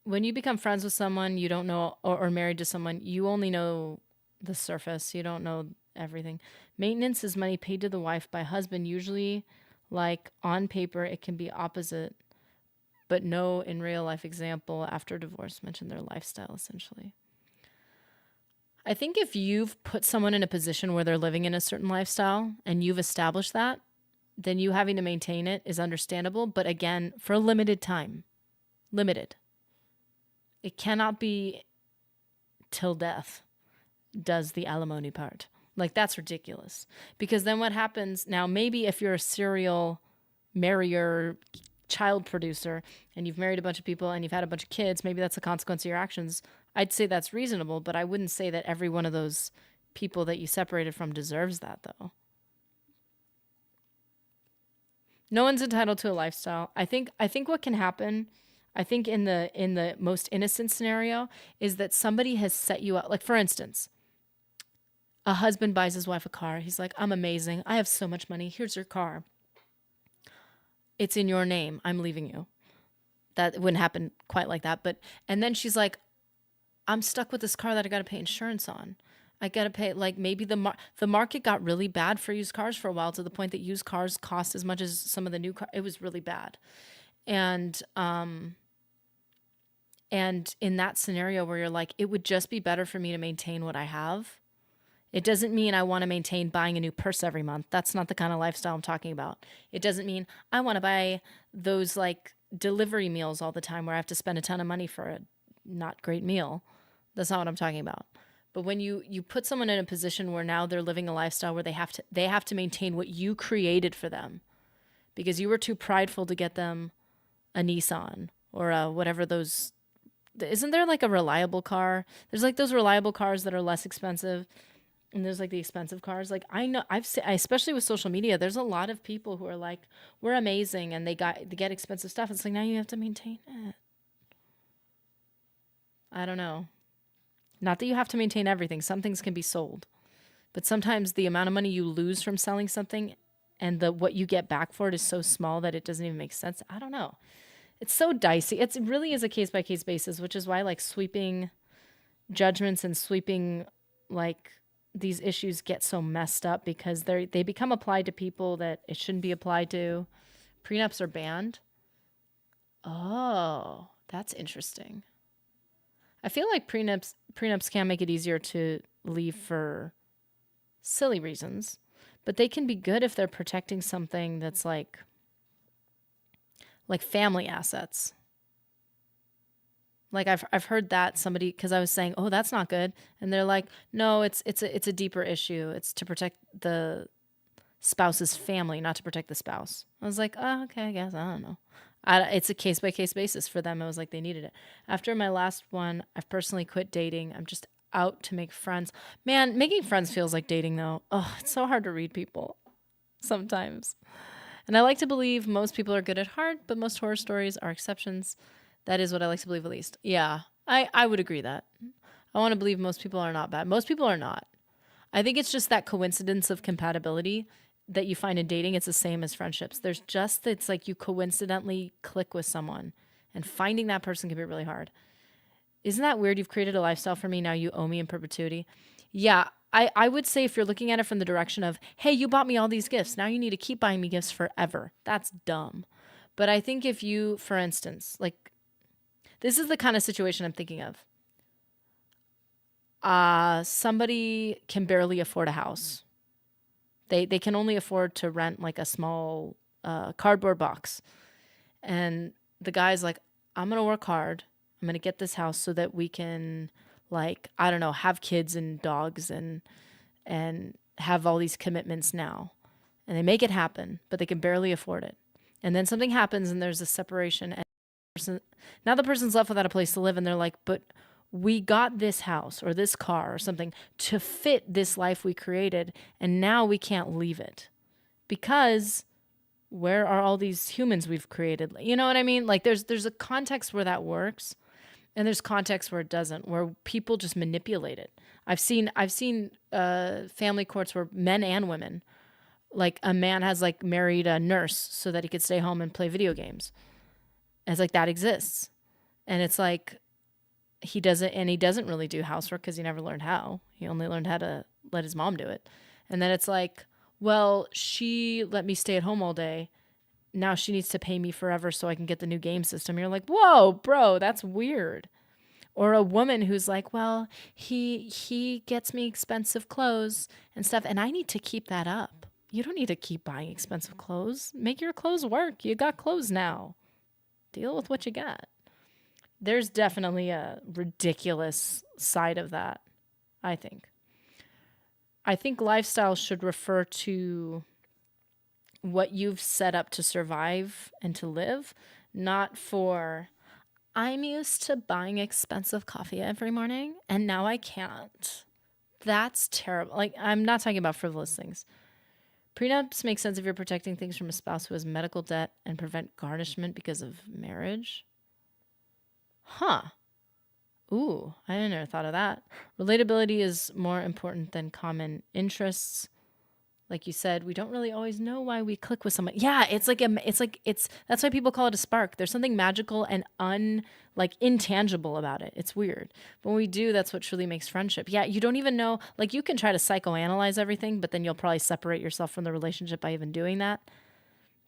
become friends with someone you don't know, or married to someone, you only know the surface. You don't know everything. Maintenance is money paid to the wife by husband, usually. Like on paper, it can be opposite, but no in real life example after divorce mentioned their lifestyle, essentially. I think if you've put someone in a position where they're living in a certain lifestyle and you've established that, then you having to maintain it is understandable. But again, for a limited time, limited. It cannot be till death does the alimony part. Like, that's ridiculous. Because then what happens now, maybe if you're a serial marrier, child producer, and you've married a bunch of people and you've had a bunch of kids, maybe that's a consequence of your actions. I'd say that's reasonable, but I wouldn't say that every one of those people that you separated from deserves that, though. No one's entitled to a lifestyle. I think what can happen, I think in the most innocent scenario, is that somebody has set you up. Like, for instance, a husband buys his wife a car. He's like, I'm amazing. I have so much money. Here's your car. It's in your name. I'm leaving you. That wouldn't happen quite like that. And then she's like, I'm stuck with this car that I got to pay insurance on. I got to pay, like, maybe the market got really bad for used cars for a while, to the point that used cars cost as much as some of the new cars. It was really bad. And in that scenario where you're like, it would just be better for me to maintain what I have. It doesn't mean I want to maintain buying a new purse every month. That's not the kind of lifestyle I'm talking about. It doesn't mean I want to buy those like delivery meals all the time where I have to spend a ton of money for a not great meal. That's not what I'm talking about. But when you put someone in a position where now they're living a lifestyle where they have to maintain what you created for them because you were too prideful to get them a Nissan or whatever those. Isn't there like a reliable car? There's like those reliable cars that are less expensive. And there's like the expensive cars. Like, I know especially with social media, there's a lot of people who are like, we're amazing. And they get expensive stuff. It's like, now you have to maintain it. I don't know. Not that you have to maintain everything. Some things can be sold. But sometimes the amount of money you lose from selling something and what you get back for it is so small that it doesn't even make sense. I don't know. It's so dicey. It really is a case-by-case basis, which is why like sweeping judgments and sweeping like these issues get so messed up because they become applied to people that it shouldn't be applied to. Prenups are banned. Oh, that's interesting. I feel like prenups can make it easier to leave for silly reasons, but they can be good if they're protecting something that's like family assets. Like I've heard that somebody, because I was saying, oh, that's not good, and they're like, no, it's a deeper issue. It's to protect the spouse's family, not to protect the spouse. I was like, oh, okay, I guess, I don't know. It's a case-by-case basis for them. It was like they needed it. After my last one, I've personally quit dating. I'm just out to make friends. Man, making friends feels like dating, though. Oh, it's so hard to read people sometimes. And I like to believe most people are good at heart, but most horror stories are exceptions. That is what I like to believe, at least. Yeah, I would agree that. I want to believe most people are not bad. Most people are not. I think it's just that coincidence of compatibility that you find in dating. It's the same as friendships. It's like you coincidentally click with someone, and finding that person can be really hard. Isn't that weird? You've created a lifestyle for me. Now you owe me in perpetuity. Yeah, I would say if you're looking at it from the direction of, hey, you bought me all these gifts. Now you need to keep buying me gifts forever. That's dumb. But I think if you, for instance, like, this is the kind of situation I'm thinking of. Somebody can barely afford a house. They can only afford to rent like a small cardboard box. And the guy's like, I'm going to work hard. I'm going to get this house so that we can, like, I don't know, have kids and dogs and have all these commitments now. And they make it happen, but they can barely afford it. And then something happens and there's a separation. And now the person's left without a place to live, and they're like, but we got this house or this car or something to fit this life we created, and now we can't leave it because where are all these humans we've created? You know what I mean? Like there's a context where that works, and there's context where it doesn't, where people just manipulate it. I've seen family courts where men and women, like a man has like married a nurse so that he could stay home and play video games. And it's like that exists. And it's like he doesn't really do housework because he never learned how. He only learned how to let his mom do it. And then it's like, well, she let me stay at home all day. Now she needs to pay me forever so I can get the new game system. You're like, whoa, bro, that's weird. Or a woman who's like, well, he gets me expensive clothes and stuff, and I need to keep that up. You don't need to keep buying expensive clothes. Make your clothes work. You got clothes now. Deal with what you got. There's definitely a ridiculous side of that, I think. I think lifestyle should refer to what you've set up to survive and to live, not for, I'm used to buying expensive coffee every morning and now I can't. That's terrible. Like, I'm not talking about frivolous things. Prenups make sense if you're protecting things from a spouse who has medical debt and prevent garnishment because of marriage. Huh. Ooh, I never thought of that. Relatability is more important than common interests. Like you said, we don't really always know why we click with someone. Yeah, it's that's why people call it a spark. There's something magical and intangible about it. It's weird. But when we do, that's what truly makes friendship. Yeah, you don't even know, like, you can try to psychoanalyze everything, but then you'll probably separate yourself from the relationship by even doing that,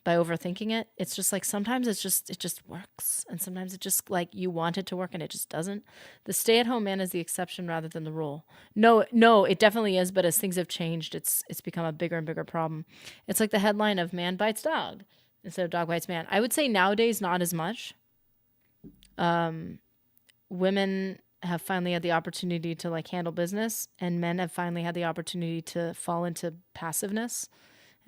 by overthinking it. It's just like sometimes it just works, and sometimes it just, like, you want it to work and it just doesn't. The stay-at-home man is the exception rather than the rule. No, it definitely is, but as things have changed, it's become a bigger and bigger problem. It's like the headline of "Man bites dog" instead of "Dog bites man." I would say nowadays not as much. Women have finally had the opportunity to, like, handle business, and men have finally had the opportunity to fall into passiveness.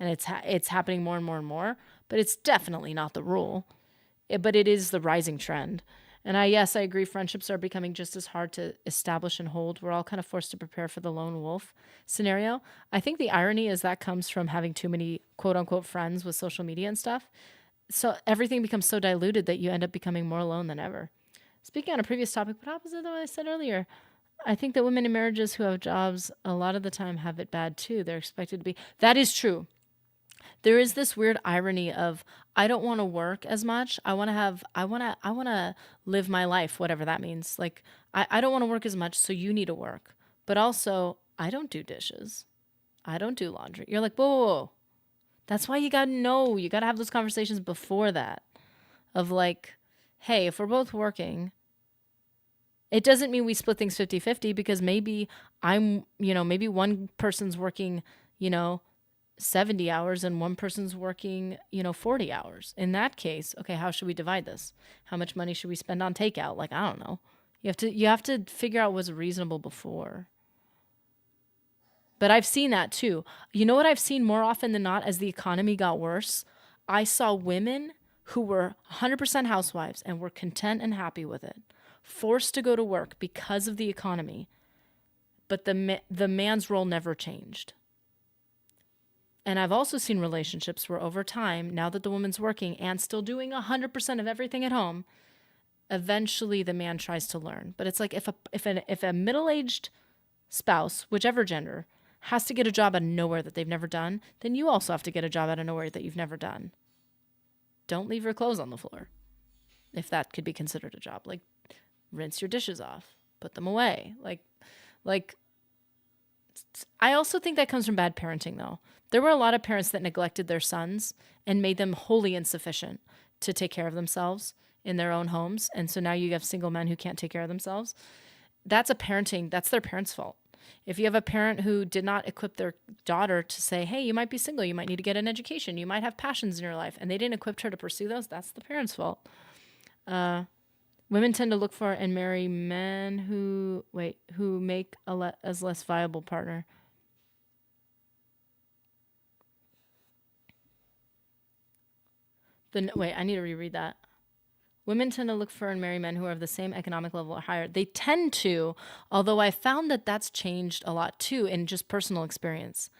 And it's happening more and more and more, but it's definitely not the rule. But it is the rising trend. And I agree, friendships are becoming just as hard to establish and hold. We're all kind of forced to prepare for the lone wolf scenario. I think the irony is that comes from having too many quote unquote friends with social media and stuff. So everything becomes so diluted that you end up becoming more alone than ever. Speaking on a previous topic, but opposite of what I said earlier, I think that women in marriages who have jobs a lot of the time have it bad too. They're expected to be. That is true. There is this weird irony of, I don't want to work as much. I want to live my life, whatever that means. Like, I don't want to work as much, so you need to work. But also, I don't do dishes. I don't do laundry. You're like, whoa. That's why you got to have those conversations before that of, like, hey, if we're both working, it doesn't mean we split things 50-50, because maybe maybe one person's working, 70 hours and one person's working, 40 hours. In that case, okay, how should we divide this? How much money should we spend on takeout? Like, I don't know. You have to figure out what's reasonable before. But I've seen that too. You know what I've seen more often than not as the economy got worse? I saw women who were 100% housewives and were content and happy with it, forced to go to work because of the economy, but the man's role never changed. And I've also seen relationships where over time, now that the woman's working and still doing 100% of everything at home, eventually the man tries to learn. But it's like if a middle-aged spouse, whichever gender, has to get a job out of nowhere that they've never done, then you also have to get a job out of nowhere that you've never done. Don't leave your clothes on the floor, if that could be considered a job. Like, rinse your dishes off, put them away. Like, I also think that comes from bad parenting, though. There were a lot of parents that neglected their sons and made them wholly insufficient to take care of themselves in their own homes. And so now you have single men who can't take care of themselves. That's their parents' fault. If you have a parent who did not equip their daughter to say, hey, you might be single, you might need to get an education, you might have passions in your life, and they didn't equip her to pursue those, that's the parents' fault. Women tend to look for and marry men who make as less viable partner. I need to reread that. Women tend to look for and marry men who are of the same economic level or higher. They tend to, although I found that that's changed a lot too in just personal experience,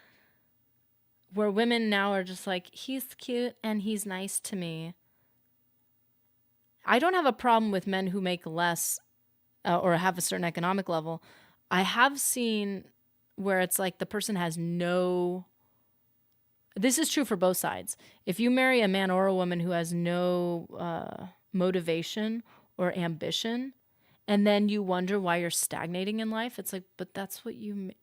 where women now are just like, he's cute and he's nice to me. I don't have a problem with men who make less or have a certain economic level. I have seen where it's like the person has no... This is true for both sides. If you marry a man or a woman who has no motivation or ambition, and then you wonder why you're stagnating in life, it's like, but that's what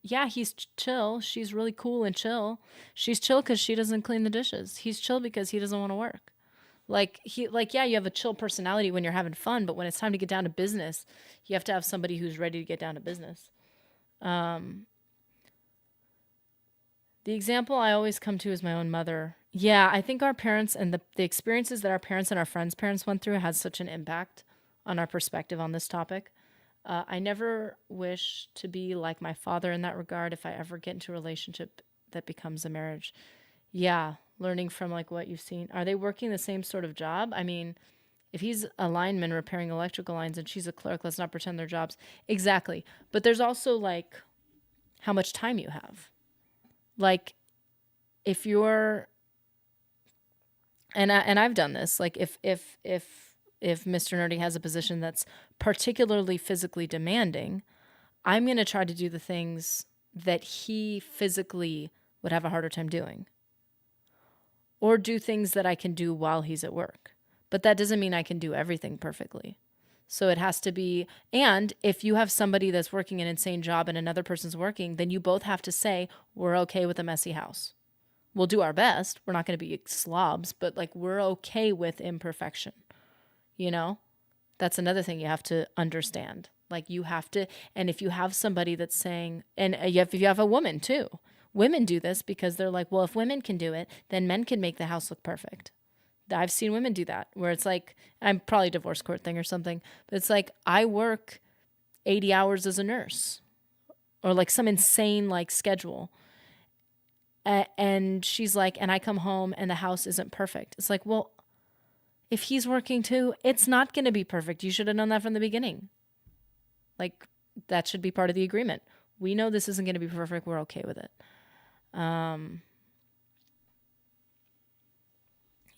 yeah, he's chill. She's really cool and chill. She's chill because she doesn't clean the dishes. He's chill because he doesn't want to work. Yeah, you have a chill personality when you're having fun, but when it's time to get down to business, you have to have somebody who's ready to get down to business. The example I always come to is my own mother. Yeah, I think our parents and the experiences that our parents and our friends' parents went through has such an impact on our perspective on this topic. I never wish to be like my father in that regard if I ever get into a relationship that becomes a marriage. Yeah, learning from like what you've seen. Are they working the same sort of job? I mean, if he's a lineman repairing electrical lines and she's a clerk, let's not pretend they're jobs. Exactly. But there's also like how much time you have. Like if you're and I've done this, like if Mr. Nerdy has a position that's particularly physically demanding, I'm going to try to do the things that he physically would have a harder time doing. Or do things that I can do while he's at work. But that doesn't mean I can do everything perfectly. So it has to be, and if you have somebody that's working an insane job and another person's working, then you both have to say, we're okay with a messy house. We'll do our best. We're not going to be slobs, but like we're okay with imperfection. You know, that's another thing you have to understand. Like you have to, and if you have somebody that's saying, and if you have a woman too, women do this because they're like, well, if women can do it, then men can make the house look perfect. I've seen women do that where it's like, I'm probably a divorce court thing or something, but it's like, I work 80 hours as a nurse or like some insane like schedule. And she's like, and I come home and the house isn't perfect. It's like, well, if he's working too, it's not going to be perfect. You should have known that from the beginning. Like that should be part of the agreement. We know this isn't going to be perfect. We're okay with it.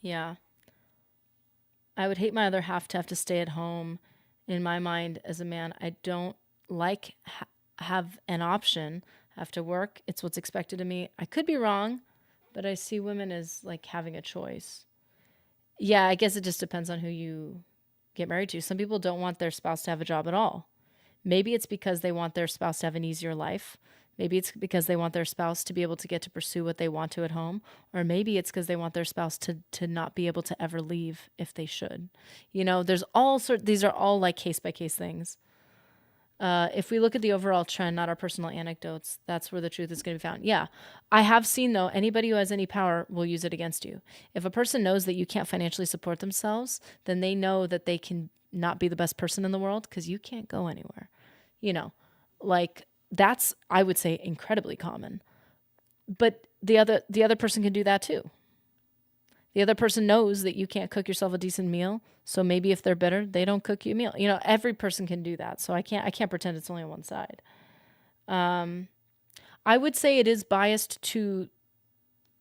Yeah. I would hate my other half to have to stay at home. In my mind, as a man, I don't like have an option. I have to work. It's what's expected of me. I could be wrong, but I see women as like having a choice. Yeah, I guess it just depends on who you get married to. Some people don't want their spouse to have a job at all. Maybe it's because they want their spouse to have an easier life. Maybe it's because they want their spouse to be able to get to pursue what they want to at home. Or maybe it's because they want their spouse to not be able to ever leave if they should. You know, there's all sorts, these are all like case by case things. If we look at the overall trend, not our personal anecdotes, that's where the truth is going to be found. Yeah. I have seen, though, anybody who has any power will use it against you. If a person knows that you can't financially support themselves, then they know that they can not be the best person in the world because you can't go anywhere. You know, like that's, I would say, incredibly common. But the other person can do that too. The other person knows that you can't cook yourself a decent meal. So maybe if they're bitter, they don't cook you a meal. You know, every person can do that. So I can't pretend it's only on one side. I would say it is biased to,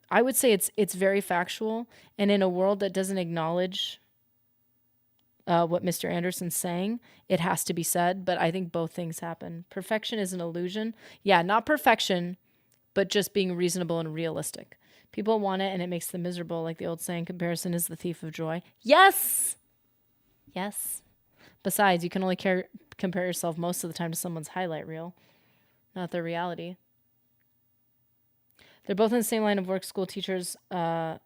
I would say it's very factual. And in a world that doesn't acknowledge what Mr. Anderson's saying, it has to be said. But I think both things happen. Perfection is an illusion. Yeah, not perfection, but just being reasonable and realistic. People want it and it makes them miserable. Like the old saying, comparison is the thief of joy. Yes. Yes. Besides, you can only compare yourself most of the time to someone's highlight reel, not their reality. They're both in the same line of work, school teachers. Oh,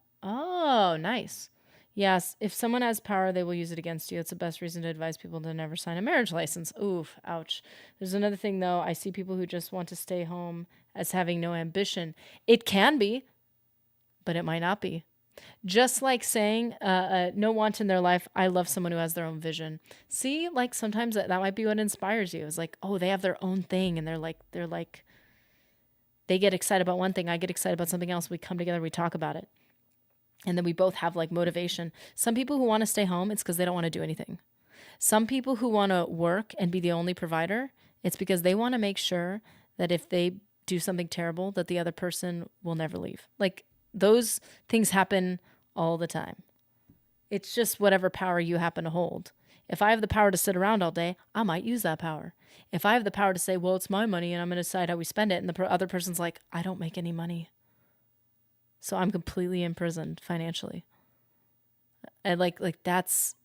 nice. Yes. If someone has power, they will use it against you. It's the best reason to advise people to never sign a marriage license. Oof. Ouch. There's another thing, though. I see people who just want to stay home as having no ambition. It can be, but it might not be. Just like saying, no want in their life, I love someone who has their own vision. See, like sometimes that might be what inspires you. It's like, oh, they have their own thing and they get excited about one thing. I get excited about something else. We come together, we talk about it. And then we both have like motivation. Some people who want to stay home, it's because they don't want to do anything. Some people who want to work and be the only provider, it's because they want to make sure that if they do something terrible, that the other person will never leave. Like, those things happen all the time. It's just whatever power you happen to hold. If I have the power to sit around all day, I might use that power. If I have the power to say, well, it's my money and I'm going to decide how we spend it, and the other person's like, I don't make any money, so I'm completely imprisoned financially. And like that's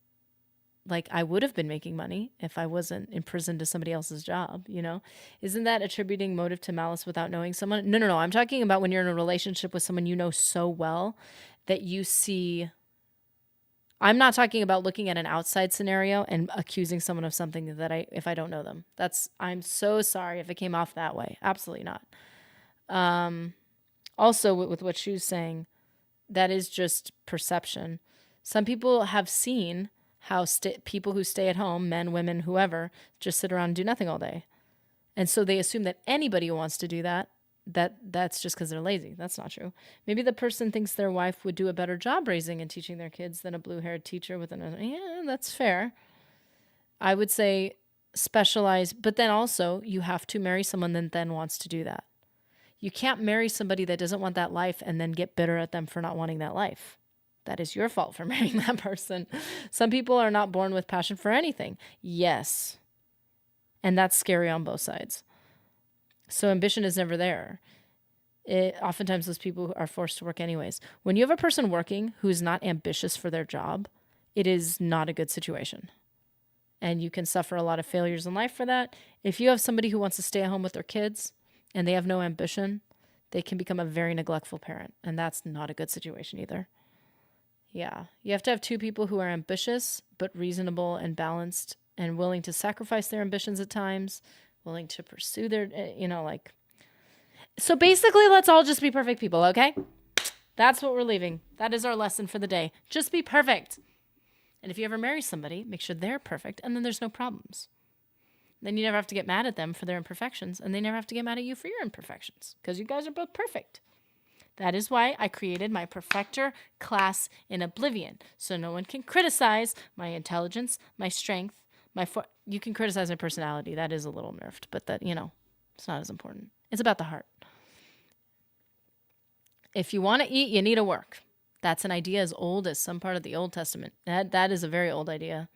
like I would have been making money if I wasn't imprisoned to somebody else's job, you know? Isn't that attributing motive to malice without knowing someone? No. I'm talking about when you're in a relationship with someone you know so well that you see. I'm not talking about looking at an outside scenario and accusing someone of something if I don't know them. I'm so sorry if it came off that way. Absolutely not. also with what she was saying, that is just perception. Some people have seen how people who stay at home, men, women, whoever, just sit around and do nothing all day. And so they assume that anybody who wants to do that's just because they're lazy. That's not true. Maybe the person thinks their wife would do a better job raising and teaching their kids than a blue-haired teacher with another. Yeah, that's fair. I would say specialize, but then also you have to marry someone that then wants to do that. You can't marry somebody that doesn't want that life and then get bitter at them for not wanting that life. That is your fault for marrying that person. Some people are not born with passion for anything. Yes. And that's scary on both sides. So ambition is never there. Oftentimes those people are forced to work anyways. When you have a person working who's not ambitious for their job, it is not a good situation. And you can suffer a lot of failures in life for that. If you have somebody who wants to stay at home with their kids and they have no ambition, they can become a very neglectful parent. And that's not a good situation either. Yeah. You have to have two people who are ambitious, but reasonable and balanced and willing to sacrifice their ambitions at times, willing to pursue their, So basically, let's all just be perfect people, okay? That's what we're leaving. That is our lesson for the day. Just be perfect. And if you ever marry somebody, make sure they're perfect, and then there's no problems. Then you never have to get mad at them for their imperfections, and they never have to get mad at you for your imperfections, because you guys are both perfect. That is why I created my perfector class in Oblivion, so no one can criticize my intelligence, my strength, you can criticize my personality. That is a little nerfed, but that, it's not as important. It's about the heart. If you want to eat, you need to work. That's an idea as old as some part of the Old Testament. That is a very old idea,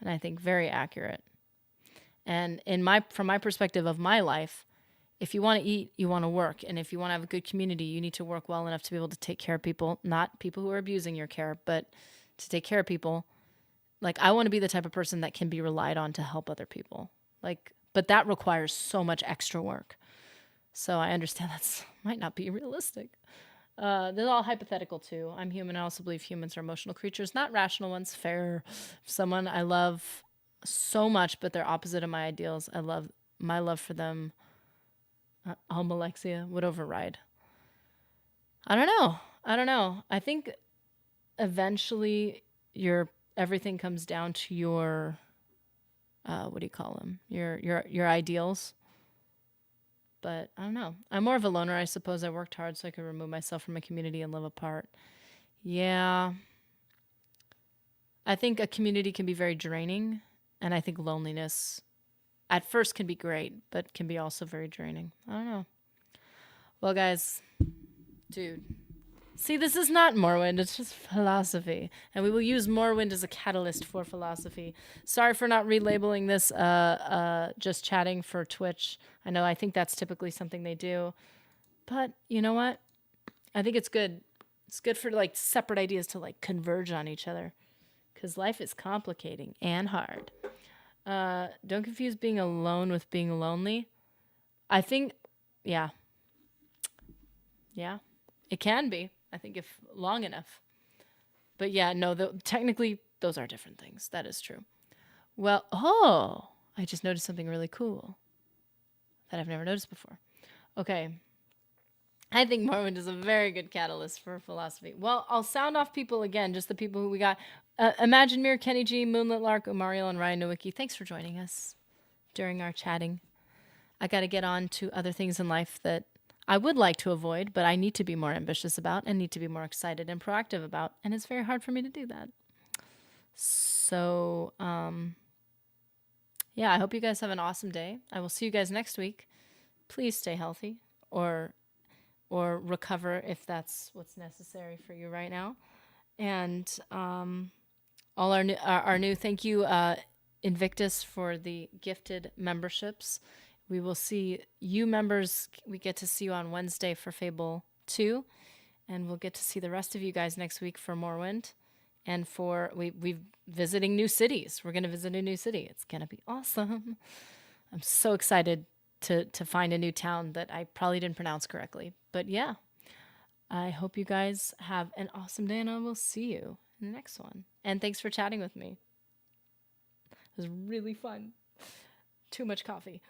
and I think very accurate. And from my perspective of my life, if you want to eat, you want to work. And if you want to have a good community, you need to work well enough to be able to take care of people, not people who are abusing your care, but to take care of people. Like, I want to be the type of person that can be relied on to help other people. But that requires so much extra work. So I understand that might not be realistic. They're all hypothetical too. I'm human. I also believe humans are emotional creatures, not rational ones. Fair. Someone I love so much, but they're opposite of my ideals. My love for them. Almalexia would override. I don't know. I think eventually everything comes down to your, what do you call them? Your ideals. But I don't know. I'm more of a loner, I suppose. I worked hard so I could remove myself from a community and live apart. Yeah. I think a community can be very draining. And I think loneliness at first can be great, but can be also very draining. I don't know. Well, guys, dude. See, this is not Morrowind. It's just philosophy. And we will use Morrowind as a catalyst for philosophy. Sorry for not relabeling this just chatting for Twitch. I think that's typically something they do. But you know what? I think it's good. It's good for separate ideas to converge on each other. Because life is complicating and hard. Don't confuse being alone with being lonely. I think, yeah. Yeah, it can be. I think if long enough. But yeah, no, technically those are different things. That is true. Well, I just noticed something really cool that I've never noticed before. Okay. I think Morrowind is a very good catalyst for philosophy. Well, I'll sound off people again, just the people who we got. Imagine Mir, Kenny G, Moonlit Lark, Umariel, and Ryan Nowicki. Thanks for joining us during our chatting. I got to get on to other things in life that I would like to avoid, but I need to be more ambitious about and need to be more excited and proactive about. And it's very hard for me to do that. So, yeah, I hope you guys have an awesome day. I will see you guys next week. Please stay healthy or recover if that's what's necessary for you right now. And all our new thank you, Invictus, for the gifted memberships. We will see you members. We get to see you on Wednesday for Fable 2. And we'll get to see the rest of you guys next week for Morrowind. And we've visiting new cities. We're going to visit a new city. It's going to be awesome. I'm so excited to find a new town that I probably didn't pronounce correctly. But yeah, I hope you guys have an awesome day, and I will see you in the next one. And thanks for chatting with me. It was really fun. Too much coffee.